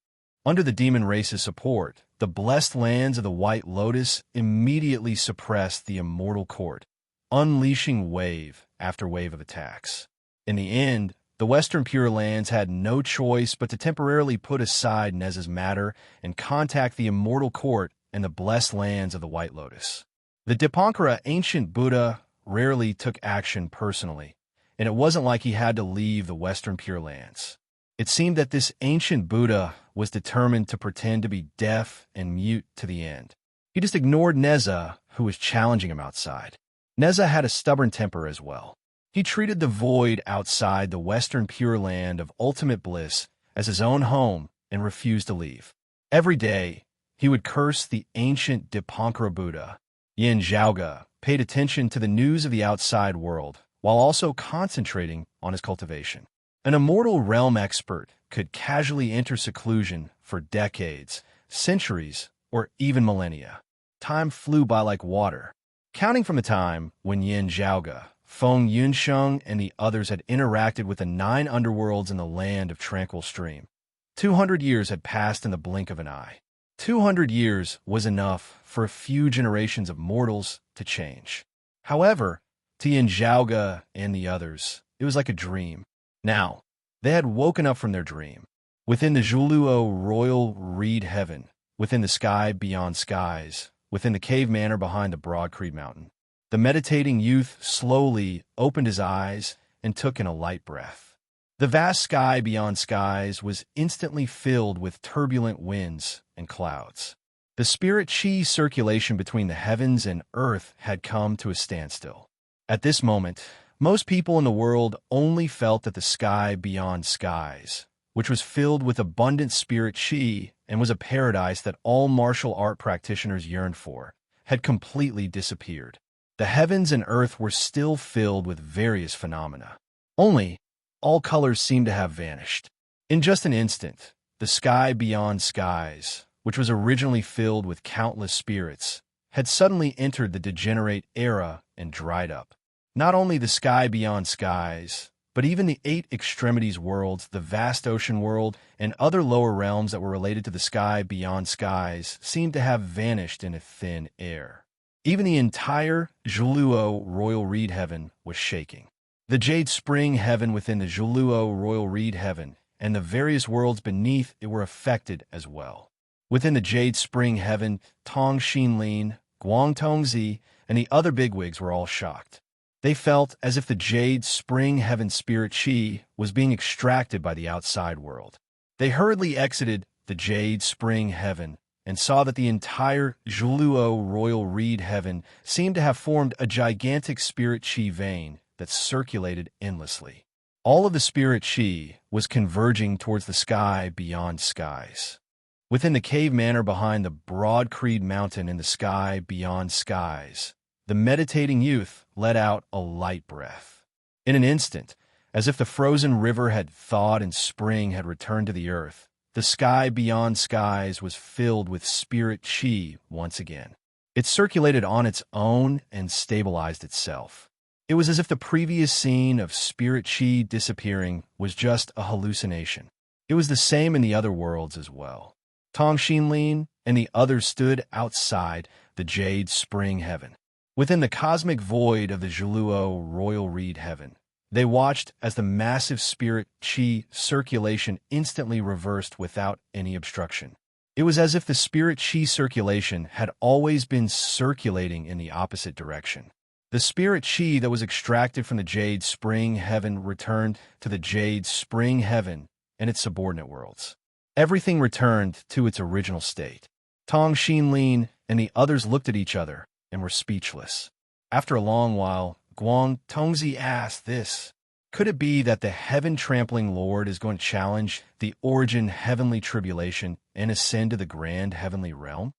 Under the demon race's support, the Blessed Lands of the White Lotus immediately suppressed the Immortal Court, unleashing wave after wave of attacks. In the end, the Western Pure Lands had no choice but to temporarily put aside Neza's matter and contact the Immortal Court and the Blessed Lands of the White Lotus. The Dipankara ancient Buddha rarely took action personally, and it wasn't like he had to leave the Western Pure Lands. It seemed that this ancient Buddha was determined to pretend to be deaf and mute to the end. He just ignored Neza, who was challenging him outside. Neza had a stubborn temper as well. He treated the void outside the Western Pure Land of ultimate bliss as his own home and refused to leave. Every day, he would curse the ancient Dipankara Buddha. Yin Zhaoge paid attention to the news of the outside world while also concentrating on his cultivation. An immortal realm expert could casually enter seclusion for decades, centuries, or even millennia. Time flew by like water. Counting from the time when Yin Zhaoge, Feng Yunsheng, and the others had interacted with the 9 underworlds in the land of tranquil stream, 200 years had passed in the blink of an eye. 200 years was enough for a few generations of mortals to change. However, to Yin Zhaoge and the others, it was like a dream. Now, they had woken up from their dream. Within the Zhuluo royal reed heaven, within the sky beyond skies, within the cave manor behind the broad Creed mountain, the meditating youth slowly opened his eyes and took in a light breath. The vast sky beyond skies was instantly filled with turbulent winds and clouds. The spirit chi circulation between the heavens and earth had come to a standstill. At this moment, most people in the world only felt that the sky beyond skies, which was filled with abundant spirit chi and was a paradise that all martial art practitioners yearned for, had completely disappeared. The heavens and earth were still filled with various phenomena. Only, all colors seemed to have vanished. In just an instant, the sky beyond skies, which was originally filled with countless spirits, had suddenly entered the degenerate era and dried up. Not only the sky beyond skies, but even the 8 extremities worlds, the vast ocean world, and other lower realms that were related to the sky beyond skies seemed to have vanished in a thin air. Even the entire Zhuluo royal reed heaven was shaking. The jade spring heaven within the Zhuluo royal reed heaven and the various worlds beneath it were affected as well. Within the jade spring heaven, Tong Xinlin, Guang Tongzi, and the other bigwigs were all shocked. They felt as if the jade spring heaven spirit chi was being extracted by the outside world. They hurriedly exited the jade spring heaven and saw that the entire Zhuluo royal reed heaven seemed to have formed a gigantic spirit chi vein that circulated endlessly. All of the spirit chi was converging towards the sky beyond skies. Within the cave manor behind the broad Creed mountain in the sky beyond skies, the meditating youth let out a light breath. In an instant, as if the frozen river had thawed and spring had returned to the earth, the sky beyond skies was filled with spirit chi once again. It circulated on its own and stabilized itself. It was as if the previous scene of spirit chi disappearing was just a hallucination. It was the same in the other worlds as well. Tong Xinlin and the others stood outside the jade spring heaven. Within the cosmic void of the Zhuluo royal reed heaven, they watched as the massive spirit chi circulation instantly reversed without any obstruction. It was as if the spirit chi circulation had always been circulating in the opposite direction. The spirit chi that was extracted from the jade spring heaven returned to the jade spring heaven and its subordinate worlds. Everything returned to its original state. Tong Xinlin and the others looked at each other and were speechless. After a long while, Guang Tongzi asked this. Could it be that the heaven-trampling Lord is going to challenge the origin heavenly tribulation and ascend to the grand heavenly realm?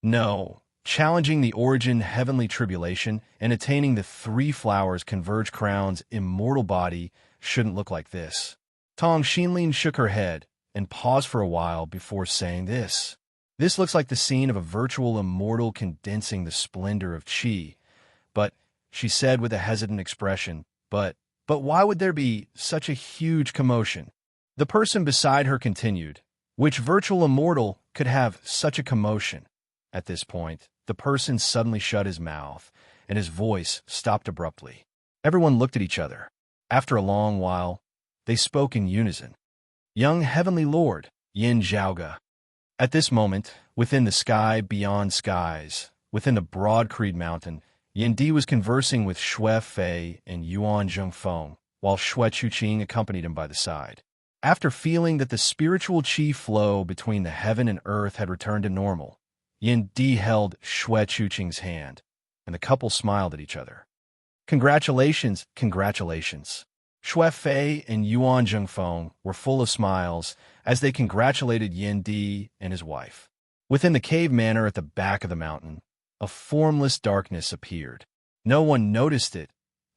No. Challenging the origin heavenly tribulation and attaining the 3 flowers converge crown's immortal body shouldn't look like this. Tong Xinlin shook her head and paused for a while before saying this. This looks like the scene of a virtual immortal condensing the splendor of chi. But, she said with a hesitant expression, but why would there be such a huge commotion? The person beside her continued, which virtual immortal could have such a commotion? At this point, the person suddenly shut his mouth, and his voice stopped abruptly. Everyone looked at each other. After a long while, they spoke in unison. Young Heavenly Lord, Yin Zhaoge. At this moment, within the sky beyond skies, within the broad Creed mountain, Yin Di was conversing with Xue Fei and Yuan Zhengfeng, while Xue Chuqing accompanied him by the side. After feeling that the spiritual qi flow between the heaven and earth had returned to normal, Yin Di held Xue Chuqing's hand, and the couple smiled at each other. Congratulations, congratulations. Xue Fei and Yuan Zhengfeng were full of smiles as they congratulated Yin Di and his wife. Within the cave manor at the back of the mountain, a formless darkness appeared. No one noticed it,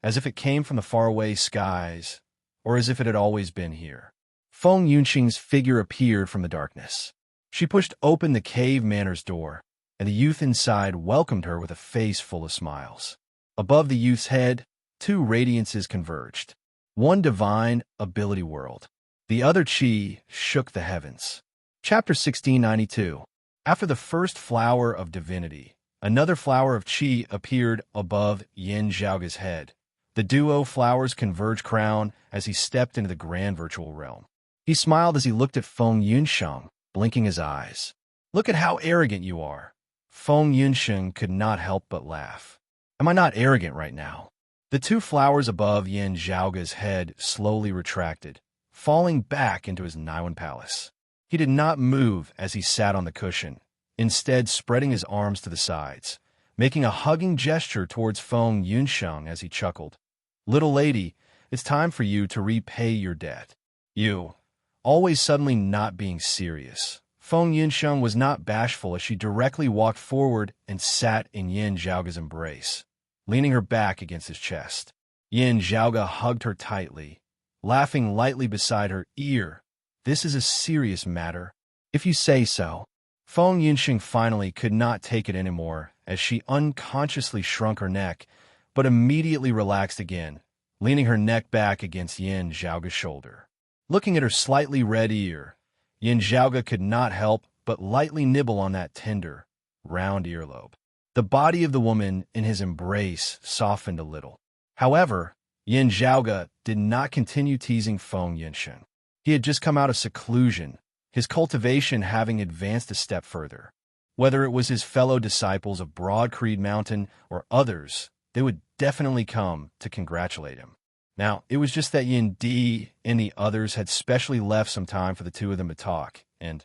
as if it came from the faraway skies, or as if it had always been here. Feng Yunxing's figure appeared from the darkness. She pushed open the cave manor's door, and the youth inside welcomed her with a face full of smiles. Above the youth's head, two radiances converged. One divine ability world. The other qi shook the heavens. Chapter 1692. After the first flower of divinity, another flower of qi appeared above Yin Zhaoge's head. The duo flowers converged crown as he stepped into the grand virtual realm. He smiled as he looked at Feng Yunsheng, blinking his eyes. Look at how arrogant you are. Feng Yunsheng could not help but laugh. Am I not arrogant right now? The two flowers above Yin Zhaoge's head slowly retracted, falling back into his Naiwan palace. He did not move as he sat on the cushion, instead spreading his arms to the sides, making a hugging gesture towards Feng Yunsheng as he chuckled. Little lady, it's time for you to repay your debt. You, always suddenly not being serious. Feng Yunsheng was not bashful as she directly walked forward and sat in Yin Zhaoge's embrace, leaning her back against his chest. Yin Zhaoge hugged her tightly, laughing lightly beside her ear. This is a serious matter, if you say so. Feng Yunxing finally could not take it anymore as she unconsciously shrunk her neck, but immediately relaxed again, leaning her neck back against Yin Zhaoge's shoulder. Looking at her slightly red ear, Yin Zhaoge could not help but lightly nibble on that tender, round earlobe. The body of the woman in his embrace softened a little. However, Yin Zhaoge did not continue teasing Feng Yunxing. He had just come out of seclusion, his cultivation having advanced a step further. Whether it was his fellow disciples of Broad Creed Mountain or others, they would definitely come to congratulate him. Now, it was just that Yin Di and the others had specially left some time for the two of them to talk, and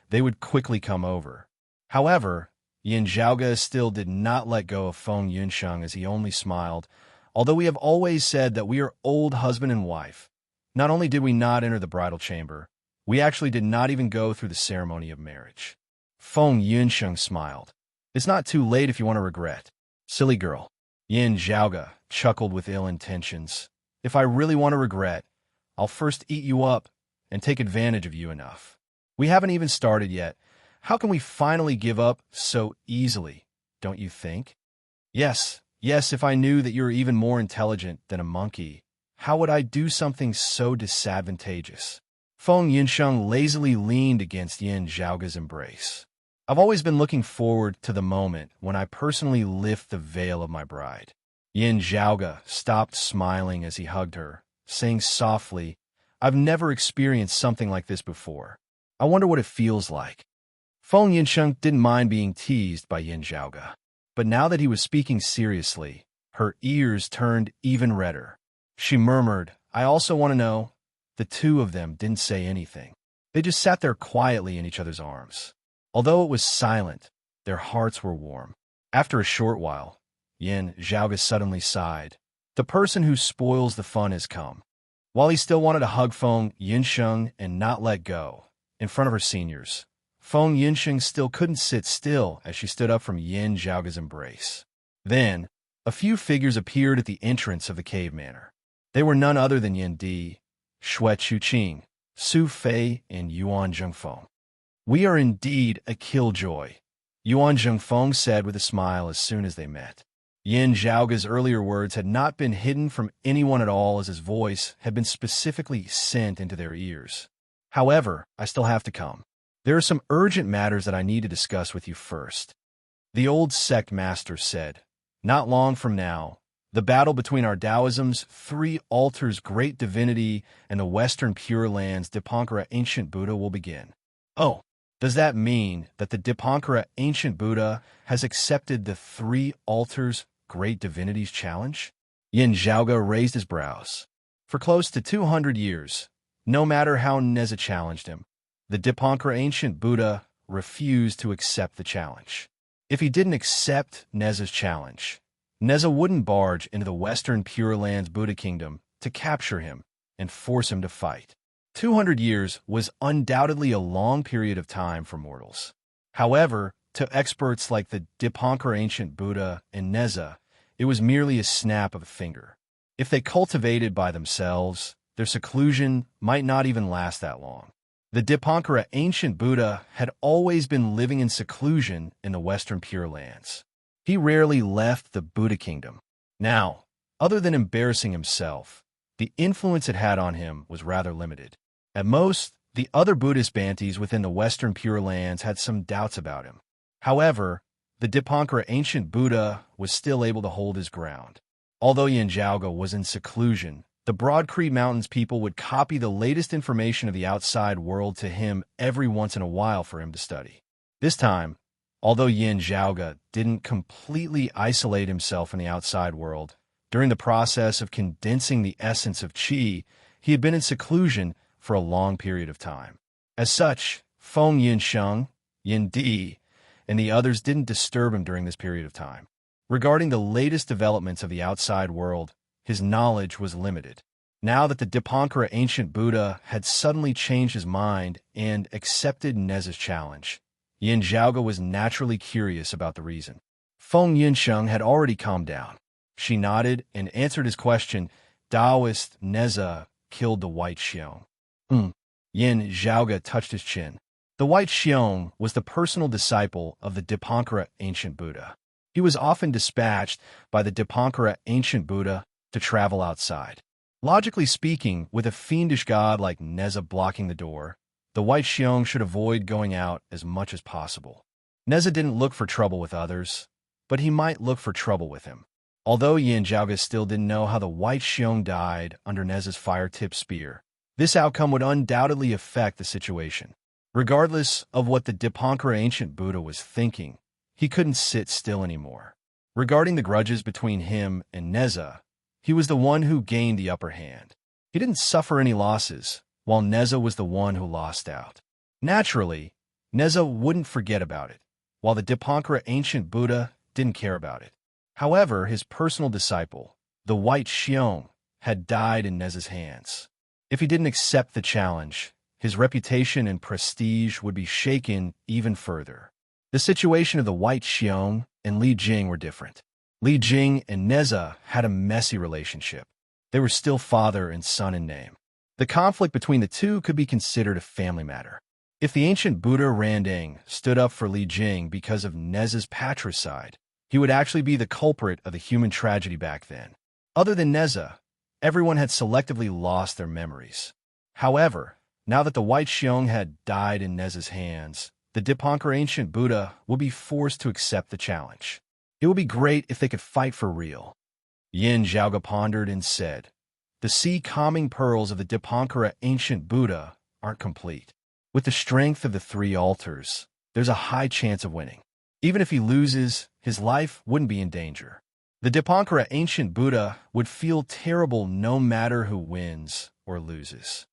they would quickly come over. However, Yin Zhaoge still did not let go of Feng Yunsheng as he only smiled, although we have always said that we are old husband and wife. Not only did we not enter the bridal chamber, we actually did not even go through the ceremony of marriage. Feng Yunsheng smiled. It's not too late if you want to regret. Silly girl. Yin Zhaoge chuckled with ill intentions. If I really want to regret, I'll first eat you up and take advantage of you enough. We haven't even started yet. How can we finally give up so easily, don't you think? Yes, if I knew that you're even more intelligent than a monkey, how would I do something so disadvantageous? Feng Yunsheng lazily leaned against Yin Zhaoge's embrace. I've always been looking forward to the moment when I personally lift the veil of my bride. Yin Zhaoge stopped smiling as he hugged her, saying softly, I've never experienced something like this before. I wonder what it feels like. Feng Yunsheng didn't mind being teased by Yin Zhaoge, but now that he was speaking seriously, her ears turned even redder. She murmured, I also want to know. The two of them didn't say anything. They just sat there quietly in each other's arms. Although it was silent, their hearts were warm. After a short while, Yin Zhaoge suddenly sighed. The person who spoils the fun has come. While he still wanted to hug Feng Yunsheng and not let go, in front of her seniors, Feng Yunsheng still couldn't sit still as she stood up from Yin Zhaoge's embrace. Then, a few figures appeared at the entrance of the cave manor. They were none other than Yin Di, Xue Chuqing, Su Fei, and Yuan Zhengfeng. We are indeed a killjoy, Yuan Zhengfeng said with a smile as soon as they met. Yin Zhaoge's earlier words had not been hidden from anyone at all as his voice had been specifically sent into their ears. However, I still have to come. There are some urgent matters that I need to discuss with you first. The old sect master said, not long from now, the battle between our Taoism's three altars great divinity and the Western Pure Land's Dipankara ancient Buddha will begin. Oh, does that mean that the Dipankara ancient Buddha has accepted the three altars great divinities challenge? Yin Zhaoge raised his brows. For close to 200 years, No matter how Neza challenged him, the Dipankara ancient Buddha refused to accept the challenge. If he didn't accept Neza's challenge, Neza wouldn't barge into the Western Pure Lands Buddha Kingdom to capture him and force him to fight. 200 years was undoubtedly a long period of time for mortals. However, to experts like the Dipankara ancient Buddha and Neza, it was merely a snap of a finger. If they cultivated by themselves, their seclusion might not even last that long. The Dipankara ancient Buddha had always been living in seclusion in the Western Pure Lands. He rarely left the Buddha Kingdom. Now, other than embarrassing himself, the influence it had on him was rather limited. At most, the other Buddhist Bantis within the Western Pure Lands had some doubts about him. However, the Dipankara ancient Buddha was still able to hold his ground. Although Yanjiaoga was in seclusion, the Broad Cree Mountains people would copy the latest information of the outside world to him every once in a while for him to study. This time, although Yin Zhaoga didn't completely isolate himself from the outside world, during the process of condensing the essence of qi, he had been in seclusion for a long period of time. As such, Feng Yinsheng, Yin Di, and the others didn't disturb him during this period of time. Regarding the latest developments of the outside world, his knowledge was limited. Now that the Dipankara ancient Buddha had suddenly changed his mind and accepted Neza's challenge, Yin Zhaoga was naturally curious about the reason. Feng Yinsheng had already calmed down. She nodded and answered his question. Taoist Neza killed the White Xiong. Yin Zhaoga touched his chin. The White Xiong was the personal disciple of the Dipankara ancient Buddha. He was often dispatched by the Dipankara ancient Buddha to travel outside. Logically speaking, with a fiendish god like Neza blocking the door, the White Xiong should avoid going out as much as possible. Neza didn't look for trouble with others, but he might look for trouble with him. Although Yin Zhaoga still didn't know how the White Xiong died under Neza's fire-tipped spear, this outcome would undoubtedly affect the situation. Regardless of what the Dipankara ancient Buddha was thinking, he couldn't sit still anymore. Regarding the grudges between him and Neza, he was the one who gained the upper hand. He didn't suffer any losses, while Neza was the one who lost out. Naturally, Neza wouldn't forget about it, while the Dipankara ancient Buddha didn't care about it. However, his personal disciple, the White Xiong, had died in Neza's hands. If he didn't accept the challenge, his reputation and prestige would be shaken even further. The situation of the White Xiong and Li Jing were different. Li Jing and Neza had a messy relationship. They were still father and son in name. The conflict between the two could be considered a family matter. If the ancient Buddha Randang stood up for Li Jing because of Neza's patricide, he would actually be the culprit of the human tragedy back then. Other than Neza, everyone had selectively lost their memories. However, now that the White Xiong had died in Neza's hands, the Dipankara ancient Buddha would be forced to accept the challenge. It would be great if they could fight for real. Yin Zhaoga pondered and said, "The sea-calming pearls of the Dipankara ancient Buddha aren't complete. With the strength of the three altars, there's a high chance of winning. Even if he loses, his life wouldn't be in danger. The Dipankara ancient Buddha would feel terrible no matter who wins or loses."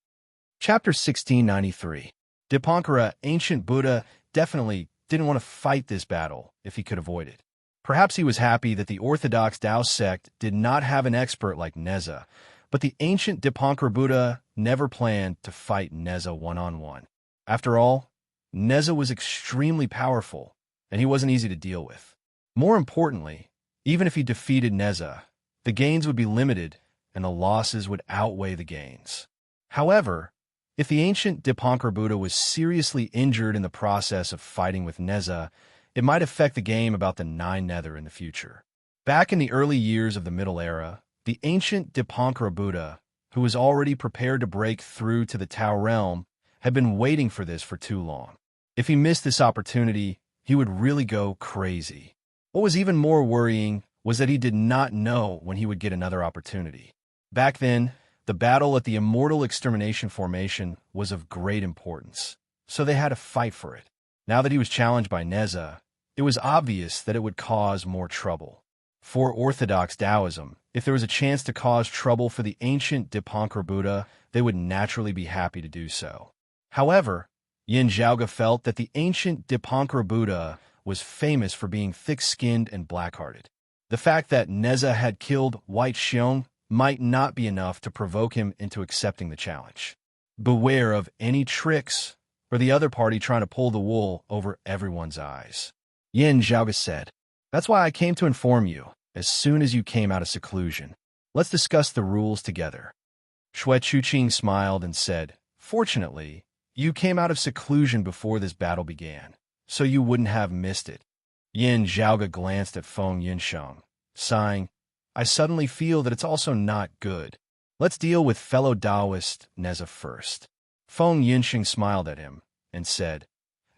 Chapter 1693. Dipankara ancient Buddha definitely didn't want to fight this battle if he could avoid it. Perhaps he was happy that the Orthodox Tao sect did not have an expert like Neza, but the ancient Dipankara Buddha never planned to fight Neza one-on-one. After all, Neza was extremely powerful, and he wasn't easy to deal with. More importantly, even if he defeated Neza, the gains would be limited and the losses would outweigh the gains. However, if the ancient Dipankara Buddha was seriously injured in the process of fighting with Neza, it might affect the game about the Nine Nether in the future. Back in the early years of the Middle Era, the ancient Dipankara Buddha, who was already prepared to break through to the Tao realm, had been waiting for this for too long. If he missed this opportunity, he would really go crazy. What was even more worrying was that he did not know when he would get another opportunity. Back then, the battle at the Immortal Extermination Formation was of great importance, so they had to fight for it. Now that he was challenged by Neza, it was obvious that it would cause more trouble. For orthodox Taoism, if there was a chance to cause trouble for the ancient Dipankara Buddha, they would naturally be happy to do so. However, Yin Zhaoge felt that the ancient Dipankara Buddha was famous for being thick-skinned and black-hearted. The fact that Neza had killed White Xiong might not be enough to provoke him into accepting the challenge. Beware of any tricks or the other party trying to pull the wool over everyone's eyes. Yin Zhaoge said, "That's why I came to inform you, as soon as you came out of seclusion. Let's discuss the rules together." Shui Chuqing smiled and said, "Fortunately, you came out of seclusion before this battle began, so you wouldn't have missed it." Yin Zhaoge glanced at Feng Yinsheng, sighing, "I suddenly feel that it's also not good. Let's deal with fellow Taoist Neza first." Feng Yinsheng smiled at him and said,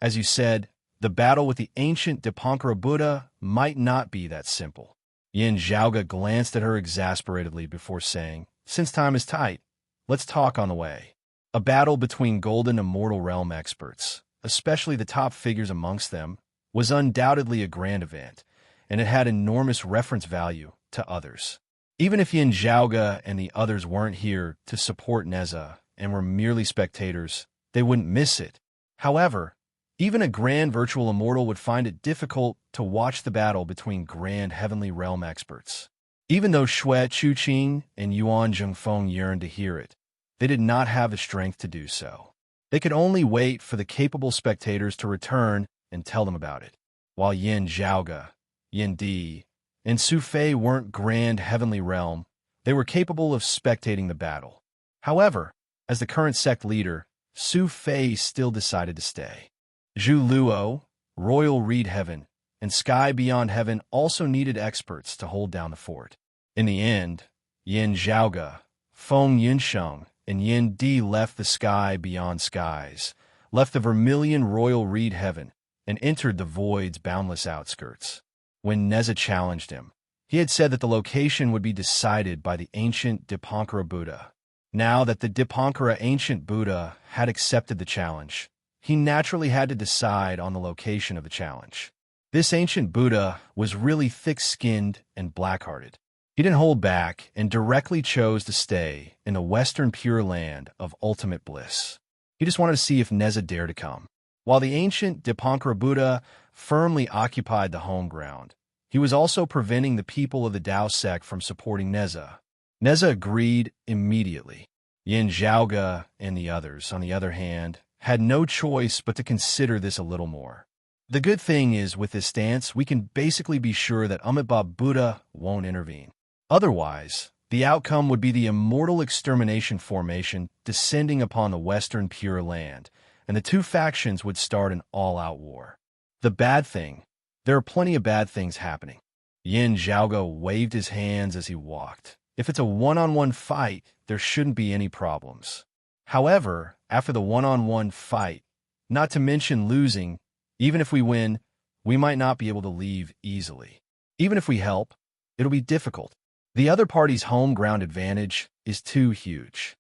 "As you said, the battle with the ancient Dipankara Buddha might not be that simple." Yin Zhaoge glanced at her exasperatedly before saying, "Since time is tight, let's talk on the way." A battle between Golden Immortal Realm experts, especially the top figures amongst them, was undoubtedly a grand event, and it had enormous reference value to others. Even if Yin Zhaoge and the others weren't here to support Neza and were merely spectators, they wouldn't miss it. However, even a grand virtual immortal would find it difficult to watch the battle between grand heavenly realm experts. Even though Shui Chuqing and Yuan Zhengfeng yearned to hear it, they did not have the strength to do so. They could only wait for the capable spectators to return and tell them about it. While Yin Zhaoge, Yin Di, and Su Fei weren't grand heavenly realm, they were capable of spectating the battle. However, as the current sect leader, Su Fei still decided to stay. Zhu Luo, Royal Reed Heaven, and Sky Beyond Heaven also needed experts to hold down the fort. In the end, Yin Zhaoge, Feng Yinsheng, and Yin Di left the Sky Beyond Skies, left the Vermilion Royal Reed Heaven, and entered the Void's boundless outskirts. When Neza challenged him, he had said that the location would be decided by the ancient Dipankara Buddha. Now that the Dipankara ancient Buddha had accepted the challenge, he naturally had to decide on the location of the challenge. This ancient Buddha was really thick-skinned and black-hearted. He didn't hold back and directly chose to stay in the Western Pure Land of ultimate bliss. He just wanted to see if Neza dared to come. While the ancient Dipankara Buddha firmly occupied the home ground, he was also preventing the people of the Tao sect from supporting Neza. Neza agreed immediately. Yin Zhaoge and the others, on the other hand, had no choice but to consider this a little more. The good thing is, with this stance, we can basically be sure that Amitabha Buddha won't intervene. Otherwise, the outcome would be the immortal extermination formation descending upon the Western Pure Land, and the two factions would start an all-out war. The bad thing, there are plenty of bad things happening. Yin Zhaoge waved his hands as he walked. If it's a one-on-one fight, there shouldn't be any problems. However, after the one-on-one fight, not to mention losing, even if we win, we might not be able to leave easily. Even if we help, it'll be difficult. The other party's home ground advantage is too huge.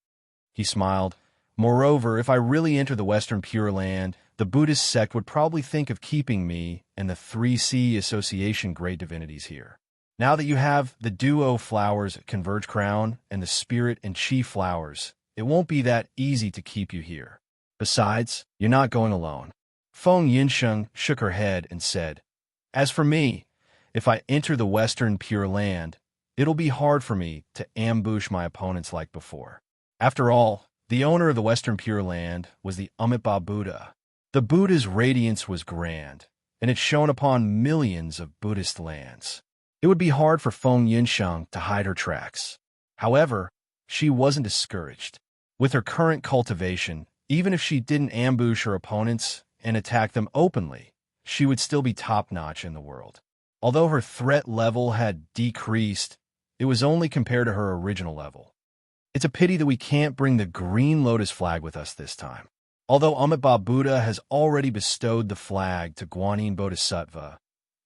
He smiled. Moreover, if I really enter the Western Pure Land, the Buddhist sect would probably think of keeping me and the 3C Association great divinities here. Now that you have the duo flowers at Converge Crown and the spirit and chi flowers, it won't be that easy to keep you here. Besides, you're not going alone. Feng Yinsheng shook her head and said, "As for me, if I enter the Western Pure Land, it'll be hard for me to ambush my opponents like before. After all, the owner of the Western Pure Land was the Amitabha Buddha. The Buddha's radiance was grand, and it shone upon millions of Buddhist lands. It would be hard for Feng Yinsheng to hide her tracks. However, she wasn't discouraged. With her current cultivation, even if she didn't ambush her opponents and attack them openly, she would still be top-notch in the world. Although her threat level had decreased, it was only compared to her original level. It's a pity that we can't bring the green lotus flag with us this time. Although Amitabha Buddha has already bestowed the flag to Guanyin Bodhisattva,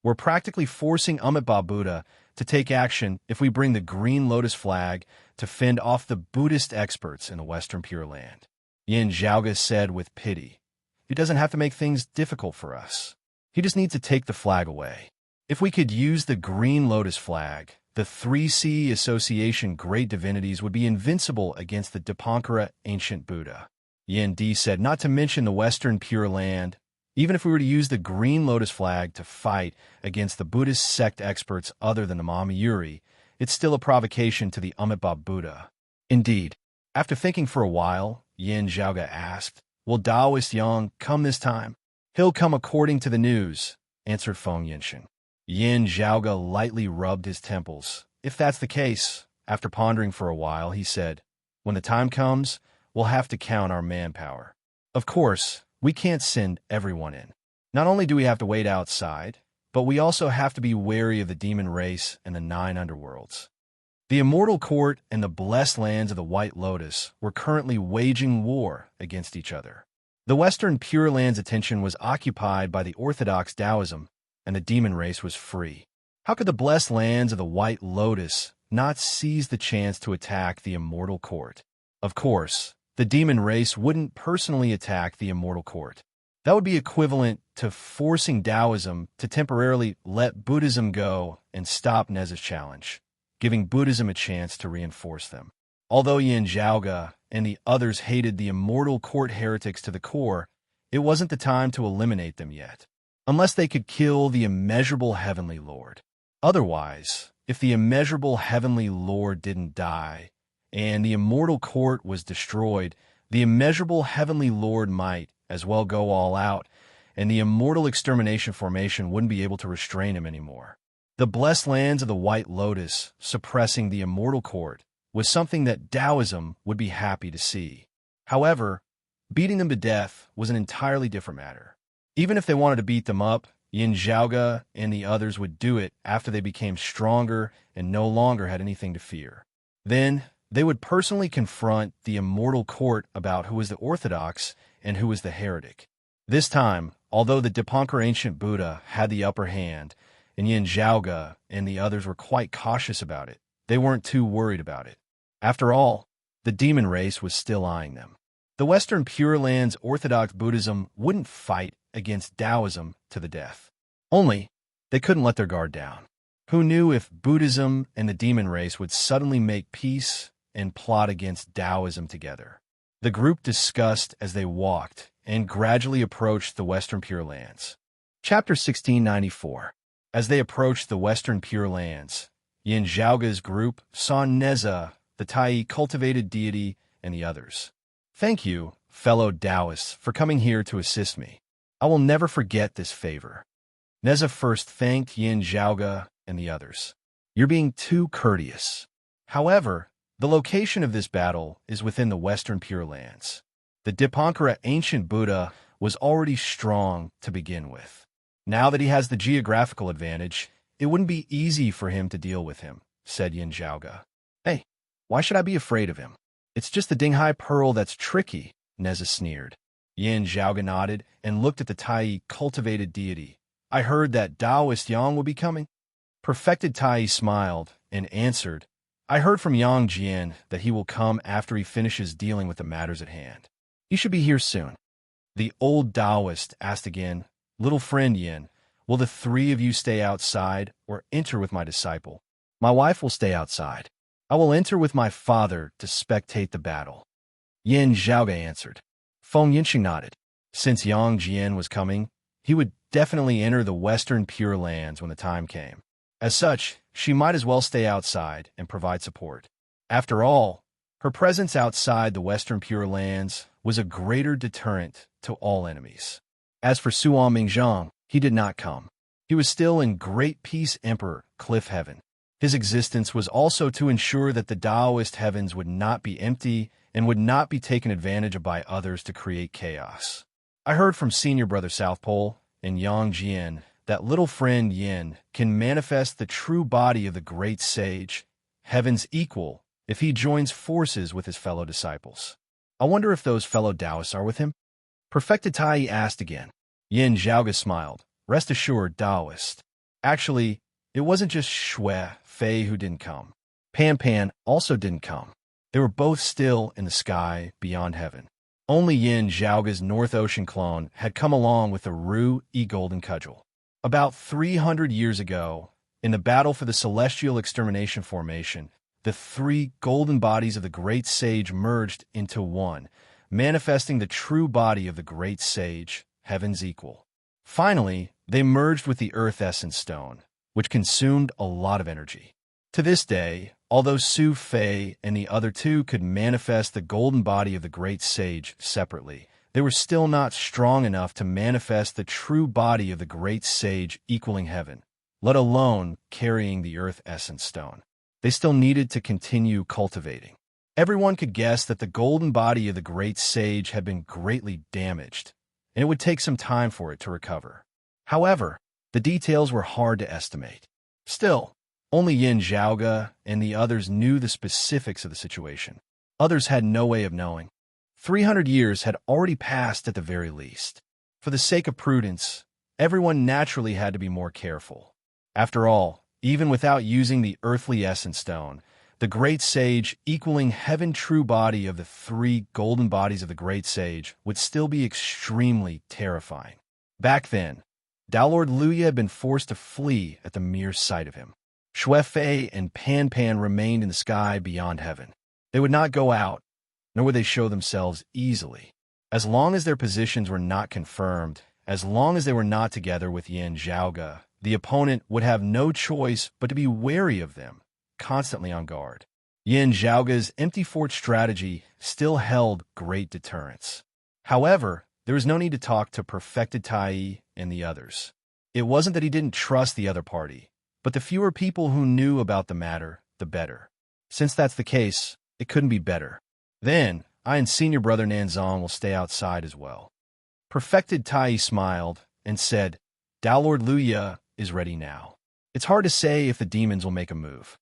we're practically forcing Amitabha Buddha to take action if we bring the green lotus flag to fend off the Buddhist experts in the Western Pure Land." Yin Zhaoge said with pity, "He doesn't have to make things difficult for us. He just needs to take the flag away." If we could use the green lotus flag, the 3C Association great divinities would be invincible against the Dipankara ancient Buddha. Yin D said, not to mention the Western Pure Land. Even if we were to use the green lotus flag to fight against the Buddhist sect experts other than the Mamayuri, it's still a provocation to the Amitabha Buddha. Indeed. After thinking for a while, Yin Zhaoge asked, will Taoist Yang come this time? He'll come according to the news, answered Feng Yinshin. Yin Zhaoge lightly rubbed his temples. If that's the case, after pondering for a while, he said, when the time comes, we'll have to count our manpower. Of course, we can't send everyone in. Not only do we have to wait outside, but we also have to be wary of the demon race and the 9 underworlds. The immortal court and the blessed lands of the White Lotus were currently waging war against each other. The Western Pure Land's attention was occupied by the orthodox Taoism, and the demon race was free. How could the blessed lands of the White Lotus not seize the chance to attack the immortal court? Of course, the demon race wouldn't personally attack the immortal court. That would be equivalent to forcing Taoism to temporarily let Buddhism go and stop Neza's challenge, giving Buddhism a chance to reinforce them. Although Yin Zhaoge and the others hated the immortal court heretics to the core, it wasn't the time to eliminate them yet, unless they could kill the immeasurable Heavenly Lord. Otherwise, if the immeasurable Heavenly Lord didn't die, and the immortal court was destroyed, the immeasurable Heavenly Lord might as well go all out, and the immortal extermination formation wouldn't be able to restrain him anymore. The blessed lands of the White Lotus suppressing the immortal court was something that Taoism would be happy to see. However, beating them to death was an entirely different matter. Even if they wanted to beat them up, Yin Zhaoge and the others would do it after they became stronger and no longer had anything to fear. Then, they would personally confront the immortal court about who was the orthodox and who was the heretic. This time, although the Dipankara ancient Buddha had the upper hand, and Yin Zhaoge and the others were quite cautious about it, they weren't too worried about it. After all, the demon race was still eyeing them. The Western Pure Land's orthodox Buddhism wouldn't fight against Taoism to the death. Only, they couldn't let their guard down. Who knew if Buddhism and the demon race would suddenly make peace and plot against Taoism together? The group discussed as they walked and gradually approached the Western Pure Lands. Chapter 1694. As they approached the Western Pure Lands, Yin Zhaoge's group saw Neza, the Tai cultivated deity, and the others. Thank you, fellow Taoists, for coming here to assist me. I will never forget this favor. Neza first thanked Yin Zhaoge and the others. You're being too courteous. However, the location of this battle is within the Western Pure Lands. The Dipankara ancient Buddha was already strong to begin with. Now that he has the geographical advantage, it wouldn't be easy for him to deal with him, said Yin Zhaoge. Hey, why should I be afraid of him? It's just the Dinghai Pearl that's tricky, Neza sneered. Yin Zhaoge nodded and looked at the Tai cultivated deity. I heard that Taoist Yang will be coming. Perfected Tai smiled and answered, I heard from Yang Jian that he will come after he finishes dealing with the matters at hand. He should be here soon. The old Taoist asked again, Little friend Yin, will the 3 of you stay outside or enter with my disciple? My wife will stay outside. I will enter with my father to spectate the battle. Yin Zhaoge answered. Feng Yinshin nodded. Since Yang Jian was coming, he would definitely enter the Western Pure Lands when the time came. As such, she might as well stay outside and provide support. After all, her presence outside the Western Pure Lands was a greater deterrent to all enemies. As for Suan Mingzhang, he did not come. He was still in Great Peace Emperor Cliff Heaven. His existence was also to ensure that the Taoist heavens would not be empty and would not be taken advantage of by others to create chaos. I heard from Senior Brother South Pole and Yang Jian that little friend Yin can manifest the true body of the great sage, heaven's equal, if he joins forces with his fellow disciples. I wonder if those fellow Taoists are with him? Perfected Tai asked again. Yin Zhaoge smiled. Rest assured, Taoist. Actually, it wasn't just Shui Fei who didn't come. Pan Pan also didn't come. They were both still in the sky beyond heaven. Only Yin Zhaoge's North Ocean clone had come along with the Ru E Golden Cudgel. About 300 years ago, in the battle for the Celestial Extermination Formation, the three golden bodies of the Great Sage merged into one, manifesting the true body of the Great Sage, Heaven's equal. Finally, they merged with the Earth Essence Stone, which consumed a lot of energy. To this day, although Su Fei and the other two could manifest the golden body of the Great Sage separately, they were still not strong enough to manifest the true body of the Great Sage equaling heaven, let alone carrying the Earth Essence Stone. They still needed to continue cultivating. Everyone could guess that the golden body of the Great Sage had been greatly damaged, and it would take some time for it to recover. However, the details were hard to estimate. Still, only Yin Zhaoge and the others knew the specifics of the situation. Others had no way of knowing. 300 years had already passed at the very least. For the sake of prudence, everyone naturally had to be more careful. After all, even without using the earthly essence stone, the Great Sage equaling heaven true body of the three golden bodies of the Great Sage would still be extremely terrifying. Back then, Tao Lord Luya had been forced to flee at the mere sight of him. Shui Fei and Pan Pan remained in the sky beyond heaven. They would not go out, nor would they show themselves easily. As long as their positions were not confirmed, as long as they were not together with Yin Zhaoge, the opponent would have no choice but to be wary of them, constantly on guard. Yin Zhaoge's empty fort strategy still held great deterrence. However, there was no need to talk to Perfected Tai and the others. It wasn't that he didn't trust the other party, but the fewer people who knew about the matter, the better. Since that's the case, it couldn't be better. Then, I and senior brother Nanzong will stay outside as well. Perfected Tai smiled and said, Tao Lord Luya is ready now. It's hard to say if the demons will make a move.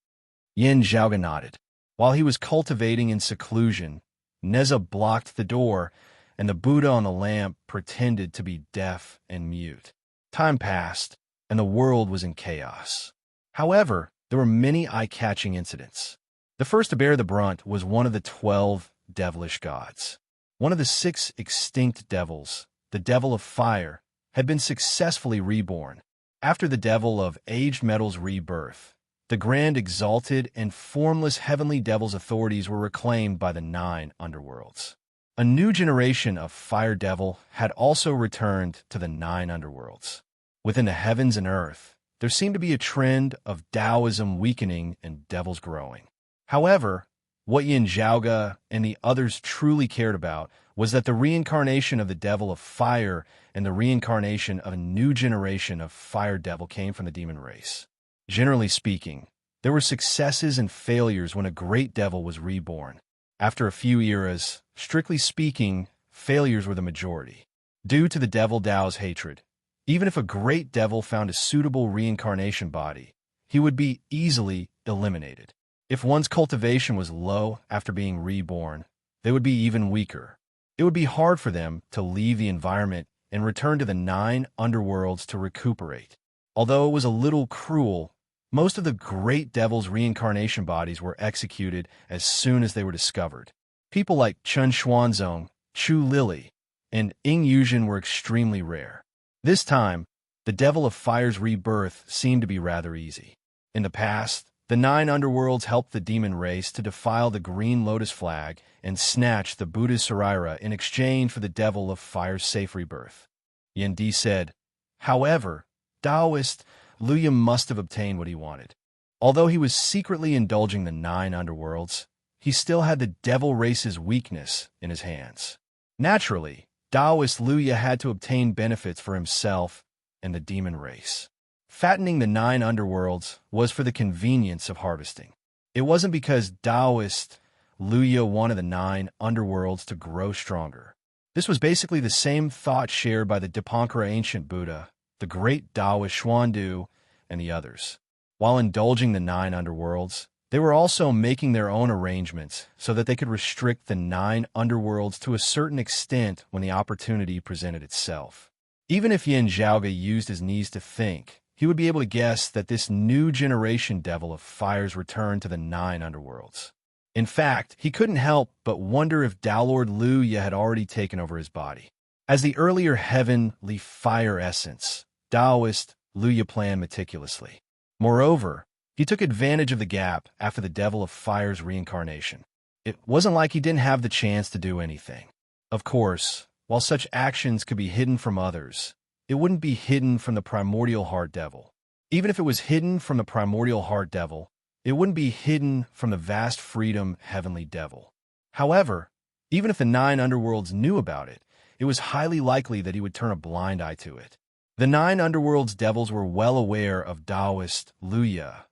Yin Zhaoge nodded. While he was cultivating in seclusion, Neza blocked the door, and the Buddha on the lamp pretended to be deaf and mute. Time passed, and the world was in chaos. However, there were many eye-catching incidents. The first to bear the brunt was one of the 12 devilish gods. One of the 6 extinct devils, the devil of fire, had been successfully reborn. After the devil of aged metal's rebirth, the grand exalted and formless heavenly devil's authorities were reclaimed by the 9 underworlds. A new generation of fire devil had also returned to the 9 underworlds. Within the heavens and earth, there seemed to be a trend of Taoism weakening and devils growing. However, what Yin Zhaoge and the others truly cared about was that the reincarnation of the devil of fire and the reincarnation of a new generation of fire devil came from the demon race. Generally speaking, there were successes and failures when a great devil was reborn. After a few eras, strictly speaking, failures were the majority. Due to the devil Tao's hatred, even if a great devil found a suitable reincarnation body, he would be easily eliminated. If one's cultivation was low after being reborn, they would be even weaker. It would be hard for them to leave the environment and return to the 9 underworlds to recuperate. Although it was a little cruel, most of the great devil's reincarnation bodies were executed as soon as they were discovered. People like Chen Xuanzong, Chu Lili, and Ying Yuzhen were extremely rare. This time, the devil of fire's rebirth seemed to be rather easy. In the past, the 9 underworlds helped the demon race to defile the green lotus flag and snatch the Buddha's Saraira in exchange for the devil of fire's safe rebirth. Yin Di said, however, Taoist Luya must have obtained what he wanted. Although he was secretly indulging the 9 underworlds, he still had the devil race's weakness in his hands. Naturally, Taoist Luya had to obtain benefits for himself and the demon race. Fattening the 9 underworlds was for the convenience of harvesting. It wasn't because Taoist Luya wanted the 9 underworlds to grow stronger. This was basically the same thought shared by the Dipankara ancient Buddha, the great Taoist Xuandu, and the others. While indulging the 9 underworlds, they were also making their own arrangements so that they could restrict the 9 underworlds to a certain extent when the opportunity presented itself. Even if Yin Zhaoge used his knees to think, he would be able to guess that this new generation devil of fire's return to the 9 underworlds. In fact, he couldn't help but wonder if Tao Lord Luya had already taken over his body. As the earlier heavenly fire essence, Taoist Luya planned meticulously. Moreover, he took advantage of the gap after the Devil of Fire's reincarnation. It wasn't like he didn't have the chance to do anything. Of course, while such actions could be hidden from others, it wouldn't be hidden from the primordial Heart Devil. Even if it was hidden from the primordial Heart Devil, it wouldn't be hidden from the vast freedom Heavenly Devil. However, even if the 9 underworlds knew about it, it was highly likely that he would turn a blind eye to it. The 9 underworlds devils were well aware of Taoist Luya,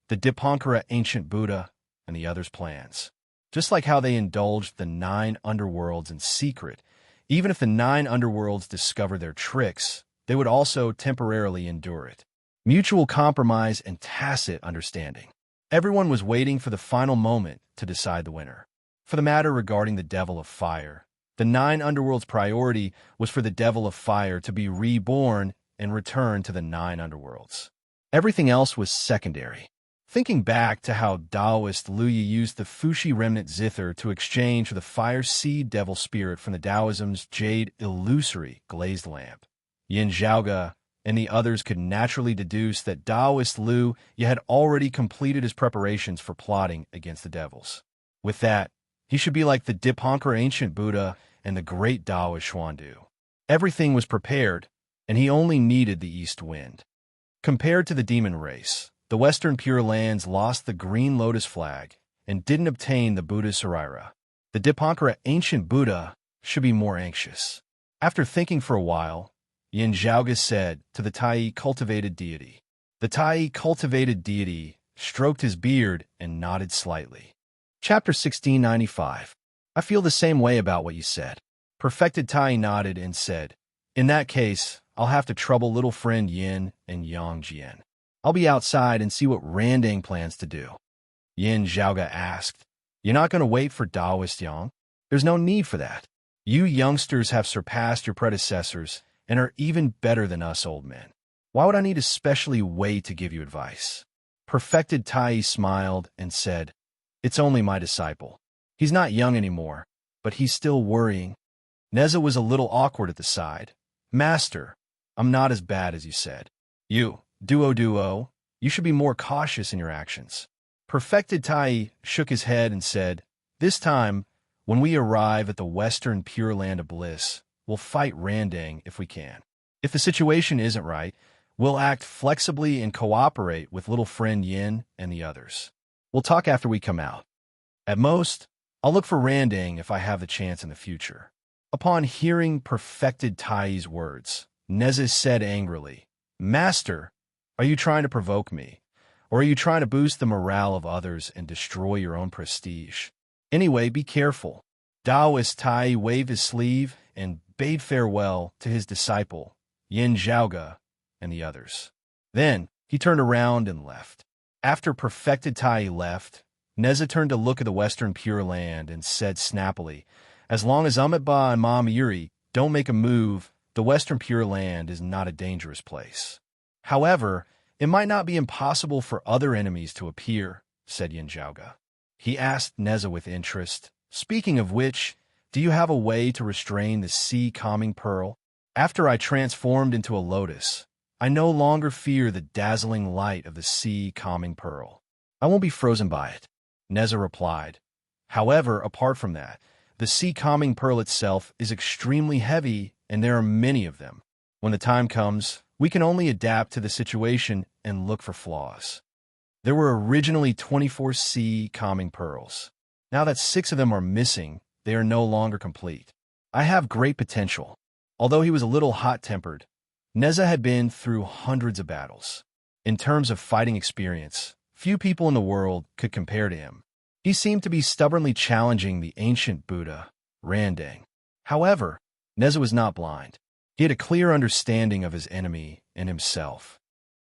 the Dipankara ancient Buddha, and the others' plans. Just like how they indulged the 9 underworlds in secret, even if the 9 underworlds discovered their tricks, they would also temporarily endure it. Mutual compromise and tacit understanding. Everyone was waiting for the final moment to decide the winner. For the matter regarding the Devil of Fire, the 9 underworlds' priority was for the Devil of Fire to be reborn and return to the 9 underworlds. Everything else was secondary. Thinking back to how Taoist Luya used the Fushi remnant zither to exchange for the fire seed devil spirit from the Taoism's jade illusory glazed lamp, Yin Zhaoge and the others could naturally deduce that Taoist Luya had already completed his preparations for plotting against the devils. With that, he should be like the Dipankara ancient Buddha and the great Taoist Xuandu. Everything was prepared, and he only needed the east wind. Compared to the demon race, the Western Pure Lands lost the green lotus flag and didn't obtain the Buddha Sarira. The Dipankara ancient Buddha should be more anxious. After thinking for a while, Yin Zhaoge said to the Tai cultivated deity. The Tai cultivated deity stroked his beard and nodded slightly. Chapter 1695. I feel the same way about what you said. Perfected Tai nodded and said, in that case, I'll have to trouble little friend Yin and Yang Jian. I'll be outside and see what Randang plans to do. Yin Zhaoge asked, you're not going to wait for Taoist Yang? There's no need for that. You youngsters have surpassed your predecessors and are even better than us old men. Why would I need to specially wait to give you advice? Perfected Tai smiled and said, it's only my disciple. He's not young anymore, but he's still worrying. Neza was a little awkward at the side. Master, I'm not as bad as you said. You, Duo, you should be more cautious in your actions. Perfected Tai shook his head and said, this time, when we arrive at the Western Pure Land of Bliss, we'll fight Randang if we can. If the situation isn't right, we'll act flexibly and cooperate with little friend Yin and the others. We'll talk after we come out. At most, I'll look for Randang if I have the chance in the future. Upon hearing Perfected Tai's words, Neza said angrily, Master, are you trying to provoke me? Or are you trying to boost the morale of others and destroy your own prestige? Anyway, be careful. Taoist Tai waved his sleeve and bade farewell to his disciple, Yin Zhaoge, and the others. Then he turned around and left. After Perfected Tai left, Neza turned to look at the Western Pure Land and said snappily, as long as Amitba and Mom Yuri don't make a move, the Western Pure Land is not a dangerous place. However, it might not be impossible for other enemies to appear, said Yin Zhaoge. He asked Neza with interest, speaking of which, do you have a way to restrain the sea calming pearl? After I transformed into a lotus, I no longer fear the dazzling light of the sea calming pearl. I won't be frozen by it, Neza replied. However, apart from that, the sea calming pearl itself is extremely heavy and there are many of them. When the time comes, we can only adapt to the situation and look for flaws. There were originally 24 sea calming pearls. Now that 6 of them are missing, they are no longer complete. I have great potential. Although he was a little hot-tempered, Neza had been through hundreds of battles. In terms of fighting experience, few people in the world could compare to him. He seemed to be stubbornly challenging the ancient Buddha, Randang. However, Neza was not blind. He had a clear understanding of his enemy and himself.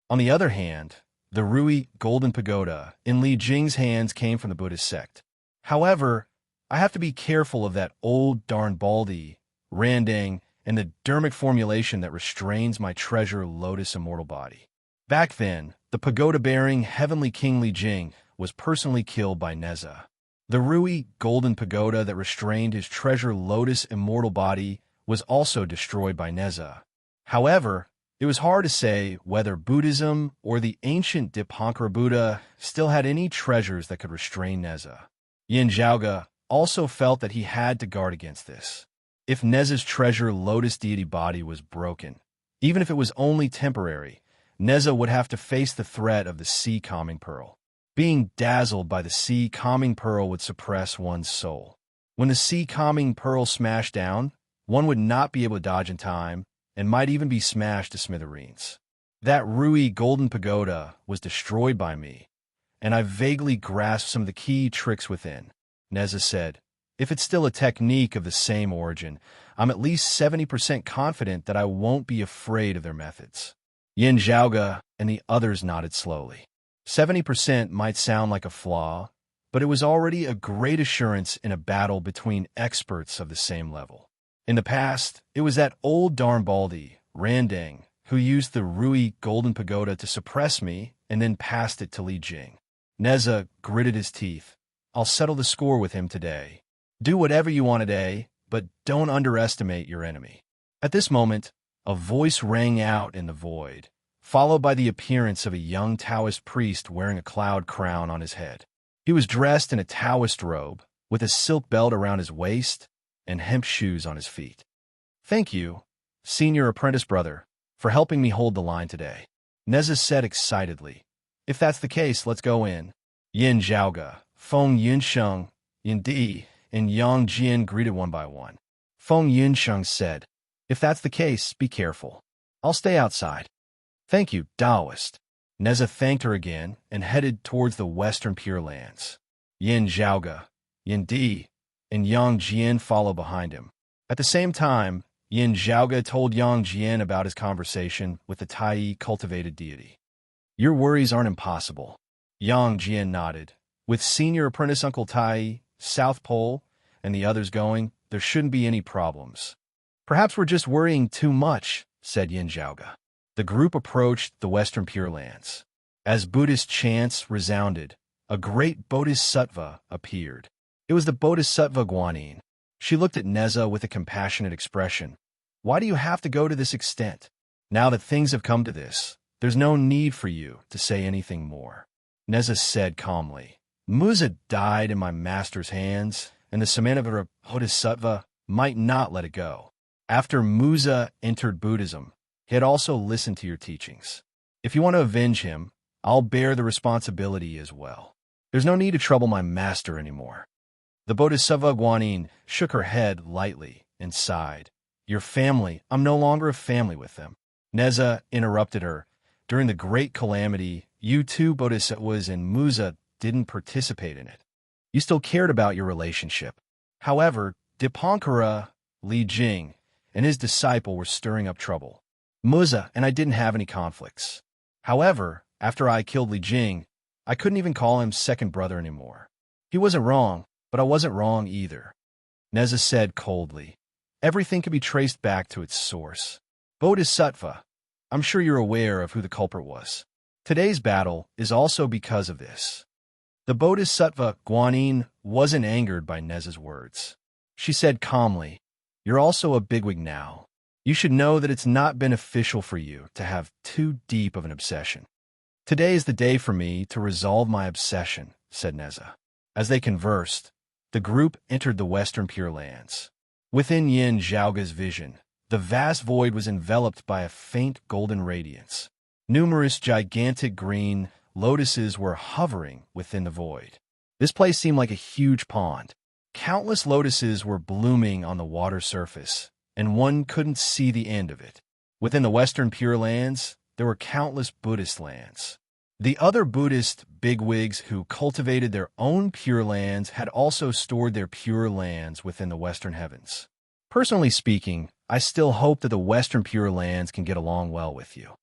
On the other hand, the Rui Golden Pagoda in Li Jing's hands came from the Buddhist sect. However, I have to be careful of that old darn baldy, Randang, and the dermic formulation that restrains my treasure lotus immortal body. Back then, the pagoda-bearing heavenly king Li Jing was personally killed by Neza. The Rui Golden Pagoda that restrained his treasure lotus immortal body was also destroyed by Neza. However, It was hard to say whether Buddhism or the ancient Dipankara Buddha still had any treasures that could restrain Neza. Yin Zhaoge also felt that he had to guard against this. If Neza's treasure lotus deity body was broken, even if it was only temporary, Neza would have to face the threat of the sea calming pearl. Being dazzled by the sea calming pearl would suppress one's soul. When the sea calming pearl smashed down, one would not be able to dodge in time and might even be smashed to smithereens. That Rui golden pagoda was destroyed by me, and I vaguely grasped some of the key tricks within. Neza said, if it's still a technique of the same origin, I'm at least 70% confident that I won't be afraid of their methods. Yin Zhaoge and the others nodded slowly. 70% might sound like a flaw, but it was already a great assurance in a battle between experts of the same level. In the past, it was that old Darnbaldi, Randang, who used the Rui Golden Pagoda to suppress me and then passed it to Li Jing. Neza gritted his teeth. I'll settle the score with him today. Do whatever you want today, but don't underestimate your enemy. At this moment, a voice rang out in the void, followed by the appearance of a young Taoist priest wearing a cloud crown on his head. He was dressed in a Taoist robe, with a silk belt around his waist and hemp shoes on his feet. Thank you, senior apprentice brother, for helping me hold the line today. Neza said excitedly. If that's the case, let's go in. Yin Zhaoge, Feng Yunsheng, Yin Di, and Yang Jian greeted one by one. Feng Yunsheng said, if that's the case, be careful. I'll stay outside. Thank you, Taoist. Neza thanked her again and headed towards the western Pure Lands. Yin Zhaoge, Yin Di, and Yang Jian followed behind him. At the same time, Yin Zhaoge told Yang Jian about his conversation with the Tai cultivated deity. Your worries aren't impossible. Yang Jian nodded. With senior apprentice Uncle Tai, South Pole, and the others going, there shouldn't be any problems. Perhaps we're just worrying too much, said Yin Zhaoge. The group approached the western Pure Lands. As Buddhist chants resounded, a great bodhisattva appeared. It was the Bodhisattva Guanyin. She looked at Neza with a compassionate expression. Why do you have to go to this extent? Now that things have come to this, there's no need for you to say anything more. Neza said calmly, Musa died in my master's hands, and the Samanavara Bodhisattva might not let it go. After Musa entered Buddhism, he had also listened to your teachings. If you want to avenge him, I'll bear the responsibility as well. There's no need to trouble my master anymore. The Bodhisattva Guanyin shook her head lightly and sighed. Your family, I'm no longer a family with them. Neza interrupted her. During the great calamity, you two Bodhisattvas and Musa didn't participate in it. You still cared about your relationship. However, Dipankara, Li Jing, and his disciple were stirring up trouble. Musa and I didn't have any conflicts. However, after I killed Li Jing, I couldn't even call him second brother anymore. He wasn't wrong, but I wasn't wrong either. Neza said coldly. Everything can be traced back to its source. Bodhisattva, I'm sure you're aware of who the culprit was. Today's battle is also because of this. The Bodhisattva Guanyin wasn't angered by Neza's words. She said calmly, You're also a bigwig now. You should know that it's not beneficial for you to have too deep of an obsession. Today is the day for me to resolve my obsession, said Neza. As they conversed, the group entered the western Pure Lands. Within Yin Zhaoge's vision, the vast void was enveloped by a faint golden radiance. Numerous gigantic green lotuses were hovering within the void. This place seemed like a huge pond. Countless lotuses were blooming on the water surface, and one couldn't see the end of it. Within the western Pure Lands, there were countless Buddhist lands. The other Buddhist bigwigs who cultivated their own Pure Lands had also stored their Pure Lands within the western heavens. Personally speaking, I still hope that the western Pure Lands can get along well with you.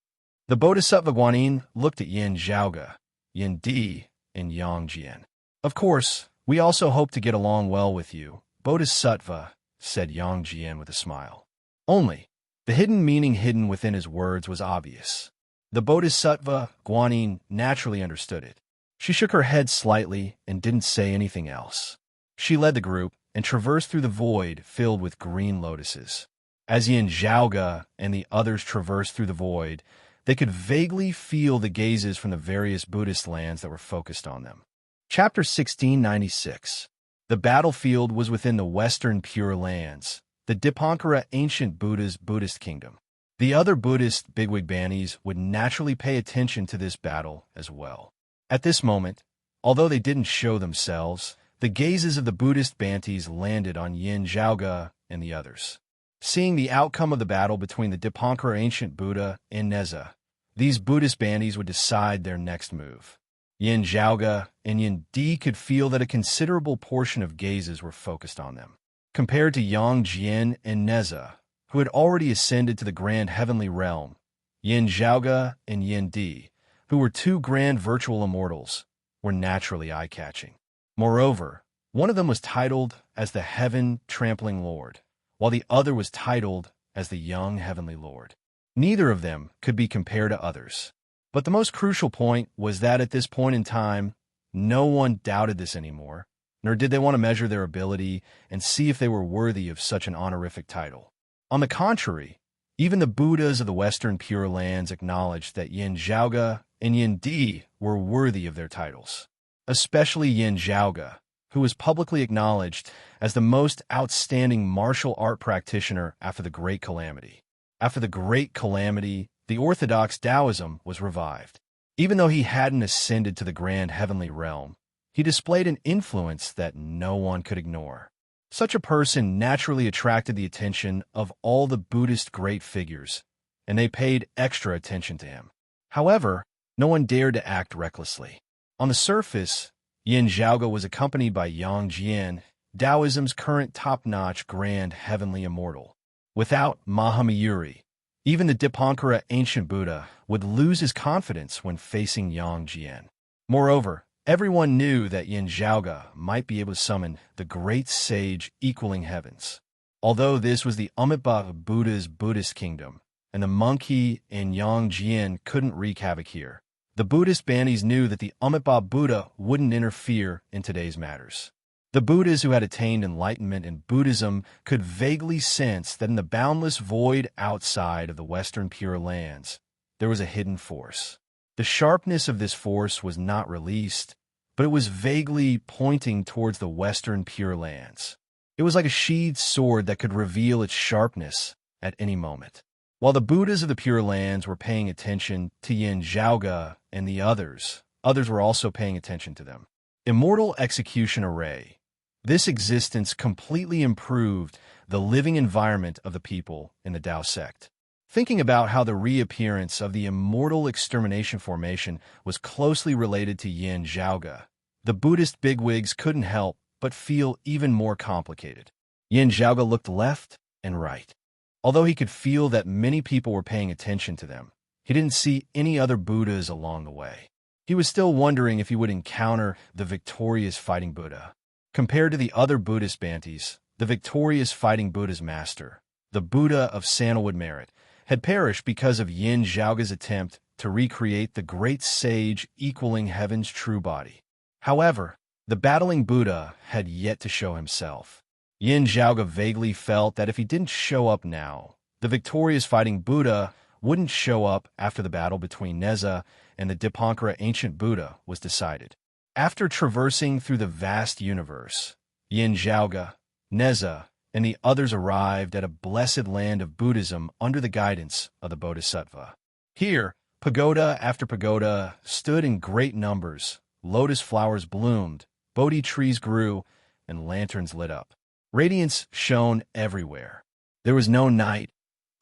The Bodhisattva Guanyin looked at Yin Zhaoge, Yin Di, and Yang Jian. Of course, we also hope to get along well with you, Bodhisattva, said Yang Jian with a smile. Only, the hidden meaning hidden within his words was obvious. The Bodhisattva Guanyin naturally understood it. She shook her head slightly and didn't say anything else. She led the group and traversed through the void filled with green lotuses. As Yin Zhaoge and the others traversed through the void, they could vaguely feel the gazes from the various Buddhist lands that were focused on them. Chapter 1696. The battlefield was within the Western Pure Lands, the Dipankara ancient Buddha's Buddhist kingdom. The other Buddhist bigwig banis would naturally pay attention to this battle as well. At this moment, although they didn't show themselves, the gazes of the Buddhist Bantis landed on Yin Zhaoge and the others. Seeing the outcome of the battle between the Dipankara ancient Buddha and Neza, these Buddhist Bantis would decide their next move. Yin Zhaoge and Yin Di could feel that a considerable portion of gazes were focused on them. Compared to Yang Jian and Neza, who had already ascended to the grand heavenly realm, Yin Zhaoge and Yin Di, who were two grand virtual immortals, were naturally eye-catching. Moreover, one of them was titled as the Heaven-Trampling Lord, while the other was titled as the Young Heavenly Lord. Neither of them could be compared to others. But the most crucial point was that at this point in time, no one doubted this anymore, nor did they want to measure their ability and see if they were worthy of such an honorific title. On the contrary, even the Buddhas of the Western Pure Lands acknowledged that Yin Zhaoge and Yin Di were worthy of their titles, especially Yin Zhaoge, who was publicly acknowledged as the most outstanding martial art practitioner after the Great Calamity. After the Great Calamity, the orthodox Taoism was revived. Even though he hadn't ascended to the grand heavenly realm, he displayed an influence that no one could ignore. Such a person naturally attracted the attention of all the Buddhist great figures, and they paid extra attention to him. However, no one dared to act recklessly. On the surface, Yin Zhaoge was accompanied by Yang Jian, Taoism's current top-notch grand heavenly immortal. Without Mahamayuri, even the Dipankara ancient Buddha would lose his confidence when facing Yang Jian. Moreover, everyone knew that Yin Zhaoge might be able to summon the great sage equaling heavens. Although this was the Amitabha Buddha's Buddhist kingdom, and the monkey and Yang Jian couldn't wreak havoc here, the Buddhist Banis knew that the Amitabha Buddha wouldn't interfere in today's matters. The Buddhas who had attained enlightenment in Buddhism could vaguely sense that in the boundless void outside of the Western Pure Lands, there was a hidden force. The sharpness of this force was not released, but it was vaguely pointing towards the Western Pure Lands. It was like a sheathed sword that could reveal its sharpness at any moment. While the Buddhas of the Pure Lands were paying attention to Yin Zhaoge and the others were also paying attention to them. Immortal Execution Array. This existence completely improved the living environment of the people in the Tao sect. Thinking about how the reappearance of the Immortal Extermination Formation was closely related to Yin Zhaoge, the Buddhist bigwigs couldn't help but feel even more complicated. Yin Zhaoge looked left and right. Although he could feel that many people were paying attention to them, he didn't see any other Buddhas along the way. He was still wondering if he would encounter the victorious fighting Buddha. Compared to the other Buddhist Bantis, the victorious fighting Buddha's master, the Buddha of Sandalwood Merit, had perished because of Yin Zhaoge's attempt to recreate the great sage equaling heaven's true body. However, the battling Buddha had yet to show himself. Yin Zhaoge vaguely felt that if he didn't show up now, the victorious fighting Buddha wouldn't show up after the battle between Neza and the Dipankara ancient Buddha was decided. After traversing through the vast universe, Yin Zhaoge, Neza, and the others arrived at a blessed land of Buddhism under the guidance of the Bodhisattva. Here, pagoda after pagoda stood in great numbers, lotus flowers bloomed, Bodhi trees grew, and lanterns lit up. Radiance shone everywhere. There was no night,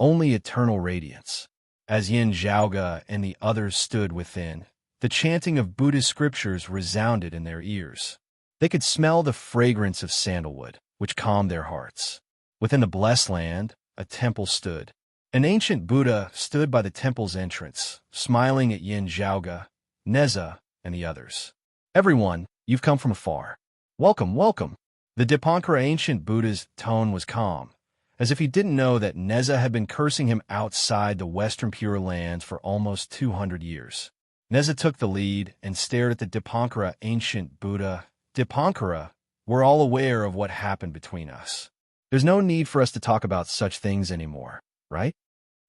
only eternal radiance. As Yin Zhaoge and the others stood within, the chanting of Buddhist scriptures resounded in their ears. They could smell the fragrance of sandalwood, which calmed their hearts. Within the blessed land, a temple stood. An ancient Buddha stood by the temple's entrance, smiling at Yin Zhaoge, Neza, and the others. "Everyone, you've come from afar. Welcome, welcome." The Dipankara ancient Buddha's tone was calm, as if he didn't know that Neza had been cursing him outside the Western Pure Lands for almost 200 years. Neza took the lead and stared at the Dipankara ancient Buddha. "Dipankara, we're all aware of what happened between us. There's no need for us to talk about such things anymore, right?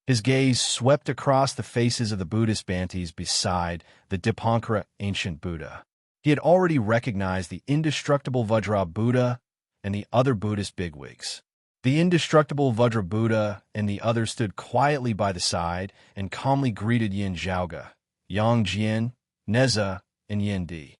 His gaze swept across the faces of the Buddhist Bantis beside the Dipankara ancient Buddha. He had already recognized the indestructible Vajra Buddha and the other Buddhist bigwigs. The indestructible Vajra Buddha and the other stood quietly by the side and calmly greeted Yin Zhaoge, Yang Jian, Neza, and Yin Di.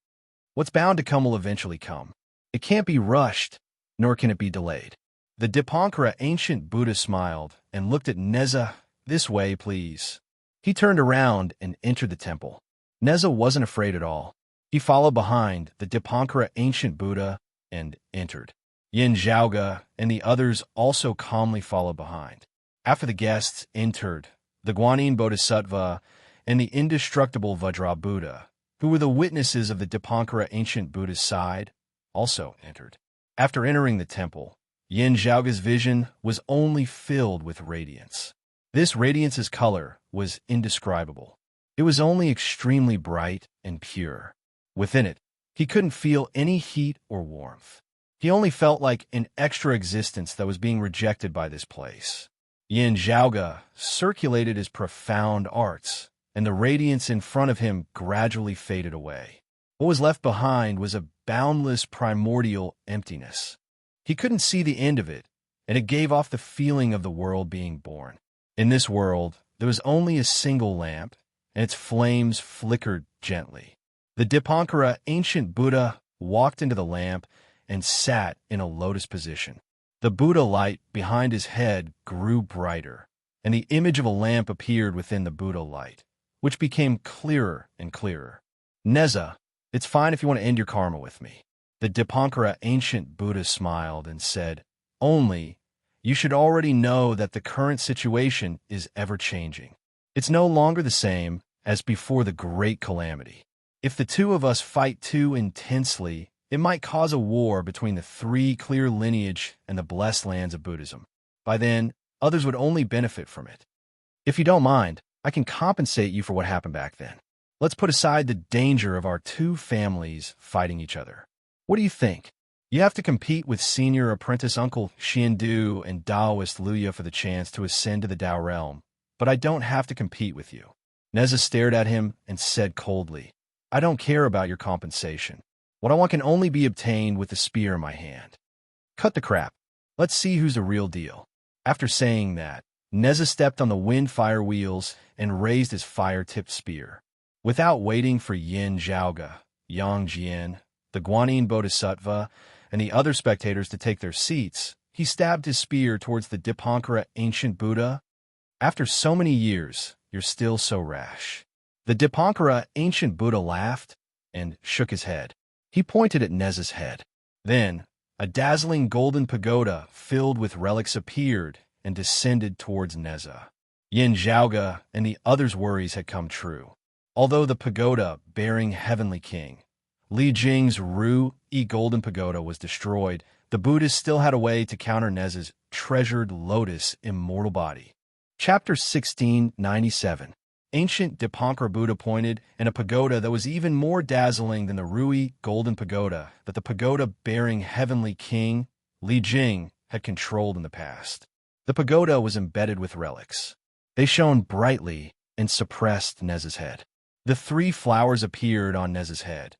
What's bound to come will eventually come. It can't be rushed, nor can it be delayed. The Dipankara ancient Buddha smiled and looked at Neza. This way, please. He turned around and entered the temple. Neza wasn't afraid at all. He followed behind the Dipankara ancient Buddha and entered. Yin Zhaoge and the others also calmly followed behind. After the guests entered, the Guanyin Bodhisattva and the indestructible Vajra Buddha, who were the witnesses of the Dipankara ancient Buddha's side, also entered. After entering the temple, Yin Zhaoge's vision was only filled with radiance. This radiance's color was indescribable. It was only extremely bright and pure. Within it, he couldn't feel any heat or warmth. He only felt like an extra existence that was being rejected by this place. Yin Zhaoge circulated his profound arts, and the radiance in front of him gradually faded away. What was left behind was a boundless primordial emptiness. He couldn't see the end of it, and it gave off the feeling of the world being born. In this world, there was only a single lamp, and its flames flickered gently. The Dipankara ancient Buddha walked into the lamp and sat in a lotus position. The Buddha light behind his head grew brighter, and the image of a lamp appeared within the Buddha light, which became clearer and clearer. Neza, it's fine if you want to end your karma with me. The Dipankara ancient Buddha smiled and said, only, you should already know that the current situation is ever-changing. It's no longer the same as before the great calamity. If the two of us fight too intensely, it might cause a war between the three clear lineage and the blessed lands of Buddhism. By then, others would only benefit from it. If you don't mind, I can compensate you for what happened back then. Let's put aside the danger of our two families fighting each other. What do you think? You have to compete with senior apprentice Uncle Xiandu and Taoist Luya for the chance to ascend to the Tao realm, but I don't have to compete with you. Neza stared at him and said coldly, I don't care about your compensation. What I want can only be obtained with the spear in my hand. Cut the crap. Let's see who's the real deal. After saying that, Neza stepped on the wind-fire wheels and raised his fire-tipped spear. Without waiting for Yin Zhaoge, Yang Jian, the Guanyin Bodhisattva, and the other spectators to take their seats, he stabbed his spear towards the Dipankara ancient Buddha. After so many years, you're still so rash. The Dipankara ancient Buddha laughed and shook his head. He pointed at Neza's head. Then, a dazzling golden pagoda filled with relics appeared and descended towards Neza. Yin Zhaoge and the others' worries had come true. Although the pagoda bearing Heavenly King, Li Jing's Ru-E golden pagoda was destroyed, the Buddhists still had a way to counter Neza's treasured lotus immortal body. Chapter 1697. Ancient Dipankara Buddha pointed in a pagoda that was even more dazzling than the Ru-E golden pagoda that the pagoda bearing Heavenly King, Li Jing, had controlled in the past. The pagoda was embedded with relics. They shone brightly and suppressed Neza's head. The three flowers appeared on Neza's head,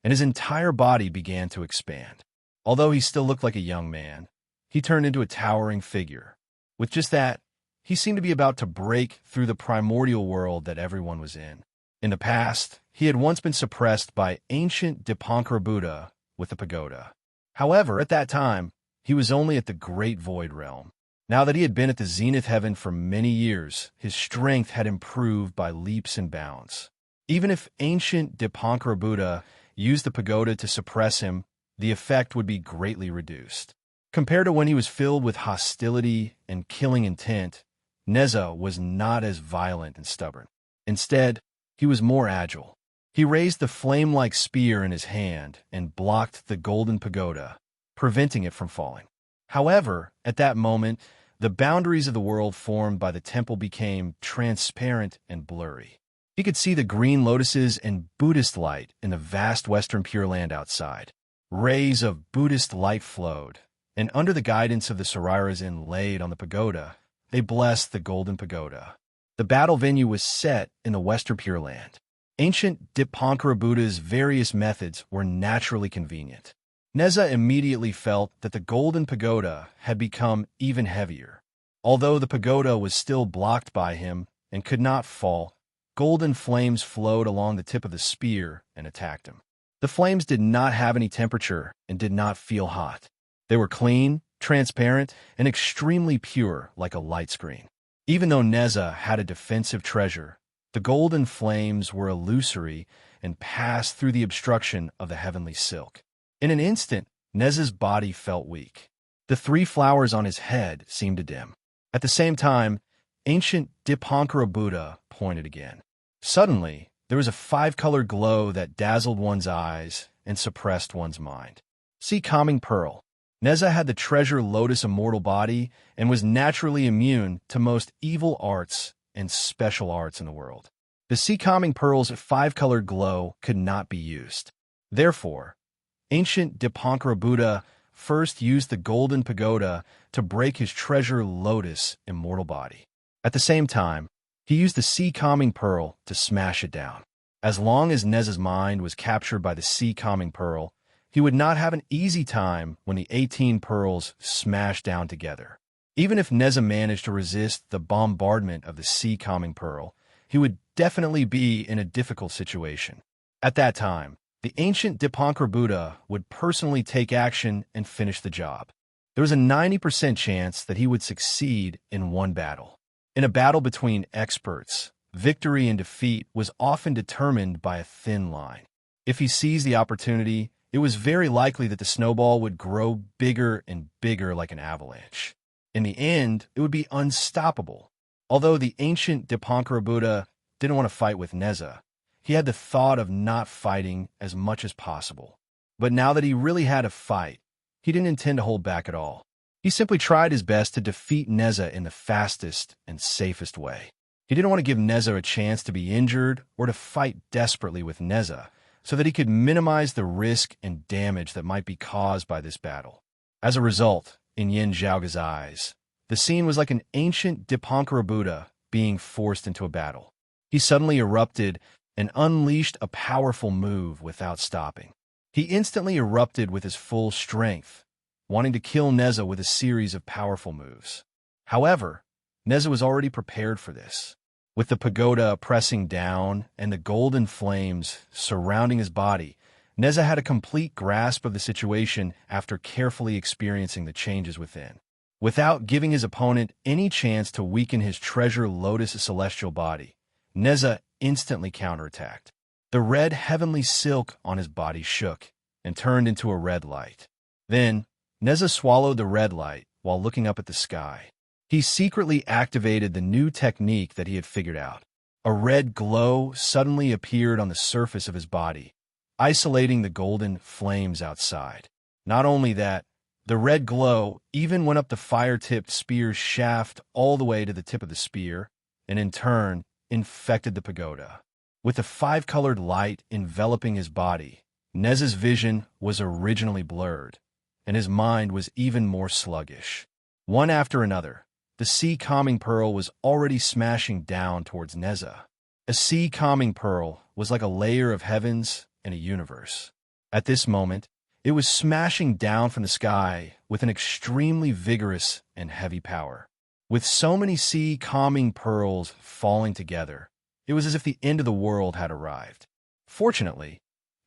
and his entire body began to expand. Although he still looked like a young man, he turned into a towering figure. With just that, he seemed to be about to break through the primordial world that everyone was in. In the past, he had once been suppressed by ancient Dipankara Buddha with the pagoda. However, at that time, he was only at the Great Void Realm. Now that he had been at the Zenith Heaven for many years, his strength had improved by leaps and bounds. Even if ancient Dipankara Buddha used the pagoda to suppress him, the effect would be greatly reduced. Compared to when he was filled with hostility and killing intent, Neza was not as violent and stubborn. Instead, he was more agile. He raised the flame-like spear in his hand and blocked the golden pagoda, preventing it from falling. However, at that moment, the boundaries of the world formed by the temple became transparent and blurry. He could see the green lotuses and Buddhist light in the vast western Pure Land outside. Rays of Buddhist light flowed, and under the guidance of the Sariras inlaid on the pagoda, they blessed the golden pagoda. The battle venue was set in the Western Pure Land. Ancient Dipankara Buddha's various methods were naturally convenient. Neza immediately felt that the golden pagoda had become even heavier. Although the pagoda was still blocked by him and could not fall, golden flames flowed along the tip of the spear and attacked him. The flames did not have any temperature and did not feel hot. They were clean, transparent, and extremely pure like a light screen. Even though Neza had a defensive treasure, the golden flames were illusory and passed through the obstruction of the heavenly silk. In an instant, Neza's body felt weak. The 3 flowers on his head seemed to dim. At the same time, ancient Dipankara Buddha pointed again. Suddenly, there was a 5-colored glow that dazzled one's eyes and suppressed one's mind. See Calming Pearl. Neza had the treasure lotus immortal body and was naturally immune to most evil arts and special arts in the world. The sea calming pearl's 5-colored glow could not be used. Therefore, ancient Dipankara Buddha first used the golden pagoda to break his treasure lotus immortal body. At the same time, he used the sea calming pearl to smash it down. As long as Neza's mind was captured by the sea calming pearl, he would not have an easy time when the 18 pearls smashed down together. Even if Neza managed to resist the bombardment of the sea calming pearl, he would definitely be in a difficult situation. At that time, the ancient Dipankara Buddha would personally take action and finish the job. There was a 90% chance that he would succeed in one battle. In a battle between experts, victory and defeat was often determined by a thin line. If he seized the opportunity, it was very likely that the snowball would grow bigger and bigger like an avalanche. In the end, it would be unstoppable. Although the ancient Dipankara Buddha didn't want to fight with Neza, he had the thought of not fighting as much as possible. But now that he really had a fight, he didn't intend to hold back at all. He simply tried his best to defeat Neza in the fastest and safest way. He didn't want to give Neza a chance to be injured or to fight desperately with Neza, so that he could minimize the risk and damage that might be caused by this battle. As a result, in Yin Zhaoga's eyes, the scene was like an ancient Dipankara Buddha being forced into a battle. He suddenly erupted and unleashed a powerful move without stopping. He instantly erupted with his full strength, wanting to kill Neza with a series of powerful moves. However, Neza was already prepared for this. With the pagoda pressing down and the golden flames surrounding his body, Neza had a complete grasp of the situation after carefully experiencing the changes within. Without giving his opponent any chance to weaken his treasure lotus celestial body, Neza instantly counterattacked. The red heavenly silk on his body shook and turned into a red light. Then, Neza swallowed the red light while looking up at the sky. He secretly activated the new technique that he had figured out. A red glow suddenly appeared on the surface of his body, isolating the golden flames outside. Not only that, the red glow even went up the fire-tipped spear's shaft all the way to the tip of the spear, and in turn, infected the pagoda. With the 5-colored light enveloping his body, Neza's vision was originally blurred, and his mind was even more sluggish. One after another, the sea calming pearl was already smashing down towards Neza. A sea calming pearl was like a layer of heavens and a universe. At this moment, it was smashing down from the sky with an extremely vigorous and heavy power. With so many sea calming pearls falling together, it was as if the end of the world had arrived. Fortunately,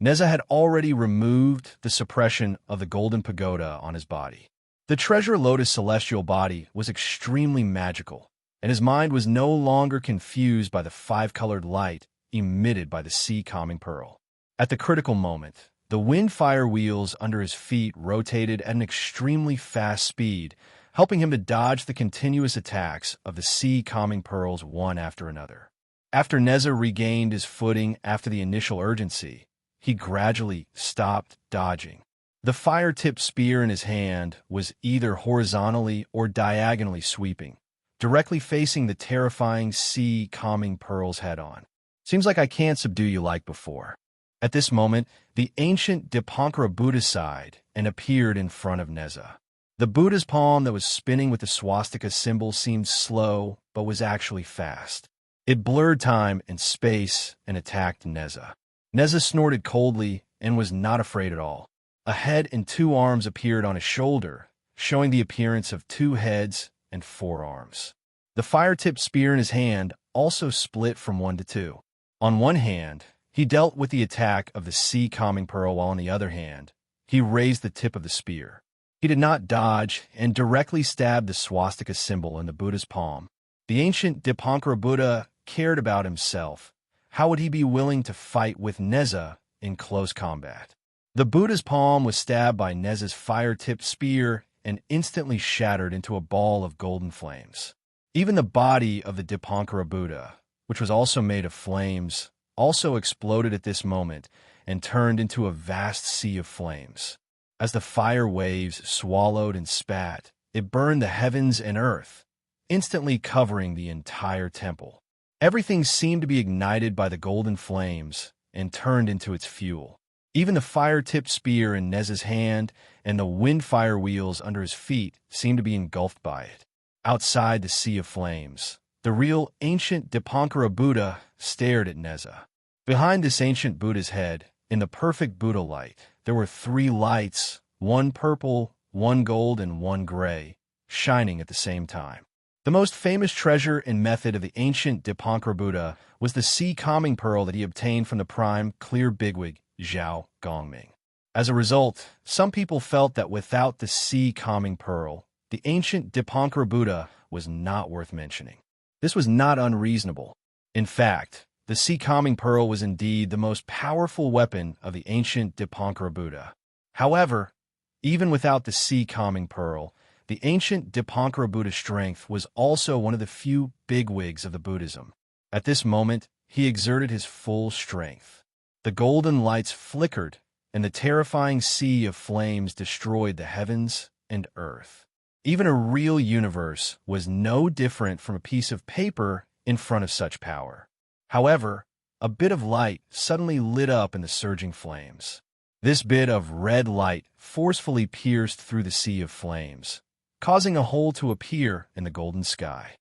Neza had already removed the suppression of the golden pagoda on his body. The treasure lotus celestial body was extremely magical, and his mind was no longer confused by the 5-colored light emitted by the sea calming pearl. At the critical moment, the wind-fire wheels under his feet rotated at an extremely fast speed, helping him to dodge the continuous attacks of the sea calming pearls one after another. After Neza regained his footing after the initial urgency, he gradually stopped dodging. The fire-tipped spear in his hand was either horizontally or diagonally sweeping, directly facing the terrifying sea calming pearls head-on. Seems like I can't subdue you like before. At this moment, the ancient Dipankara Buddha sighed and appeared in front of Neza. The Buddha's palm that was spinning with the swastika symbol seemed slow, but was actually fast. It blurred time and space and attacked Neza. Neza snorted coldly and was not afraid at all. A head and 2 arms appeared on his shoulder, showing the appearance of 2 heads and 4 arms. The fire-tipped spear in his hand also split from 1 to 2. On one hand, he dealt with the attack of the sea calming pearl, while on the other hand, he raised the tip of the spear. He did not dodge and directly stabbed the swastika symbol in the Buddha's palm. The ancient Dipankara Buddha cared about himself. How would he be willing to fight with Neza in close combat? The Buddha's palm was stabbed by Neza's fire-tipped spear and instantly shattered into a ball of golden flames. Even the body of the Dipankara Buddha, which was also made of flames, also exploded at this moment and turned into a vast sea of flames. As the fire waves swallowed and spat, it burned the heavens and earth, instantly covering the entire temple. Everything seemed to be ignited by the golden flames and turned into its fuel. Even the fire-tipped spear in Neza's hand and the wind-fire wheels under his feet seemed to be engulfed by it. Outside the sea of flames, the real ancient Dipankara Buddha stared at Neza. Behind this ancient Buddha's head, in the perfect Buddha light, there were 3 lights, 1 purple, 1 gold, and 1 gray, shining at the same time. The most famous treasure and method of the ancient Dipankara Buddha was the sea calming pearl that he obtained from the prime clear bigwig Zhao Gongming. As a result, some people felt that without the sea calming pearl, the ancient Dipankara Buddha was not worth mentioning. This was not unreasonable. In fact, the sea calming pearl was indeed the most powerful weapon of the ancient Dipankara Buddha. However, even without the sea calming pearl, the ancient Dipankara Buddha's strength was also one of the few bigwigs of the Buddhism. At this moment, he exerted his full strength. The golden lights flickered, and the terrifying sea of flames destroyed the heavens and earth. Even a real universe was no different from a piece of paper in front of such power. However, a bit of light suddenly lit up in the surging flames. This bit of red light forcefully pierced through the sea of flames, causing a hole to appear in the golden sky.